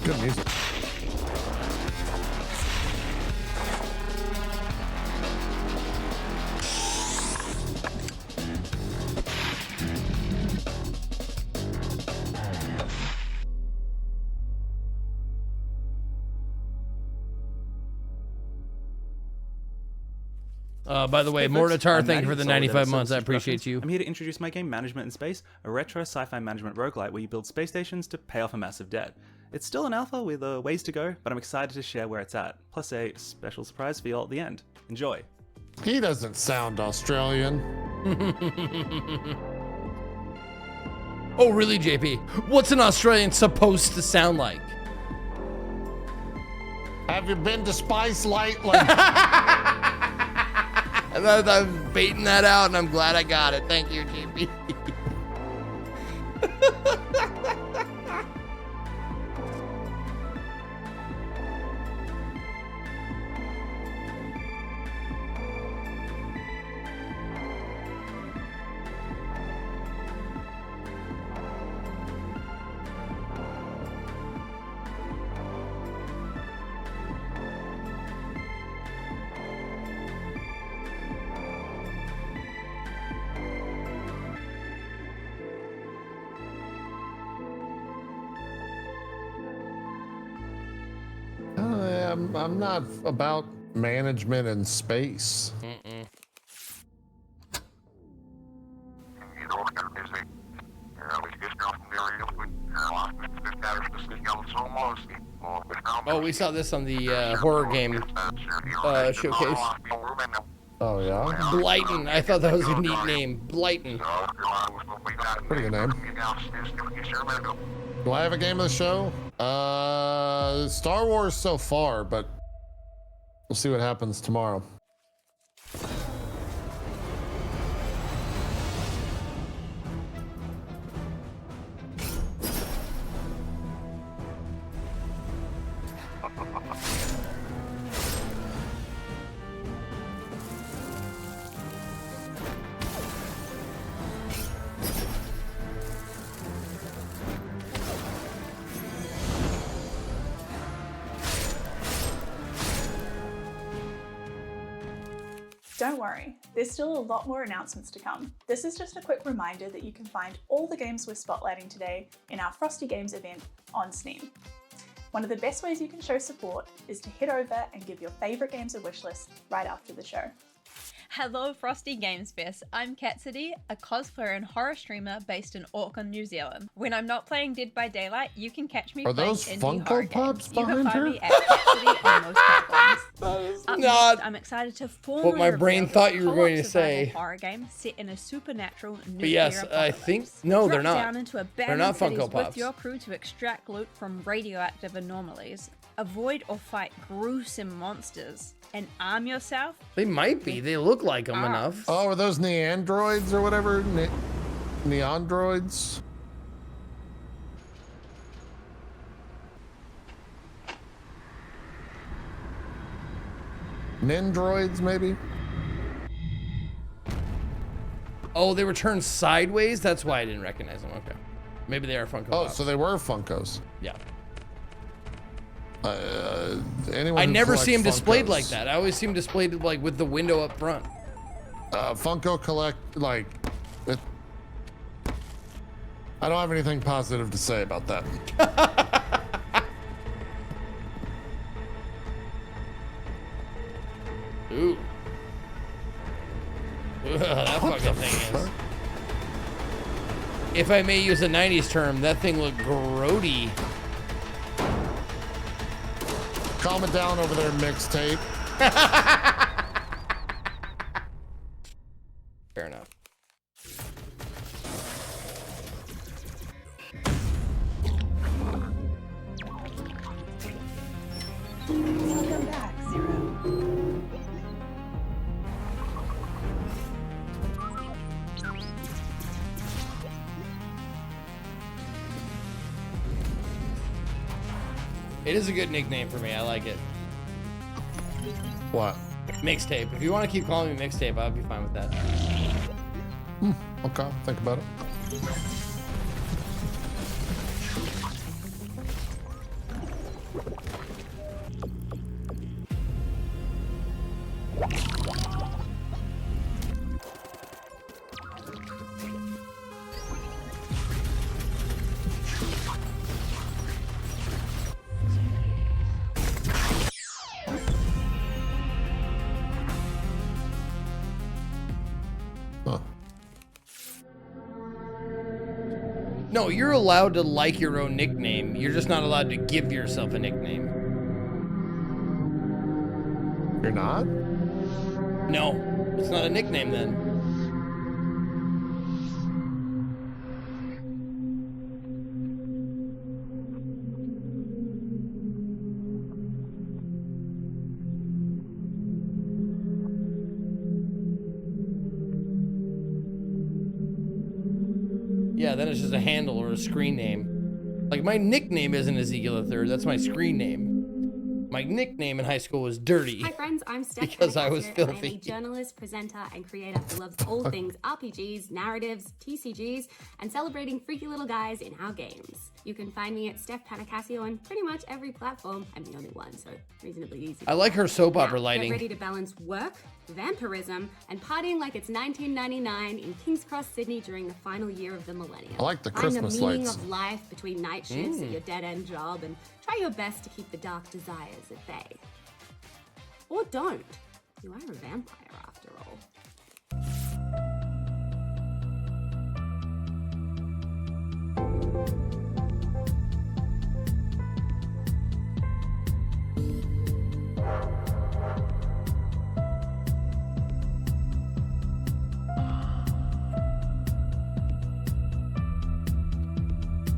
Good music. By the way, Hey, folks, Mortar, I'm thank you Maddie, for the Solid 95 Services months. I appreciate Productions. you. I'm here to introduce my game Management in Space, a retro sci-fi management roguelite where you build space stations to pay off a massive debt. It's still an alpha with a ways to go, but I'm excited to share where it's at, plus a special surprise for you all at the end. Enjoy. He doesn't sound Australian. Oh, really, JP? What's an Australian supposed to sound like? Have you been to Spice lately? I'm baiting that out, and I'm glad I got it. Thank you, JP. I'm not about management in space. Oh, we saw this on the horror game showcase. Oh, yeah? Blighton. I thought that was a neat name. Blighton. Pretty good name. Do I have a game of the show? Star Wars so far, but we'll see what happens tomorrow. Don't worry, there's still a lot more announcements to come. This is just a quick reminder that you can find all the games we're spotlighting today in our Frosty Games event on Steam. One of the best ways you can show support is to head over and give your favourite games a wishlist right after the show. Hello Frosty Games Fest, I'm Cassidy, a cosplayer and horror streamer based in Auckland, New Zealand. When I'm not playing Dead by Daylight, you can catch me Are playing those indie Funko horror Pops games. You can behind find her? me at Cassidy on most platforms. Up not next, I'm excited to formally what my brain reveal thought this you were going to co-op survival say. horror game set in a supernatural nuclear But yes, I apocalypse. think no, they're Drop not. down into They're not abandoned cities Funko Pops. with your crew to extract loot from radioactive anomalies, avoid or fight gruesome monsters, and arm yourself. They might be. They look like them Ah. enough. Oh, are those Neandroids or whatever? Neandroids? Nendroids, maybe? Oh, they were turned sideways? That's why I didn't recognize them. Okay. Maybe they are Funko Oh, Pops. so they were Funkos. Yeah. Anyone I who never see them collects displayed Funkos- like that. I always see them displayed like with the window up front. Funko collect, like, it, I don't have anything positive to say about that. Ooh. That fucking thing is. If I may use a 90s term, that thing looked grody. Calm it down over there, mixtape. It is a good nickname for me. I like it. What? Mixtape. If you want to keep calling me Mixtape, I'll be fine with that. Okay, think about it. No, you're allowed to like your own nickname. You're just not allowed to give yourself a nickname. You're not? No, it's not a nickname then. Yeah, then it's just a handle or a screen name. Like, my nickname isn't Ezekiel III, that's my screen name. My nickname in high school was Dirty. Hi friends, I'm Steph because I was Pennicasser, and I'm filthy. a journalist, presenter, and creator who loves all things RPGs, narratives, TCGs, and celebrating freaky little guys in our games. You can find me at Steph Pennicasser on pretty much every platform. I'm the only one, so reasonably easy. I like her soap opera Now, lighting. Get ready to balance work, vampirism, and partying like it's 1999 in King's Cross, Sydney during the final year of the millennium. I like the Find Christmas the meaning lights. of life between night shifts at your dead-end job and try your best to keep the dark desires at bay. Or don't. You are a vampire after all.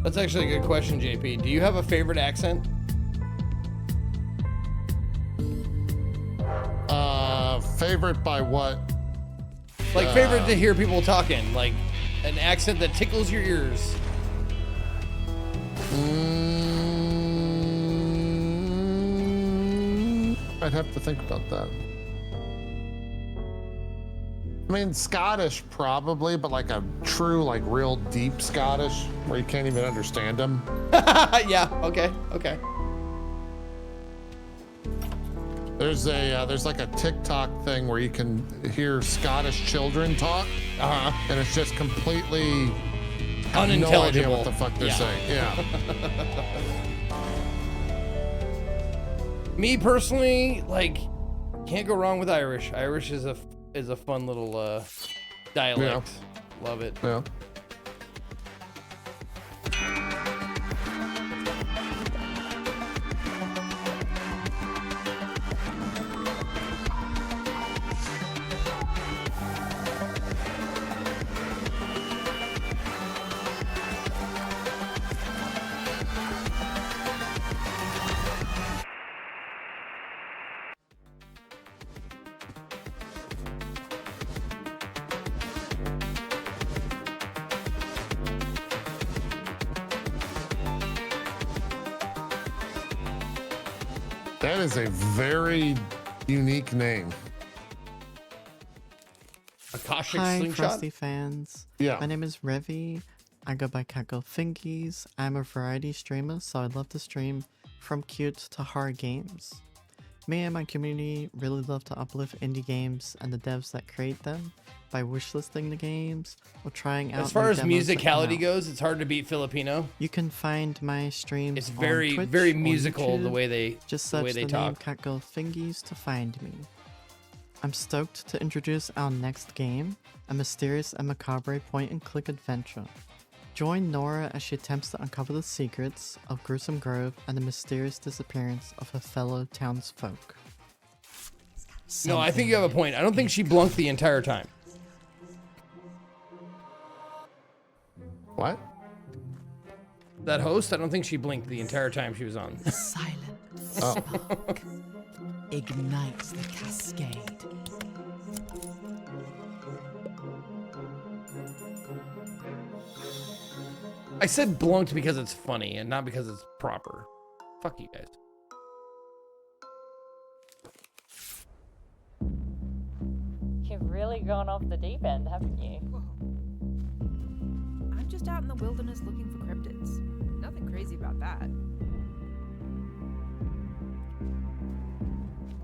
That's actually a good question, JP. Do you have a favorite accent? Favorite by what? Like, favorite to hear people talking. Like, an accent that tickles your ears. I'd have to think about that. I mean, Scottish probably, but like a true, like real deep Scottish where you can't even understand them. Yeah, okay, okay. There's like a TikTok thing where you can hear Scottish children talk, and it's just completely unintelligible. No idea what the fuck they're Yeah. saying. Yeah. Me personally, like, can't go wrong with Irish. Irish is a fun little dialect. Love it. Yeah. That is a very unique name. Akashic Hi, Slingshot? Frosty fans. Yeah. My name is Revi. I go by Kako Fingies. I'm a variety streamer, so I'd love to stream from cute to hard games. Me and my community really love to uplift indie games and the devs that create them by wishlisting the games or trying out As far new as demos that come musicality out. goes, it's hard to beat Filipino. You can find my streams It's on very, Twitch very or musical the YouTube. way they Just the search way they the name talk. Catgirl Fingies to find me. I'm stoked to introduce our next game, a mysterious and macabre point-and-click adventure. Join Nora as she attempts to uncover the secrets of Gruesome Grove and the mysterious disappearance of her fellow townsfolk. No, I think you have a point. I don't think she blunked the entire time. What? That host, I don't think she blinked the entire time she was on. The silent spark ignites the cascade. I said blunked because it's funny and not because it's proper. Fuck you guys. You've really gone off the deep end, haven't you? I'm just out in the wilderness looking for cryptids. Nothing crazy about that.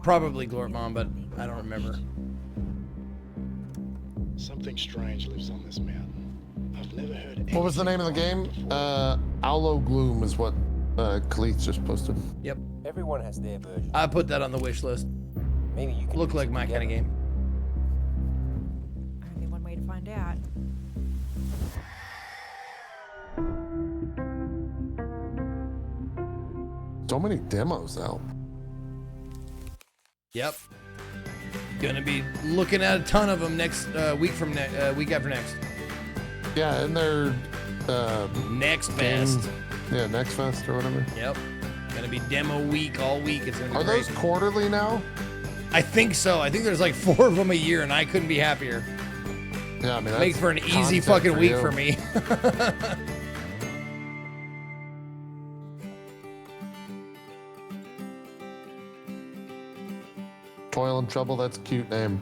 Probably Glortmon, but I don't remember. Something strange lives on this mountain. I've never heard. What was the name of the game? Aloe Gloom is what Khalith just posted. Yep. Everyone has their version. I put that on the wish list. Maybe you can Look like my kind of game. Only one way to find out. So many demos out. Yep. Gonna be looking at a ton of them next week after next. Yeah, and they're Next Fest. Yeah, Next Fest or whatever. Yep. Gonna be demo week all week. It's gonna be Are great. those quarterly now? I think so. I think there's like 4 of them a year, and I couldn't be happier. Yeah, I mean, Makes that's for an easy content fucking for week you. for me. Toil and Trouble, that's a cute name.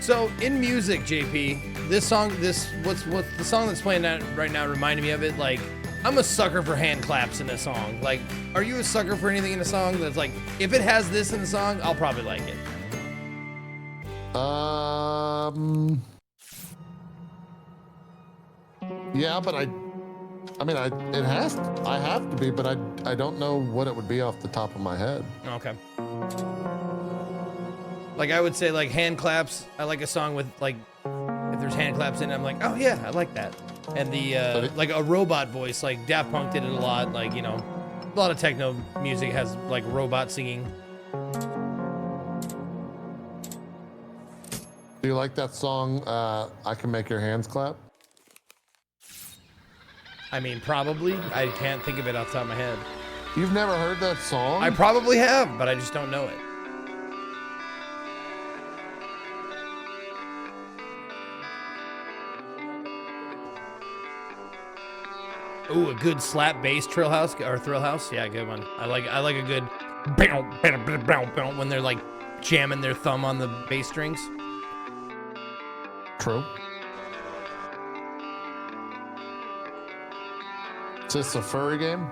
So in music, JP, this song, what's the song that's playing right now reminded me of it. Like, I'm a sucker for hand claps in a song. Like, are you a sucker for anything in a song that's like, if it has this in the song, I'll probably like it? Yeah, but I have to be, but I don't know what it would be off the top of my head. Okay. Like, I would say, like, hand claps. I like a song with, like, if there's hand claps in it, I'm like, oh yeah, I like that. And the like a robot voice, like Daft Punk did it a lot. Like, you know, a lot of techno music has like robot singing. Do you like that song, I Can Make Your Hands Clap? I mean, probably. I can't think of it off the top of my head. You've never heard that song? I probably have, but I just don't know it. Ooh, a good slap bass Thrill House. Yeah, good one. I like a good when they're like jamming their thumb on the bass strings. True. Is this a furry game?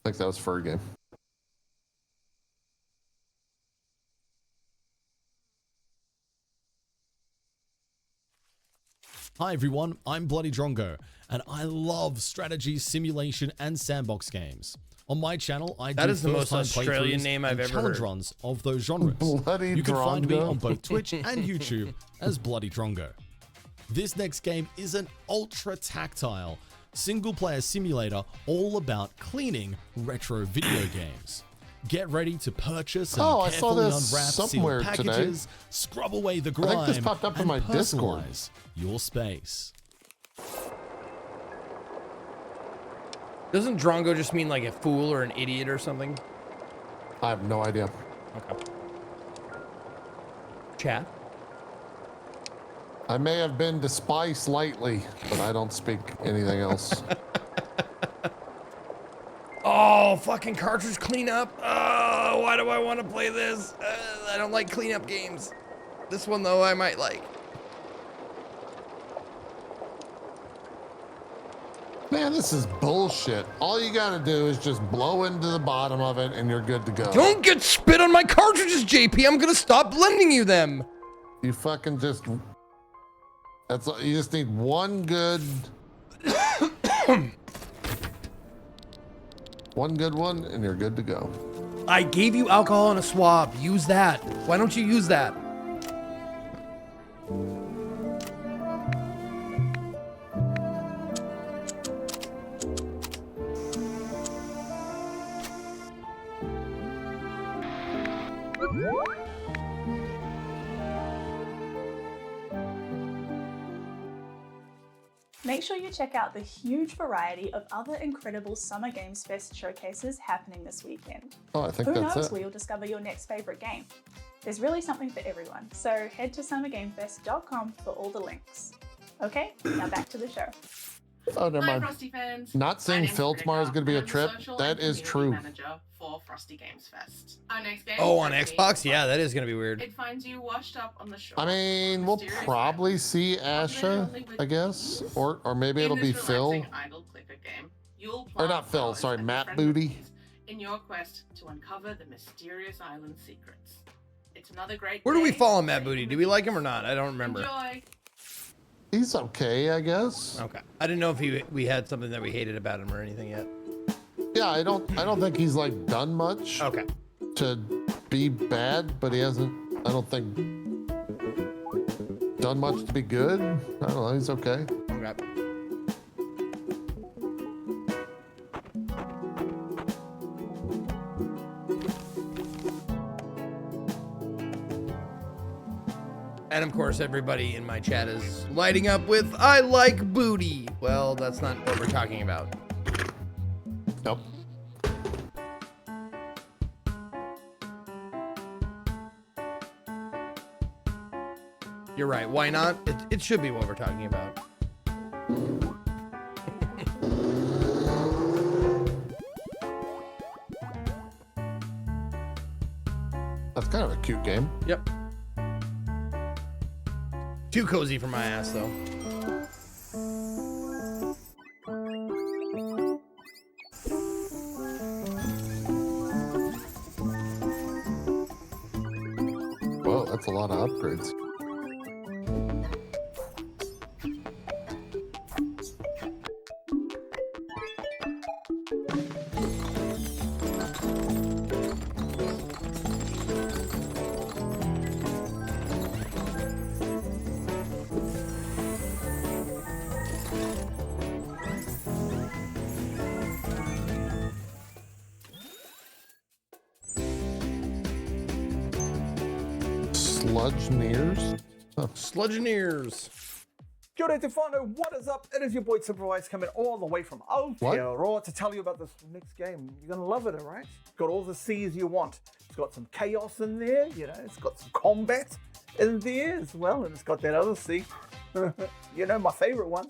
I think that was a furry game. Hi everyone, I'm Bloody Drongo, and I love strategy, simulation, and sandbox games. On my channel, I That do is the most first-time Australian playthroughs name I've and ever challenge heard. runs of those genres. Bloody You can find me Drongo. on both Twitch and YouTube as Bloody Drongo. This next game is an ultra-tactile, single-player simulator all about cleaning retro video games. Get ready to purchase and Oh, I saw carefully this unwrap somewhere sealed today. packages, scrub away the I grime, think this popped up in and my Discord. personalize your space. Doesn't Drongo just mean like a fool or an idiot or something? I have no idea. Okay. Chat. I may have been to spy slightly, but I don't speak anything else. Oh, fucking cartridge cleanup. Oh, why do I want to play this? I don't like cleanup games. This one, though, I might like. Man, this is bullshit. All you gotta do is just blow into the bottom of it and you're good to go. Don't get spit on my cartridges, JP. I'm going to stop lending you them. You fucking just... You just need one good... one good one and you're good to go. I gave you alcohol in a swab. Use that. Why don't you use that? Make sure you check out the huge variety of other incredible Summer Games Fest showcases happening this weekend. Oh, I think Who that's knows it. where you'll discover your next favourite game. There's really something for everyone, so head to summergamefest.com for all the links. Okay, now back to the show. Oh, never Hi, mind. Frosty fans. Not saying My name's Phil Critica, tomorrow is going to be a and I'm the trip. social That and is community true. Manager for Frosty Games Fest. Our next game Oh, is on going to be Xbox? Yeah, that is going to be weird. It finds you washed up on the shore. I mean, we'll probably see Asha, I guess, or maybe it'll be Phil, idle clicker game. You'll or plant not Phil. flowers Sorry, and Matt befriend Booty. monkeys in your quest to uncover the mysterious island secrets. It's another great Where do we day. fall on Matt Booty? Do we like him or not? I don't remember. Enjoy. He's okay, I guess. Okay. I didn't know if we had something that we hated about him or anything yet. Yeah, I don't think he's like done much. Okay. To be bad, but he hasn't. I don't think done much to be good. I don't know. He's okay. Okay. And of course, everybody in my chat is lighting up with "I like booty." Well, that's not what we're talking about. Nope. You're right. Why not? It should be what we're talking about. That's kind of a cute game. Yep. Too cozy for my ass, though. Whoa, that's a lot of upgrades. Sludgeneers? Sludgeneers. Kia ora te whānau, what is up? It is your boy Supervise coming all the way from Aotearoa to tell you about this next game. You're going to love it, all right? It's got all the C's you want. It's got some chaos in there, you know, it's got some combat in there as well, and it's got that other C. You know, my favorite one.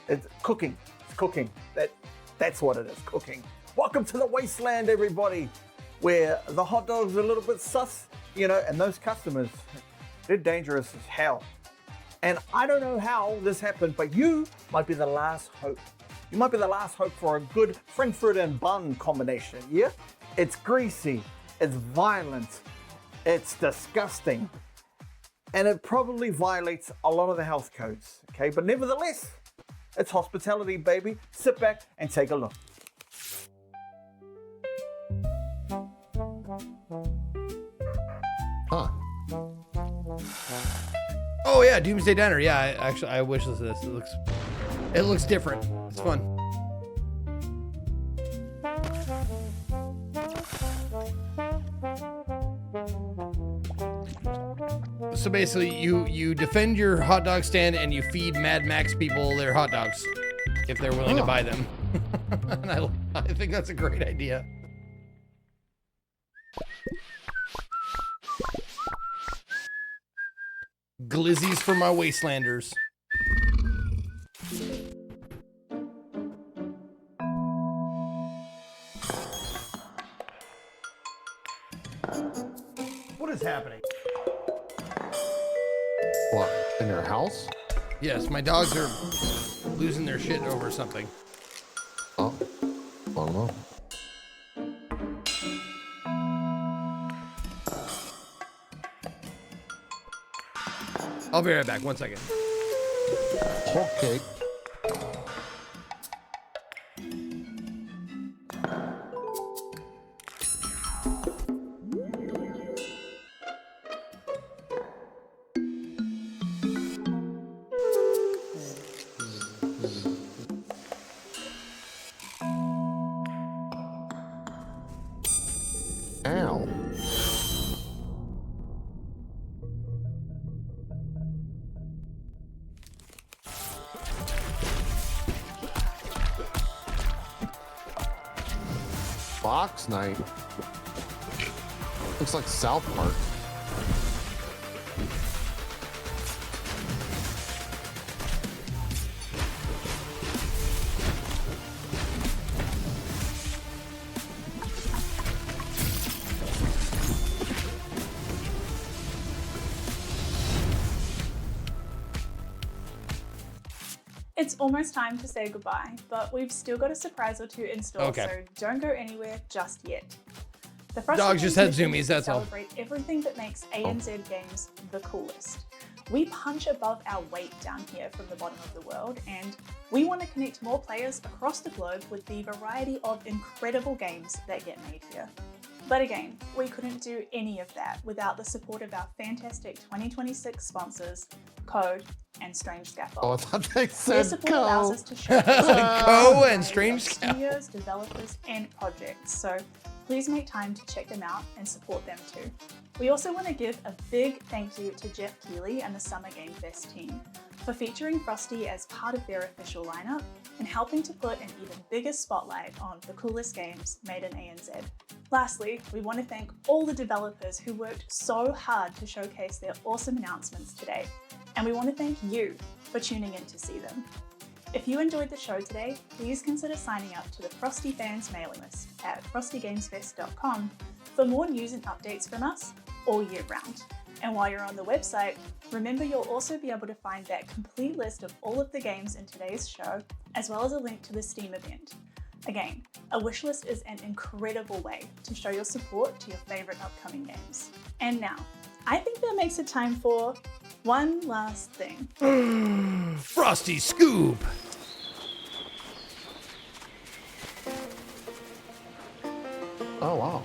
It's cooking. It's cooking. That's what it is, cooking. Welcome to the wasteland, everybody, where the hot dog's a little bit sus, you know, and those customers, they're dangerous as hell. And I don't know how this happened, but you might be the last hope. You might be the last hope for a good Frankfurt and bun combination, yeah? It's greasy, it's violent, it's disgusting, and it probably violates a lot of the health codes, okay? But nevertheless, it's hospitality, baby. Sit back and take a look. Huh. Oh yeah, Doomsday Diner. Yeah, I wish this. It looks different. It's fun. So basically, you defend your hot dog stand and you feed Mad Max people their hot dogs if they're willing to buy them. And I think that's a great idea. Glizzies for my wastelanders. What is happening? What, in your house? Yes, my dogs are losing their shit over something. Oh, I don't know. I'll be right back. 1 second. Okay. Ow. box night. Looks like South Park. It's almost time to say goodbye, but we've still got a surprise or two in store, Okay. so don't go anywhere just yet. The Frosty Dogs just Games had mission zoomies, is to that's all. celebrate everything that makes ANZ games the coolest. We punch above our weight down here from the bottom of the world, and we want to connect more players across the globe with the variety of incredible games that get made here. But again, we couldn't do any of that without the support of our fantastic 2026 sponsors, Code and Strange Scaffold. Oh, I thought they Their said support allows go. us to showcase Co and Strange studios, developers, and projects. So please make time to check them out and support them too. We also want to give a big thank you to Jeff Keighley and the Summer Game Fest team for featuring Frosty as part of their official lineup and helping to put an even bigger spotlight on the coolest games made in ANZ. Lastly, we want to thank all the developers who worked so hard to showcase their awesome announcements today. And we want to thank you for tuning in to see them. If you enjoyed the show today, please consider signing up to the Frosty Fans mailing list at frostygamesfest.com for more news and updates from us all year round. And while you're on the website, remember you'll also be able to find that complete list of all of the games in today's show, as well as a link to the Steam event. Again, a wishlist is an incredible way to show your support to your favorite upcoming games. And now, I think that makes it time for one last thing. Frosty Scoop. Oh, wow.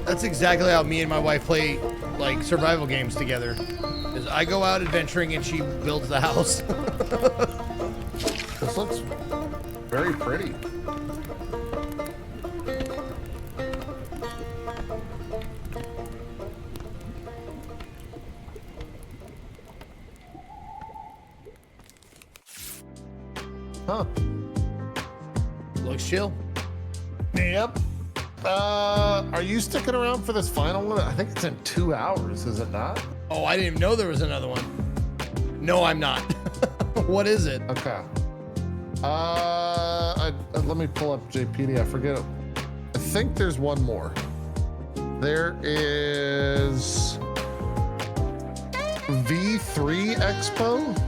That's exactly how me and my wife play like survival games together. Is I go out adventuring and she builds the house. This looks very pretty. Huh. Looks chill. Yep. Are you sticking around for this final one? I think it's in 2 hours, is it not? Oh, I didn't even know there was another one. No, I'm not. What is it? Okay. Let me pull up JPD. I forget it. I think there's one more. There is V3 Expo.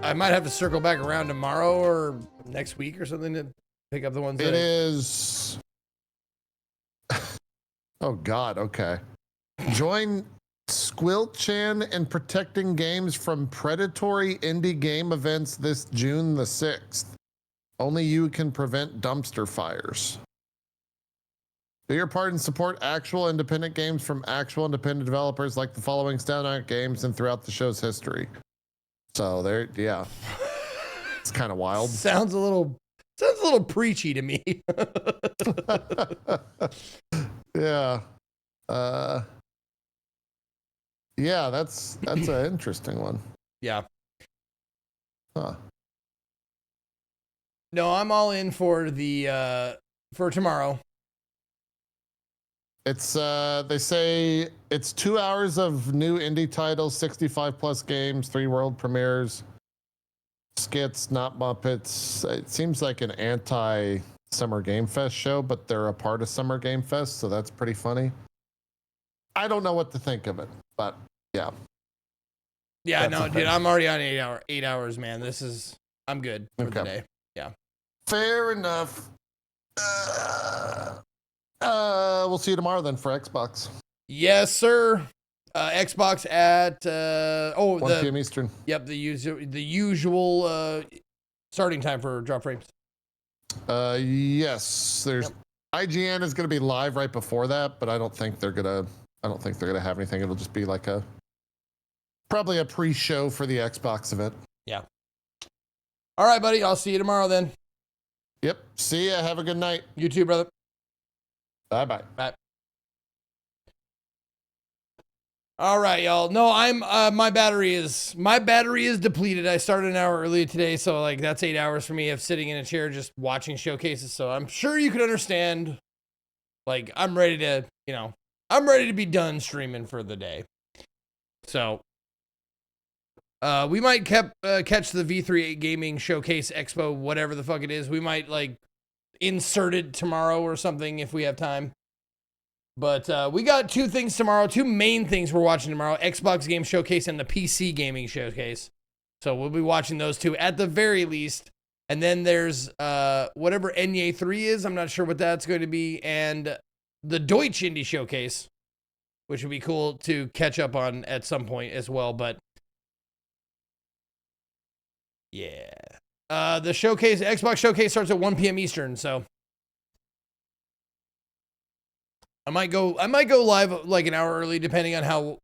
I might have to circle back around tomorrow or next week or something to pick up the ones. It is. Oh God. Okay. Join Squilchan in protecting games from predatory indie game events this June the 6th. Only you can prevent dumpster fires. Do your part and support actual independent games from actual independent developers like the following standout games and throughout the show's history. So there, yeah. It's kind of wild. Sounds a little preachy to me. Yeah. Yeah, that's an interesting one. Yeah. Huh. No, I'm all in for the for tomorrow. It's they say it's 2 hours of new indie titles, 65 plus games, 3 world premieres, skits, not Muppets. It seems like an anti Summer Game Fest show, but they're a part of Summer Game Fest, so that's pretty funny. I don't know what to think of it, but yeah. Yeah, That's no, a dude, thing. I'm already on 8 hours, man. I'm good for the Okay. day. Yeah. Fair enough. We'll see you tomorrow then for Xbox. Yes, sir. Xbox at 1 p.m. Eastern. Yep, the usual starting time for Drop Frames? Yes. There's IGN is going to be live right before that, but I don't think they're gonna have anything. It'll just be like probably a pre-show for the Xbox event. Yeah. All right, buddy. I'll see you tomorrow then. Yep. See ya. Have a good night. You too, brother. Bye-bye. Bye. All right, y'all. No, I'm my battery is depleted. I started an hour early today, so like that's 8 hours for me of sitting in a chair just watching showcases. So I'm sure you can understand. Like I'm ready to be done streaming for the day. So we might catch the V3 Gaming Showcase Expo, whatever the fuck it is. We might like insert it tomorrow or something if we have time. But we got two things tomorrow, two main things we're watching tomorrow, Xbox Game Showcase and the PC Gaming Showcase. So we'll be watching those two at the very least. And then there's whatever Enya 3 is, I'm not sure what that's going to be, and the Deutsch Indie Showcase, which would be cool to catch up on at some point as well. But yeah. The showcase, Xbox Showcase starts at 1 p.m. Eastern, so I might go live like an hour early, depending on how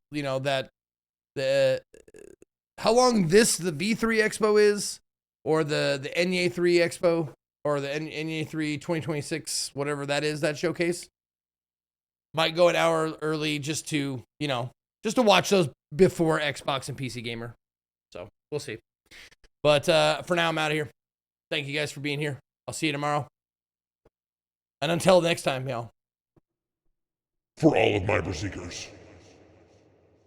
how long the V3 Expo is, or the Enya 3 Expo, or the Enya 3 2026, whatever that is, that showcase. Might go an hour early just to watch those before Xbox and PC Gamer. So we'll see. But for now, I'm out of here. Thank you guys for being here. I'll see you tomorrow. And until next time, y'all. For all of my Berserkers,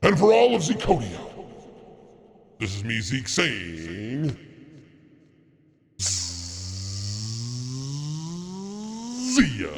and for all of Zecodia, this is me, Zeke, saying... See ya!